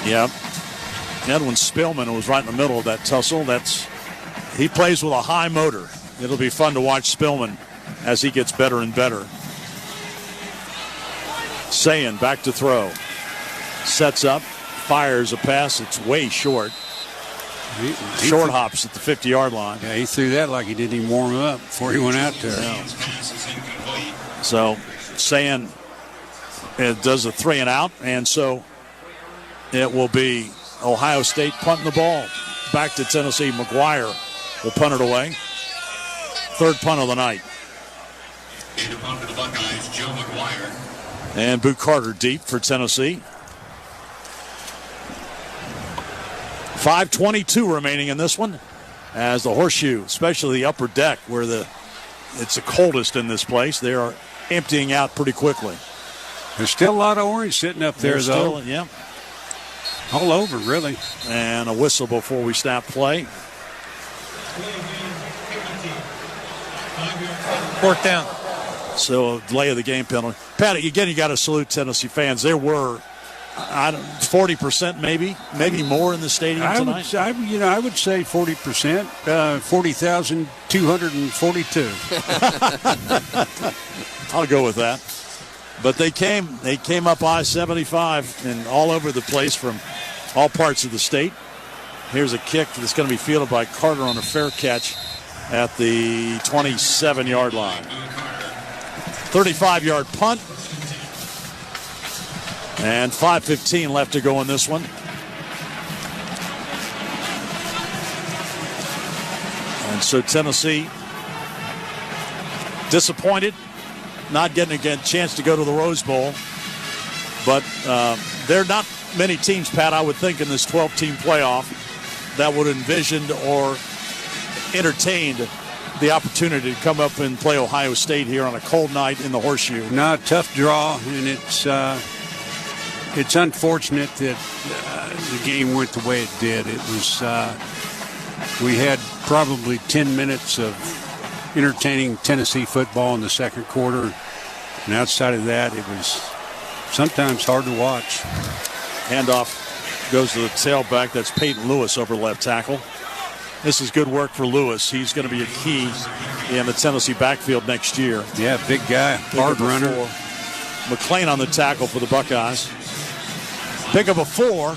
Yep. Edwin Spillman was right in the middle of that tussle. That's he plays with a high motor. It'll be fun to watch Spillman as he gets better and better. Sayin back to throw. Sets up, fires a pass. It's way short. Short hops at the 50-yard line. Yeah, he threw that like he didn't even warm up before he went out there. Yeah. So Sayin does a 3 and out, and so it will be Ohio State punting the ball back to Tennessee. McGuire will punt it away. Third punt of the night. And a punt for the Buckeyes, Joe McGuire. And Boot Carter deep for Tennessee. 5:22 remaining in this one as the horseshoe, especially the upper deck where it's the coldest in this place, they are emptying out pretty quickly. There's still a lot of orange sitting up there, though. Yeah. All over, really. And a whistle before we stop play. Fourth down. So a delay of the game penalty. Pat, again, you got to salute Tennessee fans. There were 40% maybe more in the stadium tonight. I would say 40%. 40,242. I'll go with that. But they came up I-75 and all over the place from all parts of the state. Here's a kick that's going to be fielded by Carter on a fair catch at the 27-yard line. 35-yard punt. And 5:15 left to go in this one. And so Tennessee disappointed, not getting a chance to go to the Rose Bowl. But there are not many teams, Pat, I would think, in this 12-team playoff that would envisioned or entertained the opportunity to come up and play Ohio State here on a cold night in the Horseshoe. No, tough draw, and it's unfortunate that the game went the way it did. It was we had probably 10 minutes of entertaining Tennessee football in the second quarter, and outside of that, it was sometimes hard to watch. Handoff goes to the tailback. That's Peyton Lewis over left tackle. This is good work for Lewis. He's going to be a key in the Tennessee backfield next year. Yeah, big guy, hard runner. McClain on the tackle for the Buckeyes. Pick up a 4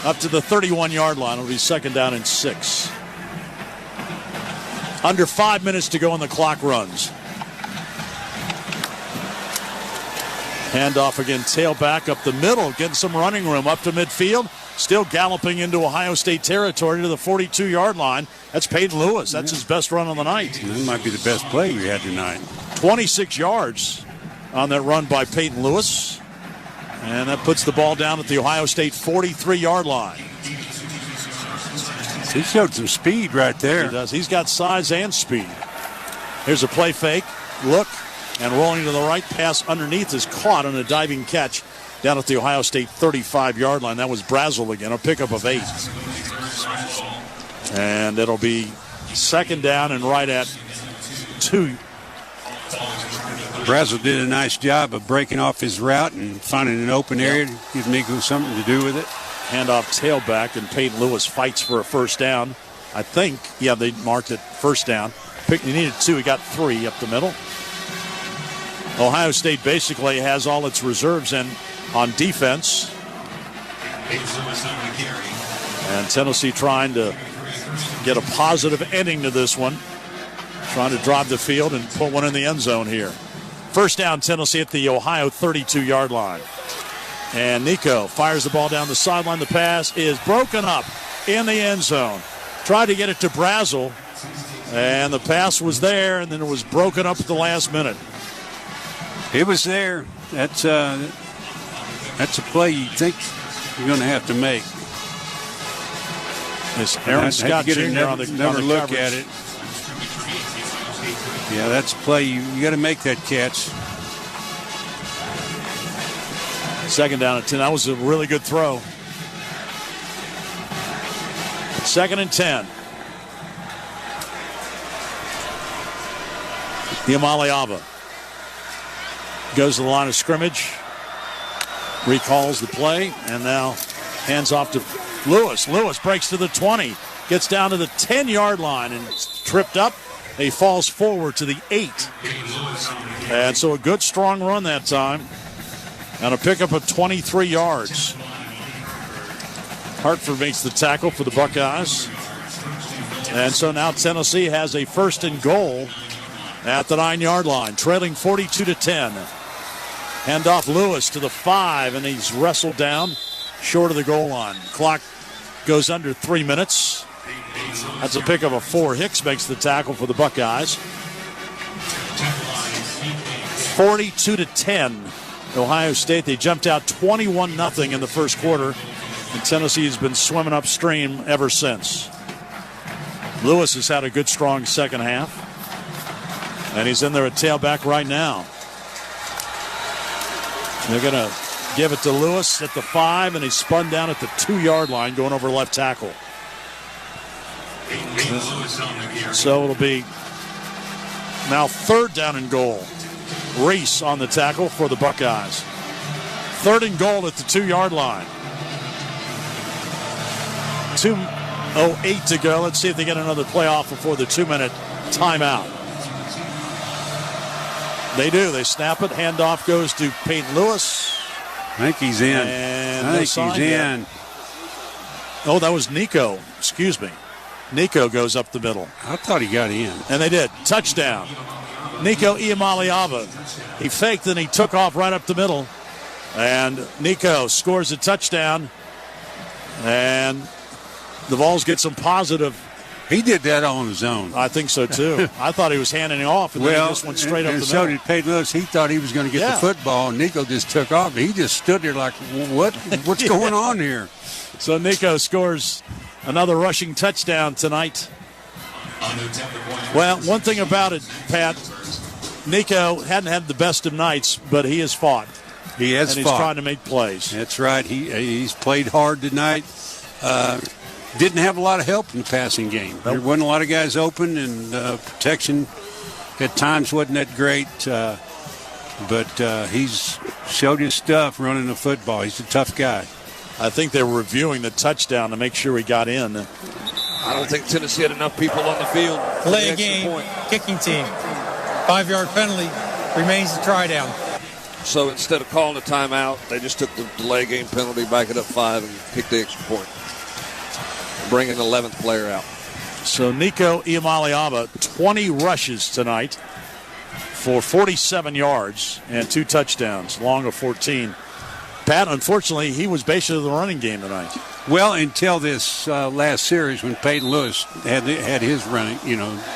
up to the 31-yard line. It'll be second down and 6. Under 5 minutes to go and the clock runs. Handoff again, tailback up the middle, getting some running room up to midfield. Still galloping into Ohio State territory to the 42-yard line. That's Peyton Lewis. That's his best run on the night. That might be the best play we had tonight. 26 yards on that run by Peyton Lewis. And that puts the ball down at the Ohio State 43-yard line. He showed some speed right there. He does. He's got size and speed. Here's a play fake. Look. And rolling to the right, pass underneath is caught on a diving catch down at the Ohio State 35-yard line. That was Brazel again, a pickup of 8. And it'll be second down and right at 2. Brazel did a nice job of breaking off his route and finding an open area to give Nico something to do with it. Handoff tailback, and Peyton Lewis fights for a first down. I think, yeah, they marked it first down. He needed 2, he got 3 up the middle. Ohio State basically has all its reserves in on defense. And Tennessee trying to get a positive ending to this one. Trying to drive the field and put one in the end zone here. First down, Tennessee at the Ohio 32-yard line. And Nico fires the ball down the sideline. The pass is broken up in the end zone. Tried to get it to Brazel. And the pass was there, and then it was broken up at the last minute. It was there. That's a play you think you're going to have to make. This Aaron Scott Jr. on the look coverage. at it. Yeah, that's a play. You got to make that catch. Second down at 10. That was a really good throw. Second and 10. Iamaleava goes to the line of scrimmage, recalls the play, and now hands off to Lewis breaks to the 20, gets down to the 10-yard line and tripped up. He falls forward to the 8. And so a good, strong run that time. And a pickup of 23 yards. Hartford makes the tackle for the Buckeyes. And so now Tennessee has a 1st and goal at the 9-yard line, trailing 42-10. Hand off Lewis to the 5, and he's wrestled down short of the goal line. Clock goes under 3 minutes. That's a pickup of 4. Hicks makes the tackle for the Buckeyes. 42-10. Ohio State, they jumped out 21-0 in the first quarter, and Tennessee has been swimming upstream ever since. Lewis has had a good, strong second half, and he's in there at tailback right now. They're going to give it to Lewis at the 5, and he's spun down at the 2-yard line going over left tackle. So it'll be now 3rd down and goal. Reese on the tackle for the Buckeyes. 3rd and goal at the 2-yard line. 2:08 to go. Let's see if they get another play off before the 2-minute timeout. They do. They snap it. Handoff goes to Peyton Lewis. I think he's in. And I think he's in. Oh, that was Nico. Excuse me. Nico goes up the middle. I thought he got in. And they did. Touchdown. Nico Iamaleava. He faked and he took off right up the middle. And Nico scores a touchdown. And the Vols get some positive. He did that on his own. I think so, too. I thought he was handing it off, and then he just went straight up the middle. So did Peyton Lewis. He thought he was going to get the football, and Nico just took off. He just stood there like, what's going on here? So Nico scores another rushing touchdown tonight. Well, one thing about it, Pat, Nico hadn't had the best of nights, but he has fought. He has and fought. He's trying to make plays. That's right. He's played hard tonight. Didn't have a lot of help in the passing game. Nope. There wasn't a lot of guys open, and protection at times wasn't that great. But he's showed his stuff running the football. He's a tough guy. I think they were reviewing the touchdown to make sure he got in. I don't think Tennessee had enough people on the field. Delay game, kicking team. 5-yard penalty, remains the try down. So instead of calling a timeout, they just took the delay game penalty, back it up 5, and kicked the extra point. Bringing the 11th player out. So Nico Iamaleava, 20 rushes tonight for 47 yards and 2 touchdowns, long of 14. Pat, unfortunately, he was basically the running game tonight. Well, until this last series when Peyton Lewis had his running,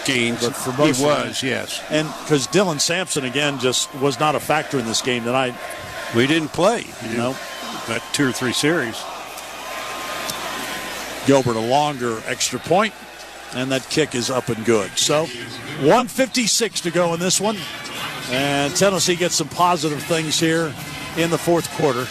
gains. But for most he was, yes. And because Dylan Sampson, again, just was not a factor in this game tonight. We didn't play. No. But 2 or 3 series. Gilbert, a longer extra point, and that kick is up and good. So 1:56 to go in this one, and Tennessee gets some positive things here in the fourth quarter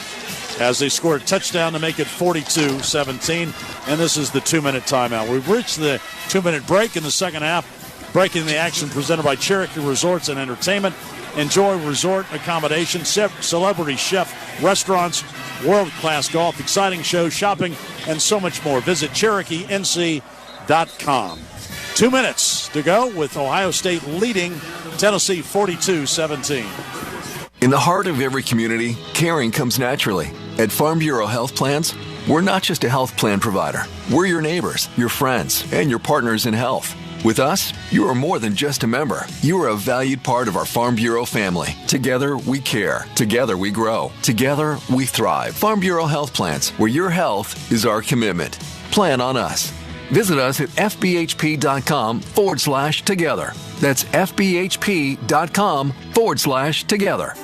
as they score a touchdown to make it 42-17, and this is the 2-minute timeout. We've reached the 2-minute break in the second half. Breaking the action presented by Cherokee Resorts and Entertainment. Enjoy resort accommodations, celebrity chef, restaurants, world-class golf, exciting shows, shopping, and so much more. Visit CherokeeNC.com. 2 minutes to go with Ohio State leading Tennessee 42-17. In the heart of every community, caring comes naturally. At Farm Bureau Health Plans, we're not just a health plan provider. We're your neighbors, your friends, and your partners in health. With us, you are more than just a member. You are a valued part of our Farm Bureau family. Together, we care. Together, we grow. Together, we thrive. Farm Bureau Health Plans, where your health is our commitment. Plan on us. Visit us at fbhp.com/together. That's fbhp.com/together.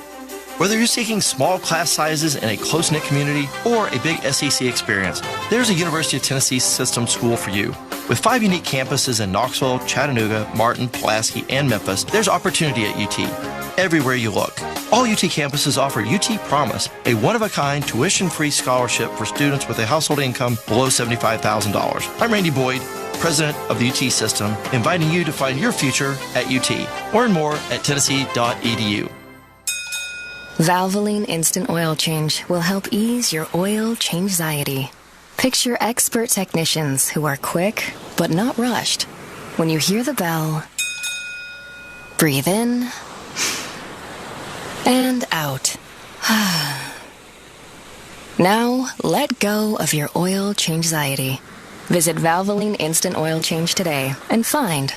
Whether you're seeking small class sizes in a close-knit community or a big SEC experience, there's a University of Tennessee system school for you. With 5 unique campuses in Knoxville, Chattanooga, Martin, Pulaski, and Memphis, there's opportunity at UT. Everywhere you look. All UT campuses offer UT Promise, a one-of-a-kind tuition-free scholarship for students with a household income below $75,000. I'm Randy Boyd, president of the UT system, inviting you to find your future at UT. Learn more at tennessee.edu. Valvoline Instant Oil Change will help ease your oil change-anxiety. Picture expert technicians who are quick, but not rushed. When you hear the bell, breathe in and out. Now, let go of your oil change-anxiety. Visit Valvoline Instant Oil Change today and find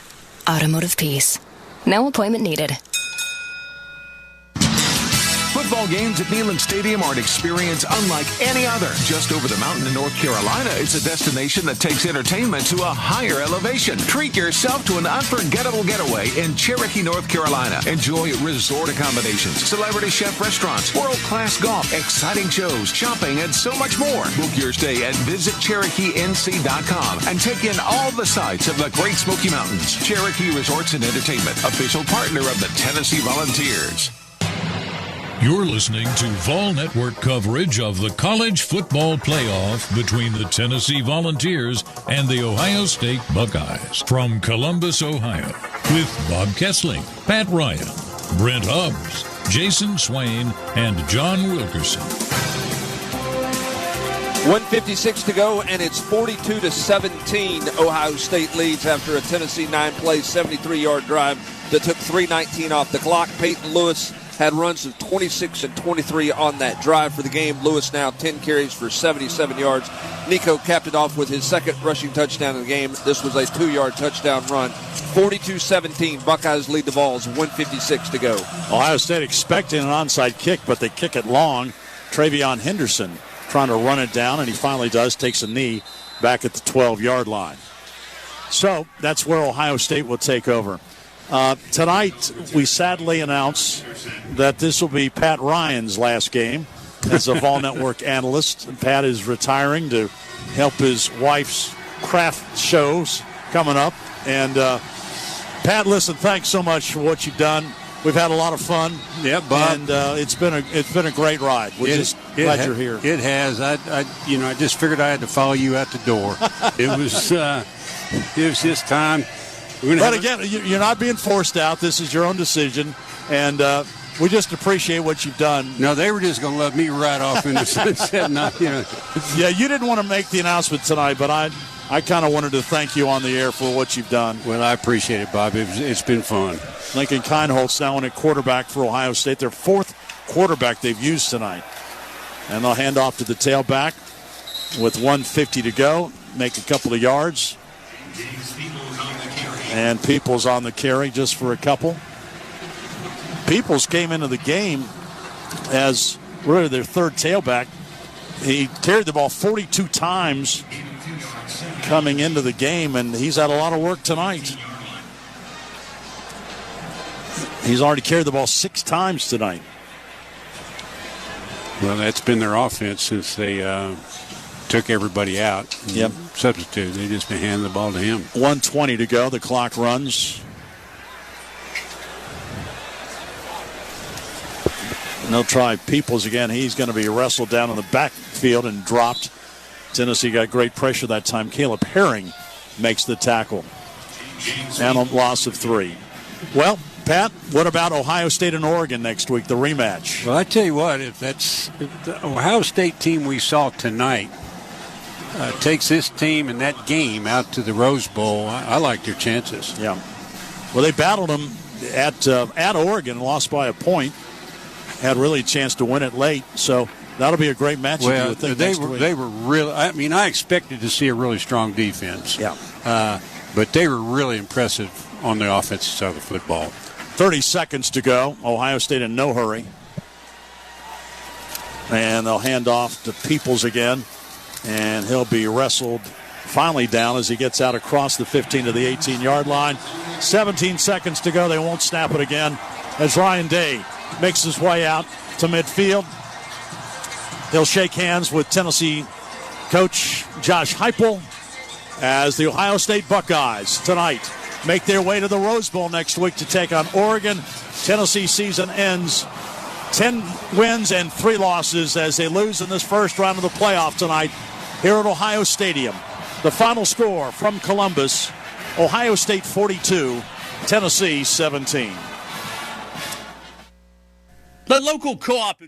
automotive peace. No appointment needed. Football games at Neyland Stadium are an experience unlike any other. Just over the mountain in North Carolina, it's a destination that takes entertainment to a higher elevation. Treat yourself to an unforgettable getaway in Cherokee, North Carolina. Enjoy resort accommodations, celebrity chef restaurants, world-class golf, exciting shows, shopping, and so much more. Book your stay at visitcherokeenc.com and take in all the sights of the Great Smoky Mountains. Cherokee Resorts and Entertainment, official partner of the Tennessee Volunteers. You're listening to Vol Network coverage of the college football playoff between the Tennessee Volunteers and the Ohio State Buckeyes from Columbus, Ohio, with Bob Kessling, Pat Ryan, Brent Hubbs, Jason Swain, and John Wilkerson. 1:56 to go, and it's 42-17. Ohio State leads after a Tennessee 9-play, 73-yard drive that took 3:19 off the clock. Peyton Lewis had runs of 26 and 23 on that drive for the game. Lewis now 10 carries for 77 yards. Nico capped it off with his second rushing touchdown in the game. This was a 2-yard touchdown run. 42-17. Buckeyes lead the Vols. 1:56 to go. Ohio State expecting an onside kick, but they kick it long. Travion Henderson trying to run it down, and he finally does. Takes a knee back at the 12-yard line. So that's where Ohio State will take over. Tonight, we sadly announce that this will be Pat Ryan's last game as a Vol Network analyst. Pat is retiring to help his wife's craft shows coming up. And, Pat, listen, thanks so much for what you've done. We've had a lot of fun. Yeah, Bob. And it's been a great ride. We're just glad you're here. It has. I just figured I had to follow you out the door. It was just time. But again, you're not being forced out. This is your own decision, and we just appreciate what you've done. No, they were just going to let me right off in the sunset. Yeah, you didn't want to make the announcement tonight, but I kind of wanted to thank you on the air for what you've done. Well, I appreciate it, Bob. It's been fun. Lincoln Kienholz now in at quarterback for Ohio State. Their fourth quarterback they've used tonight. And they'll hand off to the tailback with 1:50 to go. Make a couple of yards. And Peoples on the carry just for a couple. Peoples came into the game as really their third tailback. He carried the ball 42 times coming into the game, and he's had a lot of work tonight. He's already carried the ball 6 times tonight. Well, that's been their offense since they took everybody out. Yep. Substitute. They just been handing the ball to him. 1:20 to go. The clock runs. And they'll try Peoples again. He's going to be wrestled down in the backfield and dropped. Tennessee got great pressure that time. Caleb Herring makes the tackle. And a loss of 3. Well, Pat, what about Ohio State and Oregon next week, the rematch? Well, I tell you what, if the Ohio State team we saw tonight takes this team and that game out to the Rose Bowl, I like their chances. Yeah. Well, they battled them at Oregon, lost by a point. Had really a chance to win it late, so that'll be a great matchup. Well, you would think they were really. I mean, I expected to see a really strong defense. Yeah. But they were really impressive on the offensive side of the football. 30 seconds to go. Ohio State in no hurry. And they'll hand off to Peoples again. And he'll be wrestled finally down as he gets out across the 15 to the 18-yard line. 17 seconds to go. They won't snap it again as Ryan Day makes his way out to midfield. He'll shake hands with Tennessee coach Josh Heupel as the Ohio State Buckeyes tonight make their way to the Rose Bowl next week to take on Oregon. Tennessee season ends 10 wins and 3 losses as they lose in this first round of the playoff tonight here at Ohio Stadium. The final score from Columbus, Ohio State 42, Tennessee 17. The local co-op.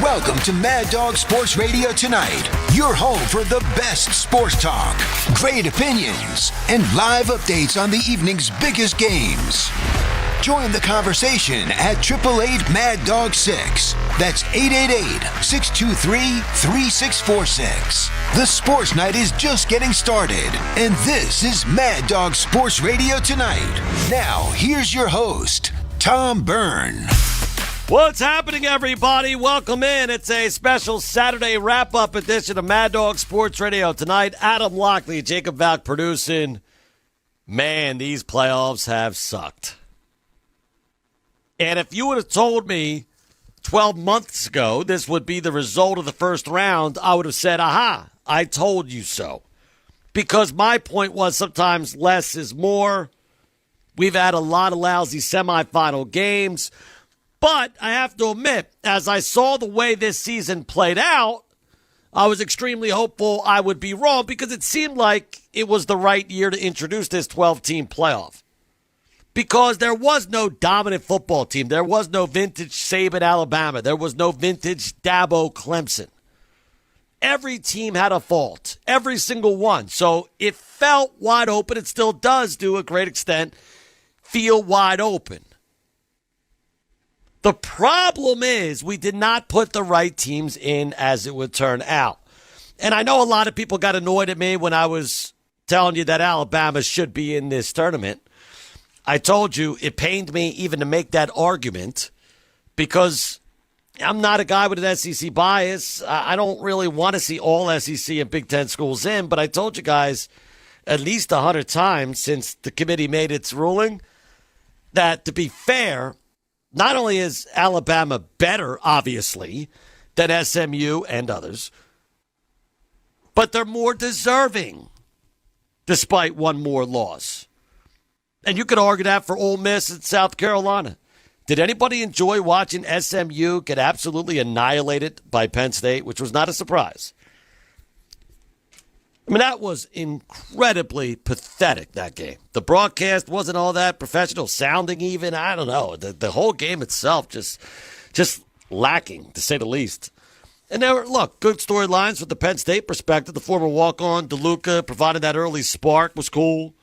Welcome to Mad Dog Sports Radio Tonight, your home for the best sports talk, great opinions, and live updates on the evening's biggest games. Join the conversation at 888-MAD-DOG-6. That's 888-623-3646. The sports night is just getting started, and this is Mad Dog Sports Radio Tonight. Now, here's your host, Tom Byrne. What's happening, everybody? Welcome in. It's a special Saturday wrap-up edition of Mad Dog Sports Radio Tonight. Adam Lockley, Jacob Valk producing. Man, these playoffs have sucked. And if you would have told me 12 months ago this would be the result of the first round, I would have said, aha, I told you so. Because my point was sometimes less is more. We've had a lot of lousy semifinal games. But I have to admit, as I saw the way this season played out, I was extremely hopeful I would be wrong because it seemed like it was the right year to introduce this 12-team playoff. Because there was no dominant football team. There was no vintage Saban Alabama. There was no vintage Dabo Clemson. Every team had a fault. Every single one. So it felt wide open. It still does, to a great extent, feel wide open. The problem is we did not put the right teams in as it would turn out. And I know a lot of people got annoyed at me when I was telling you that Alabama should be in this tournament. I told you it pained me even to make that argument because I'm not a guy with an SEC bias. I don't really want to see all SEC and Big Ten schools in, but I told you guys at least 100 times since the committee made its ruling that, to be fair, not only is Alabama better, obviously, than SMU and others, but they're more deserving despite one more loss. And you could argue that for Ole Miss and South Carolina. Did anybody enjoy watching SMU get absolutely annihilated by Penn State, which was not a surprise? I mean, that was incredibly pathetic, that game. The broadcast wasn't all that professional sounding even. I don't know. The whole game itself just lacking, to say the least. And there were, look, good storylines from the Penn State perspective. The former walk-on, DeLuca, provided that early spark, was cool.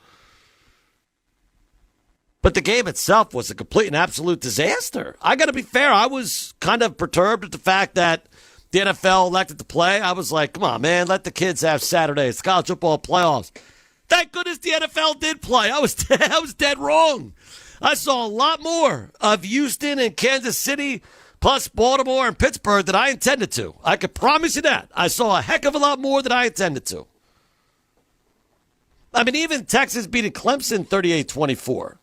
But the game itself was a complete and absolute disaster. I got to be fair. I was kind of perturbed at the fact that the NFL elected to play. I was like, come on, man, let the kids have Saturdays. It's college football playoffs. Thank goodness the NFL did play. I was dead wrong. I saw a lot more of Houston and Kansas City plus Baltimore and Pittsburgh than I intended to. I can promise you that. I saw a heck of a lot more than I intended to. I mean, even Texas beating Clemson 38-24.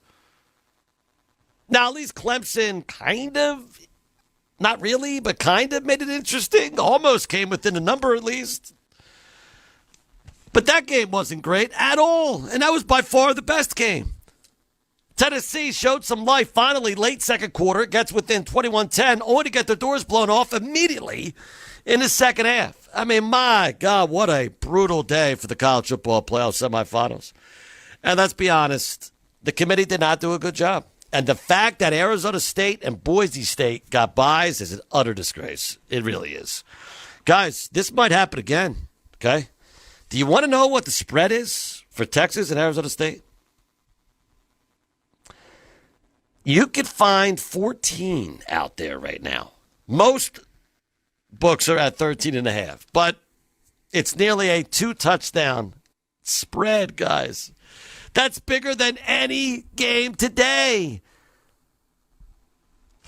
Now, at least Clemson kind of, not really, but kind of made it interesting. Almost came within a number at least. But that game wasn't great at all, and that was by far the best game. Tennessee showed some life finally late second quarter, gets within 21-10, only to get their doors blown off immediately in the second half. I mean, my God, what a brutal day for the college football playoff semifinals. And let's be honest, the committee did not do a good job. And the fact that Arizona State and Boise State got byes is an utter disgrace. It really is. Guys, this might happen again, okay? Do you want to know what the spread is for Texas and Arizona State? You could find 14 out there right now. Most books are at 13.5, but it's nearly a 2-touchdown spread, guys. That's bigger than any game today.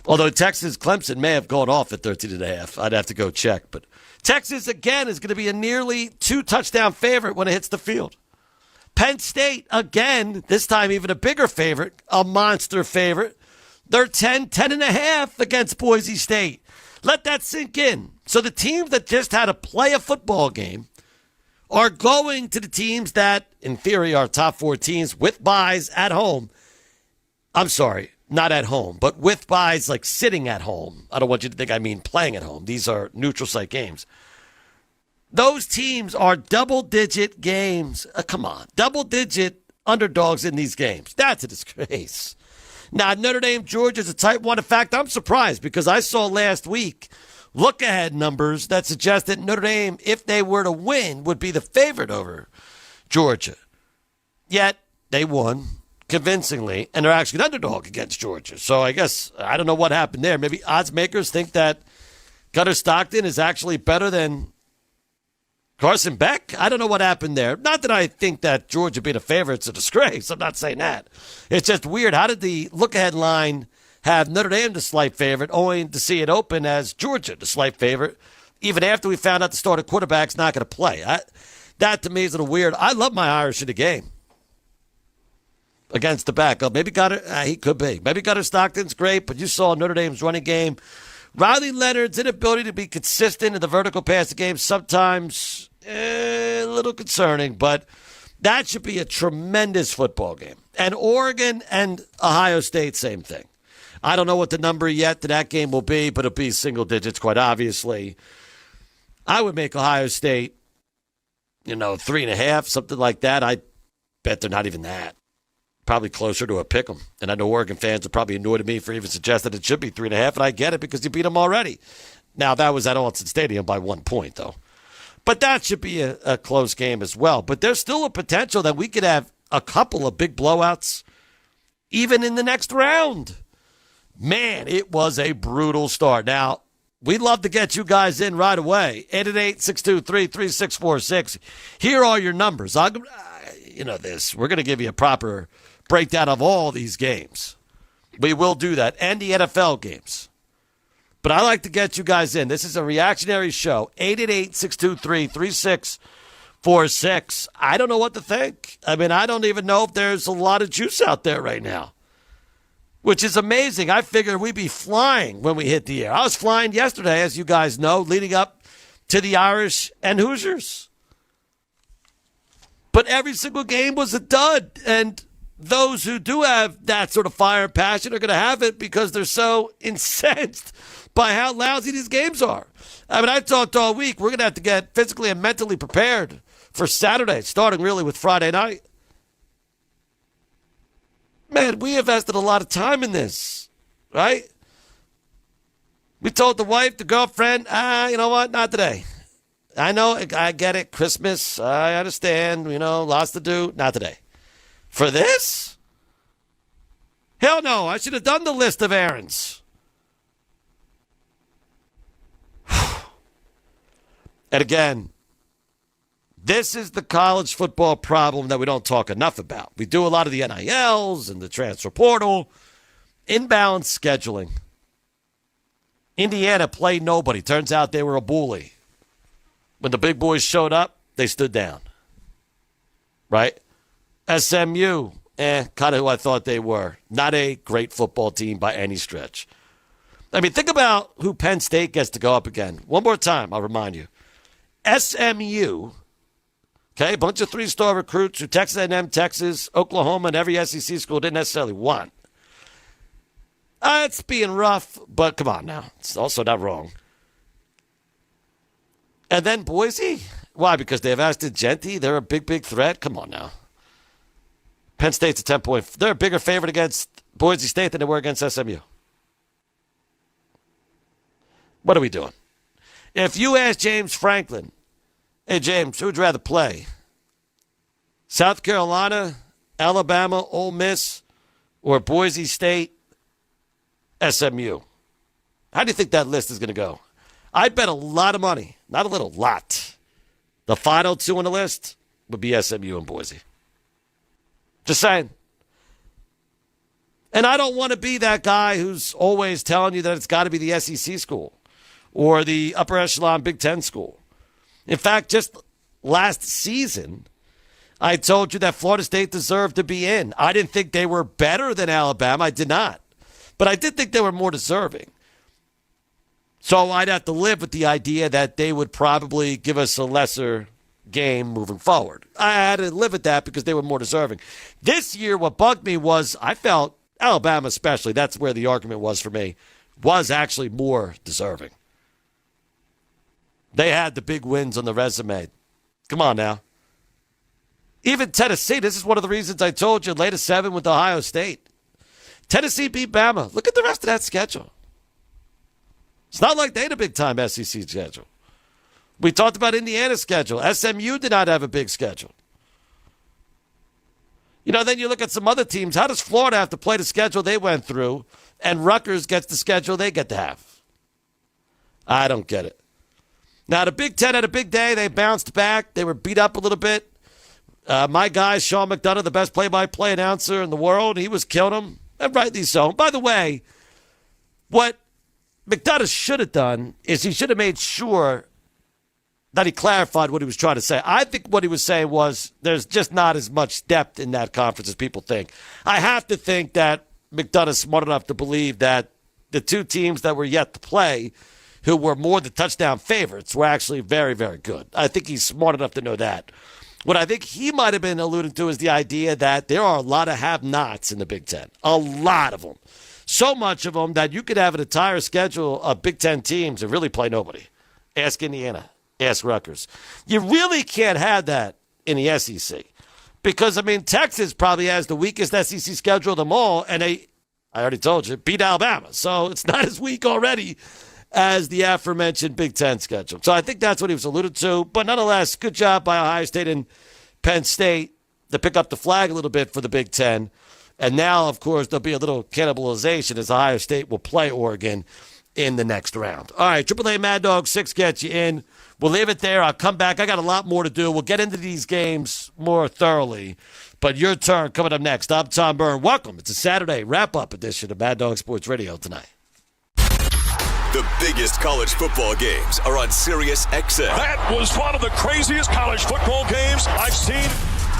Although Texas-Clemson may have gone off at 13.5. I'd have to go check. But Texas, again, is going to be a nearly 2-touchdown favorite when it hits the field. Penn State, again, this time even a bigger favorite, a monster favorite. They're 10.5 against Boise State. Let that sink in. So the teams that just had to play a football game are going to the teams that, in theory, are top 4 teams with byes at home. I'm sorry, not at home, but with byes like sitting at home. I don't want you to think I mean playing at home. These are neutral site games. Those teams are double-digit games. Come on, double-digit underdogs in these games. That's a disgrace. Now, Notre Dame, Georgia is a tight one. In fact, I'm surprised because I saw last week look-ahead numbers that suggest that Notre Dame, if they were to win, would be the favorite over Georgia. Yet, they won convincingly, and they're actually an underdog against Georgia. So I guess, I don't know what happened there. Maybe odds makers think that Gunnar Stockton is actually better than Carson Beck. I don't know what happened there. Not that I think that Georgia being a favorite. It's a disgrace. I'm not saying that. It's just weird. How did the look-ahead line have Notre Dame the slight favorite, only to see it open as Georgia the slight favorite, even after we found out the starting quarterback's not going to play? That, to me, is a little weird. I love my Irish in the game against the backup. Maybe he could be. Maybe Gunnar Stockton's great, but you saw Notre Dame's running game. Riley Leonard's inability to be consistent in the vertical passing game sometimes a little concerning, but that should be a tremendous football game. And Oregon and Ohio State, same thing. I don't know what the number yet to that game will be, but it'll be single digits, quite obviously. I would make Ohio State, 3.5, something like that. I bet they're not even that. Probably closer to a pick 'em. And I know Oregon fans are probably annoyed at me for even suggesting it should be 3.5, and I get it because you beat them already. Now, that was at Autzen Stadium by 1 point, though. But that should be a close game as well. But there's still a potential that we could have a couple of big blowouts even in the next round. Man, it was a brutal start. Now, we'd love to get you guys in right away. 888-623-3646. Here are your numbers. This. We're going to give you a proper breakdown of all these games. We will do that, and the NFL games. But I like to get you guys in. This is a reactionary show. 888-623-3646. I don't know what to think. I don't even know if there's a lot of juice out there right now, which is amazing. I figured we'd be flying when we hit the air. I was flying yesterday, as you guys know, leading up to the Irish and Hoosiers. But every single game was a dud, and those who do have that sort of fire and passion are going to have it because they're so incensed by how lousy these games are. I talked all week. We're going to have to get physically and mentally prepared for Saturday, starting really with Friday night. Man, we invested a lot of time in this, right? We told the wife, the girlfriend, you know what, not today. I know, I get it, Christmas, I understand, lots to do, not today. For this? Hell no, I should have done the list of errands. And again, this is the college football problem that we don't talk enough about. We do a lot of the NILs and the transfer portal, inbound scheduling. Indiana played nobody. Turns out they were a bully. When the big boys showed up, they stood down. Right? SMU, kind of who I thought they were. Not a great football team by any stretch. Think about who Penn State gets to go up again. One more time, I'll remind you. SMU, okay, a bunch of 3-star recruits who Texas A&M, Texas, Oklahoma, and every SEC school didn't necessarily want. It's being rough, but come on now. It's also not wrong. And then Boise. Why? Because they have Ashton Genty. They're a big, big threat. Come on now. Penn State's a 10-point. They're a bigger favorite against Boise State than they were against SMU. What are we doing? If you ask James Franklin, hey, James, who would you rather play? South Carolina, Alabama, Ole Miss, or Boise State, SMU? How do you think that list is going to go? I'd bet a lot of money, not a little, lot. The final two on the list would be SMU and Boise. Just saying. And I don't want to be that guy who's always telling you that it's got to be the SEC school or the upper echelon Big Ten school. In fact, just last season, I told you that Florida State deserved to be in. I didn't think they were better than Alabama. I did not. But I did think they were more deserving. So I'd have to live with the idea that they would probably give us a lesser game moving forward. I had to live with that because they were more deserving. This year, what bugged me was I felt Alabama especially, that's where the argument was for me, was actually more deserving. They had the big wins on the resume. Come on now. Even Tennessee, this is one of the reasons I told you, later 7 with Ohio State. Tennessee beat Bama. Look at the rest of that schedule. It's not like they had a big-time SEC schedule. We talked about Indiana's schedule. SMU did not have a big schedule. Then you look at some other teams. How does Florida have to play the schedule they went through, and Rutgers gets the schedule they get to have? I don't get it. Now, the Big Ten had a big day. They bounced back. They were beat up a little bit. My guy, Sean McDonough, the best play-by-play announcer in the world, he was killing them, and rightly so. By the way, what McDonough should have done is he should have made sure that he clarified what he was trying to say. I think what he was saying was there's just not as much depth in that conference as people think. I have to think that McDonough's smart enough to believe that the two teams that were yet to play, who were more the touchdown favorites, were actually very, very good. I think he's smart enough to know that. What I think he might have been alluding to is the idea that there are a lot of have-nots in the Big Ten. A lot of them. So much of them that you could have an entire schedule of Big Ten teams and really play nobody. Ask Indiana. Ask Rutgers. You really can't have that in the SEC because, Texas probably has the weakest SEC schedule of them all, and I already told you, beat Alabama. So it's not as weak already as the aforementioned Big Ten schedule. So I think that's what he was alluded to. But nonetheless, good job by Ohio State and Penn State to pick up the flag a little bit for the Big Ten. And now, of course, there'll be a little cannibalization as Ohio State will play Oregon in the next round. All right, AAA Mad Dog 6 gets you in. We'll leave it there. I'll come back. I got a lot more to do. We'll get into these games more thoroughly. But your turn coming up next. I'm Tom Byrne. Welcome. It's a Saturday wrap-up edition of Mad Dog Sports Radio tonight. The biggest college football games are on Sirius XM. That was one of the craziest college football games I've seen.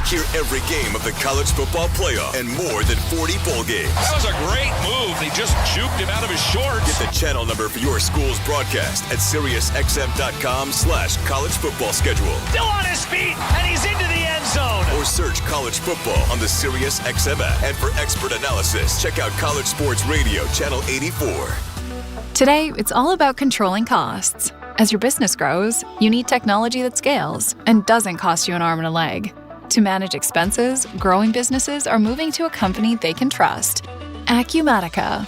Hear every game of the college football playoff and more than 40 bowl games. That was a great move. They just juked him out of his shorts. Get the channel number for your school's broadcast at SiriusXM.com/college football schedule. Still on his feet, and he's into the end zone. Or search college football on the Sirius XM app. And for expert analysis, check out College Sports Radio, Channel 84. Today, it's all about controlling costs. As your business grows, you need technology that scales and doesn't cost you an arm and a leg. To manage expenses, growing businesses are moving to a company they can trust. Acumatica.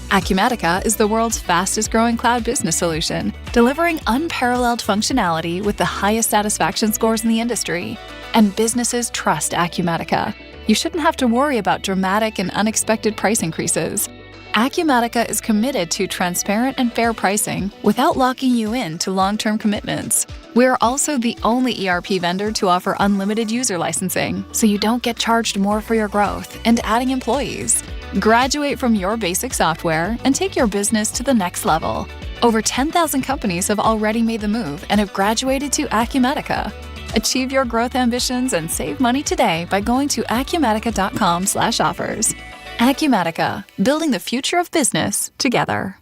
Acumatica is the world's fastest growing cloud business solution, delivering unparalleled functionality with the highest satisfaction scores in the industry. And businesses trust Acumatica. You shouldn't have to worry about dramatic and unexpected price increases. Acumatica is committed to transparent and fair pricing without locking you in to long-term commitments. We're also the only ERP vendor to offer unlimited user licensing, so you don't get charged more for your growth and adding employees. Graduate from your basic software and take your business to the next level. Over 10,000 companies have already made the move and have graduated to Acumatica. Achieve your growth ambitions and save money today by going to acumatica.com/offers. Acumatica, building the future of business together.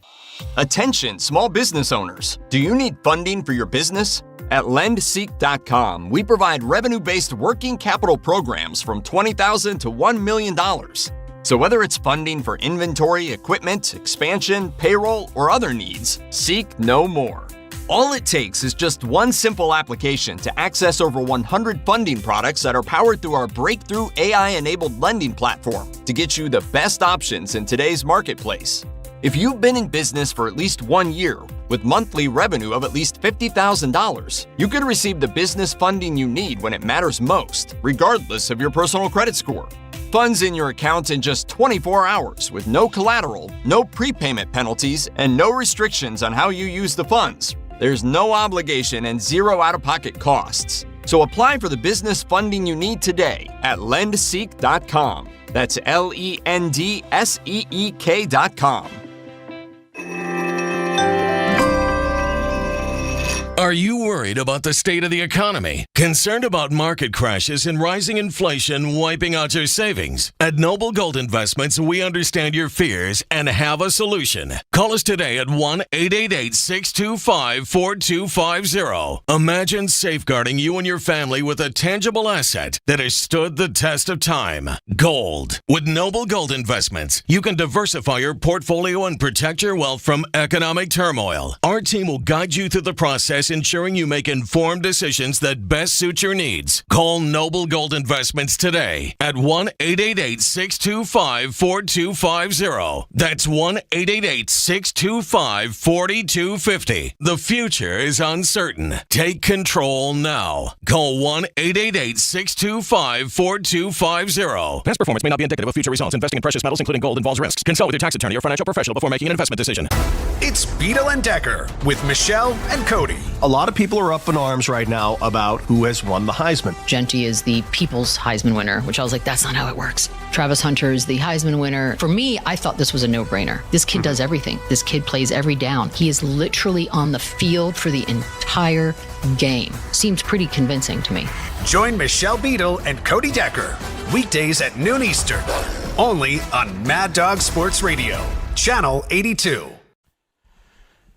Attention, small business owners. Do you need funding for your business? At lendseek.com, we provide revenue-based working capital programs from $20,000 to $1 million. So whether it's funding for inventory, equipment, expansion, payroll, or other needs, seek no more. All it takes is just one simple application to access over 100 funding products that are powered through our breakthrough AI-enabled lending platform to get you the best options in today's marketplace. If you've been in business for at least 1 year with monthly revenue of at least $50,000, you can receive the business funding you need when it matters most, regardless of your personal credit score. Funds in your account in just 24 hours with no collateral, no prepayment penalties, and no restrictions on how you use the funds. There's no obligation and zero out-of-pocket costs. So apply for the business funding you need today at lendseek.com. That's LENDSEEK.com. Are you worried about the state of the economy? Concerned about market crashes and rising inflation wiping out your savings? At Noble Gold Investments, we understand your fears and have a solution. Call us today at 1-888-625-4250. Imagine safeguarding you and your family with a tangible asset that has stood the test of time. Gold. With Noble Gold Investments, you can diversify your portfolio and protect your wealth from economic turmoil. Our team will guide you through the process, ensuring you make informed decisions that best best suit your needs. Call Noble Gold Investments today at 1-888-625-4250. That's 1-888-625-4250. The future is uncertain. Take control now. Call 1-888-625-4250. Past performance may not be indicative of future results. Investing in precious metals, including gold, involves risks. Consult with your tax attorney or financial professional before making an investment decision. It's Beadle and Decker with Michelle and Cody. A lot of people are up in arms right now about who has won the Heisman. Genty is the people's Heisman winner, which I was like, that's not how it works. Travis Hunter is the Heisman winner. For me, I thought this was a no-brainer. This kid does everything. This kid plays every down. He is literally on the field for the entire game. Seems pretty convincing to me. Join Michelle Beadle and Cody Decker weekdays at noon Eastern, only on Mad Dog Sports Radio, Channel 82.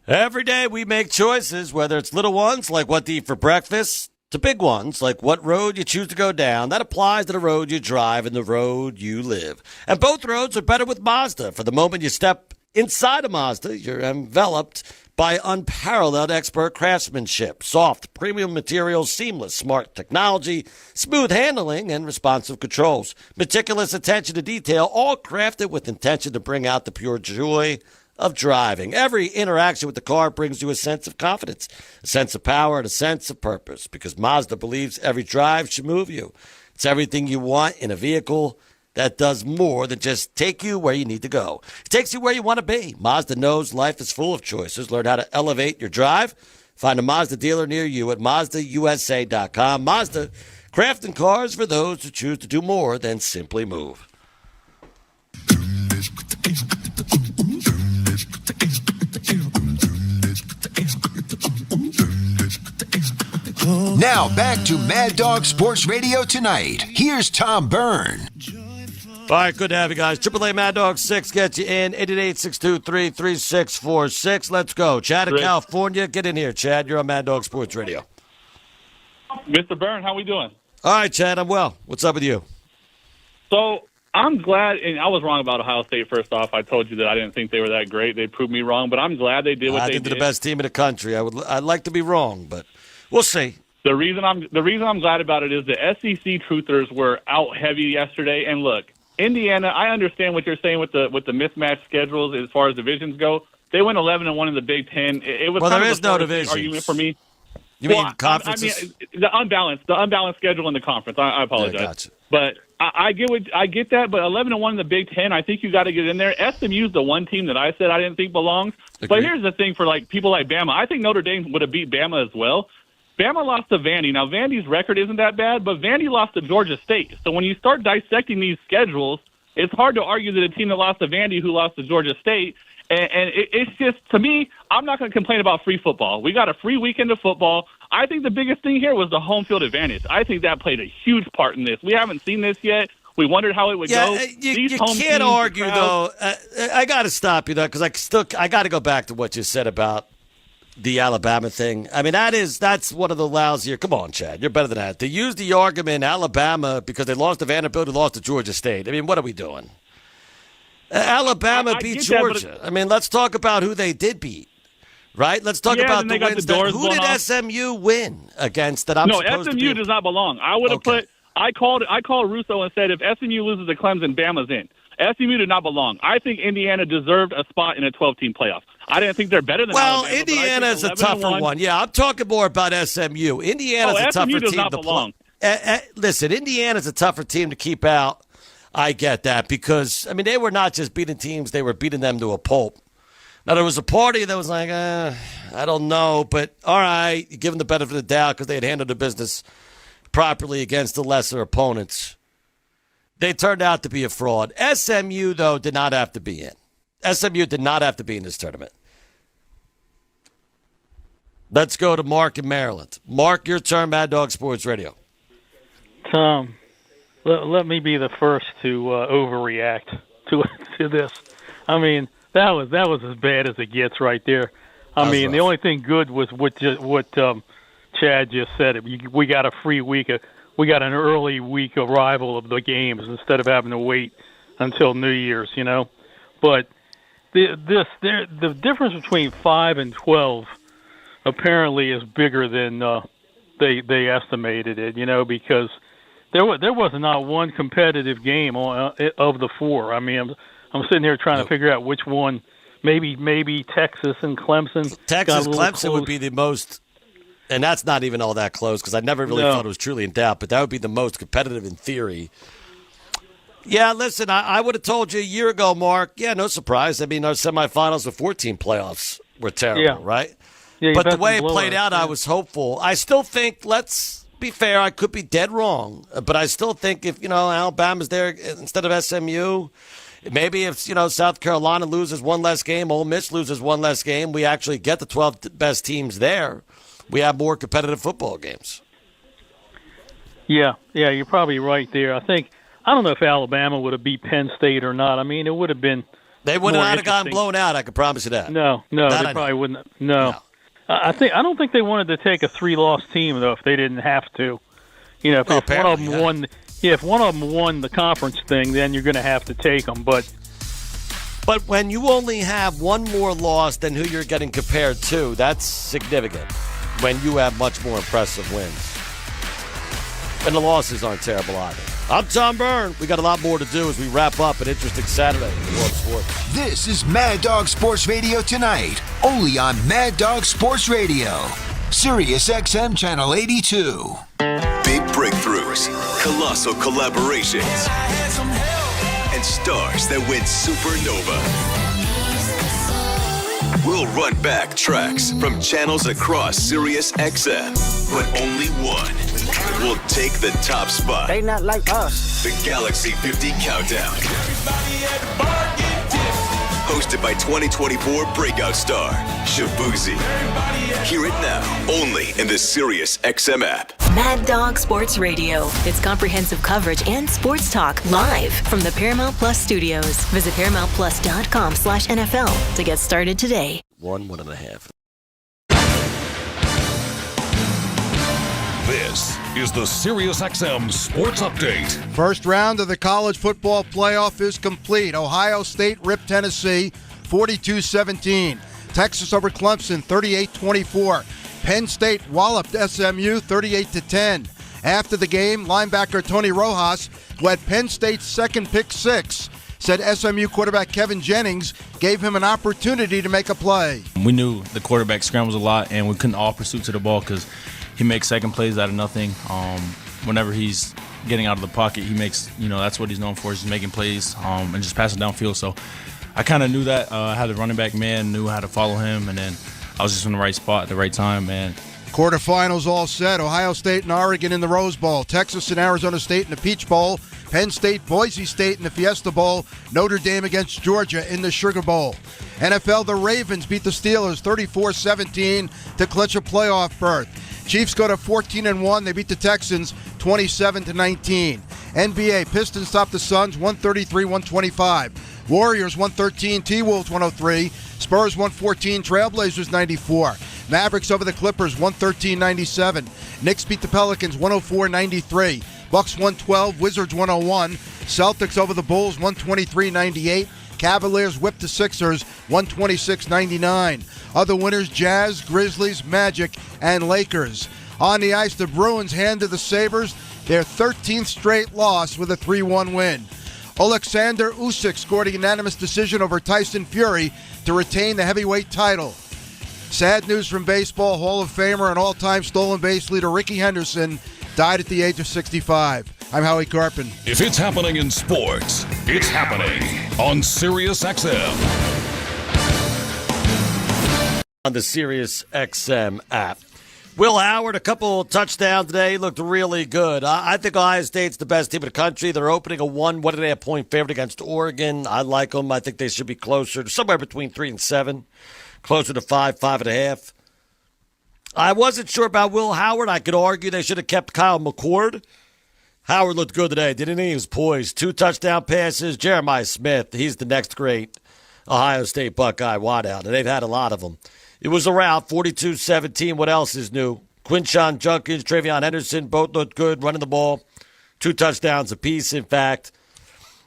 Every day we make choices, whether it's little ones like what to eat for breakfast, to big ones like what road you choose to go down. That applies to the road you drive and the road you live. And both roads are better with Mazda. For the moment you step inside a Mazda, you're enveloped by unparalleled expert craftsmanship, soft, premium materials, seamless, smart technology, smooth handling, and responsive controls. Meticulous attention to detail, all crafted with intention to bring out the pure joy of driving. Every interaction with the car brings you a sense of confidence, a sense of power, and a sense of purpose, because Mazda believes every drive should move you. It's everything you want in a vehicle that does more than just take you where you need to go. It takes you where you want to be. Mazda knows life is full of choices. Learn how to elevate your drive. Find a Mazda dealer near you at MazdaUSA.com. Mazda, crafting cars for those who choose to do more than simply move. Now back to Mad Dog Sports Radio Tonight. Here's Tom Byrne. All right, good to have you guys. AAA Mad Dog 6 gets you in. 888-623-3646. Let's go. Chad in California. Get in here, Chad. You're on Mad Dog Sports Radio. Mr. Byrne, how we doing? All right, Chad, I'm well. What's up with you? So I'm glad, and I was wrong about Ohio State first off. I told you that I didn't think they were that great. They proved me wrong, but I'm glad they did what they did. I think they're the best team in the country. I'd like to be wrong, but we'll see. The reason I'm glad about it is the SEC truthers were out heavy yesterday, and look, Indiana, I understand what you're saying with the mismatched schedules as far as divisions go. They went 11-1 in the Big Ten. It was there is no division argument for me. You mean conferences? I mean, the unbalanced schedule in the conference. I apologize, yeah, gotcha. But I get that. But 11-1 in the Big Ten, I think you got to get in there. SMU's the one team that I said I didn't think belongs. Agreed. But here's the thing for like people like Bama. I think Notre Dame would have beat Bama as well. Bama lost to Vandy. Now, Vandy's record isn't that bad, but Vandy lost to Georgia State. So when you start dissecting these schedules, it's hard to argue that a team that lost to Vandy who lost to Georgia State, and it's just, to me, I'm not going to complain about free football. We got a free weekend of football. I think the biggest thing here was the home field advantage. I think that played a huge part in this. We haven't seen this yet. We wondered how it would go. You can't argue, though. I got to stop you, though, because I got to go back to what you said about the Alabama thing. I mean, that's one of the lousier. Come on, Chad, you're better than that. They use the argument Alabama because they lost to Vanderbilt and lost to Georgia State. I mean, what are we doing? Alabama beat Georgia. I mean, let's talk about who they did beat, right? Let's talk about the wins. Who did SMU win against that? SMU does not belong. I would have put. I called Russo and said if SMU loses to Clemson, Bama's in. SMU did not belong. I think Indiana deserved a spot in a 12-team plaoff. I didn't think they're better than Alabama. Well, Indiana is a tougher one. Yeah, I'm talking more about SMU. Indiana's a tougher team to belong. Listen, Indiana's a tougher team to keep out. I get that because, I mean, they were not just beating teams. They were beating them to a pulp. Now, there was a party that was like, I don't know, but all right, you give them the benefit of the doubt because they had handled the business properly against the lesser opponents. They turned out to be a fraud. SMU, though, did not have to be in. SMU did not have to be in this tournament. Let's go to Mark in Maryland. Mark, your turn, Mad Dog Sports Radio. Tom, let me be the first to overreact to this. I mean, that was as bad as it gets right there. I mean, the only thing good was what Chad just said. We got a free week. We got an early week arrival of the games instead of having to wait until New Year's, you know. But the difference between 5 and 12 apparently is bigger than they estimated it, because there was not one competitive game of the four. I mean, I'm sitting here trying to figure out which one. Maybe Texas and Clemson. Clemson would be the most, and that's not even all that close because I never really thought it was truly in doubt, but that would be the most competitive in theory. Yeah, listen, I would have told you a year ago, Mark. Yeah, no surprise. I mean, our semifinals with 14 playoffs were terrible, right? Yeah, but the way it played out, I was hopeful. I still think, let's be fair, I could be dead wrong, but I still think if, Alabama's there instead of SMU, maybe if, South Carolina loses one less game, Ole Miss loses one less game, we actually get the 12 best teams there. We have more competitive football games. Yeah, you're probably right there. I don't know if Alabama would have beat Penn State or not. I mean, it would have been. They would not have gotten blown out. I can promise you that. No, they probably wouldn't. No. I don't think they wanted to take a 3-loss team though if they didn't have to. If one of them won. Yeah, if one of them won the conference thing, then you're going to have to take them. But when you only have one more loss than who you're getting compared to, that's significant. When you have much more impressive wins. And the losses aren't terrible either. I'm Tom Byrne. We got a lot more to do as we wrap up an interesting Saturday in the world of sports. This is Mad Dog Sports Radio tonight, only on Mad Dog Sports Radio, Sirius XM Channel 82. Big breakthroughs, colossal collaborations, and stars that went supernova. We'll run back tracks from channels across Sirius XM, but only one will take the top spot. They not like us. The Galaxy 50 Countdown. Hosted by 2024 breakout star, Shabuzi. Hear it now, only in the Sirius XM app. Mad Dog Sports Radio. It's comprehensive coverage and sports talk live from the Paramount Plus studios. Visit ParamountPlus.com/NFL to get started today. 1.5. This is the SiriusXM Sports Update. First round of the college football playoff is complete. Ohio State ripped Tennessee 42-17. Texas over Clemson 38-24. Penn State walloped SMU 38-10. After the game, linebacker Tony Rojas, who had Penn State's second pick six, said SMU quarterback Kevin Jennings gave him an opportunity to make a play. We knew the quarterback scrambles a lot, and we couldn't all pursue to the ball because he makes second plays out of nothing. Whenever he's getting out of the pocket, he makes, that's what he's known for, is just making plays and just passing downfield. So I kind of knew that. I had the running back man, knew how to follow him, and then I was just in the right spot at the right time, man. Quarterfinals all set. Ohio State and Oregon in the Rose Bowl. Texas and Arizona State in the Peach Bowl. Penn State, Boise State in the Fiesta Bowl. Notre Dame against Georgia in the Sugar Bowl. NFL, the Ravens beat the Steelers 34-17 to clinch a playoff berth. Chiefs go to 14-1. They beat the Texans 27-19. NBA, Pistons top the Suns 133-125. Warriors 113, T-Wolves 103. Spurs 114, Trailblazers 94. Mavericks over the Clippers 113-97. Knicks beat the Pelicans 104-93. Bucks 112, Wizards 101. Celtics over the Bulls 123-98. Cavaliers whipped the Sixers 126-99. Other winners, Jazz, Grizzlies, Magic, and Lakers. On the ice, the Bruins handed the Sabres their 13th straight loss with a 3-1 win. Alexander Usyk scored a unanimous decision over Tyson Fury to retain the heavyweight title. Sad news from baseball. Hall of Famer and all-time stolen base leader Rickey Henderson died at the age of 65. I'm Howie Carpin. If it's happening in sports, it's happening on SiriusXM. On the SiriusXM app. Will Howard, a couple touchdowns today. He looked really good. I think Ohio State's the best team in the country. They're opening a 1.5-point favorite against Oregon. I like them. I think they should be closer, somewhere between 3 and 7, closer to 5, 5.5. I wasn't sure about Will Howard. I could argue they should have kept Kyle McCord. Howard looked good today, didn't he? He was poised. 2 touchdown passes. Jeremiah Smith, he's the next great Ohio State Buckeye wideout, and they've had a lot of them. It was around 42-17. What else is new? Quinshon Judkins, Travion Henderson, both looked good running the ball. 2 touchdowns apiece, in fact.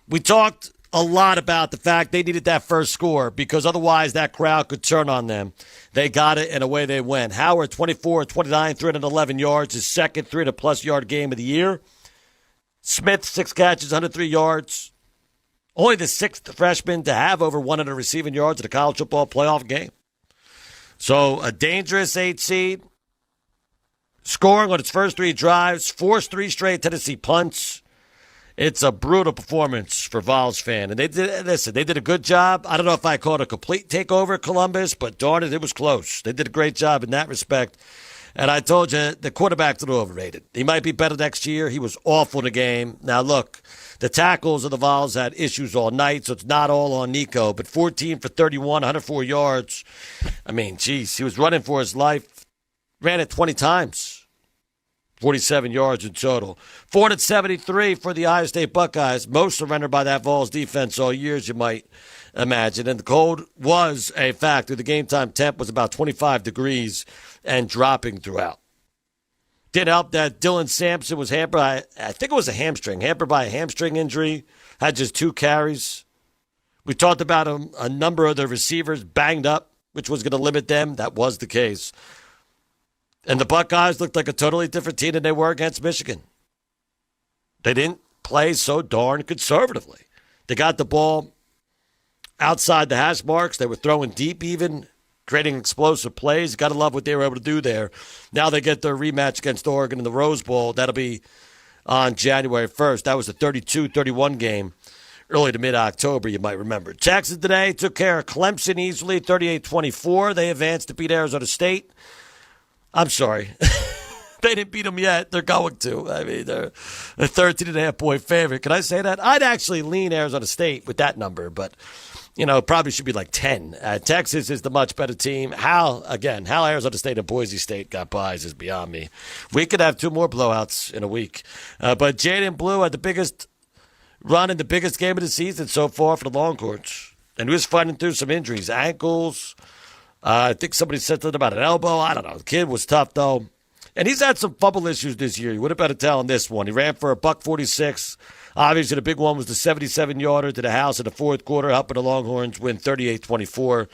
We talked a lot about the fact they needed that first score because otherwise that crowd could turn on them. They got it, and away they went. Howard, 24-29, 311 yards, his second 300-plus yard game of the year. Smith, 6 catches, 103 yards. Only the 6th freshman to have over 100 receiving yards in a college football playoff game. So a dangerous 8 seed. Scoring on its first 3 drives, forced 3 straight Tennessee punts. It's a brutal performance for Vols fan. And they did a good job. I don't know if I call it a complete takeover at Columbus, but darn it was close. They did a great job in that respect. And I told you, the quarterback's a little overrated. He might be better next year. He was awful in the game. Now, look, the tackles of the Vols had issues all night, so it's not all on Nico. But 14 for 31, 104 yards. I mean, geez, he was running for his life. Ran it 20 times. 47 yards in total. 473 for the Iowa State Buckeyes. Most surrendered by that Vols defense all year, as you might imagine. And the cold was a factor. The game time temp was about 25 degrees and dropping throughout. Did help that Dylan Sampson was hampered by, I think it was a hamstring, hampered by a hamstring injury. Had just 2 carries. We talked about a number of the receivers banged up, which was going to limit them. That was the case. And the Buckeyes looked like a totally different team than they were against Michigan. They didn't play so darn conservatively. They got the ball outside the hash marks. They were throwing deep even, creating explosive plays. Got to love what they were able to do there. Now they get their rematch against Oregon in the Rose Bowl. That'll be on January 1st. That was a 32-31 game early to mid-October, you might remember. Texas today took care of Clemson easily, 38-24. They advanced to beat Arizona State. I'm sorry. They didn't beat them yet. They're going to. I mean, they're a 13.5-point favorite. Can I say that? I'd actually lean Arizona State with that number, but, it probably should be like 10. Texas is the much better team. How Arizona State and Boise State got buys is beyond me. We could have 2 more blowouts in a week. But Jaden Blue had the biggest run in the biggest game of the season so far for the Longhorns. And he was fighting through some injuries, ankles. I think somebody said something about an elbow. I don't know. The kid was tough, though. And he's had some fumble issues this year. You would have better tell in this one. He ran for $146. Obviously, the big one was the 77-yarder to the house in the fourth quarter, helping the Longhorns win 38-24.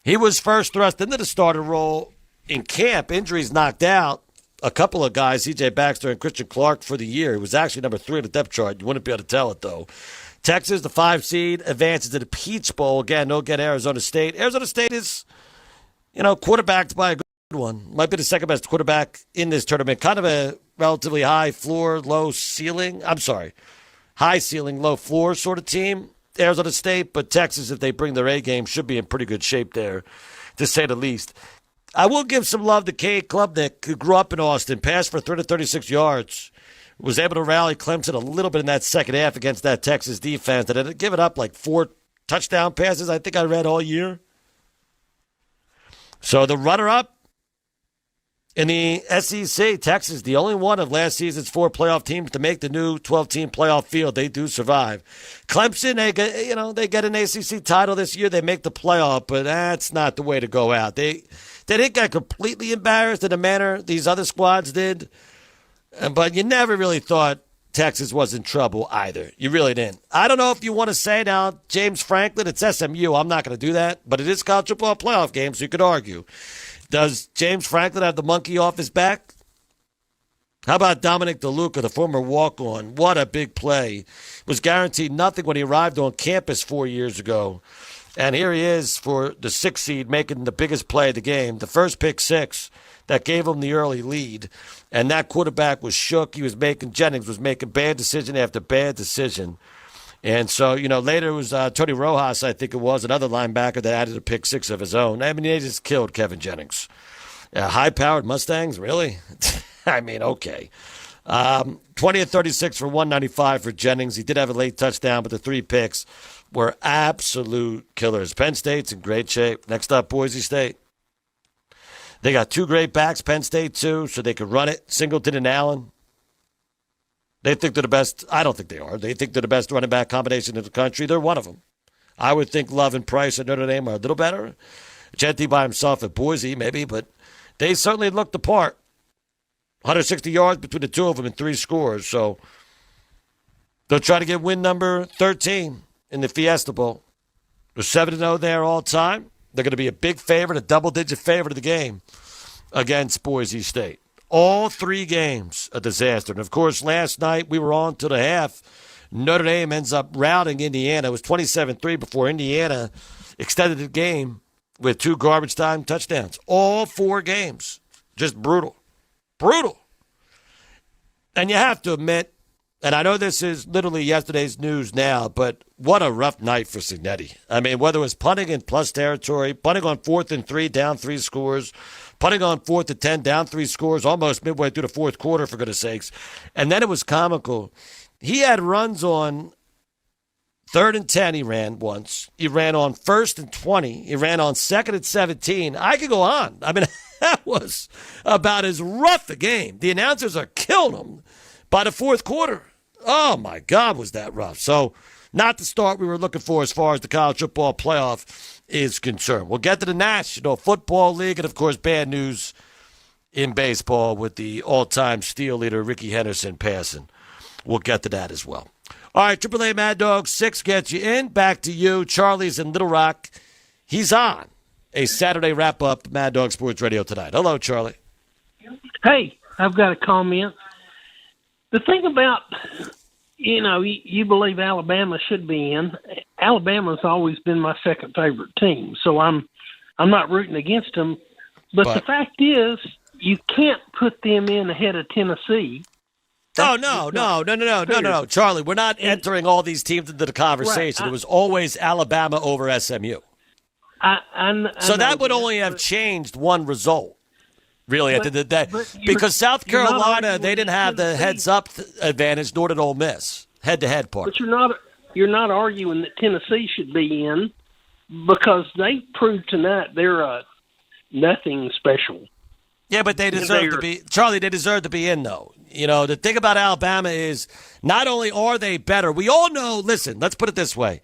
He was first thrust into the starter role in camp. Injuries knocked out a couple of guys, C.J. Baxter and Christian Clark, for the year. He was actually number 3 on the depth chart. You wouldn't be able to tell it, though. Texas, the 5 seed, advances to the Peach Bowl. Again, they'll get Arizona State. Arizona State is, quarterbacked by a good one. Might be the second best quarterback in this tournament. Kind of a relatively high floor, low ceiling. I'm sorry. High ceiling, low floor sort of team, Arizona State. But Texas, if they bring their A game, should be in pretty good shape there, to say the least. I will give some love to Cade Klubnik, who grew up in Austin, passed for 336 yards. Was able to rally Clemson a little bit in that second half against that Texas defense that had given up like 4 touchdown passes, I think I read all year. So the runner-up in the SEC, Texas, the only one of last season's 4 playoff teams to make the new 12-team playoff field. They do survive. Clemson, they get an ACC title this year. They make the playoff, but that's not the way to go out. They didn't get completely embarrassed in the manner these other squads did. But you never really thought Texas was in trouble either. You really didn't. I don't know if you want to say now, James Franklin, it's SMU. I'm not going to do that. But it is college football playoff game, so you could argue. Does James Franklin have the monkey off his back? How about Dominic DeLuca, the former walk-on? What a big play. Was guaranteed nothing when he arrived on campus 4 years ago. And here he is for the 6th seed making the biggest play of the game. The first pick 6 that gave him the early lead. And that quarterback was shook. Jennings was making bad decision after bad decision. And so, later it was Tony Rojas, I think it was, another linebacker that added a pick 6 of his own. I mean, they just killed Kevin Jennings. High-powered Mustangs, really? I mean, okay. 20 of 36 for 195 for Jennings. He did have a late touchdown, but the 3 picks were absolute killers. Penn State's in great shape. Next up, Boise State. They got 2 great backs, Penn State too, so they could run it. Singleton and Allen. They think they're the best. I don't think they are. They think they're the best running back combination in the country. They're one of them. I would think Love and Price at Notre Dame are a little better. Genty by himself at Boise, maybe, but they certainly looked the part. 160 yards between the two of them and 3 scores. So They'll try to get win number 13 in the Fiesta Bowl. They're 7-0 there all time. They're going to be a big favorite, a double-digit favorite of the game against Boise State. All 3 games a disaster. And, of course, last night we were on to the half. Notre Dame ends up routing Indiana. It was 27-3 before Indiana extended the game with 2 garbage time touchdowns. All 4 games. Just brutal. Brutal. And you have to admit, and I know this is literally yesterday's news now, but what a rough night for Cignetti. I mean, whether it was punting in plus territory, punting on 4th and 3, down 3 scores, punting on 4th and 10, down 3 scores, almost midway through the fourth quarter, for goodness sakes. And then it was comical. He had runs on 3rd and 10 he ran once. He ran on 1st and 20. He ran on 2nd and 17. I could go on. I mean, that was about as rough a game. The announcers are killing him by the fourth quarter. Oh, my God, was that rough. So not the start we were looking for as far as the college football playoff is concerned. We'll get to the National Football League and, of course, bad news in baseball with the all-time steal leader, Ricky Henderson, passing. We'll get to that as well. All right, AAA Mad Dog 6 gets you in. Back to you. Charlie's in Little Rock. He's on a Saturday wrap-up Mad Dog Sports Radio tonight. Hello, Charlie. Hey, I've got a comment. The thing about, you believe Alabama should be in. Alabama's always been my second favorite team, so I'm not rooting against them. But the fact is, you can't put them in ahead of Tennessee. No, Charlie, we're not entering all these teams into the conversation. It was always Alabama over SMU. So that would only have changed one result, really, at the end of the day. Because South Carolina, they didn't have the heads-up advantage, nor did Ole Miss, head-to-head part. But you're not arguing that Tennessee should be in because they proved tonight they're nothing special. Yeah, but they deserve to be. Charlie, they deserve to be in, though. The thing about Alabama is not only are they better, we all know, listen, let's put it this way.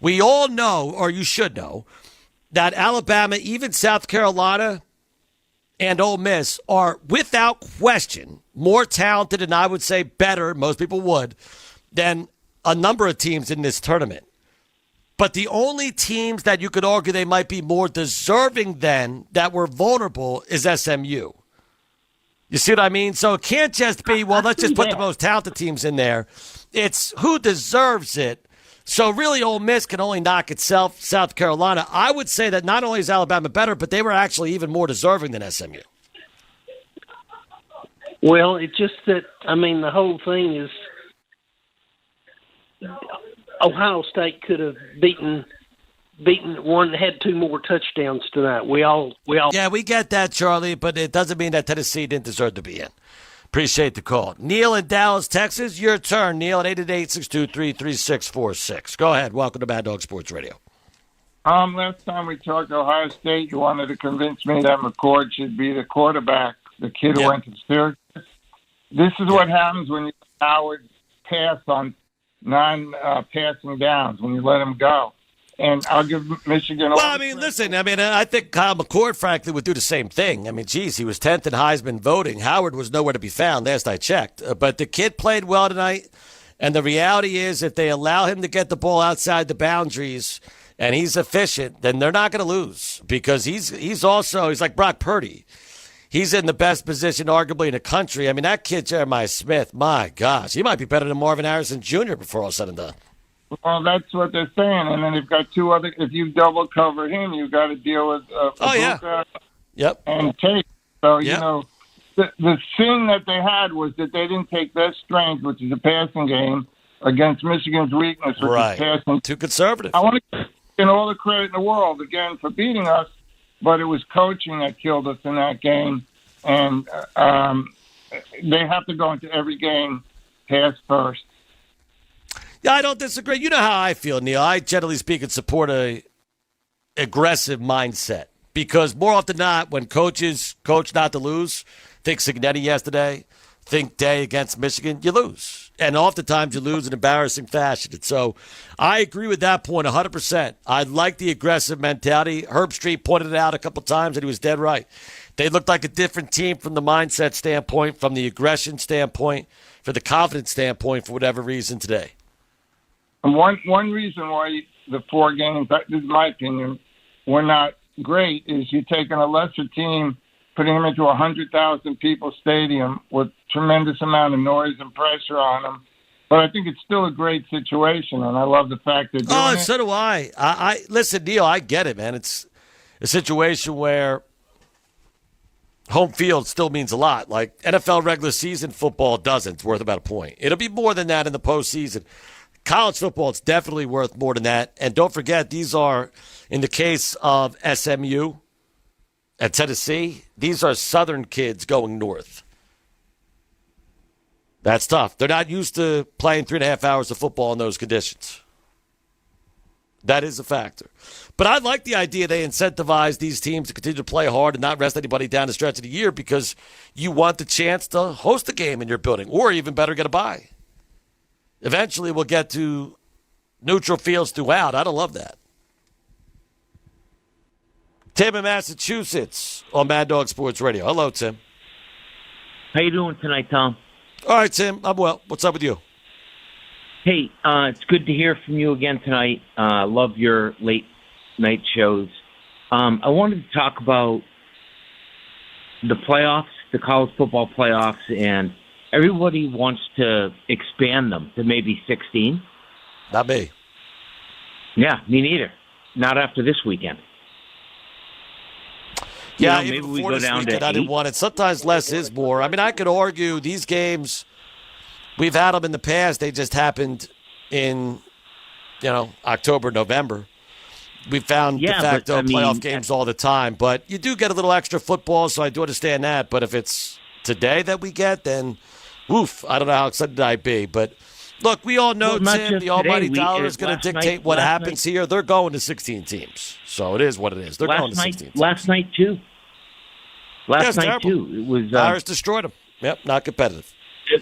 We all know, or you should know, that Alabama, even South Carolina and Ole Miss are, without question, more talented and I would say better, most people would, than a number of teams in this tournament. But the only teams that you could argue they might be more deserving than that were vulnerable is SMU. You see what I mean? So it can't just be, well, let's just put the most talented teams in there. It's who deserves it. So really, Ole Miss can only knock itself, South Carolina. I would say that not only is Alabama better, but they were actually even more deserving than SMU. Well, it's just that, the whole thing is Ohio State could have beaten one, had 2 more touchdowns tonight. We all. Yeah, we get that, Charlie, but it doesn't mean that Tennessee didn't deserve to be in. Appreciate the call. Neil in Dallas, Texas, your turn, Neil, at 888-623-3646. Go ahead. Welcome to Mad Dog Sports Radio. Last time we talked Ohio State, you wanted to convince me that McCord should be the quarterback, the kid who went to Syracuse. This is what happens when you Howard pass on non-passing downs, when you let him go. And I'll give Michigan. Well, listen. I think Kyle McCord, frankly, would do the same thing. He was 10th in Heisman voting. Howard was nowhere to be found last I checked. But the kid played well tonight. And the reality is, if they allow him to get the ball outside the boundaries and he's efficient, then they're not going to lose because he's like Brock Purdy. He's in the best position, arguably, in the country. That kid, Jeremiah Smith, my gosh, he might be better than Marvin Harrison Jr. before all said and done. Well, that's what they're saying. And then you've got 2 other. If you double cover him, you've got to deal with Yep. And Tate. So, the thing that they had was that they didn't take their strength, which is a passing game, against Michigan's weakness, which is passing. Too conservative. I want to give all the credit in the world, again, for beating us, but it was coaching that killed us in that game. And they have to go into every game pass first. Yeah, I don't disagree. You know how I feel, Neil. I, generally speaking, support a aggressive mindset because more often than not, when coaches coach not to lose, think Cignetti yesterday, think Day against Michigan, you lose. And oftentimes you lose in embarrassing fashion. And so I agree with that point 100%. I like the aggressive mentality. Herb Street pointed it out a couple times, and he was dead right. They looked like a different team from the mindset standpoint, from the aggression standpoint, for the confidence standpoint, for whatever reason today. And one reason why the 4 games, this is my opinion, were not great is you're taking a lesser team, putting them into a 100,000 people stadium with tremendous amount of noise and pressure on them. But I think it's still a great situation, and I love the fact they're doing it. So do I. I listen, Neil, I get it, man. It's a situation where home field still means a lot. Like NFL regular season football doesn't. It's worth about a point. It'll be more than that in the postseason. College football, it's definitely worth more than that. And don't forget, these are, in the case of SMU at Tennessee, these are Southern kids going north. That's tough. They're not used to playing 3.5 hours of football in those conditions. That is a factor. But I like the idea they incentivize these teams to continue to play hard and not rest anybody down the stretch of the year because you want the chance to host a game in your building or even better, get a bye. Eventually, we'll get to neutral fields throughout. I don't love that. Tim in Massachusetts on Mad Dog Sports Radio. Hello, Tim. How you doing tonight, Tom? All right, Tim. I'm well. What's up with you? Hey, it's good to hear from you again tonight. Love your late night shows. I wanted to talk about the playoffs, the college football playoffs, and everybody wants to expand them to maybe 16. Not me. Yeah, me neither. Not after this weekend. Yeah, maybe even we before go this down weekend, to I didn't 8. want it. Sometimes less is more. I mean, I could argue these games, we've had them in the past. They just happened in, October, November. We found de facto playoff games all the time. But you do get a little extra football, so I do understand that. But if it's today that we get, then, woof, I don't know how excited I'd be. But, look, we all know, Tim, the almighty dollar is going to dictate what happens here. They're going to 16 teams. So it is what it is. They're going to 16 teams. Last night, too. Last night, too. It was Irish destroyed them. Yep, not competitive.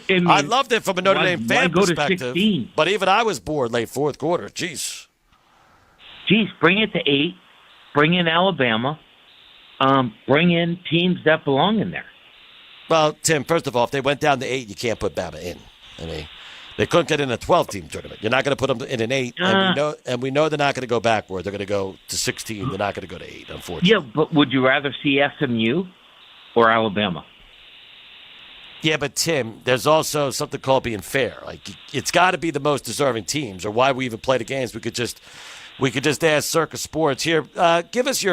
I loved it from a Notre Dame fan perspective, but even I was bored late fourth quarter. Jeez, bring it to 8. Bring in Alabama. Bring in teams that belong in there. Well, Tim, first of all, if they went down to 8, you can't put Bama in. I mean, they couldn't get in a 12-team tournament. You're not going to put them in an 8, and we know they're not going to go backward. They're going to go to 16. They're not going to go to 8, unfortunately. Yeah, but would you rather see SMU or Alabama? Yeah, but Tim, there's also something called being fair. Like, it's got to be the most deserving teams, or why we even play the games. We could just ask Circus Sports here. Give us your